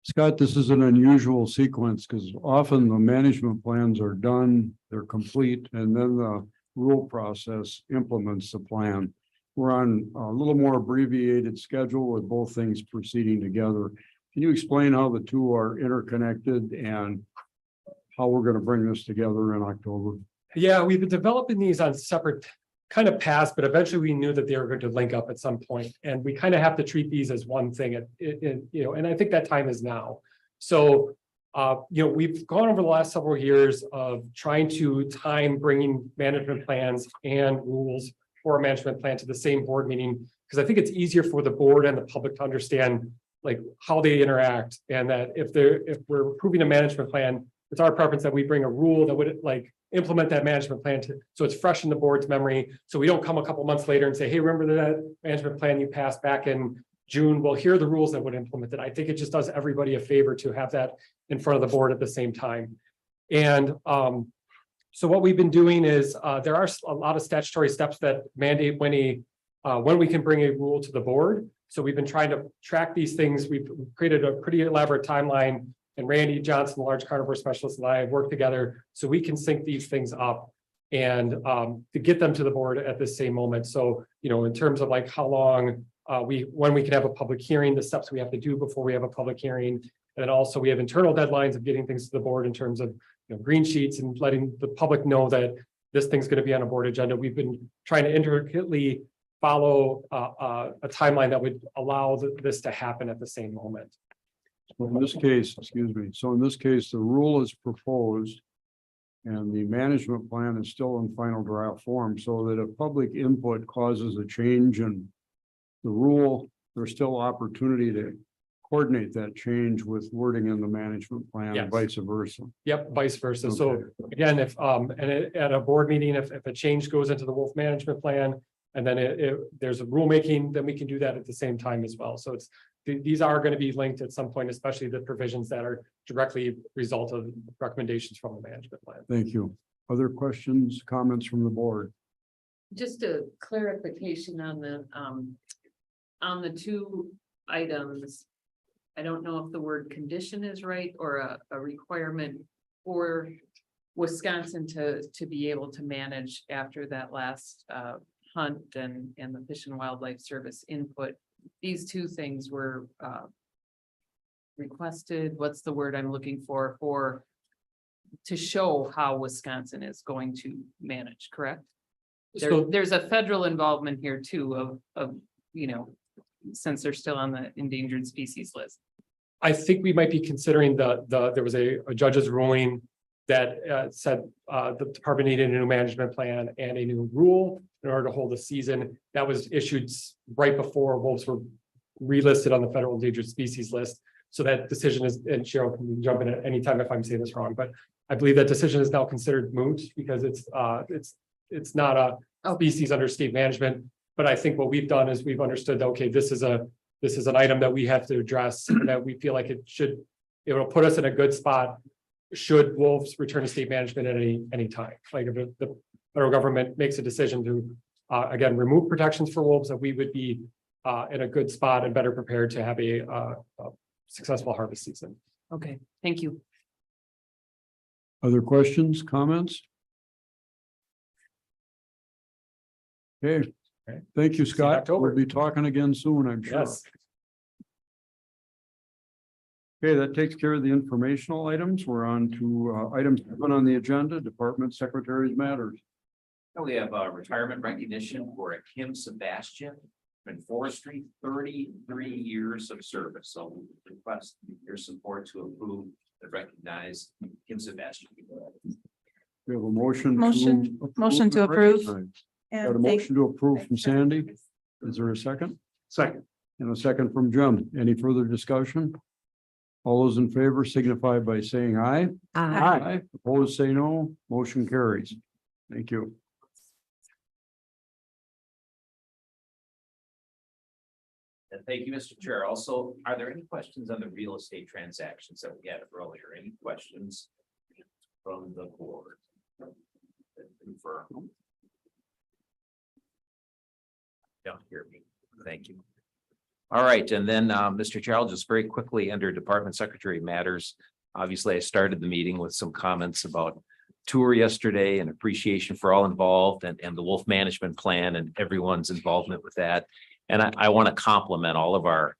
Scott, this is an unusual sequence because often the management plans are done, they're complete, and then the rule process implements the plan. We're on a little more abbreviated schedule with both things proceeding together. Can you explain how the two are interconnected and how we're going to bring this together in October? Yeah, we've been developing these on separate kind of paths, but eventually we knew that they were going to link up at some point, and we kind of have to treat these as one thing. And I think that time is now. So, we've gone over the last several years of trying to time bringing management plans and rules for a management plan to the same board meeting, because I think it's easier for the board and the public to understand like how they interact, and that if we're approving a management plan, it's our preference that we bring a rule that would like implement that management plan to, so it's fresh in the board's memory. So we don't come a couple months later and say, hey, remember that management plan you passed back in June? Well, here are the rules that would implement it. I think it just does everybody a favor to have that in front of the board at the same time. And so what we've been doing is there are a lot of statutory steps that mandate when we can bring a rule to the board. So we've been trying to track these things. We've created a pretty elaborate timeline, and Randy Johnson, the large carnivore specialist, and I have worked together so we can sync these things up and to get them to the board at the same moment. So, you know, in terms of like how long when we can have a public hearing, the steps we have to do before we have a public hearing. And then also we have internal deadlines of getting things to the board in terms of, you know, green sheets and letting the public know that this thing's going to be on a board agenda. We've been trying to intricately follow a timeline that would allow this to happen at the same moment. So in this case, excuse me, so in this case, the rule is proposed and the management plan is still in final draft form, so that if public input causes a change in the rule, there's still opportunity to coordinate that change with wording in the management plan and Yes. vice versa. Yep, vice versa. So Okay. again, if at a board meeting, if a change goes into the Wolf management plan, and then there's a rulemaking, then we can do that at the same time as well. So it's these are going to be linked at some point, especially the provisions that are directly result of recommendations from the management plan. Thank you. Other questions, comments from the board? Just a clarification on the two items. I don't know if the word condition is right or a requirement for Wisconsin to be able to manage after that last hunt and the Fish and Wildlife Service input. These two things were requested, what's the word I'm looking for to show how Wisconsin is going to manage, correct? So- There's a federal involvement here too of, you know, since they're still on the endangered species list. I think we might be considering there was a judge's ruling that said the department needed a new management plan and a new rule in order to hold a season. That was issued right before wolves were relisted on the federal endangered species list. So that decision is, and Cheryl can jump in at any time if I'm saying this wrong, but I believe that decision is now considered moot because it's not a species under state management. But I think what we've done is we've understood that, okay, this is an item that we have to address, and that we feel like it will put us in a good spot should wolves return to state management at any time. Like if the federal government makes a decision to again remove protections for wolves, that we would be in a good spot and better prepared to have a successful harvest season. Okay, thank you. Other questions, comments? Okay, thank you, Scott. October. We'll be talking again soon, I'm sure. Yes. Okay, that takes care of the informational items. We're on to items on the agenda, Department Secretary's Matters. We have a retirement recognition for Kim Sebastian in forestry, 33 years of service. So we request your support to approve and recognize Kim Sebastian. We have a motion. Motion to approve. Got a And thank- motion to approve from Sandy. Is there a second? Second. And a second from Jim. Any further discussion? All those in favor signify by saying aye. Aye. Opposed, say no. Motion carries. Thank you. And thank you, Mr. Chair. Also, are there any questions on the real estate transactions that we had earlier? Any questions from the board? Confirm. Don't hear me. Thank you. All right, and then, Mr. Chair, I'll just very quickly under Department Secretary Matters. Obviously, I started the meeting with some comments about tour yesterday and appreciation for all involved and the wolf management plan and everyone's involvement with that. And I want to compliment all of our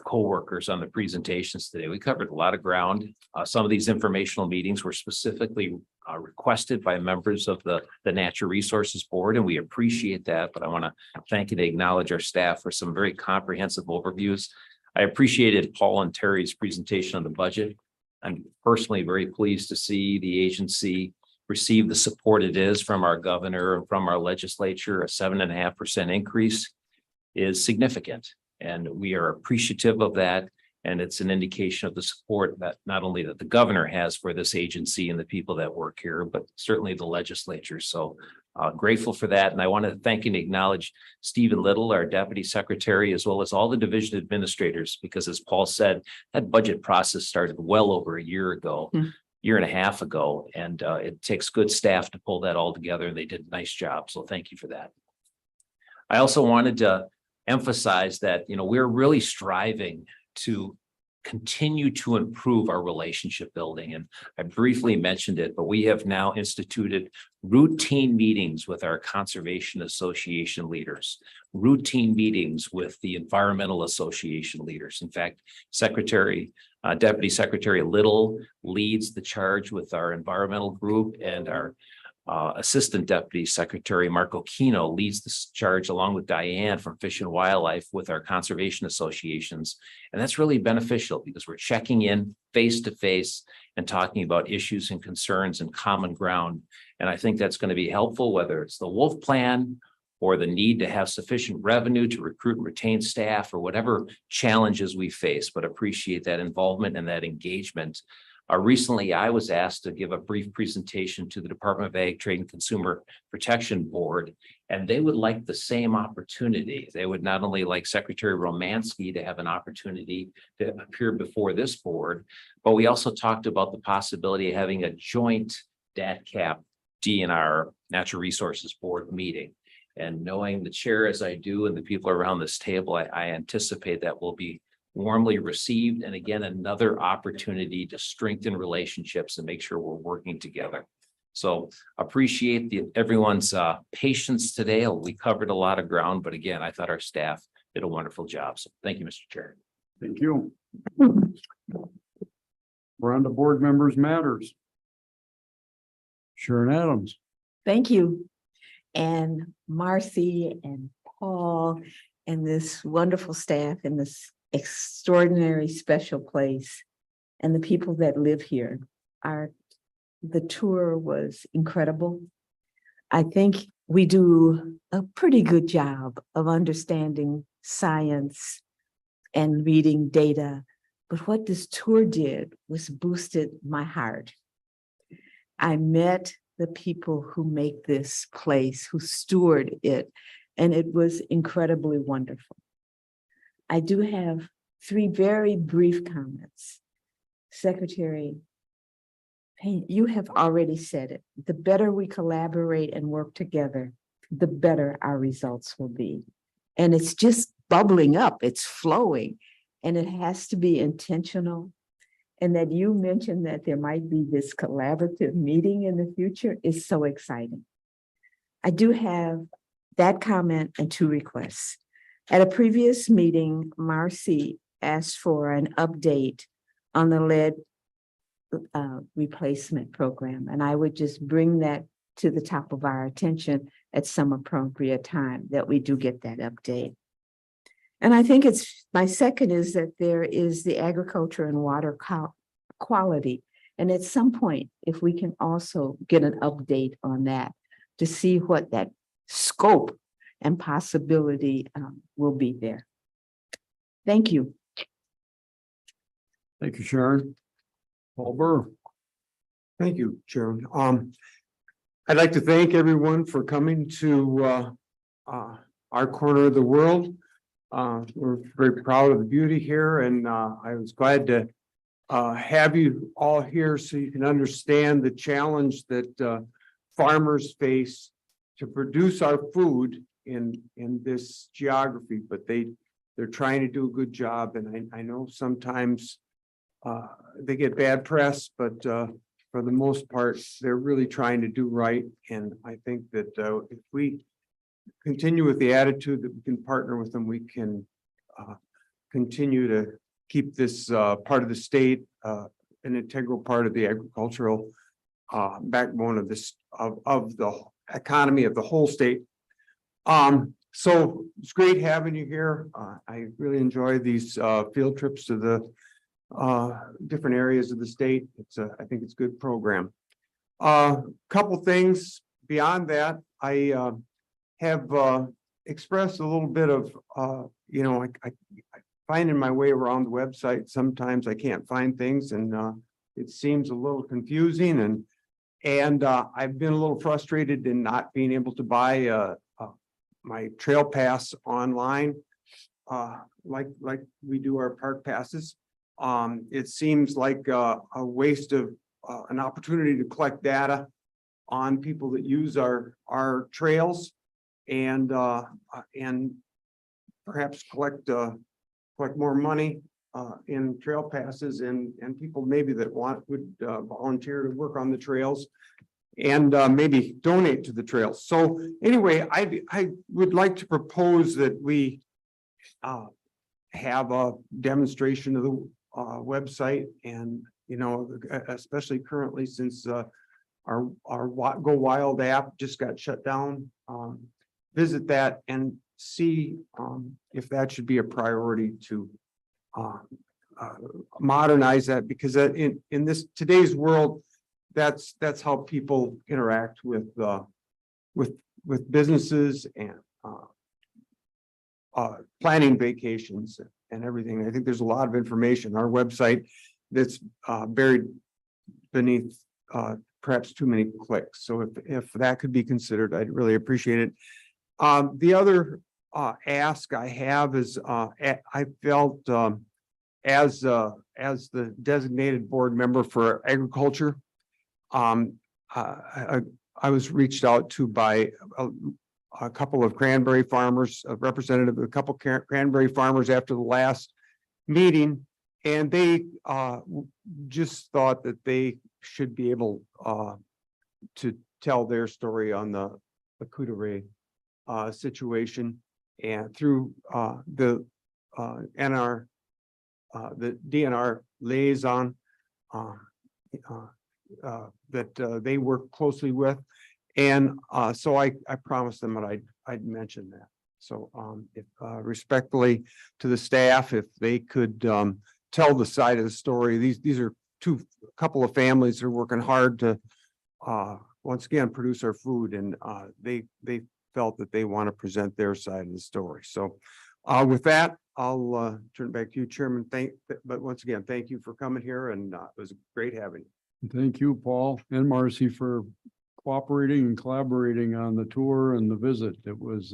coworkers on the presentations today. We covered a lot of ground. Some of these informational meetings were specifically requested by members of the Natural Resources Board, and we appreciate that. But I want to thank and acknowledge our staff for some very comprehensive overviews. I appreciated Paul and Terry's presentation on the budget. I'm personally very pleased to see the agency receive the support it is from our governor and from our legislature. A 7.5% increase is significant, and we are appreciative of that. And it's an indication of the support that not only that the governor has for this agency and the people that work here, but certainly the legislature. So grateful for that. And I want to thank and acknowledge Stephen Little, our deputy secretary, as well as all the division administrators, because as Paul said, that budget process started well over a year ago, year and a half ago, and it takes good staff to pull that all together. And they did a nice job. So thank you for that. I also wanted to emphasize that, we're really striving to continue to improve our relationship building. And I briefly mentioned it, but we have now instituted routine meetings with our Conservation Association leaders, routine meetings with the Environmental Association leaders. In fact, Deputy Secretary Little leads the charge with our environmental group, and our Assistant Deputy Secretary Marco Kino leads this charge along with Diane from Fish and Wildlife with our conservation associations. And that's really beneficial because we're checking in face to face and talking about issues and concerns and common ground. And I think that's going to be helpful, whether it's the Wolf Plan or the need to have sufficient revenue to recruit and retain staff, or whatever challenges we face, but appreciate that involvement and that engagement. Recently, I was asked to give a brief presentation to the Department of Ag, Trade and Consumer Protection Board, and they would like the same opportunity. They would not only like Secretary Romansky to have an opportunity to appear before this board, but we also talked about the possibility of having a joint DATCAP DNR Natural Resources Board meeting. And knowing the chair as I do and the people around this table, I anticipate that will be warmly received. And again, another opportunity to strengthen relationships and make sure we're working together. So appreciate everyone's patience today. We covered a lot of ground, but again, I thought our staff did a wonderful job. So thank you, Mr. Chair. Thank you. We're on to board members' matters. Sharon Adams. Thank you. And Marcy and Paul and this wonderful staff in this extraordinary special place, and the people that live here. The tour was incredible. I think we do a pretty good job of understanding science and reading data, but what this tour did was boosted my heart. I met the people who make this place, who steward it, and it was incredibly wonderful. I do have 3 very brief comments. Secretary Payne, you have already said it. The better we collaborate and work together, the better our results will be. And it's just bubbling up, it's flowing, and it has to be intentional. And that you mentioned that there might be this collaborative meeting in the future is so exciting. I do have that comment and 2 requests. At a previous meeting, Marcy asked for an update on the lead replacement program, and I would just bring that to the top of our attention at some appropriate time, that we do get that update. And I think my second is that there is the agriculture and water quality. And at some point, if we can also get an update on that to see what that scope and possibility will be there. Thank you. Thank you, Sharon. Paul Burr. Thank you, Chairman. I'd like to thank everyone for coming to our corner of the world. We're very proud of the beauty here, and I was glad to have you all here so you can understand the challenge that farmers face to produce our food in this geography, but they're trying to do a good job. And I know sometimes they get bad press, but for the most part, they're really trying to do right. And I think that if we continue with the attitude that we can partner with them, we can continue to keep this part of the state an integral part of the agricultural backbone of this of the economy of the whole state. So it's great having you here. I really enjoy these field trips to the different areas of the state. I think it's a good program. Couple things beyond that, I have expressed a little bit of, finding my way around the website. Sometimes I can't find things and it seems a little confusing and I've been a little frustrated in not being able to buy my trail pass online. Like we do our park passes. It seems like a waste of an opportunity to collect data on people that use our trails and perhaps collect more money in trail passes and people maybe that would volunteer to work on the trails and maybe donate to the trails. So anyway, I would like to propose that we have a demonstration of the website and, you know, especially currently since our Go Wild app just got shut down. Visit that and see if that should be a priority to modernize that, because in this today's world, that's how people interact with businesses and planning vacations and everything. I think there's a lot of information on our website that's buried beneath perhaps too many clicks. So if that could be considered, I'd really appreciate it. The other ask I have is I felt as the designated board member for agriculture, I was reached out to by a couple of cranberry farmers, a representative of a couple cranberry farmers after the last meeting, and they just thought that they should be able to tell their story on the Coudray situation and through the DNR liaison that they work closely with. And so I promised them that I'd mention that. So if respectfully to the staff, if they could tell the side of the story, these are a couple of families that are working hard to once again produce our food, and they felt that they want to present their side of the story. So with that, I'll turn it back to you, Chairman. But once again, thank you for coming here, and it was great having you. Thank you, Paul and Marcy, for cooperating and collaborating on the tour and the visit. It was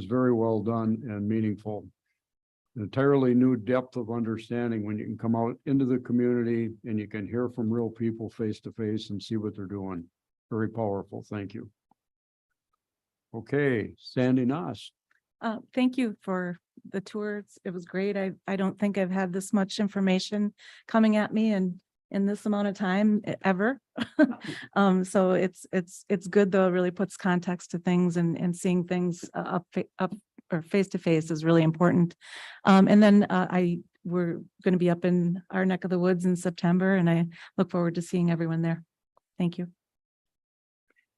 very well done and meaningful. An entirely new depth of understanding when you can come out into the community and you can hear from real people face to face and see what they're doing. Very powerful. Thank you. Okay, Sandy Noss. Thank you for the tour. It was great. I don't think I've had this much information coming at me in this amount of time ever. So it's good though. It really puts context to things and seeing things up or face to face is really important. And then we're going to be up in our neck of the woods in September, and I look forward to seeing everyone there. Thank you.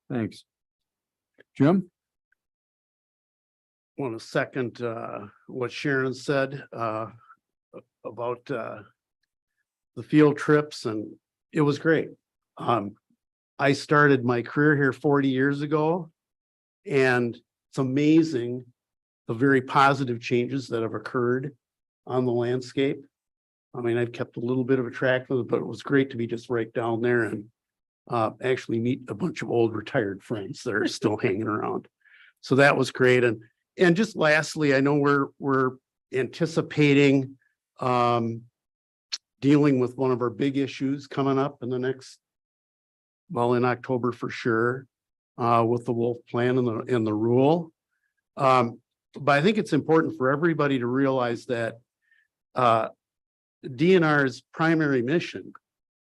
Thanks. Jim? Want to second what Sharon said about the field trips, and it was great. I started my career here 40 years ago, and it's amazing the very positive changes that have occurred on the landscape. I mean, I've kept a little bit of a track of it, but it was great to be just right down there and actually meet a bunch of old retired friends that are still hanging around. So that was great. And just lastly, I know we're anticipating dealing with one of our big issues coming up in the next, well, in October for sure, with the wolf plan and the rule. But I think it's important for everybody to realize that DNR's primary mission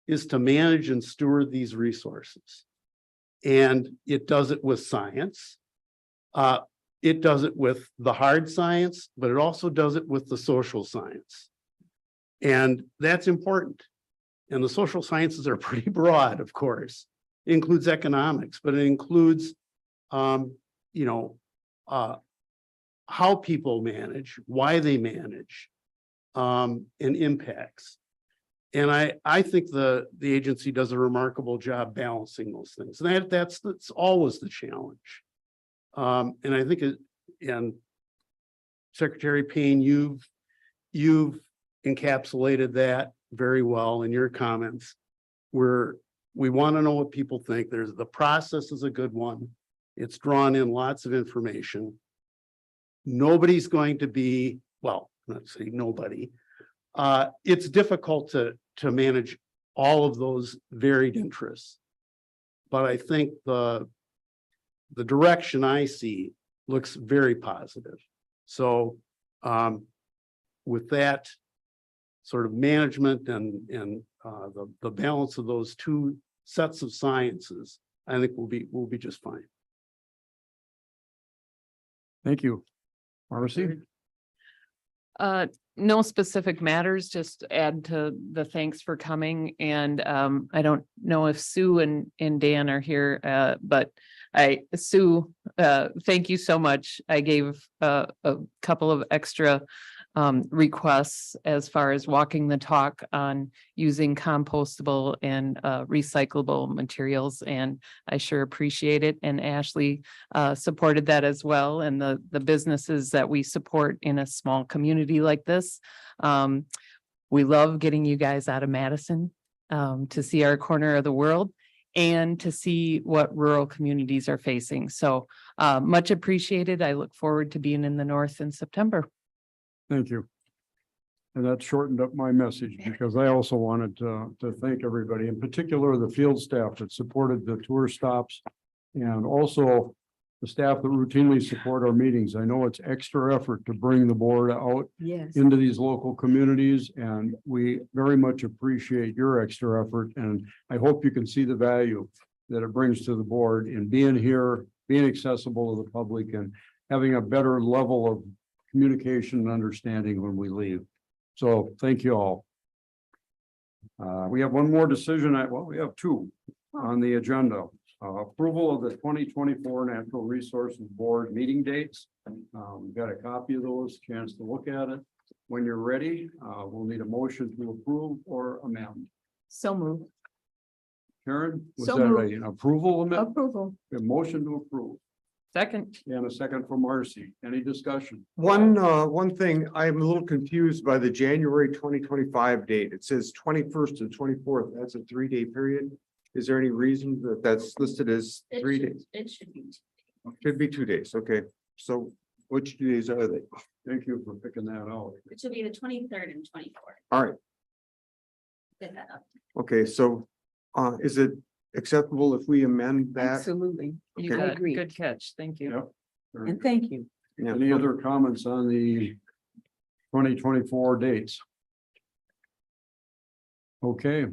is to manage and steward these resources. And it does it with science. It does it with the hard science, but it also does it with the social science. And that's important. And the social sciences are pretty broad, of course. It includes economics, but it includes, how people manage, why they manage, and impacts. And I think the agency does a remarkable job balancing those things. And that's always the challenge. And I think and Secretary Payne, you've you've encapsulated that very well in your comments. We want to know what people think. The process is a good one. It's drawn in lots of information. Nobody's going to be, well, let's say nobody. It's difficult to manage all of those varied interests. But I think the direction I see looks very positive. So with that sort of management and the balance of those two sets of sciences, I think we'll be just fine. Thank you. Marcy? No specific matters, just add to the thanks for coming. And I don't know if Sue and Dan are here, but Sue, thank you so much. I gave a couple of extra requests as far as walking the talk on using compostable and recyclable materials, and I sure appreciate it. And Ashley supported that as well, and the businesses that we support in a small community like this. We love getting you guys out of Madison to see our corner of the world and to see what rural communities are facing. So much appreciated. I look forward to being in the north in September. Thank you. And that shortened up my message because I also wanted to thank everybody, in particular the field staff that supported the tour stops, and also the staff that routinely support our meetings. I know it's extra effort to bring the board out Yes. into these local communities, and we very much appreciate your extra effort. And I hope you can see the value that it brings to the board in being here, being accessible to the public, and having a better level of communication and understanding when we leave. So thank you all. We have one more decision. Well, we have two on the agenda. Approval of the 2024 Natural Resources Board meeting dates. We've got a copy of those, chance to look at it. When you're ready, we'll need a motion to approve or amend. So moved. Karen, was So that moved. an approval? Approval. A motion to approve Second. and a second from Marcy. Any discussion? One thing, I'm a little confused by the January 2025 date. It says 21st to 24th. That's a 3-day period. Is there any reason that that's listed as 3 days? It should be. Could be 2 days. Okay, so which days are they? Thank you for picking that out. It should be the 23rd and 24th. All right, Get that up. okay, so is it acceptable if we amend that? Absolutely. You Okay. got agree. good catch. Thank you. Yep. And thank you. Yeah. Any other comments on the 2024 dates? Okay,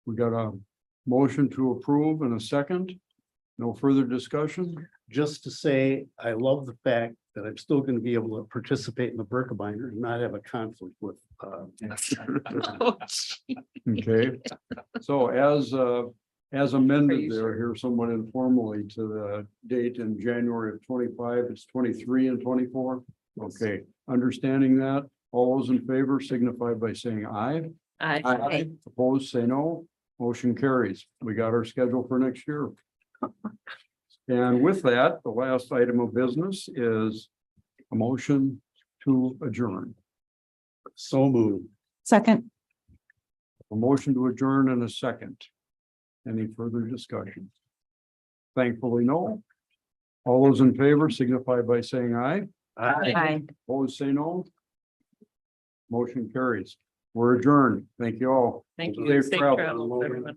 we got a motion to approve and a second. No further discussion. Just to say, I love the fact that I'm still going to be able to participate in the Birkebeiner and not have a conflict with. Oh, gee. Okay, so as amended you there here somewhat informally to the date in January of 25, it's 23 and 24. Okay, understanding that, all those in favor signify by saying aye. Aye. Opposed, say no. Motion carries. We got our schedule for next year. And with that, the last item of business is a motion to adjourn. So moved. Second. A motion to adjourn in a second. Any further discussion? Thankfully, no. All those in favor signify by saying aye. Aye. Opposed, say no. Motion carries. We're adjourned. Thank you all. Thank you. Safe Safe travel. travels, everyone.